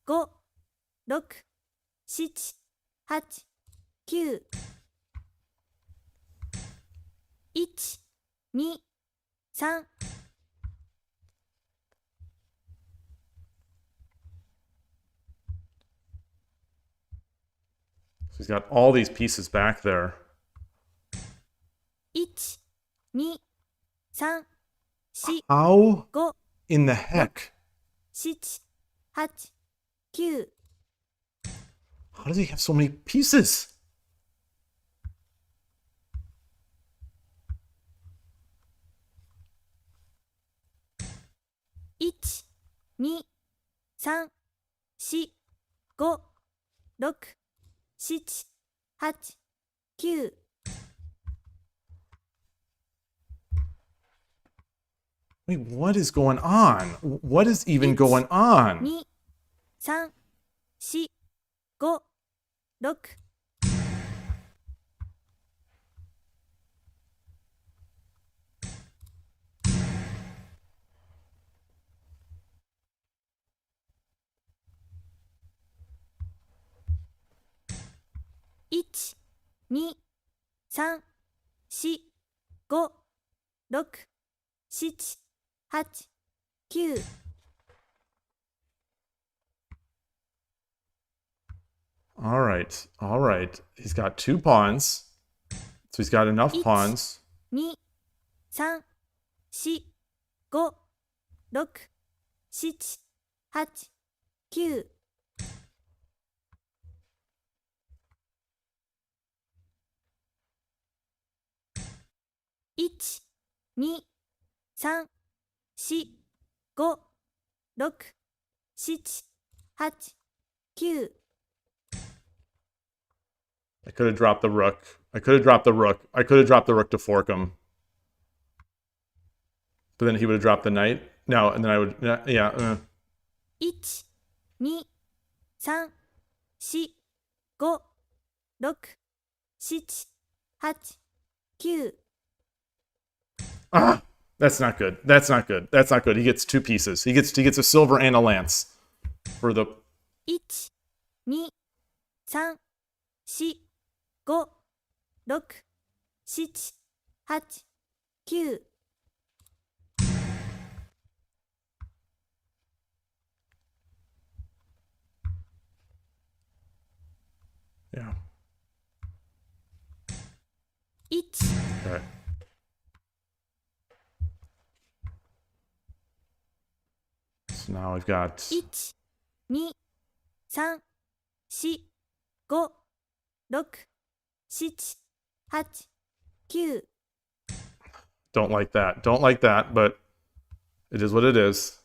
4、5、6、7、8、9。1、2、3。So he's got all these pieces back there. 1、2、3、4、 How 5、 in the heck? 7、8、9。 How does he have so many pieces? 1、2、3、4、5、6、7、8、9。 Wait, what is going on? What is even going on? 2、3、4、5、6。 1、2、3、4、5、6、7、8、9。 All right. He's got 2 pawns. So he's got enough 1、 pawns. 2、3、4、5、6、7、8、9、1、2、3、4、5、6、7、8、9。I could have dropped the rook. I could have dropped the rook. I could have dropped the rook to fork him. But then he would have dropped the knight. No, and then I would... Yeah. 1、2、3、4、5、6、7、8、9。 Ah! That's not good. That's not good. That's not good. He gets 2 pieces. He gets a silver and a lance. For the... 1、2、3、4、5、6、7、8、9。 Yeah. 1、 Okay. So now we've got... 1、2、3、4、5、6、7、8、9。 Don't like that. Don't like that, but it is what it is.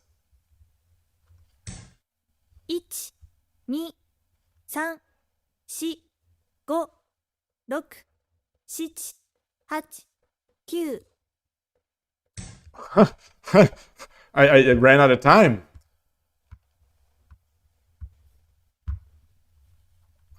1、2、3、4、5、6、7、8、9。 I ran out of time.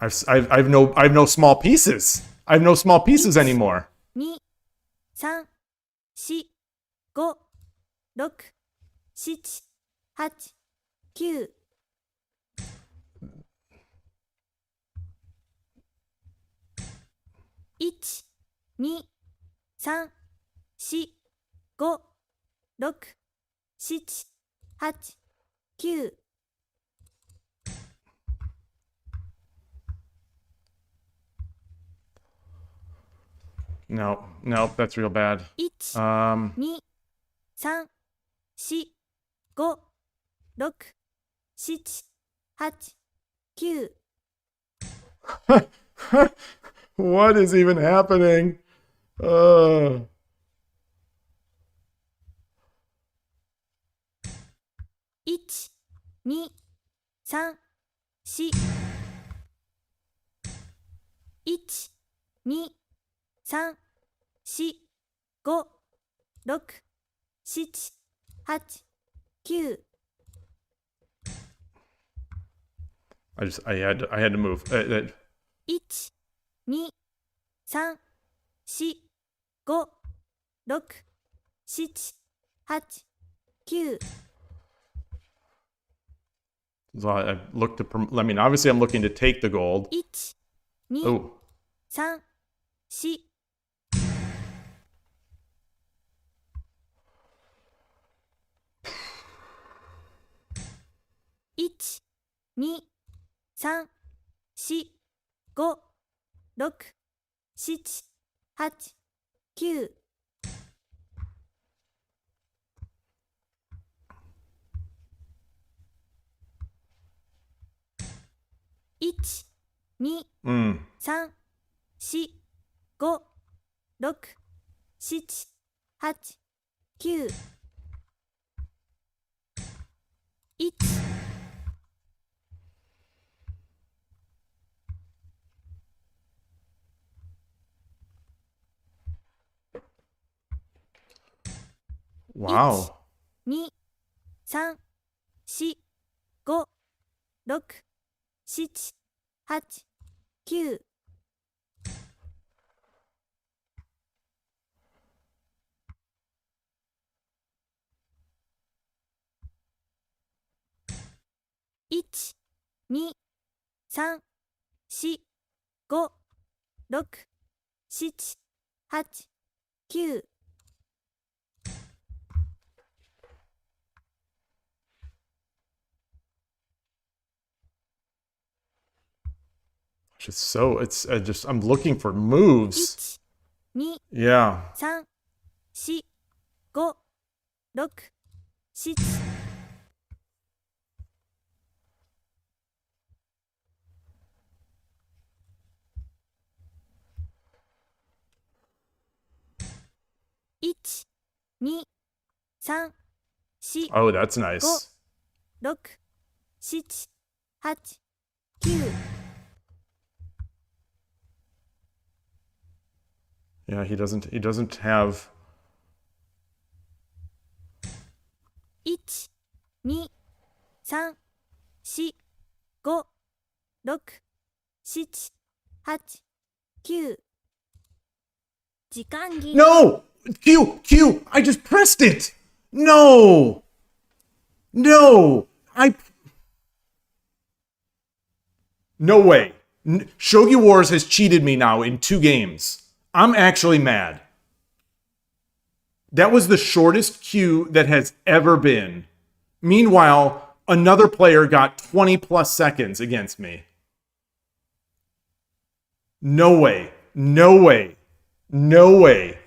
I've no small pieces. I have no small pieces anymore. 2、3、4、5、6、7、8、9。 1、2、3、4、5、6、7、8、9。 No, that's real bad. 1、 2、3、4、5、6、7、8、9。 What is even happening? 1、2、3、4。 1、2、3、4、5、6、7、8、9。 I had to move. 1、2、3、4、5、6、7、8、9。 So I looked to. I mean, obviously, I'm looking to take the gold. 1、2、 Oh, 3、4。 1、2、3、4、5、6、7、8、9。 1、2、3、4、5、6、7、8、9。 1、 wow. 2、3、4、5、6、7、8、9。 1、2、3、4、5、6、7、8、9。 It's I'm looking for moves. 1、2、 Yeah. 3、4、5、6、7、1、2、3、4、 Oh, that's nice. 6、7、8、9。 Yeah, he doesn't have 1、2、3、4、5、6、7、8、9。時間切れ。 No! Q! I just pressed it! No! No! No way. Shogi Wars has cheated me now in 2 games. I'm actually mad. That was the shortest queue that has ever been. Meanwhile, another player got 20 plus seconds against me. No way. No way. No way.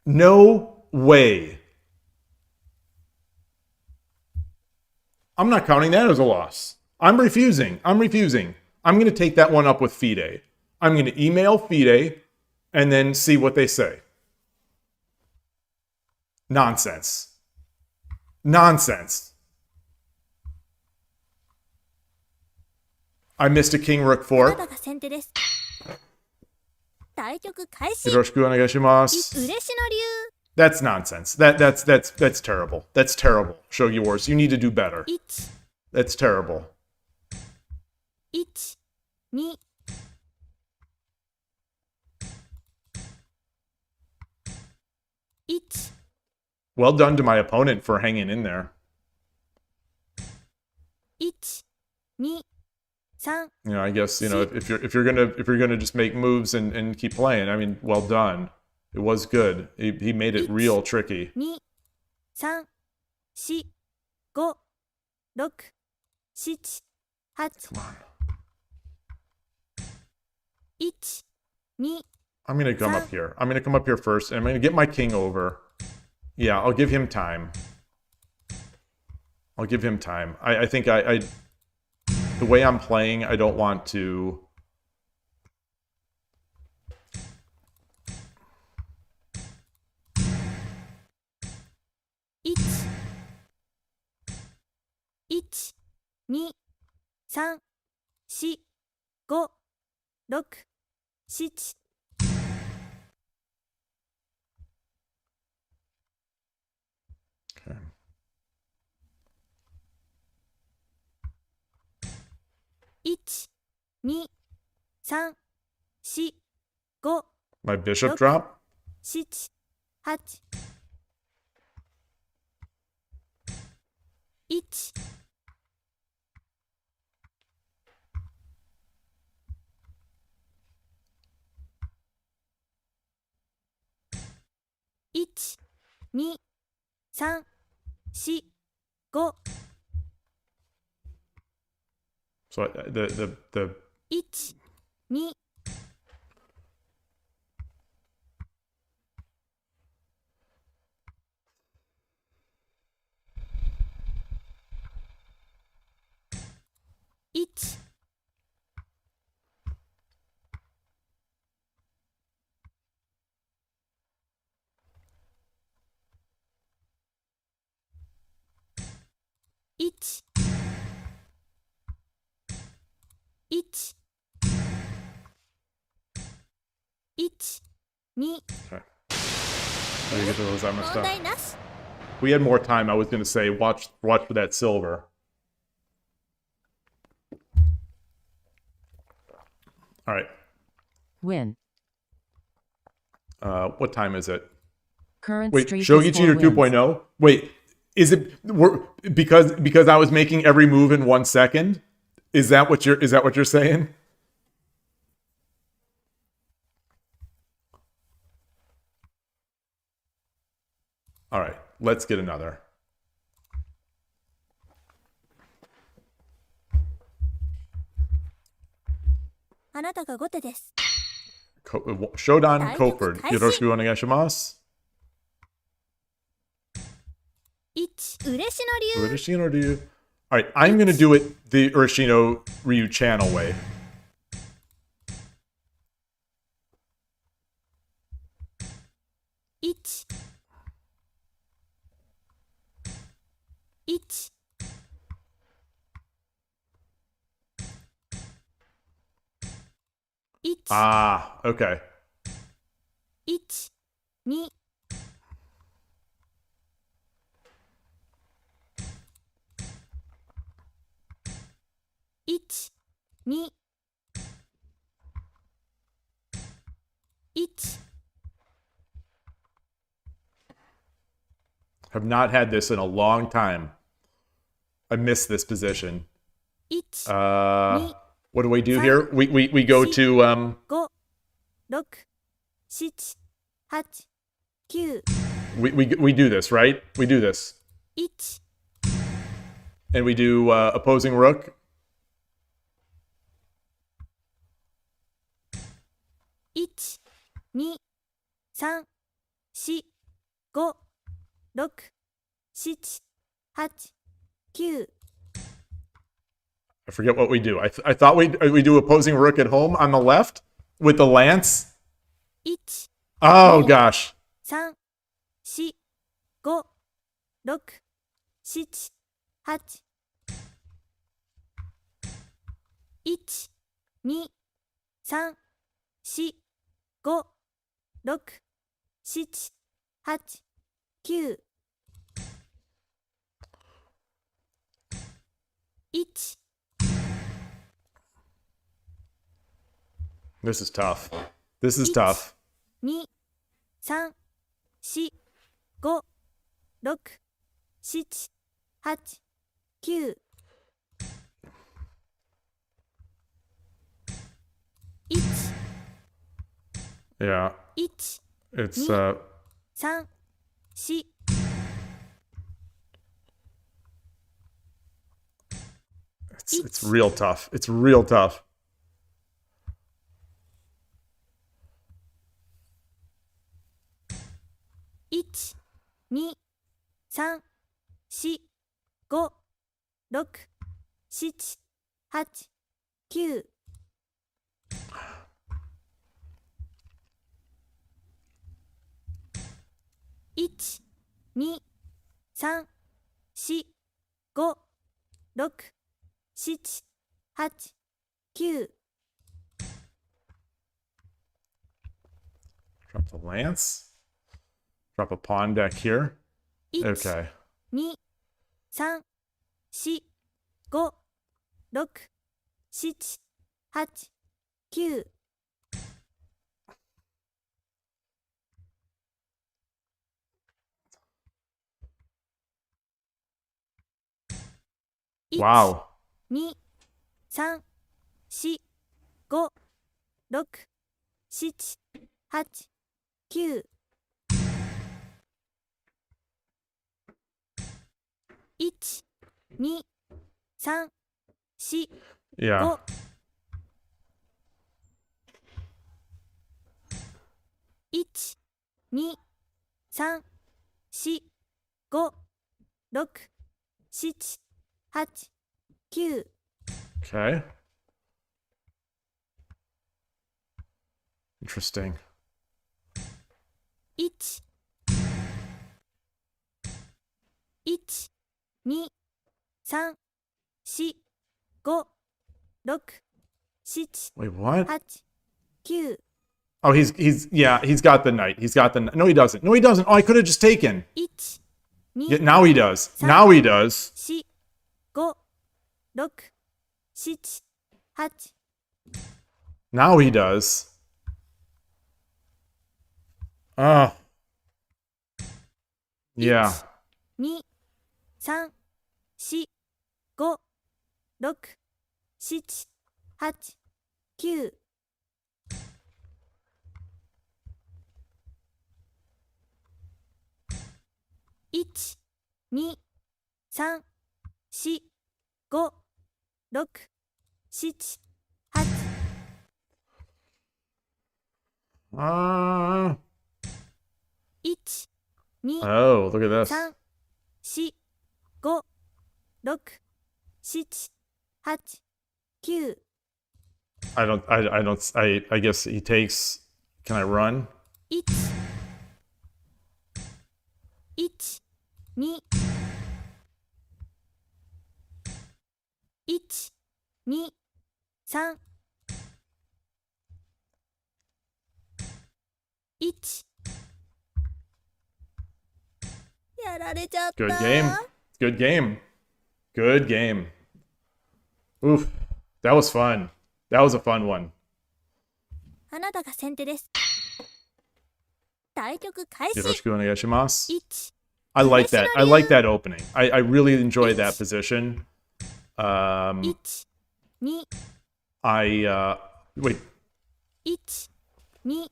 No way. I'm not counting that as a loss. I'm refusing. I'm going to take that one up with FIDE. I'm going to email FIDE and then see what they say. Nonsense. Nonsense. I missed a king rook あな 4. たが先手です。対局開始。 Yoroshiku onegaishimasu. 嬉しの竜。 That's nonsense. That's terrible. That's terrible. Shogi Wars, you need to do better. 1、 That's terrible. 1、2、1、 Well done to my opponent for hanging in there. 1、2、3、 You know, I guess, you know, if you're gonna just make moves and keep playing, I mean, well done. It was good. He made it real tricky. 2、3、4、5、6、7、8、 Come on. 1、2、 I'm gonna come up here. I'm gonna come up here first, and I'm gonna get my king over. Yeah, I'll give him time. I'll give him time. I think I the way I'm playing, I don't want to. 1、1、2、3、4、5、6、7、 Okay. 1、2、3、4、5、 My bishop Nope. drop. 7、8、1、1、2、3、4、5、 So the 1、2、 1、 1、 1、 1、2、 okay. Let me get to those. I messed 問 up. 題なし。 If we had more time, I was gonna say watch for that silver. All right. Win. What time is it? Current Wait, streak Shogi is Cheater 4 wins. 2.0? Wait, is it because I was making every move in 1 second? Is that what you're saying? All right, let's get another.あなたが後手です。 Shodan 対局 Koford. 開始。 Yoroshiku onegaishimasu. 1嬉野流 Urashino Ryu. All right, I'm going to do it the Urashino Ryu channel way. 1 1 1 Ah, okay. 1 2 1 2 1 Have not had this in a long time. I miss this position. 1 What do we do here? We go to 5 6 7 8 9 we do this, right? We do this. 1 And we do opposing rook. 1 2 3 4 5 6 7 8 9 I forget what we do. I thought we do opposing rook at home on the left with the lance. 1 Oh gosh. 3 4 5 6 7 8 1 2 3 4 5 6 7 8 9 1 This is tough. This is tough. 2 3 4 5 6 7 8 9 1 Yeah. 1 It's 3 4 it's real tough. It's real tough. 1 2 3 4 5 6 7 8 9 1 2 3 4 5 6 7 8 9 Drop the lance. Drop a pawn deck here. 1 Okay. 2 3 4 5 6 7 8 9 Wow. 2 3 4 5 6 7 8 9 1 2 3 4 Yeah. 1 2 3 4 5 6 7 8 9 Okay. Interesting. 1 1 2 3 4 5 6 7 Wait, what? 8 9 Oh, he's got the knight. He's got the no, he doesn't. No, he doesn't. Oh, I could have just taken. 1 Yeah, 2 now he does. Now he does. 4 5 6 7 8 Now he does. Oh. Yeah. 2 3 4 5 6 7 8 9 1 2 3 4 5 6 7 8 Uh, 1 2 oh, look at this. 3 4、5、6、7、8、9、I guess he takes. Can I run? 1、1、2、1、2、3、1。やられちゃった。 Good game. Good game. Good game. Oof. That was fun. That was a fun one. あなたが先手です。対局開始。 Yoroshiku onegaishimasu. 1、 I like that. I like that opening. I really enjoy that position. 1、2、 Wait. 1、2、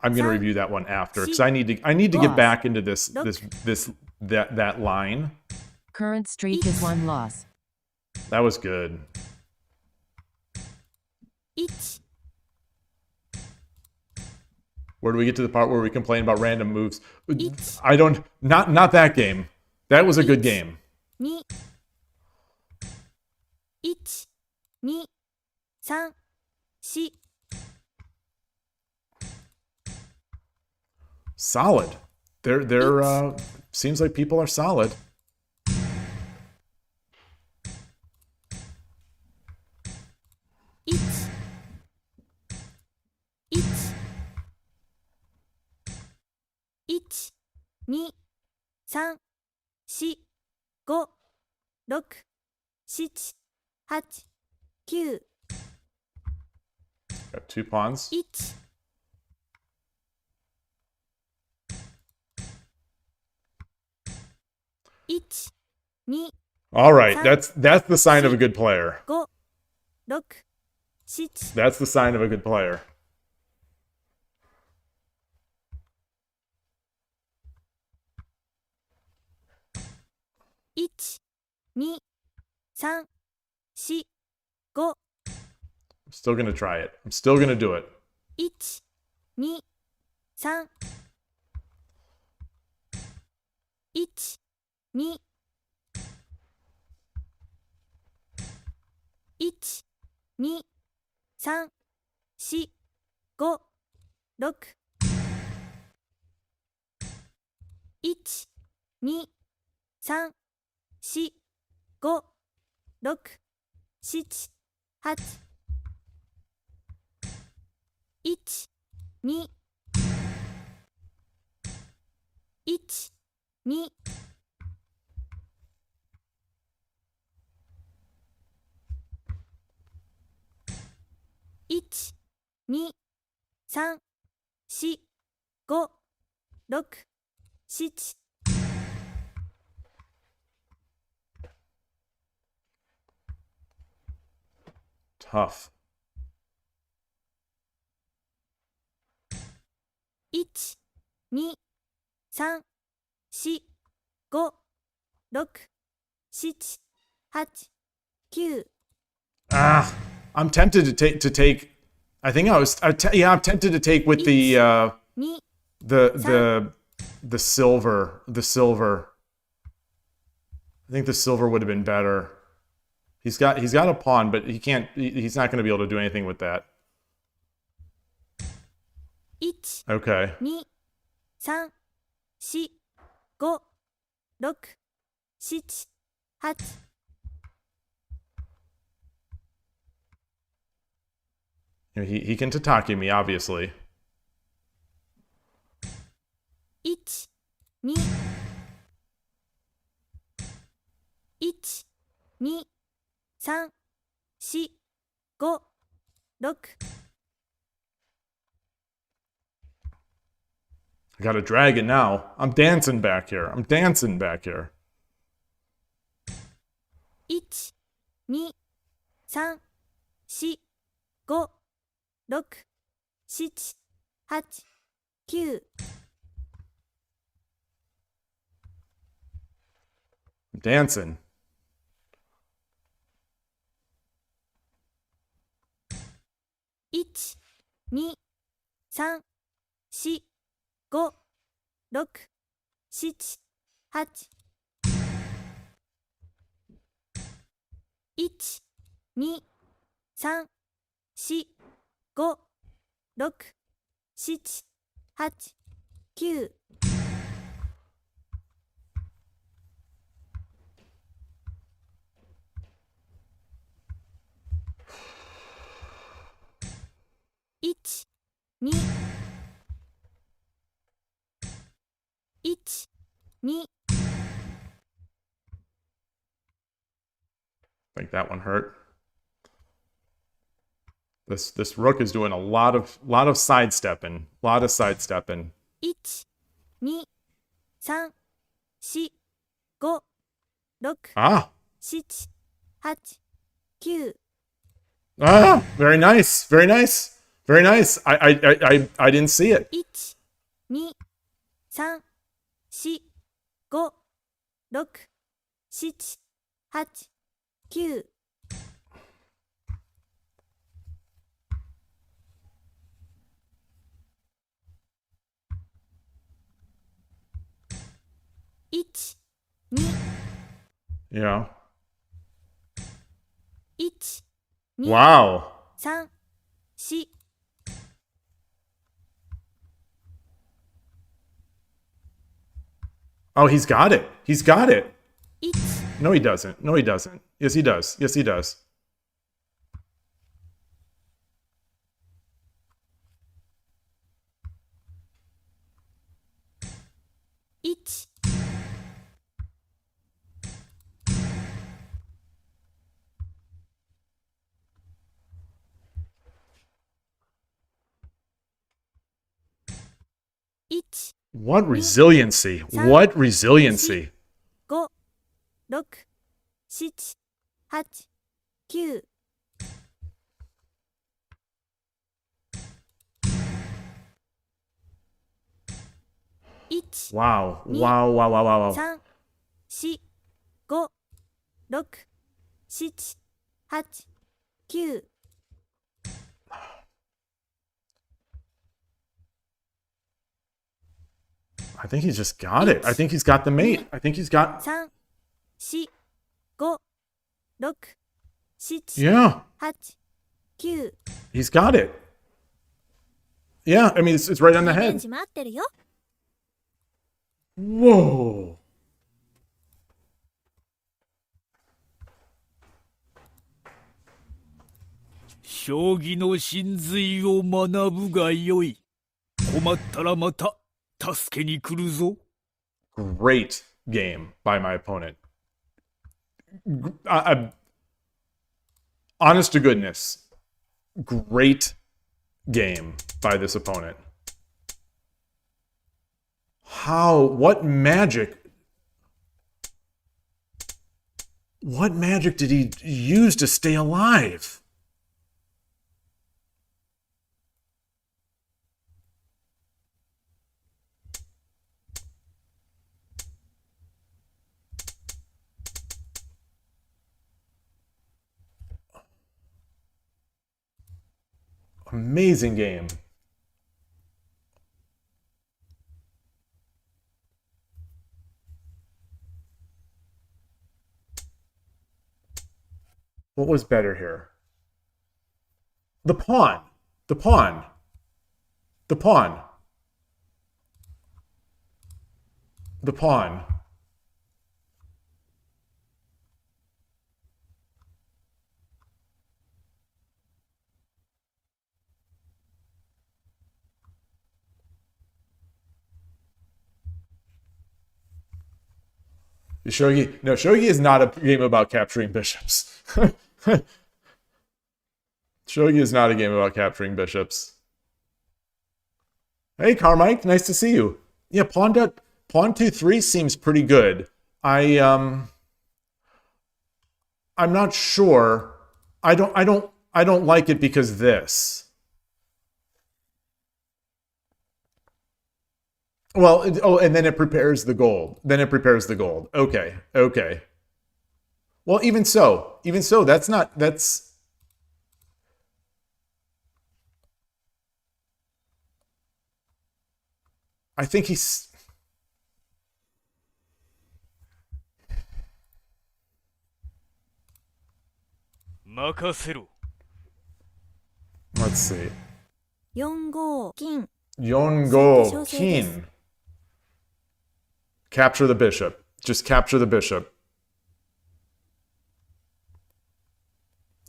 I'm gonna review that one after because I need to get back into that line. Current streak is 1 loss. That was good. 1、 Where do we get to the part where we complain about random moves? Each. Not that game. That was a good game. 2、1、2、3、4。 Solid. They're seems like people are solid. 1、1、1、2、3、4、5、6、7、8、9。 Got 2 pawns. 1、1、2、 All right, that's the sign of a good player. 5、6、7。 That's the sign of a good player. 1、2、3、4、5。 I'm still gonna try it. I'm still gonna do it. 1、2、3、1、2、1、2、3、4、5、6。 1、2、3、4、5、6、7、8。 1、2、1、2。 1、2、3、4、5、6、7。 Tough. 1、2、3、4、5、6、7、8、9。 Ah, I'm tempted to take. I think I'm tempted to take with the 2、silver. The silver. I think the silver would have been better. He's got a pawn, but he can't. He's not going to be able to do anything with that. 1、 Okay. 2、3、4、5、6、7、8。 He can tataki me, obviously. 1、2、1、2、3、4、5、6。 I got a dragon now. I'm dancing back here. I'm dancing back here. 1、2、3、4、5、6、7、8、9。 I'm dancing. 1、2、3、4、5、6、7、8。2、3、4、5、6、7、8、9。1、2、1、2。I think that one hurt. This rook is doing a lot of sidestepping. A lot of sidestepping. 1、2、3、4、5、6、 Ah! 7、8、9。 Ah! Very nice. Very nice. Very nice. I didn't see it. 1、2、3、4、5、6、7、8、9。 1、2、 Yeah. 1、2、 Wow. 3、4。 Oh, he's got it. He's got it. 1、 No, he doesn't. No, he doesn't. Yes, he does. Yes, he does. 1、 1、 What resiliency. What resiliency. 5、6、7、8、9。 1、 Wow. Wow, wow, wow, wow, wow. 3、4、5、6、7、8、9。 I think he's just got it. I think he's got the mate. I think he's got... 3、4、5、6、7、 Yeah. 8、9。 He's got it. Yeah, I mean, it's right on the リベン head. ジ待ってるよ。 Whoa. 将棋の真髄を学ぶがよい。困ったらまた助けに来るぞ。 Great game by my opponent. Honest to goodness, great game by this opponent. What magic did he use to stay alive? Amazing game. What was better here? The pawn. The pawn. The pawn. The pawn. Shogi is not a game about capturing bishops. Shogi is not a game about capturing bishops. Hey, Carmike, nice to see you. Yeah, pawn 2-3 seems pretty good. I'm not sure. I don't like it because this. Well, and then it prepares the gold. Okay, okay. Well, even so, that's... I think he's... 任せろ。 Let's see. 4五金 Yongo Kin. Capture the bishop. Just capture the bishop.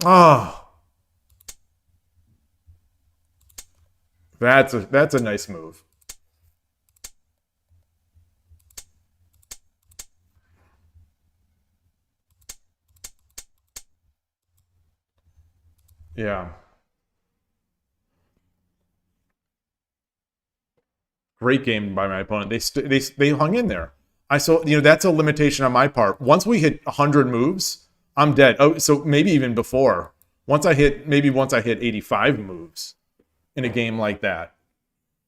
Ah. That's a nice move. Yeah. Great game by my opponent. They hung in there. That's a limitation on my part. Once we hit 100 moves, I'm dead. Oh, so maybe even before. Once I hit 85 moves in a game like that,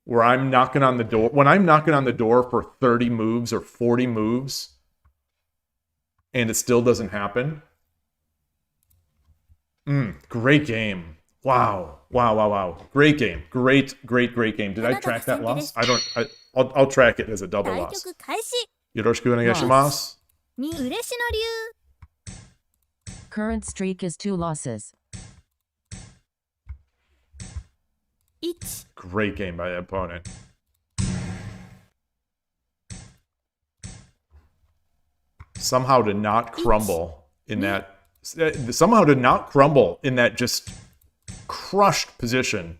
where I'm knocking on the door. When I'm knocking on the door for 30 moves or 40 moves, and it still doesn't happen. Great game. Wow. Great game. Great game. Did I track that loss? I'll track it as a double 対 loss. 局開始 Yoroshiku onegaishimasu. 2嬉野流 Current streak is 2 losses. 1 Great game by the opponent. Somehow to not crumble in that just crushed position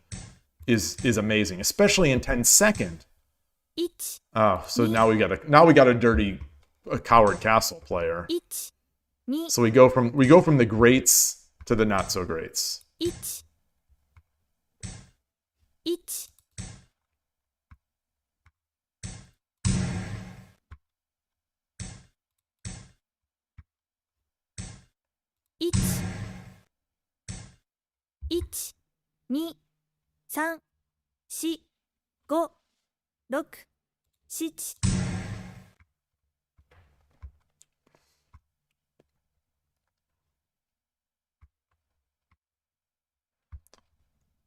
is amazing, especially in 10-second. 1 Oh, so now we got a coward castle player. 1 2 So we go from the greats to the not so greats. 1 1 1 1 2 3 4 5 6 7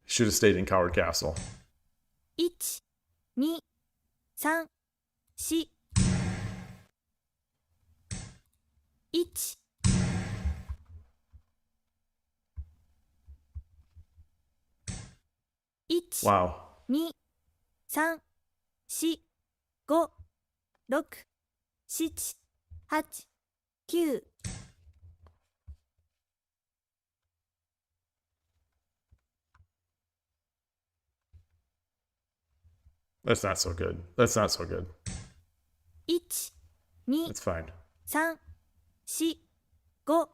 Should have stayed in coward castle. 1 2 3 4 1 1 Wow. 2 3 4 5 6 7 8 9 That's not so good. 1 2 That's fine. 3 4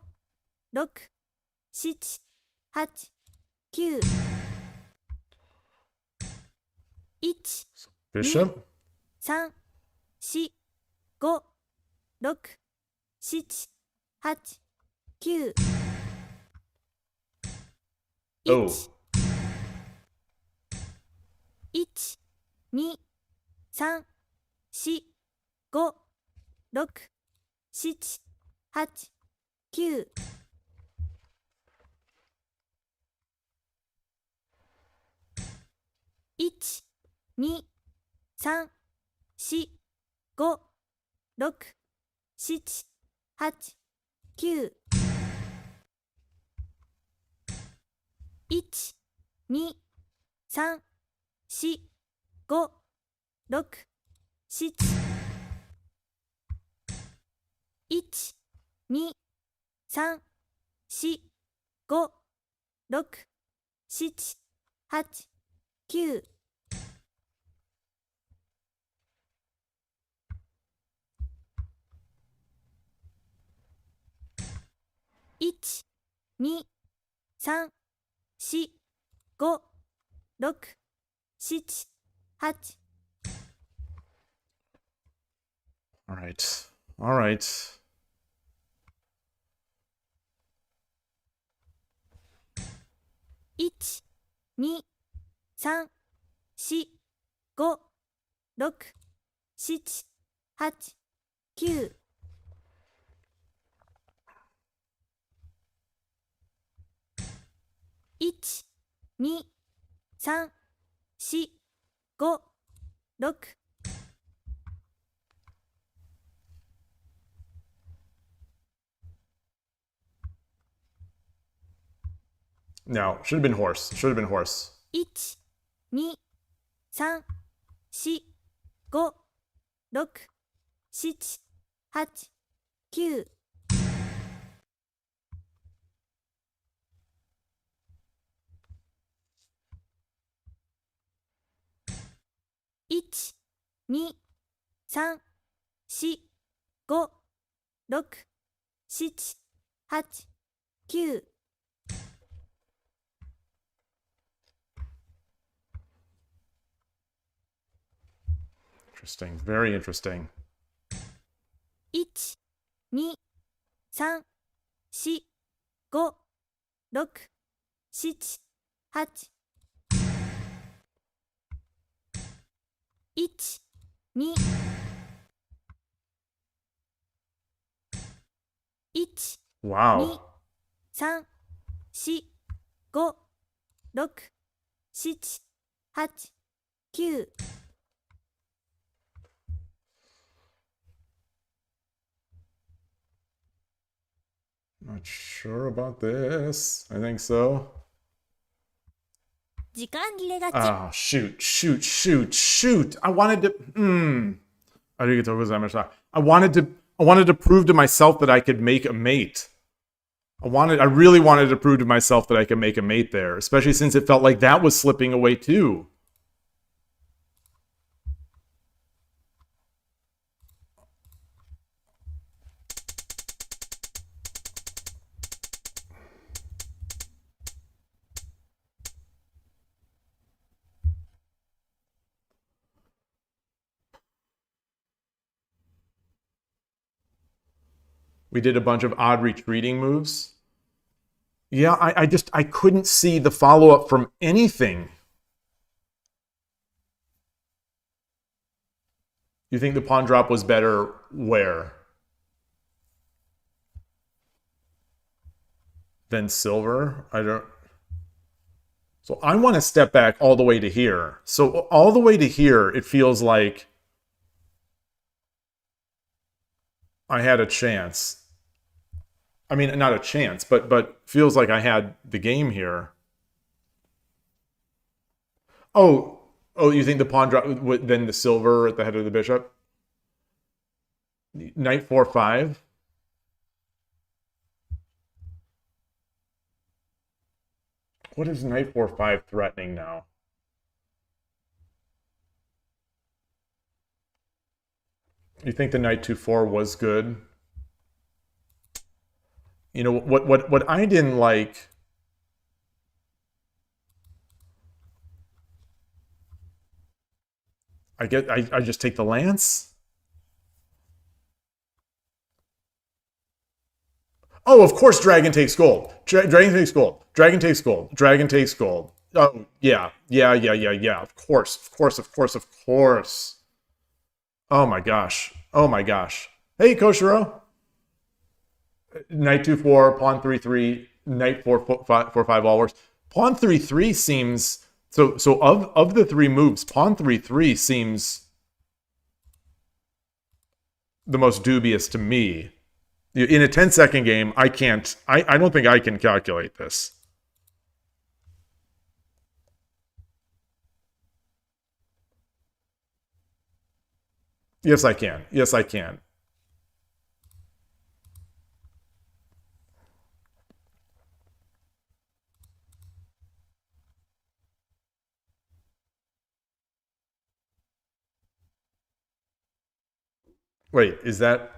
5 6 7 8 9 1 Bishop? 3 4 5 6 7 8 9 Oh. 1 2 3 4 5 6 7 8 9 1 2 3 4 5 6 7 8 9 1 2 3 4 5 6 7 1 2 3 4 5 6 7 8 9 1 2 3 4 5 6 7 8 All right. All right. 1 2 3 4 5 6 7 8 9 1 2 3 4 5 6 1 No, should have been horse. Should have been horse. 1、2、3、4、5、6、7、8、9。1、2、3、4、5、6、7、8、9。Interesting. Very interesting. 1、2、3、4、5、6、7、8。1、2、1、2、 Wow. 3、4、5、6、7、8、9。Not sure about this. I think so. 時間切れがち。 Oh, shoot, shoot, shoot, shoot. I wanted to. I wanted to prove to myself that I could make a mate. I really wanted to prove to myself that I could make a mate there, especially since it felt like that was slipping away too. We did a bunch of odd retreating moves. Yeah, I couldn't see the follow-up from anything. You think the pawn drop was better where? Than silver? I don't... So I want to step back all the way to here. So all the way to here, it feels like I had a chance. I mean, not a chance, but feels like I had the game here. Oh, you think the pawn drop, then the silver at the head of the bishop? Knight 4-5. What is knight 4-5 threatening now? You think the knight 2-4 was good? You know what I didn't like. I just take the lance. Oh, of course, dragon takes gold. Dragon takes gold. Dragon takes gold. Dragon takes gold. Oh yeah. Of course. Oh my gosh. Hey, Koshiro. Knight 2-4, pawn 3-3, knight 4-5 all works. Pawn 3-3 seems so of the three moves, pawn 3-3 seems the most dubious to me. In a 10-second game, I don't think I can calculate this. Yes, I can. Wait, is that...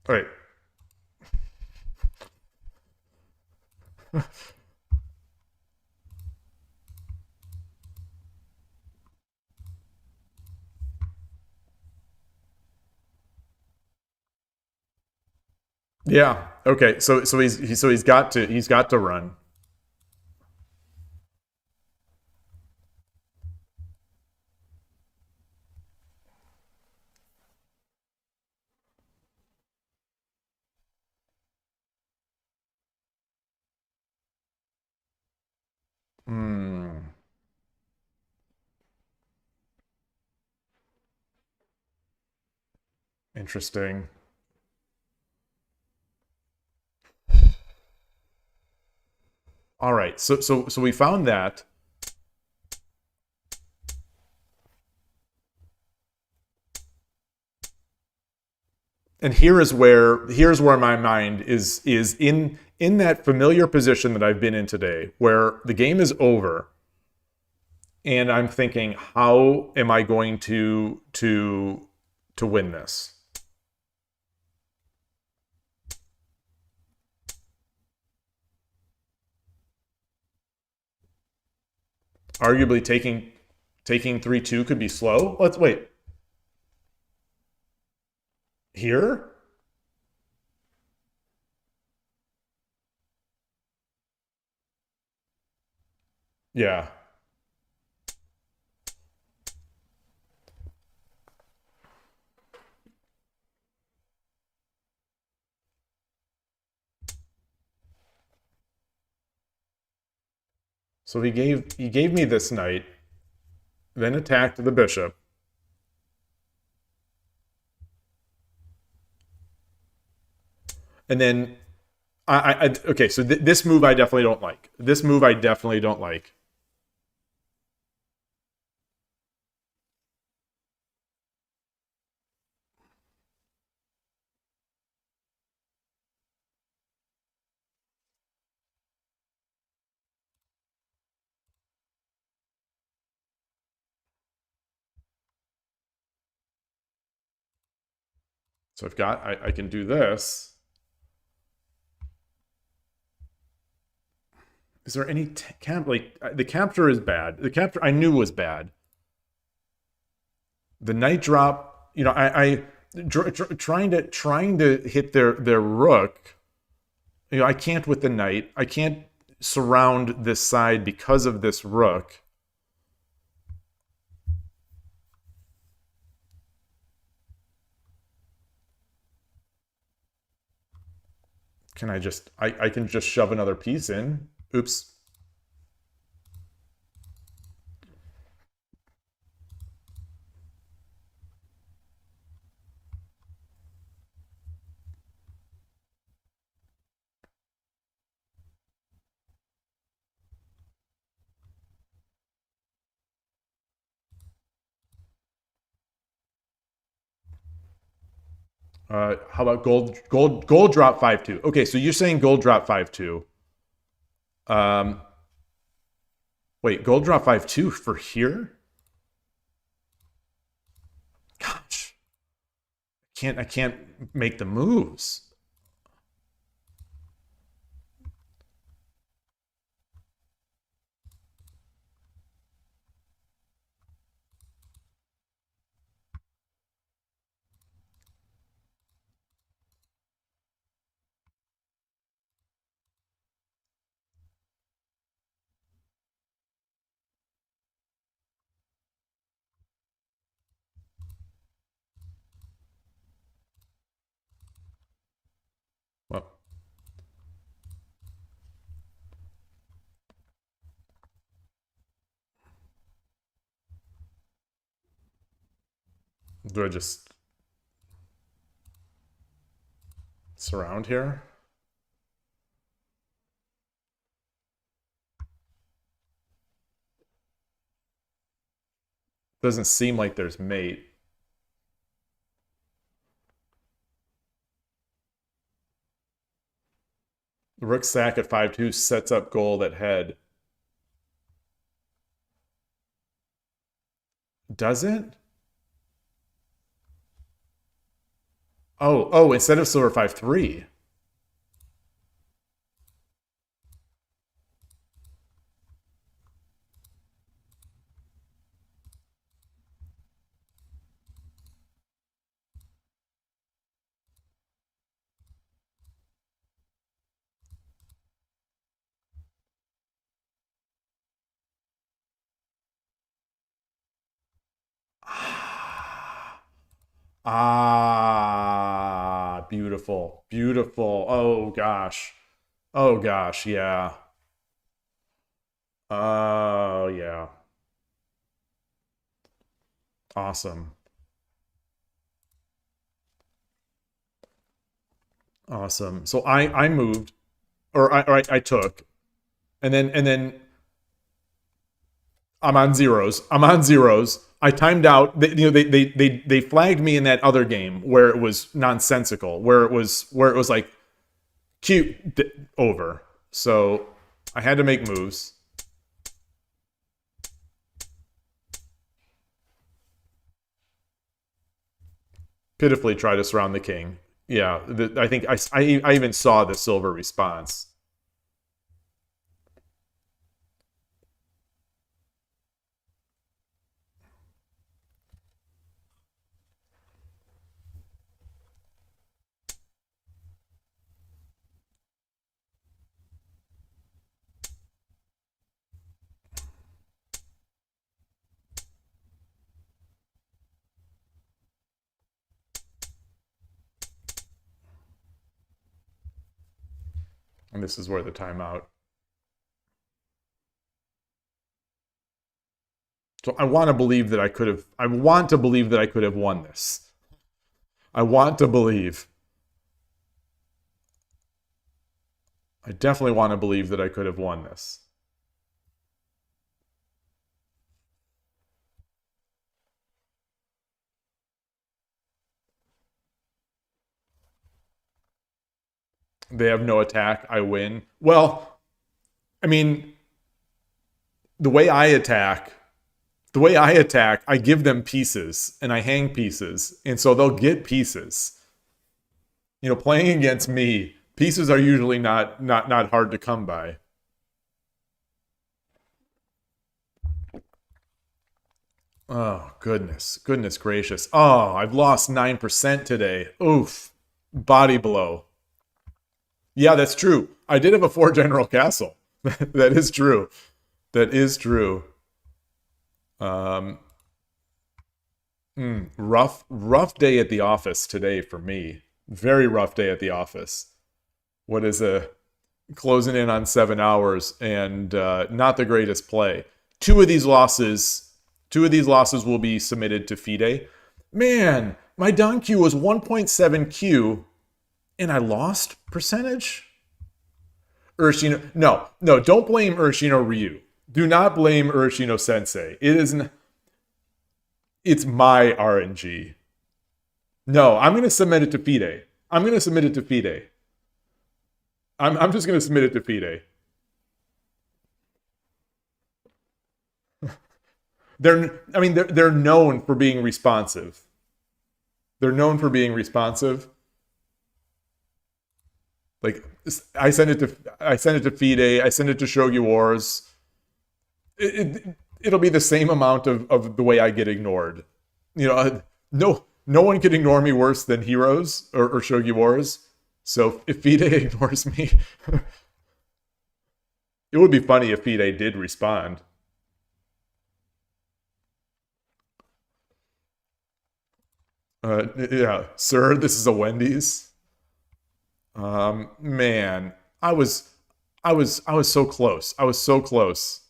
Wait. Yeah. Okay. So he's got to run. Hmm. Interesting. All right, so we found that. And here's where my mind is in that familiar position that I've been in today, where the game is over, and I'm thinking, how am I going to win this? Arguably taking 3-2 could be slow. Let's wait. Here? Yeah. So he gave me this knight, then attacked the bishop. And then okay, so this move I definitely don't like. This move I definitely don't like. So I've got, I can do this. Is there any the capture is bad. The capture I knew was bad. The knight drop, you know, trying to hit their rook. You know, I can't with the knight. I can't surround this side because of this rook. Can I just, I can just shove another piece in. Oops. How about gold drop 5-2? Okay, so you're saying gold drop 5-2. Wait, gold drop 5-2 for here? Gosh. I can't make the moves. Well, do I just surround here? Doesn't seem like there's mate. Rook sack at 5-2 sets up gold at head. Does it? Oh, instead of silver 5-3. Ah, beautiful. Beautiful. Oh gosh. Oh gosh, yeah. Oh yeah. Awesome. Awesome. So I moved, or I took, and then I'm on zeros. I timed out. They flagged me in that other game where it was nonsensical, where it was like cute over. So I had to make moves. Pitifully try to surround the king. Yeah, I think I even saw the silver response. And this is where the timeout. So I want to believe that I could have. I want to believe that I could have won this. I want to believe. I definitely want to believe that I could have won this. They have no attack. I win. Well, I mean, the way I attack, I give them pieces and I hang pieces, and so they'll get pieces. You know, playing against me, pieces are usually not hard to come by. Oh, goodness gracious. Oh, I've lost 9% today. Oof. Body blow. Yeah, that's true. I did have a 4-general castle. That is true. That is true. Rough day at the office today for me. Very rough day at the office. What is closing in on 7 hours and not the greatest play. Two of these losses will be submitted to FIDE. Man, my down Q was 1.7 Q. And I lost percentage? Urshino, no, don't blame Urshino Ryu. Do not blame Urshino Sensei. It's my RNG. No, I'm going to submit it to FIDE. I'm just going to submit it to FIDE. They're known for being responsive. Like, I sent it to FIDE. I sent it to Shogi Wars. It'll be the same amount of the way I get ignored. You know, no one can ignore me worse than Heroes or Shogi Wars. So if FIDE ignores me, it would be funny if FIDE did respond. Yeah, sir, this is a Wendy's. Man, I was so close. I was so close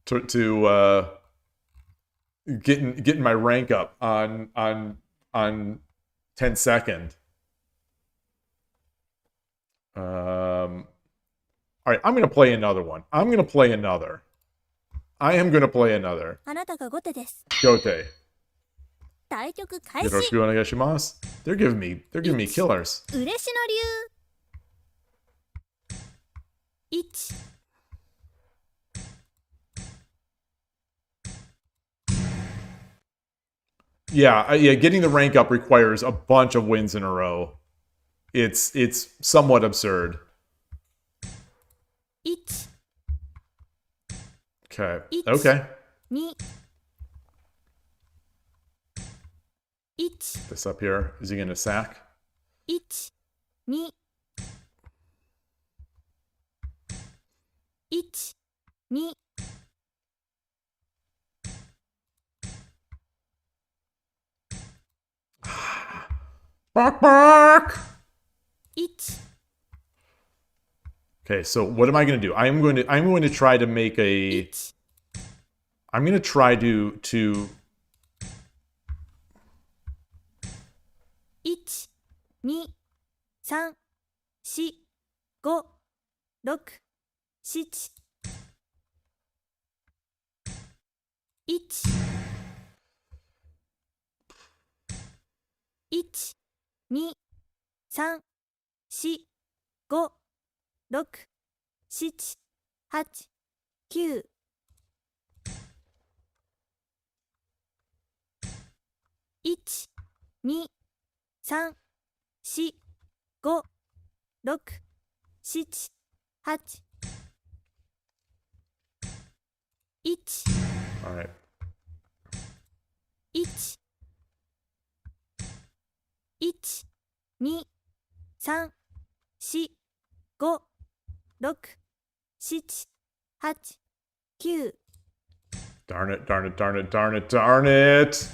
to getting my rank up on 10-second. All right, I'm gonna play another one. I am gonna play another. あなたが後手です。 Gote. 対局開始。 Yoroshiku onegaishimasu. They're giving me killers. 嬉野流。1。 Yeah, getting the rank up requires a bunch of wins in a row. It's somewhat absurd. 1。 Okay. 1 Okay. 2。1。 This up here. Is he gonna sack? 1。2。1。2。 Bark! 1。 Okay, so what am I going to do? I'm going to try to make a 1。 I'm going to try to 1。2。3。5、6、7、1、1、2、3、4、5、6、7、8、9、1、2、3、4、5、6、7、8、1、 All right. 1、1、2、3、4、5、6、7、8、9、 Darn it, darn it, darn it, darn it, darn it!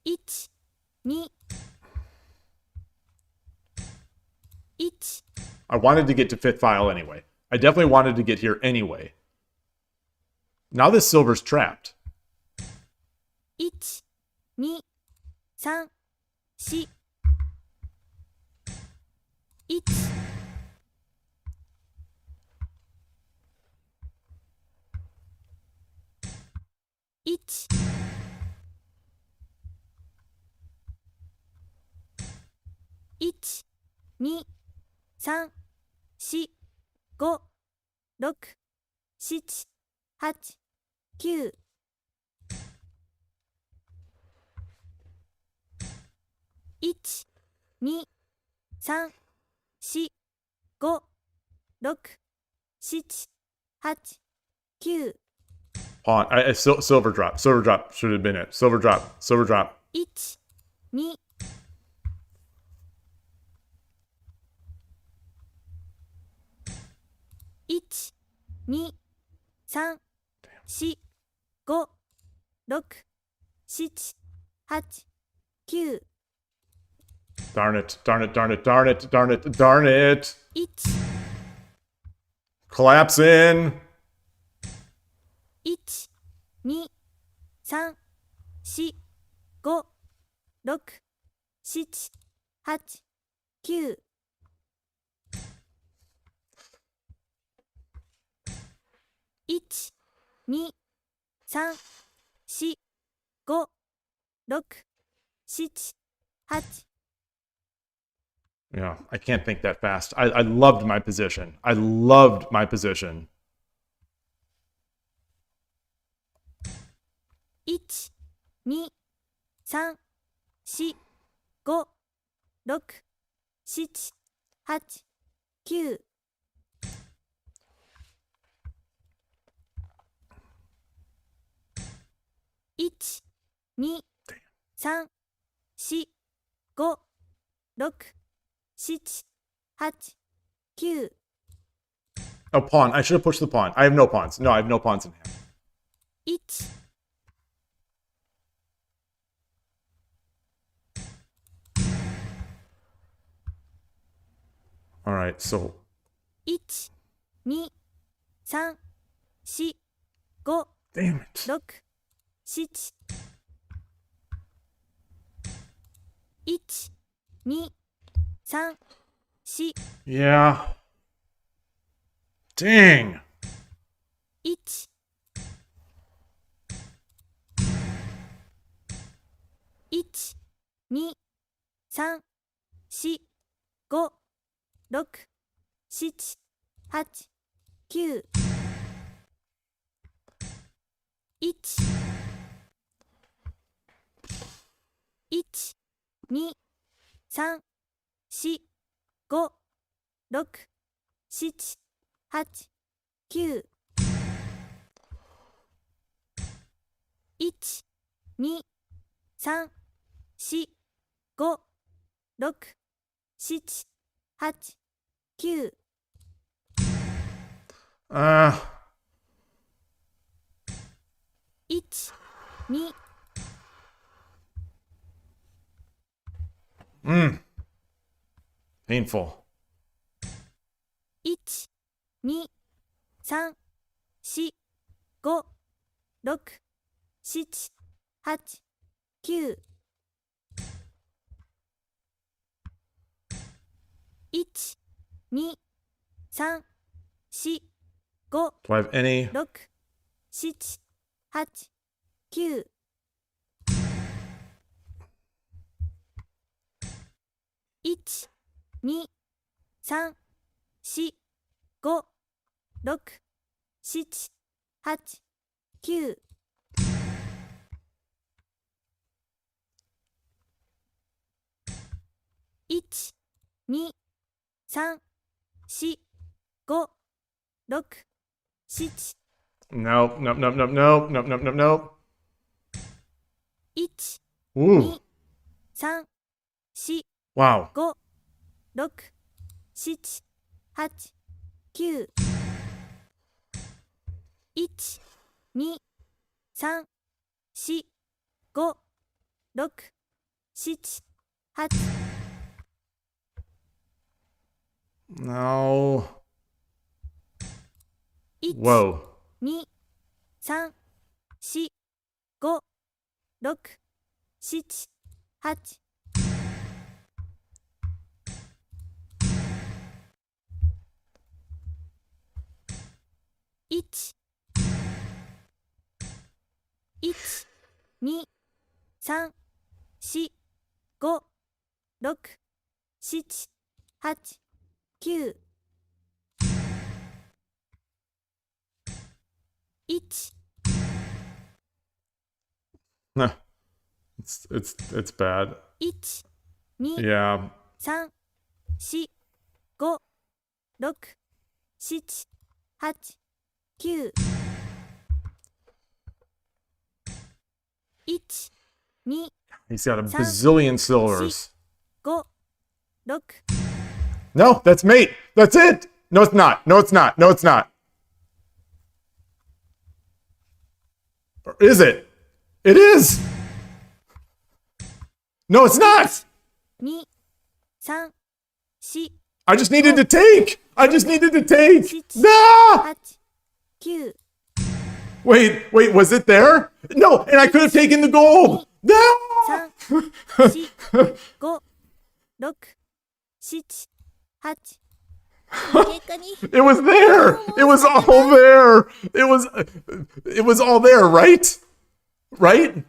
1、2、1、 I wanted to get to fifth file anyway. I definitely wanted to get here anyway. Now this silver's trapped. 1、2、3、4、1、1、1、2、3、4、5、6、7、8、9、1、2、3、4、5、6、7、8、9、 Pawn. Silver drop. Silver drop should have been it. Silver drop. Silver drop. 1、2、1、2、3、4、5、6、7、8、9、 Darn it. Darn it. Darn it. Darn it. Darn it. Darn it. 1、 Collapse in. 1、2、3、4、5、6、7、8、9、 1、2、3、4、5、6、7、8、 Yeah, I can't think that fast. I loved my position. I loved my position. 1、2、3、4、5、6、7、8、9、 1、2、3、4、5、6、7、8、9。 Oh, pawn. I should have pushed the pawn. I have no pawns. No, I have no pawns in hand. 1、 All right, so 1、2、3、4、5、 damn it. 6、7、1、2、3、4、 Yeah. Dang. 1、1、2、3、4、5、6、7、8、9、 1、1、2、3、4、5、6、7、8、9、 1、2、3、4、5、6、7、8、9。 1、2、 Painful. 1、2、3、4、5、6、7、8、9。 1、2、3、4、5、 Do I have any? 6、7、8、9、1、2、3、4、5、6、7、8、9、1、2、3、4、5、6、7、Nope, nope, nope, nope, nope, nope, nope, nope, nope. 1、Ooh, 2、3、4、 wow. 5、6、7、8、9、1、2、3、4、5、6、7、8、 No. 1、 Whoa. 2、3、4、5、6、7、8、 1、1、2、3、4、5、6、7、8、9、1、 Nah. It's bad. 1、2、 Yeah. 3、4、5、6、7、8、9、1、2、 He's got a Sound- bazillion silvers. 5、6、 No, that's mate. That's it. No, it's not. No, it's not. No, it's not. Or is it? It is. No, it's not. 2、3、4、 I just needed to take. I just needed to take. 7、 Nah. 8、 9、 Wait, was it there? No, and I could have taken the gold. No. 3、4、5、6、7、8、 結果に It was there. It was all there. It was all there, right? Right?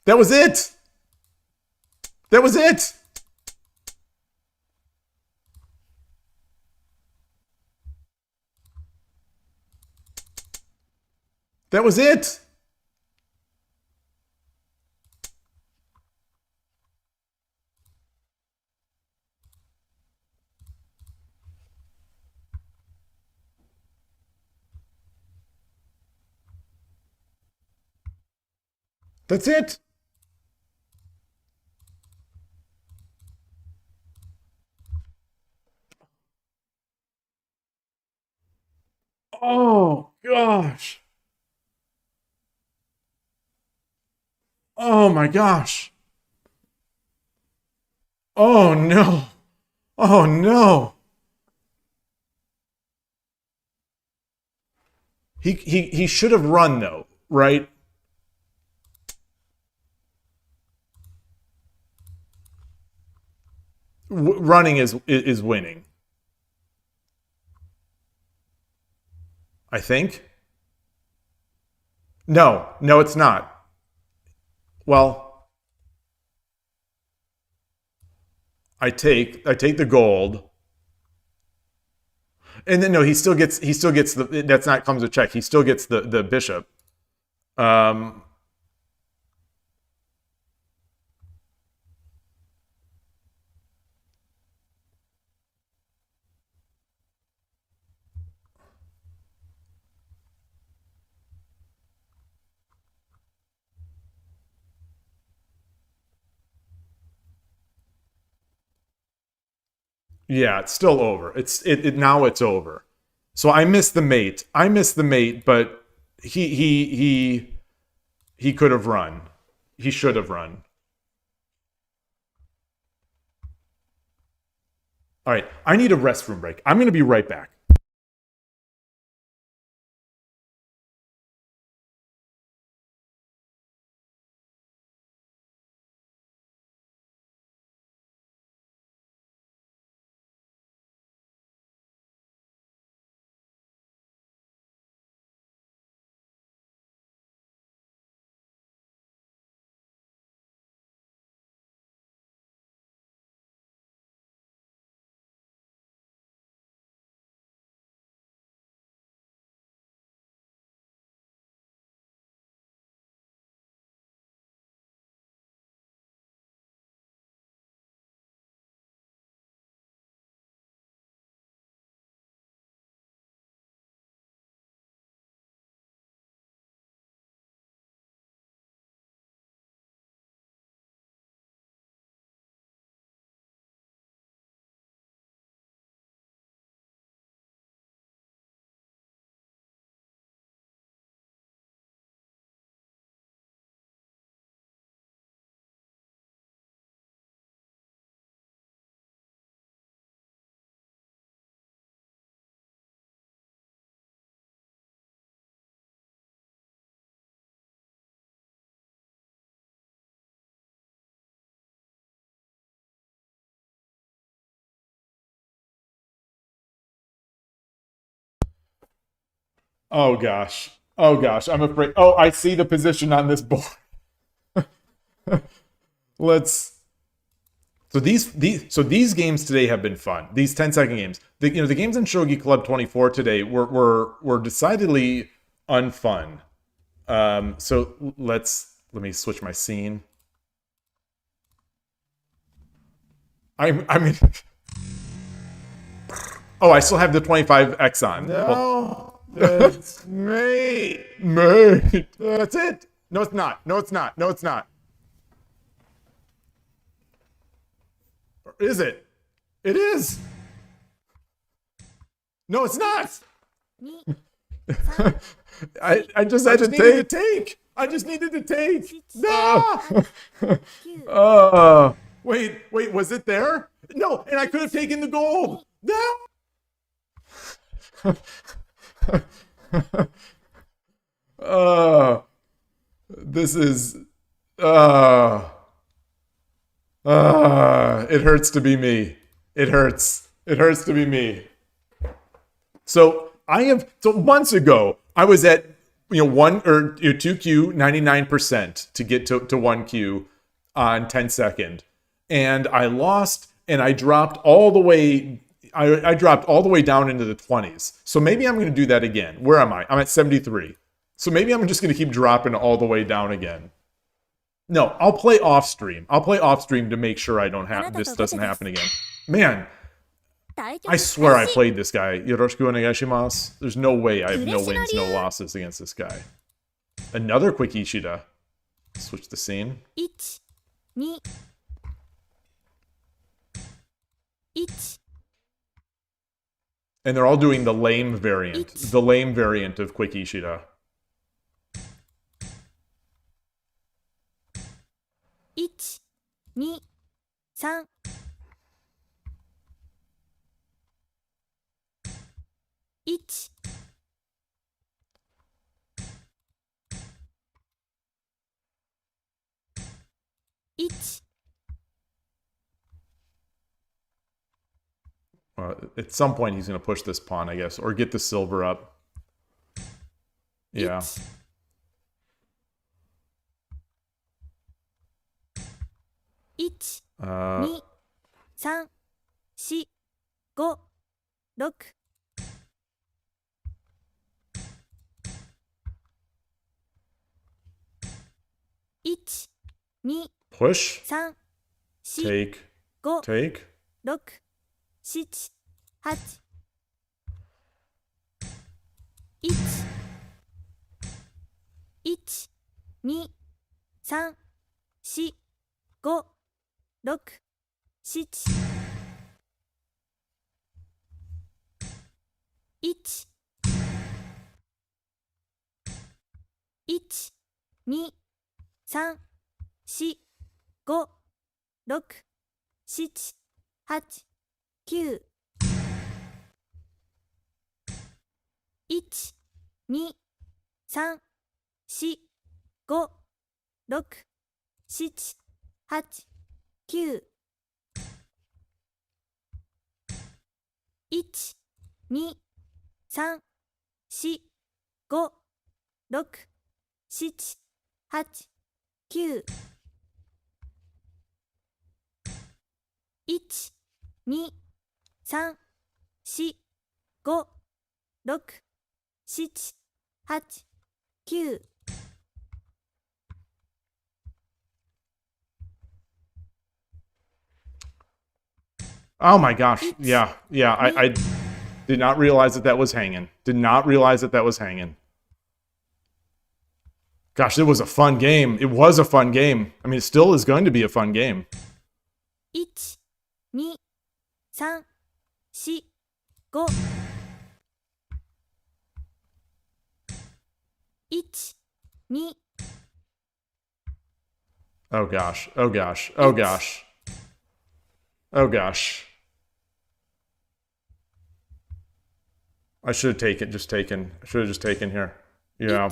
That was it. That was it. That was it. That's it. Oh, gosh. Oh, my gosh. Oh, no. Oh, no. He should have run, though, right? Running is winning. I think. No, it's not. Well, I take the gold. And then no, he still gets the that's not comes with check. He still gets the bishop. Yeah, it's still over. Now it's over. So I missed the mate. But he could have run. He should have run. All right, I need a restroom break. I'm going to be right back. Oh gosh. Oh gosh. I'm afraid. Oh, I see the position on this board. Let's. So these games today have been fun. These 10-second games. The games in Shogi Club 24 today were decidedly unfun. So let me switch my scene. I mean, oh, I still have the 25x on. No, that's mate. Mate, that's it. No, it's not. No, it's not. No, it's not. Or is it? It is. No, it's not. 2、I just had to take. I just needed to take. No. 9、Wait, was it there? No, and I could have taken the gold. No. This is it hurts to be me. It hurts. It hurts to be me. So months ago, I was at 2Q 99% to get to 1Q on 10-second. And I lost and I dropped all the way I dropped all the way down into the 20s. So maybe I'm going to do that again. Where am I? I'm at 73. So maybe I'm just going to keep dropping all the way down again. No, I'll play off stream. I'll play off stream to make sure this doesn't happen again. Man, I swear I played this guy. Yoroshiku onegaishimasu. There's no way I have no wins, no losses against this guy. Another quick Ishida. Switch the scene. 1、2、1、And they're all doing the lame variant. The lame variant of quick Ishida. 1、2、3、1、1、At some point, he's going to push this pawn, I guess, or get the silver up. Yeah. 1、 Uh, 2、3、4、5、6、1、2、 push, 3、4、 take, 5、 take. 6、7、8、1、1、2、3、4、5、6、7、1、1、2、3、4、5、6、7、8、9、1、2、3、4、5、6、7、8、9、1、2、3、4、5、6、7、8、9、1、2、3、4、5、6、7、8、9。Oh my gosh. Yeah. I did not realize that was hanging. Did not realize that was hanging. Gosh, it was a fun game. It was a fun game. I mean, it still is going to be a fun game. 1、2、3、4、5。1、2。 Oh gosh. Oh gosh. Oh gosh. Oh gosh. I should have just taken here. Yeah.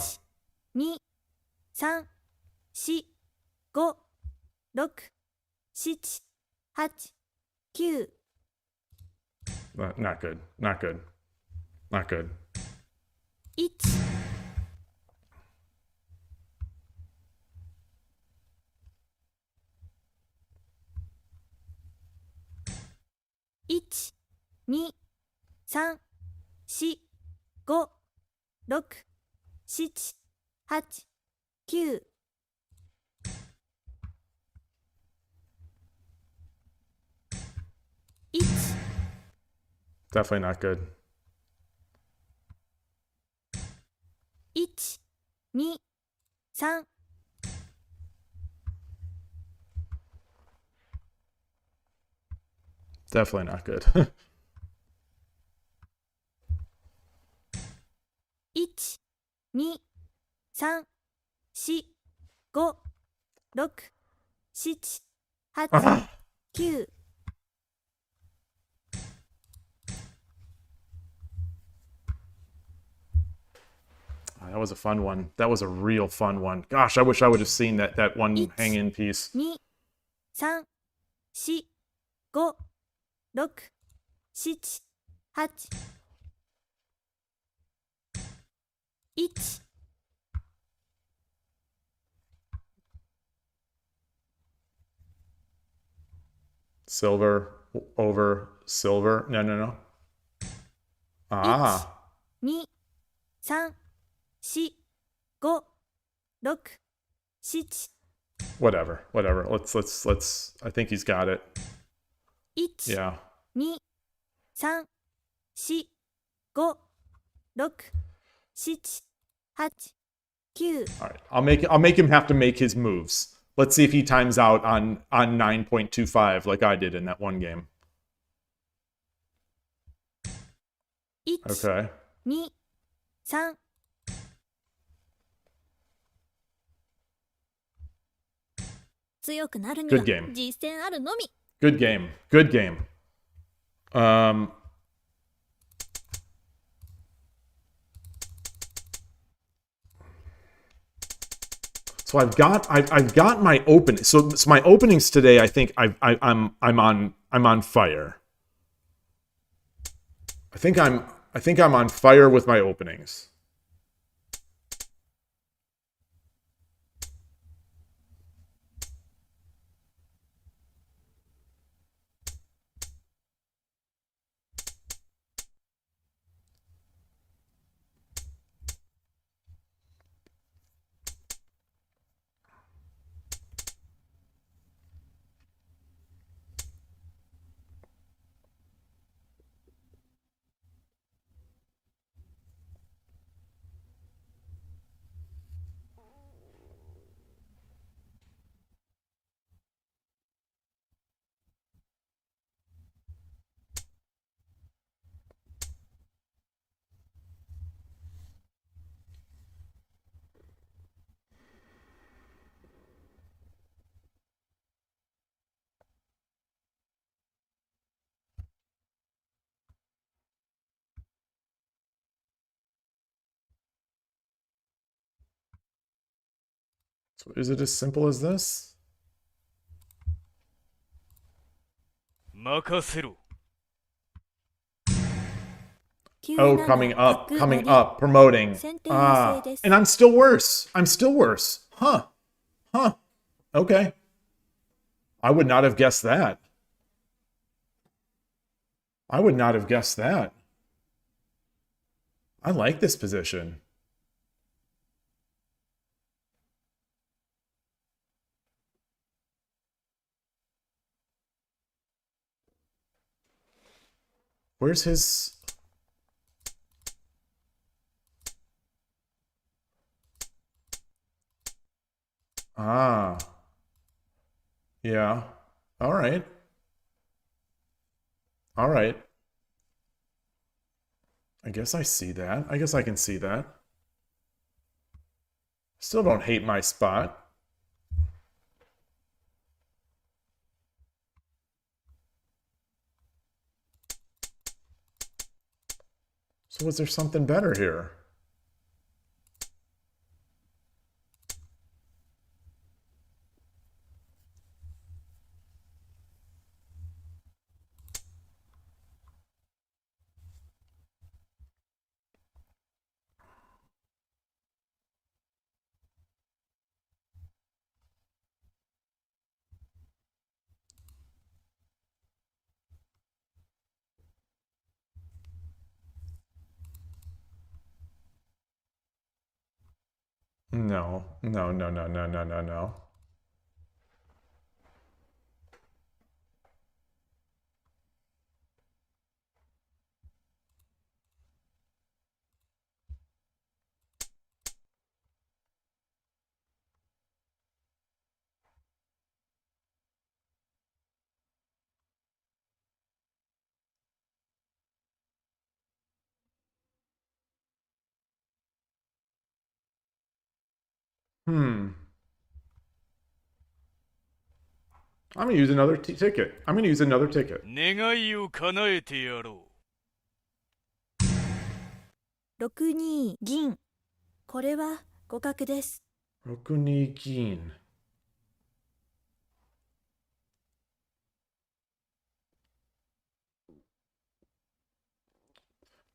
1、2、3、4、5、6、7、8、9。 Not good. Not good. Not good. 1 1 2 3 4 5 6 7 8 9 1 Definitely not good. 1 2 3 Definitely not good. 1 2 3 4 5 6 7 8 9 That was a fun one. That was a real fun one. Gosh, I wish I would have seen that one hang-in piece. 2 3 4 5 6 7 8 1 Silver over silver. No. Ah. 2 3 4 5 6 7 Whatever. Let's. I think he's got it. 1 Yeah. 2 3 4 5 6 7 8 9 All right. I'll make him have to make his moves. Let's see if he times out on 9.25 like I did in that one game. 1 Okay. 2 3強くなるには Good game. 実践あるのみ。 Good game. Good game. So I've got my open. So my openings today. I think I'm on fire. I think I'm on fire with my openings. So is it as simple as this? 任せろ。 Oh, coming up, promoting. And I'm still worse. Huh. Okay. I would not have guessed that. I like this position. Where's his... Ah. Yeah. All right. I guess I see that. I guess I can see that. Still don't hate my spot. So was there something better here? No, no, no, no, no, no, no, no. I'm gonna use another ticket. I'm gonna use another ticket. 願いを叶えてやろ6二銀。これは互角です。 6 銀.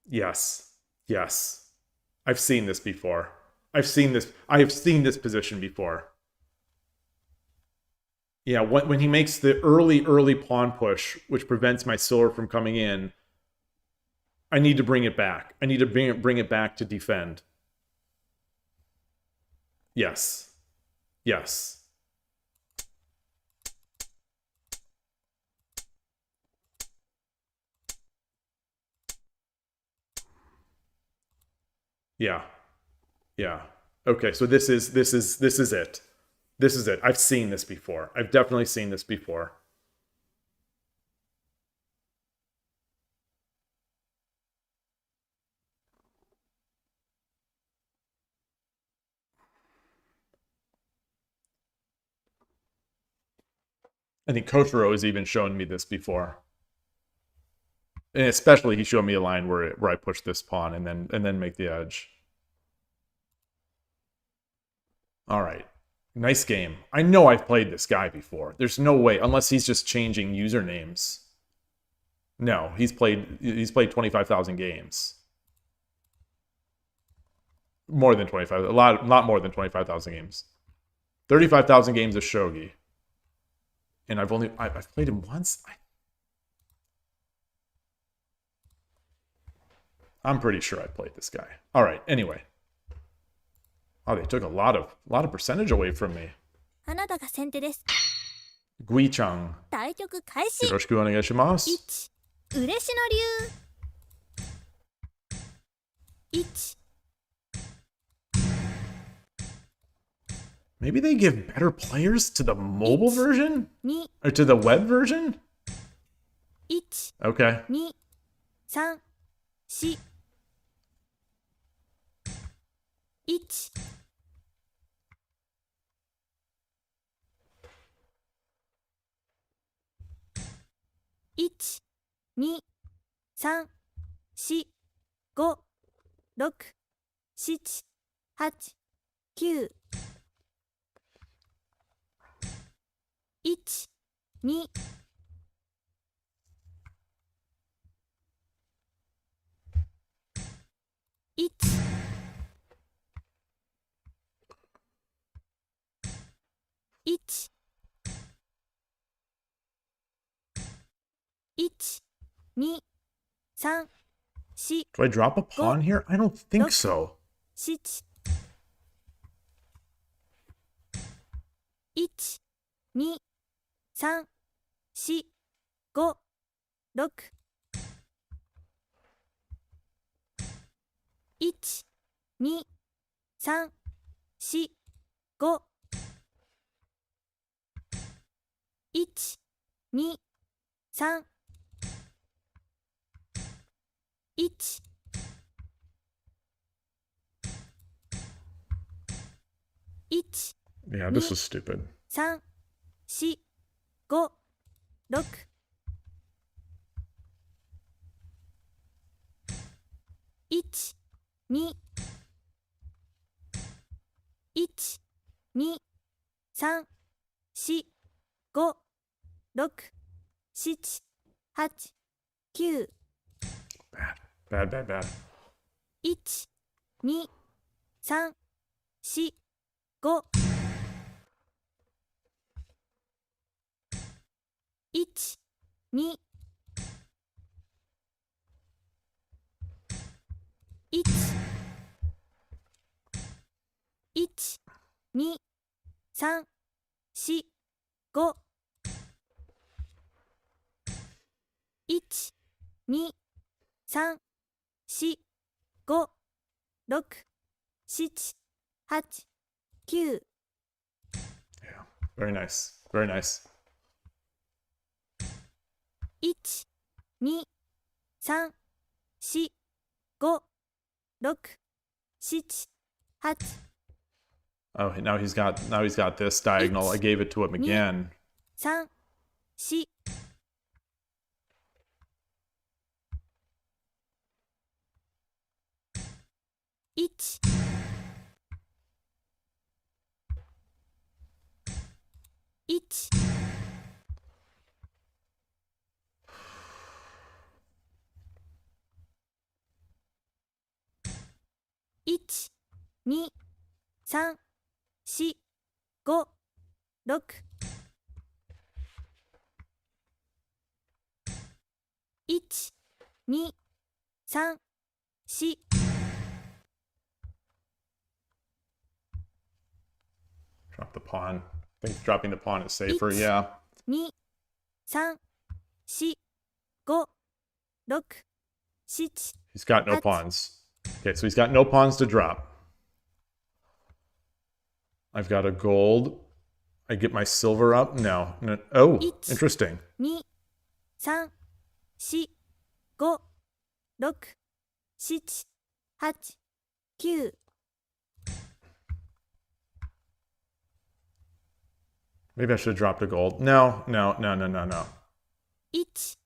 Yes. Yes. I've seen this before. I have seen this position before. Yeah, when he makes the early pawn push, which prevents my silver from coming in, I need to bring it back. I need to bring it back to defend. Yes. Yes. Yeah. Yeah. Okay, so this is it. This is it. I've seen this before. I've definitely seen this before. I think Koshiro has even shown me this before. And especially he showed me a line where I push this pawn and then make the edge. All right. Nice game. I know I've played this guy before. There's no way, unless he's just changing usernames. No, he's played 25,000 games. More than 25, a lot more than 25,000 games. 35,000 games of Shogi. And I've played him once. I'm pretty sure I played this guy. All right, anyway. Oh, they took a lot of percentage away from me. あなたが先手です。 Gui-chan. 対局開始。 Yoroshiku onegaishimasu. 1、嬉野流。1。 Maybe they give better players to the mobile version? 2、 Or to the web version? 1、 Okay. 2、3、4。1。 1、2、3、4、5、6、7、8、9。1、2、1、1、1、2、3、4、 Do I drop a pawn here? I don't think so. 7、1、2、3、4、5、6、1、2、3、4、5、1、2、3、1、1、 Yeah, this is stupid. 3、4、5、6。1、2、1、2、3、4、5、6、7、8、9。 Bad, bad, bad. 1、2、3、4、5。1、2、1、1、2、3、4、5。1、2、3、4、5、6、7、8、9。Yeah, very nice. Very nice. 1、2、3、4、5、6、7、8。Oh, now he's got this diagonal. I gave it to him again. 3、4。1、1、1、2、3、4、5、6。1、2、3、4。Drop the pawn. I think dropping the pawn is safer. Yeah. 2、3、4、5、6、7。 He's got no pawns. Okay, so he's got no pawns to drop. I've got a gold. I get my silver up. No. Oh, interesting. 2、3、4、5、6、7、8、9。 Maybe I should have dropped a gold. No. 1、2。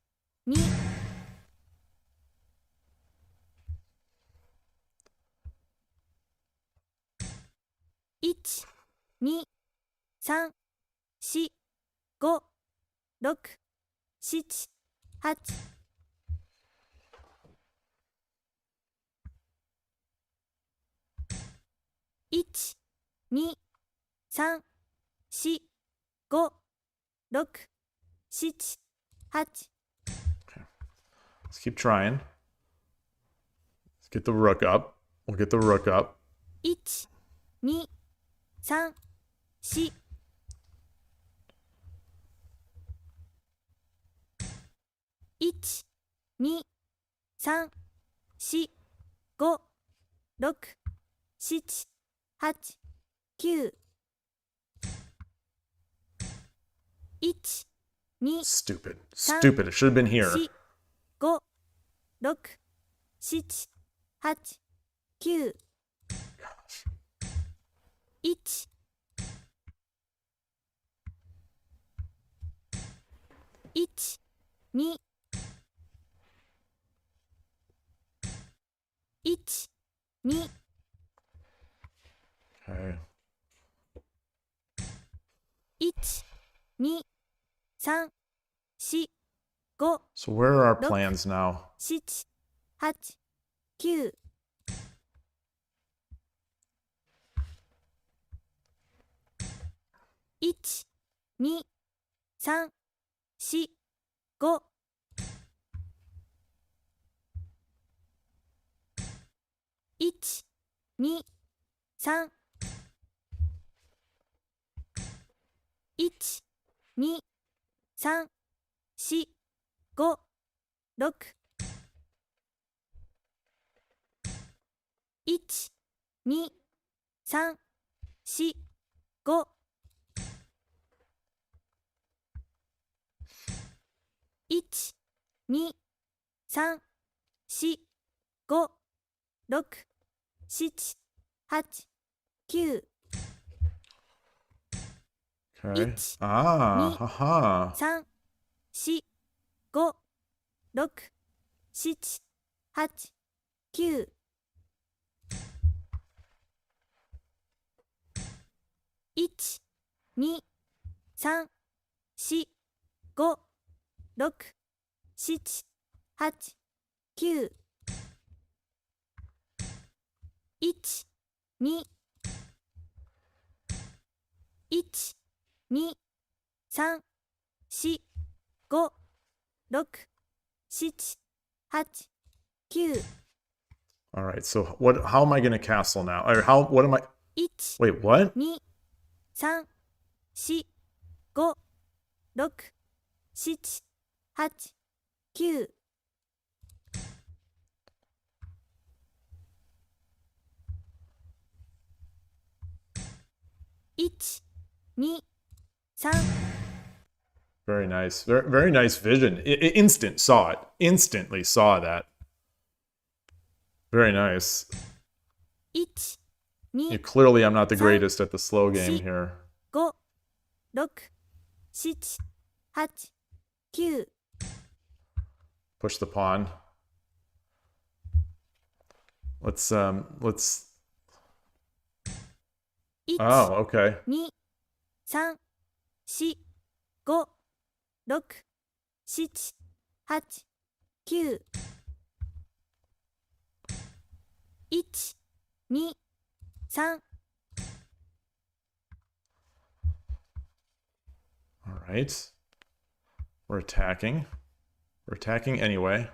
1、2、3、4、5、6、7、8。 1、2、3、4、5、6、7、8。 Let's keep trying. Let's get the rook up. We'll get the rook up. 1、2、3、4。 1、2、3、4、5、6、7、8、9。 1、2、 Stupid. Stupid. It should have been here. 4、5、6、7、8、9。 1、1、2、1、2。 Okay. 1、2、3、4、5、 So where are our plans now? 7、8、9。 1、2、3、4、5。 1、2、3。 1、2、3、4、5、6。 1、2、3、4、5。 1、2、3、4、5、6、7、8、9。 Okay. 1、 Ah, haha. 3、4、5、6、7、8、9。 1、2、3、4、5、6、7、8、9。 1、2、1、2、3、4、5、6、7、8、9。 All right. So how am I going to castle now? Or what am I? 1、Wait, what? 2、3、4、5、6、7、8、9、1、2、3、Very nice. Very nice vision. Instant saw it. Instantly saw that. Very nice. 1、Yeah, 2、clearly, I'm not the greatest at the slow game here. 5、6、7、8、9、Push the pawn. Let's 1、Oh, okay. 2、3、4、5、6、7、8、9、1、2、3、All right. We're attacking. We're attacking anyway.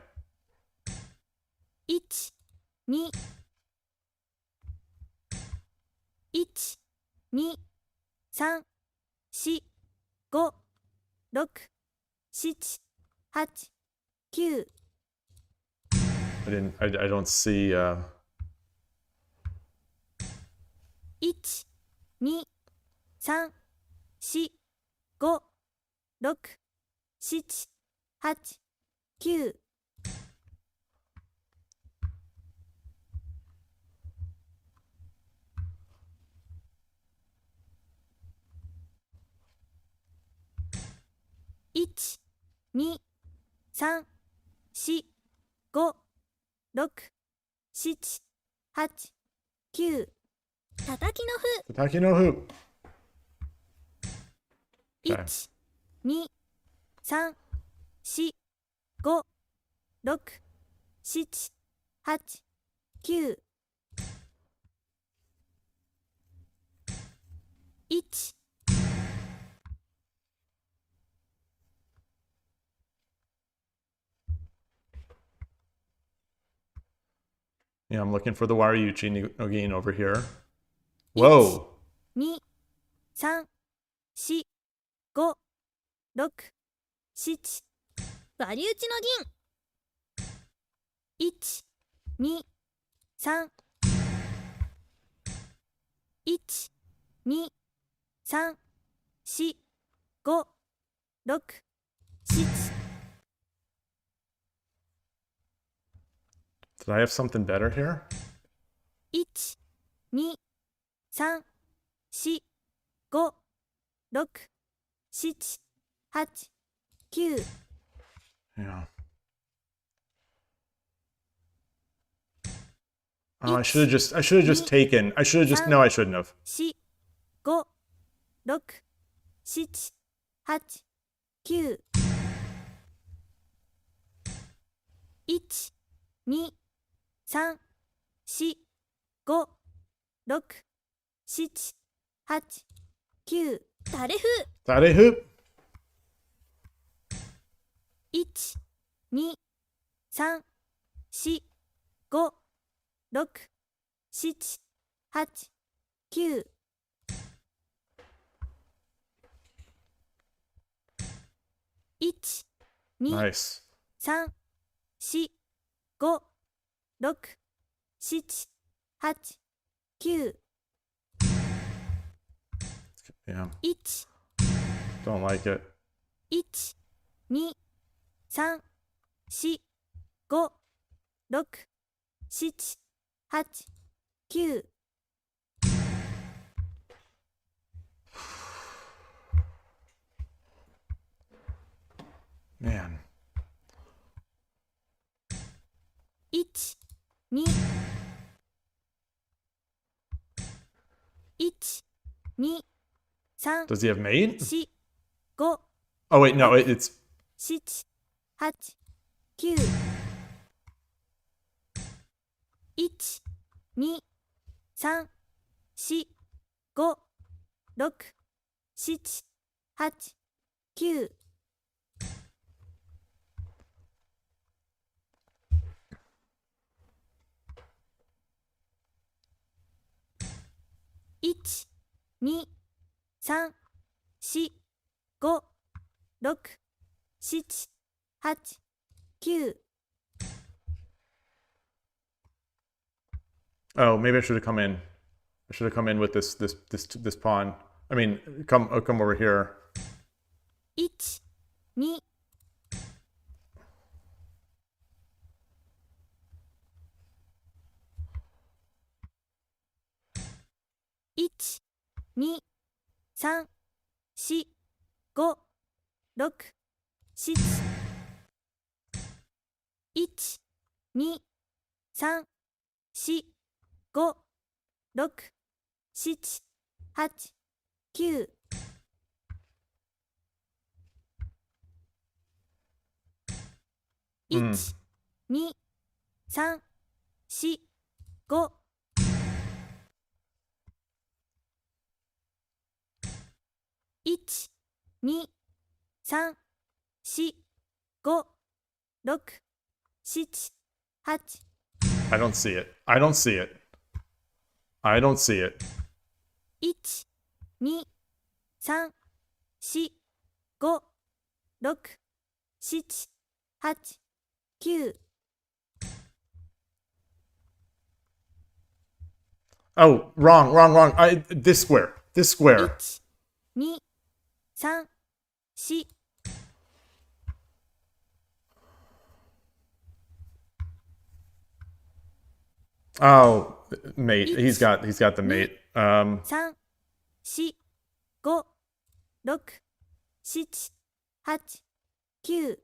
1、2、1、2、3、4、5、6、7、8、9、I don't see 1、2、3、4、5、6、7、8、9、1、2、3、4、5、6、7、8、9、叩きの歩 Taki no hoop. Okay. 1、2、3、4、5、6、7、8、9、1、Yeah, I'm looking for the Wariuchi Nogin over here. Whoa. 2、3、4、5、6、7、割り打ちの銀。1、2、3、1、2、3、4、5、6、7、Did I have something better here? 1、2、3、4、5、6、7、8、9、Yeah. Oh, I should have just taken. No, I shouldn't have. 4、5、6、7、8、9、1、2、3、4、5、6、7、8、9、誰風 Tare hoop. 1、2、3、4、5、6、7、8、9、1、2、 Nice. 3、4、5、6、7、8、9、 Yeah. 1、 Don't like it. 1、2、3、4、5、6、7、8、9、 Man. 1、2、1、2、3、 Does he have mate? 4、5、 Oh wait, no, it's 7、8、9、 1、2、3、4、5、6、7、8、9、 1、2、3、4、5、6、7、8、9。 Oh, maybe I should have come in. I should have come in with this pawn. I mean, come over here. 1、2、1、2、3、4、5、6、7、1、2、3、4、5、6、7、8、9。 1、2、3、4、5。 1、2、3、4、5、6、7、8。 I don't see it. I don't see it. I don't see it. 1、2、3、4、5、6、7、8、9。 Oh, wrong. This square. This square. 1、2、3、4。 Oh, mate. He's got the mate. 3、4、5、6、7、8、9。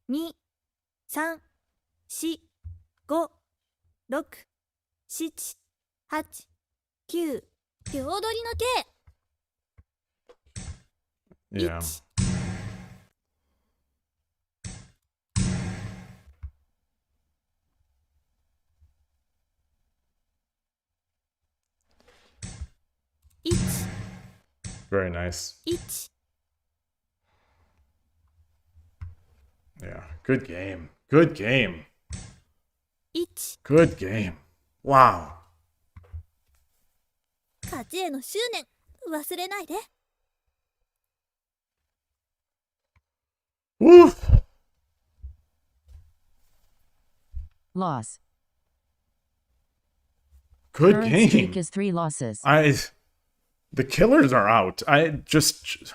1、2、3、4、5、6、7、8、9。 両取りの計。 Yeah. 1、 Very nice. 1。 Yeah. Good game. Good game. 1。 Good game. Wow. 勝ちへの執念忘れないで。 Woo. Loss. Good Current game. streak is 3 losses. The killers are out. I just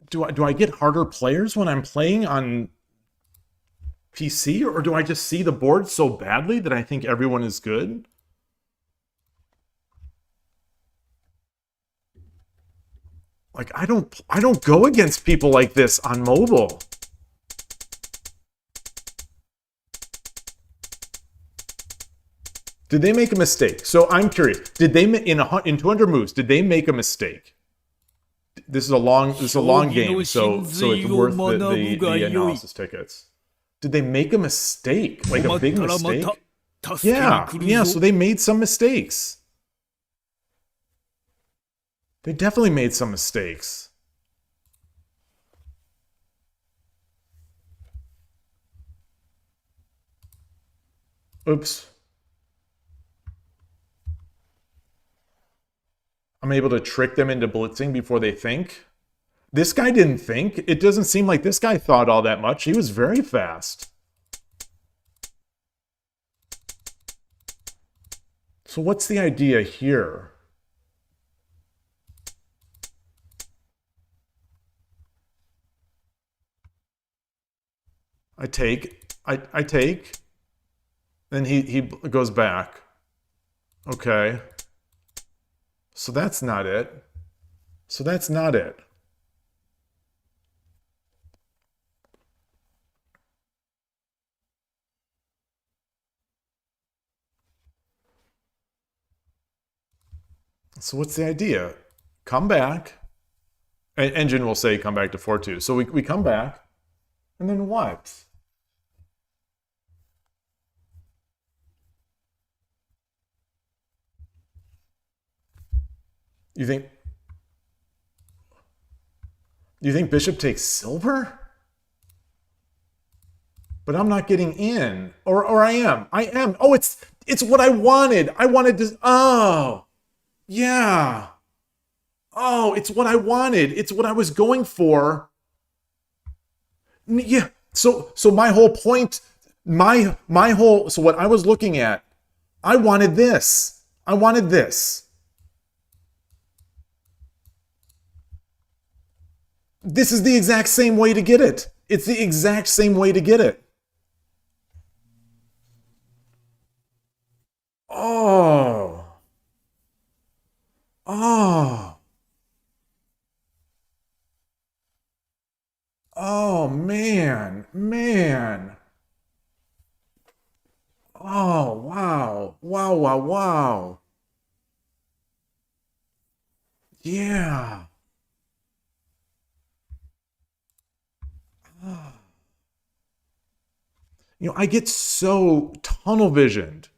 do I get harder players when I'm playing on PC, or do I just see the board so badly that I think everyone is good? Like I don't go against people like this on mobile. Did they make a mistake? So I'm curious. Did they in 200 moves? Did they make a mistake? This is a long game, so it's worth the analysis tickets. Did they make a mistake? Like a big mistake? Yeah. So they made some mistakes. They definitely made some mistakes. Oops. I'm able to trick them into blitzing before they think. This guy didn't think. It doesn't seem like this guy thought all that much. He was very fast. So what's the idea here? I take. Then he goes back. Okay. So that's not it. So what's the idea? Come back. Engine will say come back to 4-2. So we come back. And then what? You think bishop takes silver? but I'm not getting in. Or I am. I am. Oh, it's what I wanted. I wanted to. Oh, yeah. Oh, it's what I wanted. It's what I was going for. Yeah. So my whole point, my whole, so what I was looking at, I wanted this. I wanted this. This is the exact same way to get it. It's the exact same way to get it. Oh. Oh. Oh, man. Man. Oh, wow. Wow, wow, wow. Yeah. You know, I get so tunnel visioned.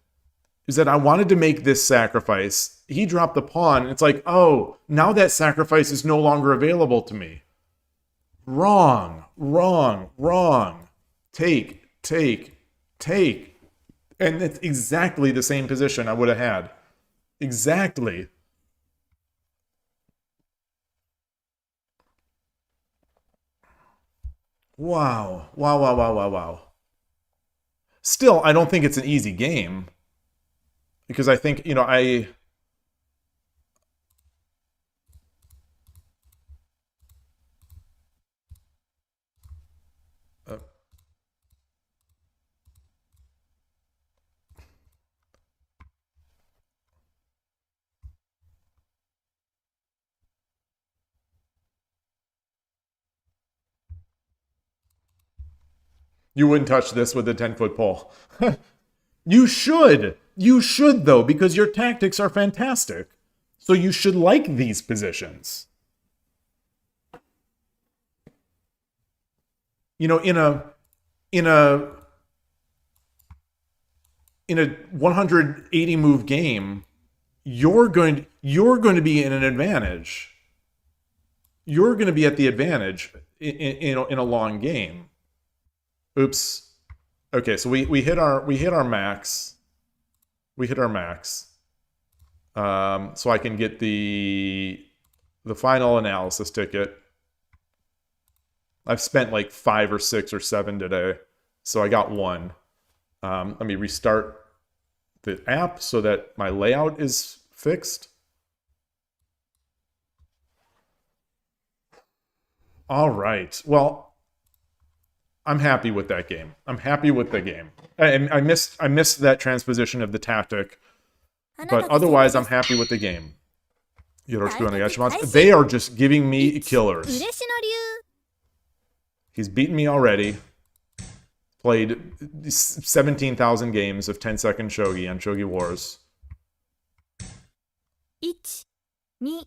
Is that I wanted to make this sacrifice. He dropped the pawn. And it's like, oh, now that sacrifice is no longer available to me. Wrong, wrong, wrong. Take, take, take. And it's exactly the same position I would have had. Exactly. Wow. Wow, wow, wow, wow, wow. Still, I don't think it's an easy game. Because I think, you know, you wouldn't touch this with a 10-foot pole. You should. You should, though, because your tactics are fantastic. So you should like these positions. You know, in a 180 move game, you're going to be in an advantage. You're going to be at the advantage in a long game. Oops. Okay, so we hit our max. We hit our max. So I can get the final analysis ticket. I've spent like 5 or 6 or 7 today, so I got 1. Let me restart the app so that my layout is fixed. All right. Well, I'm happy with that game. I'm happy with the game. I missed that transposition of the tactic, but otherwise I'm happy with the game. Yoroshiku onegaishimasu. They are just giving me killers. He's beaten me already. Played 17,000 games of 10-second shogi on Shogi Wars. 1 2 1 1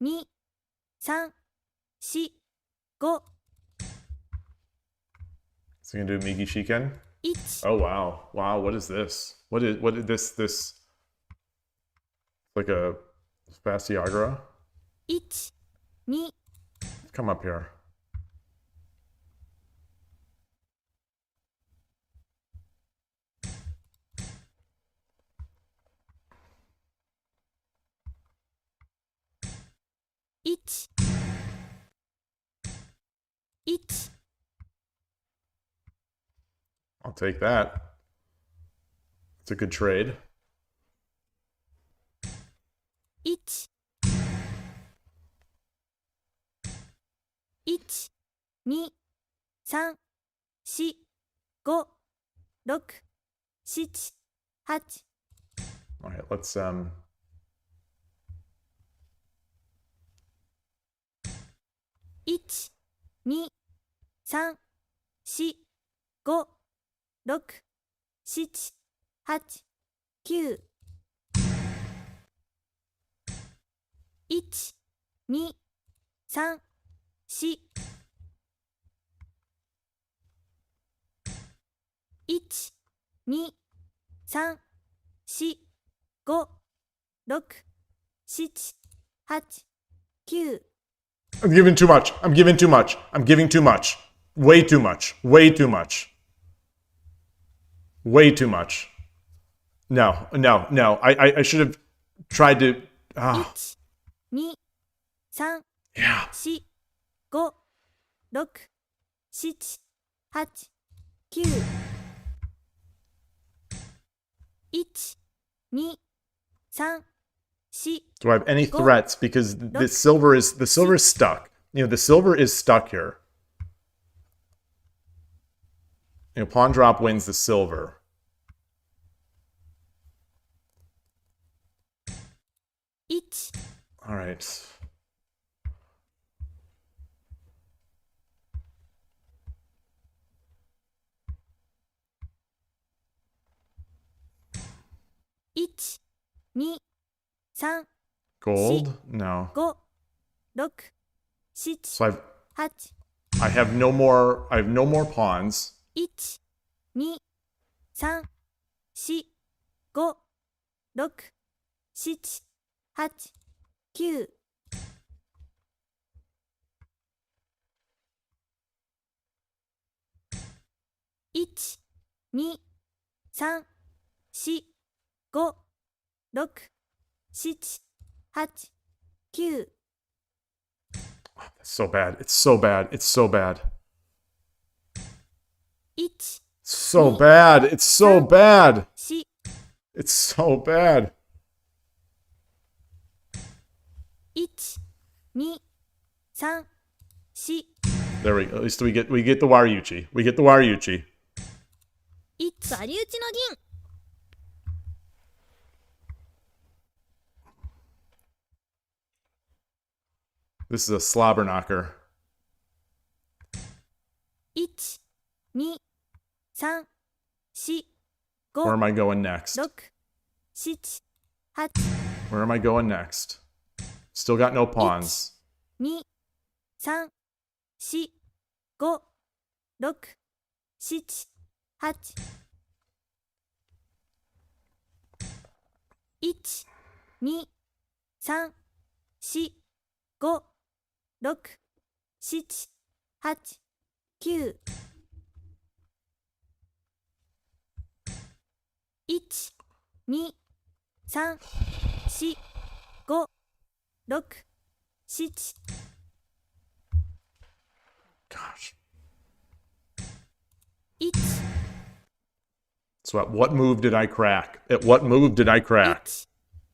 1 2 3 4 5 Is he gonna do Migi Shiken? 1 Oh wow. Wow, what is this? What is this like a Spastiagra? 1 2 Come up here. 1 1 I'll take that. It's a good trade. 1 1 2 3 4 5 6 7 8 All right, let's 1 2 3 4 5 6 7 8 9 1 2 3 4 1、2、3、4、5、6、7、8、9。 I'm giving too much. I'm giving too much. I'm giving too much. Way too much. Way too much. Way too much. No, no, no. I should have tried to. 1、2、3、 Yeah. 4、5、6、7、8、9。1、2、3、4。 Do I have any threats? Because the silver is stuck. You know, the silver is stuck here. You know, pawn drop wins the silver. 1、 All right.1、2、3、 Gold? No. 5、6、7、 So 8。 I have no more pawns. 1、2、3、4、5、6、7、8、9。 1、2、3、4、5、6、7、8、9。 It's so bad. It's so bad. It's so bad. 1、 So bad. It's so bad. 4、 It's so bad. 1、2、3、4。 There we go. At least we get the Wariuchi. We get the Wariuchi. 割り打ちの銀。 This is a slobber knocker. 1、2、3、4、 Where 5、 am I going next? 6、7、8、 Where am I going next? Still got no pawns. 2、3、4、5、6、7、8。 1、2、3、4、5、6、7、8、9。 1、2、3、4、5、6、7。 Gosh. 1、 So at what move did I crack? At what move did I crack?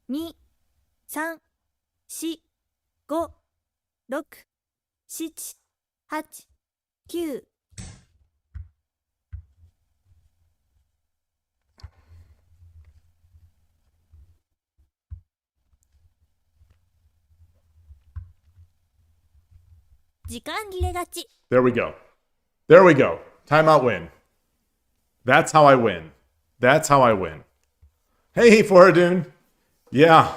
1、2、3、4、5、6、7、8、9。 時間切れ勝ち。 There we go. There we go. Timeout win. That's how I win. That's how I win. Hey, Foradun. Yeah.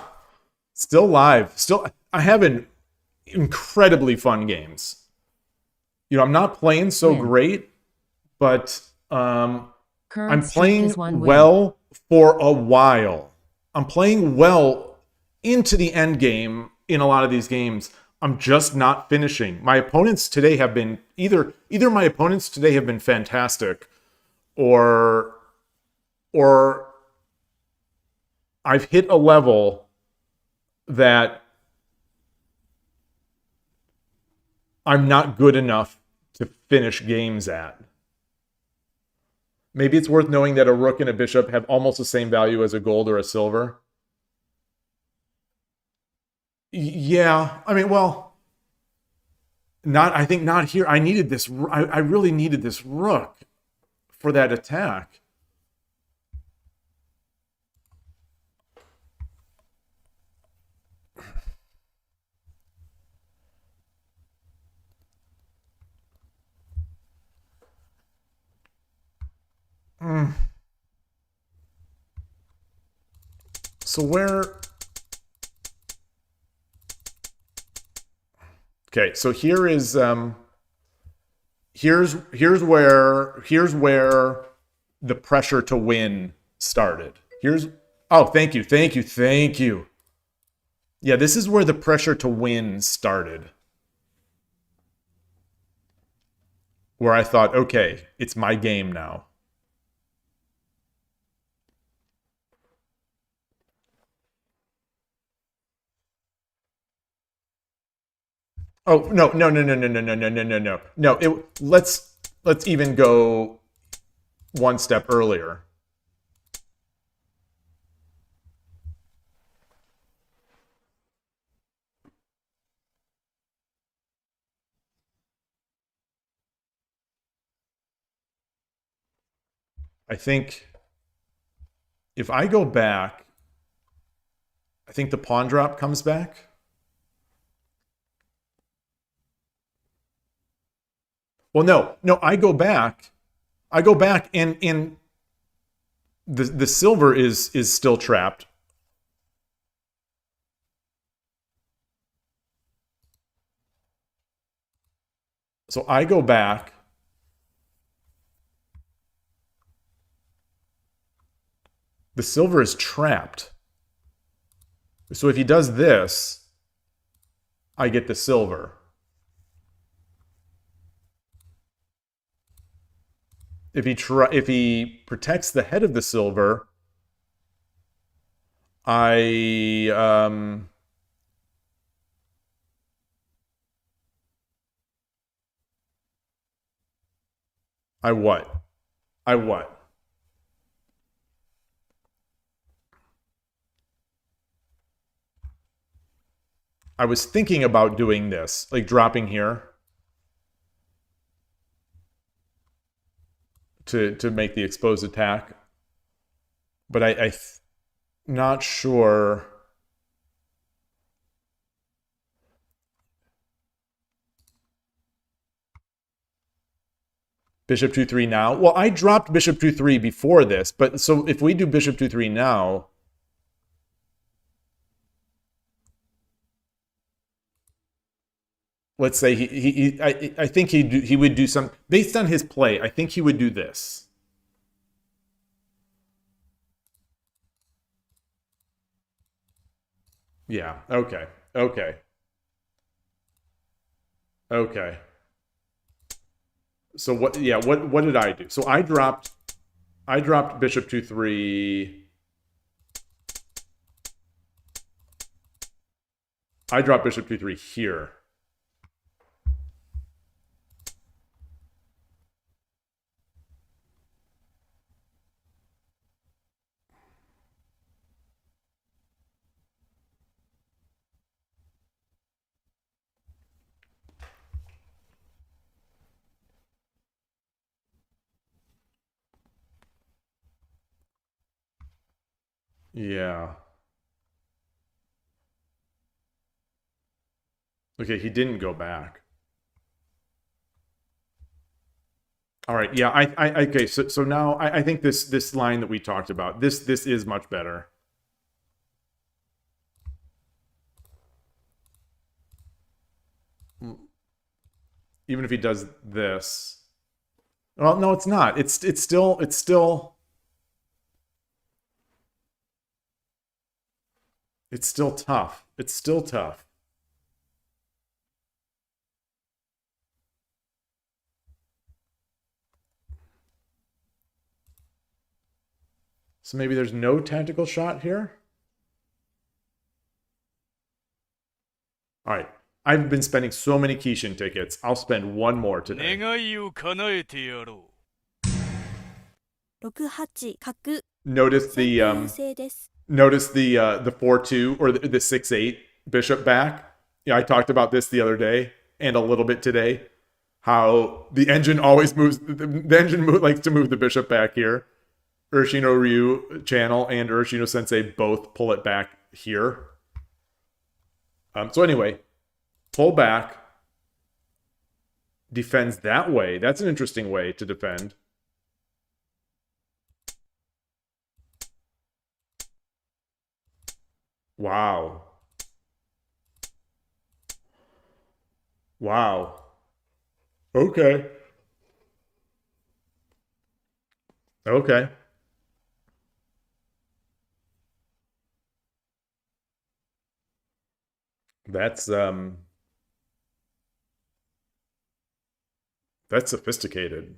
Still live. Still, I have an incredibly fun games. You know, I'm not playing so great, but I'm Current streak playing is 1 win. well for a while. I'm playing well into the end game in a lot of these games. I'm just not finishing. My opponents today have been either my opponents today have been fantastic, or I've hit a level that I'm not good enough to finish games at. Maybe it's worth knowing that a rook and a bishop have almost the same value as a gold or a silver. Yeah, I mean, well, I think not here. I needed this. I really needed this rook for that attack. So where... Okay, so here is here's where the pressure to win started. Oh, thank you. Yeah, this is where the pressure to win started. Where I thought, okay, it's my game now. Oh, no. No, let's even go one step earlier. I think if I go back, I think the pawn drop comes back. Well, no, I go back and the silver is still trapped. So I go back. The silver is trapped. So if he does this, I get the silver. If he protects the head of the silver, I what? I what? I was thinking about doing this, like dropping here to make the exposed attack, but I'm not sure. Bishop 2-3 now. Well, I dropped bishop 2-3 before this, but so if we do bishop 2-3 now, let's say I think he would do some, based on his play, I think he would do this. Yeah, okay. So what, yeah, what did I do? So I dropped bishop 2-3. I dropped bishop 2-3 here. Yeah. Okay, he didn't go back. All right, yeah, okay, so now I think this line that we talked about, this is much better. Even if he does this. Well, no, it's not. It's still tough. It's still tough. So maybe there's no tactical shot here? All right. I've been spending so many Kishin tickets. I'll spend one more today. 願いを叶えてやろう。6八角 Notice 先 the 手優勢です notice the 4-2 or the 6-8 bishop back. Yeah, I talked about this the other day and a little bit today. How the engine always moves. The engine likes to move the bishop back here. Urshino Ryu channel and Urshino Sensei both pull it back here. So anyway, pull back, defends that way. That's an interesting way to defend. Wow. Okay. Okay. That's sophisticated.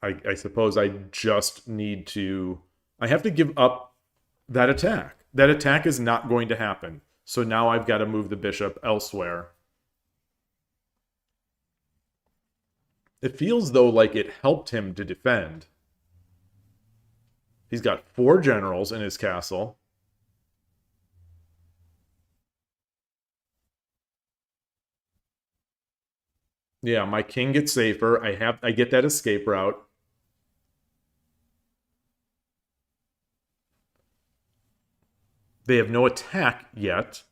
I suppose I just need to... I have to give up that attack. That attack is not going to happen. So now I've got to move the bishop elsewhere. It feels, though, like it helped him to defend. He's got 4 generals in his castle. Yeah, my king gets safer. I get that escape route. They have no attack yet.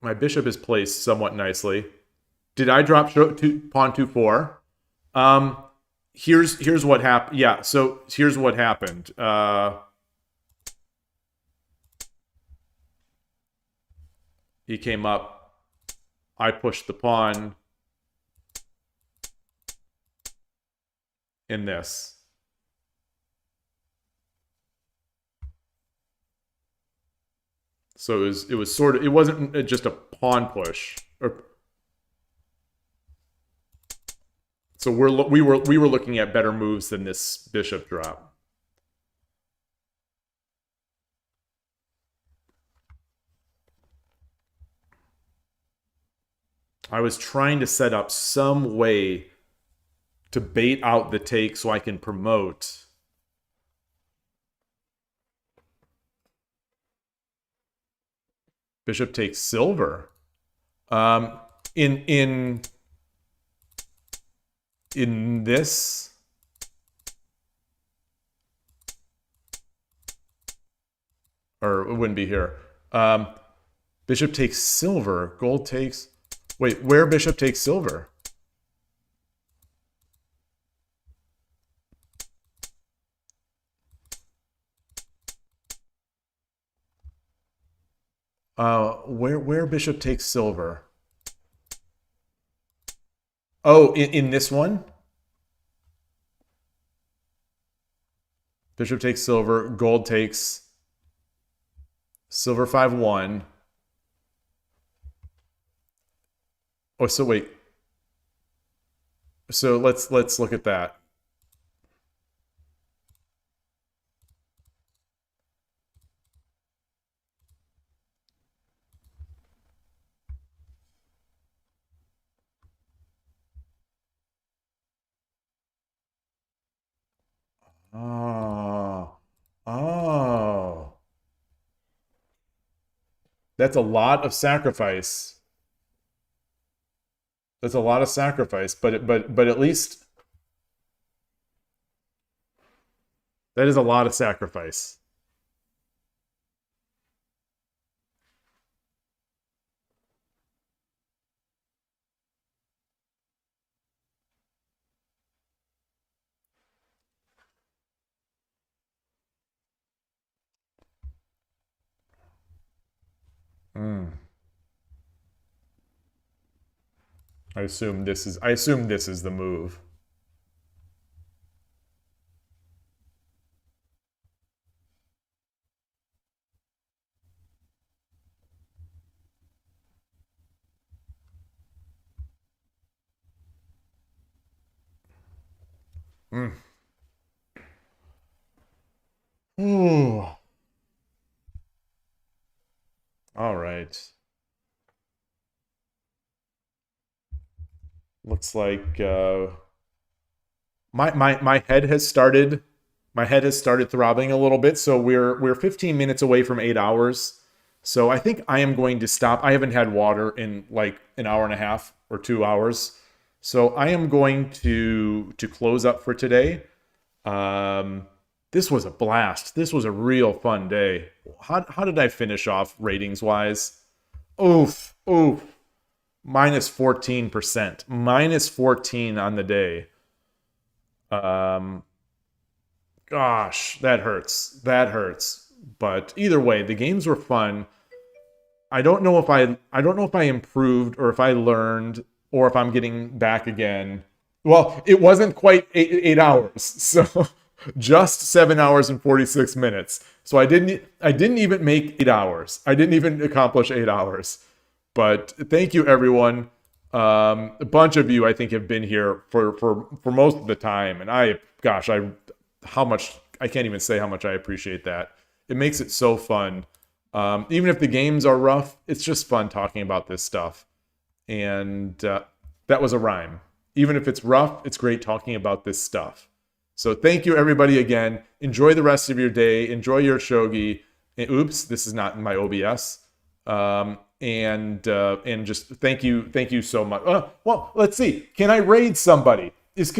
My bishop is placed somewhat nicely. Did I drop pawn 2-4? Here's what happened. Yeah, so here's what happened. He came up. I pushed the pawn in this. So it was sort of, it wasn't just a pawn push. So we were looking at better moves than this bishop drop. I was trying to set up some way to bait out the take so I can promote. Bishop takes silver. In this, or it wouldn't be here. Bishop takes silver. Gold takes... Wait, where bishop takes silver? Where bishop takes silver? Oh, in this one? Bishop takes silver, gold takes silver 5-1. Oh, so wait. So let's look at that. Oh. Oh. That's a lot of sacrifice. That's a lot of sacrifice, but at least that is a lot of sacrifice. I assume this is the move. Ooh. All right. Looks like my head has started throbbing a little bit. So we're 15 minutes away from 8 hours. So I think I am going to stop. I haven't had water in like an hour and a half or 2 hours. So I am going to close up for today. This was a blast. This was a real fun day. How did I finish off ratings wise? Oof. Minus 14%. Minus 14 on the day. Gosh, that hurts. That hurts. But either way, the games were fun. I don't know if I improved or if I learned or if I'm getting back again. Well, it wasn't quite 8 hours, so just 7 hours and 46 minutes. So I didn't even make 8 hours. I didn't even accomplish 8 hours. But thank you, everyone. A bunch of you, I think, have been here for most of the time, and I can't even say how much I appreciate that. It makes it so fun. Even if the games are rough, it's just fun talking about this stuff. And that was a rhyme. Even if it's rough, it's great talking about this stuff. So thank you, everybody, again. Enjoy the rest of your day. Enjoy your shogi. And, oops, this is not in my OBS. And just thank you so much. Well, let's see. Can I raid somebody? Is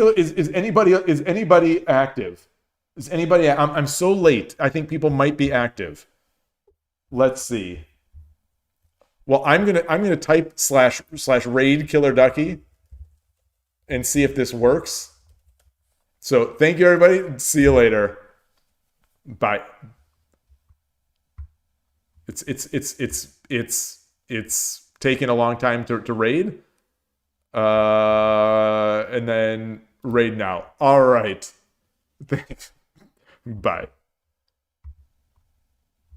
anybody active? Is anybody? I'm so late. I think people might be active. Let's see. Well, I'm gonna type / raid Killer Ducky and see if this works. So thank you, everybody. See you later. Bye. It's taking a long time to raid. And then raid now. All right. Thanks. Bye.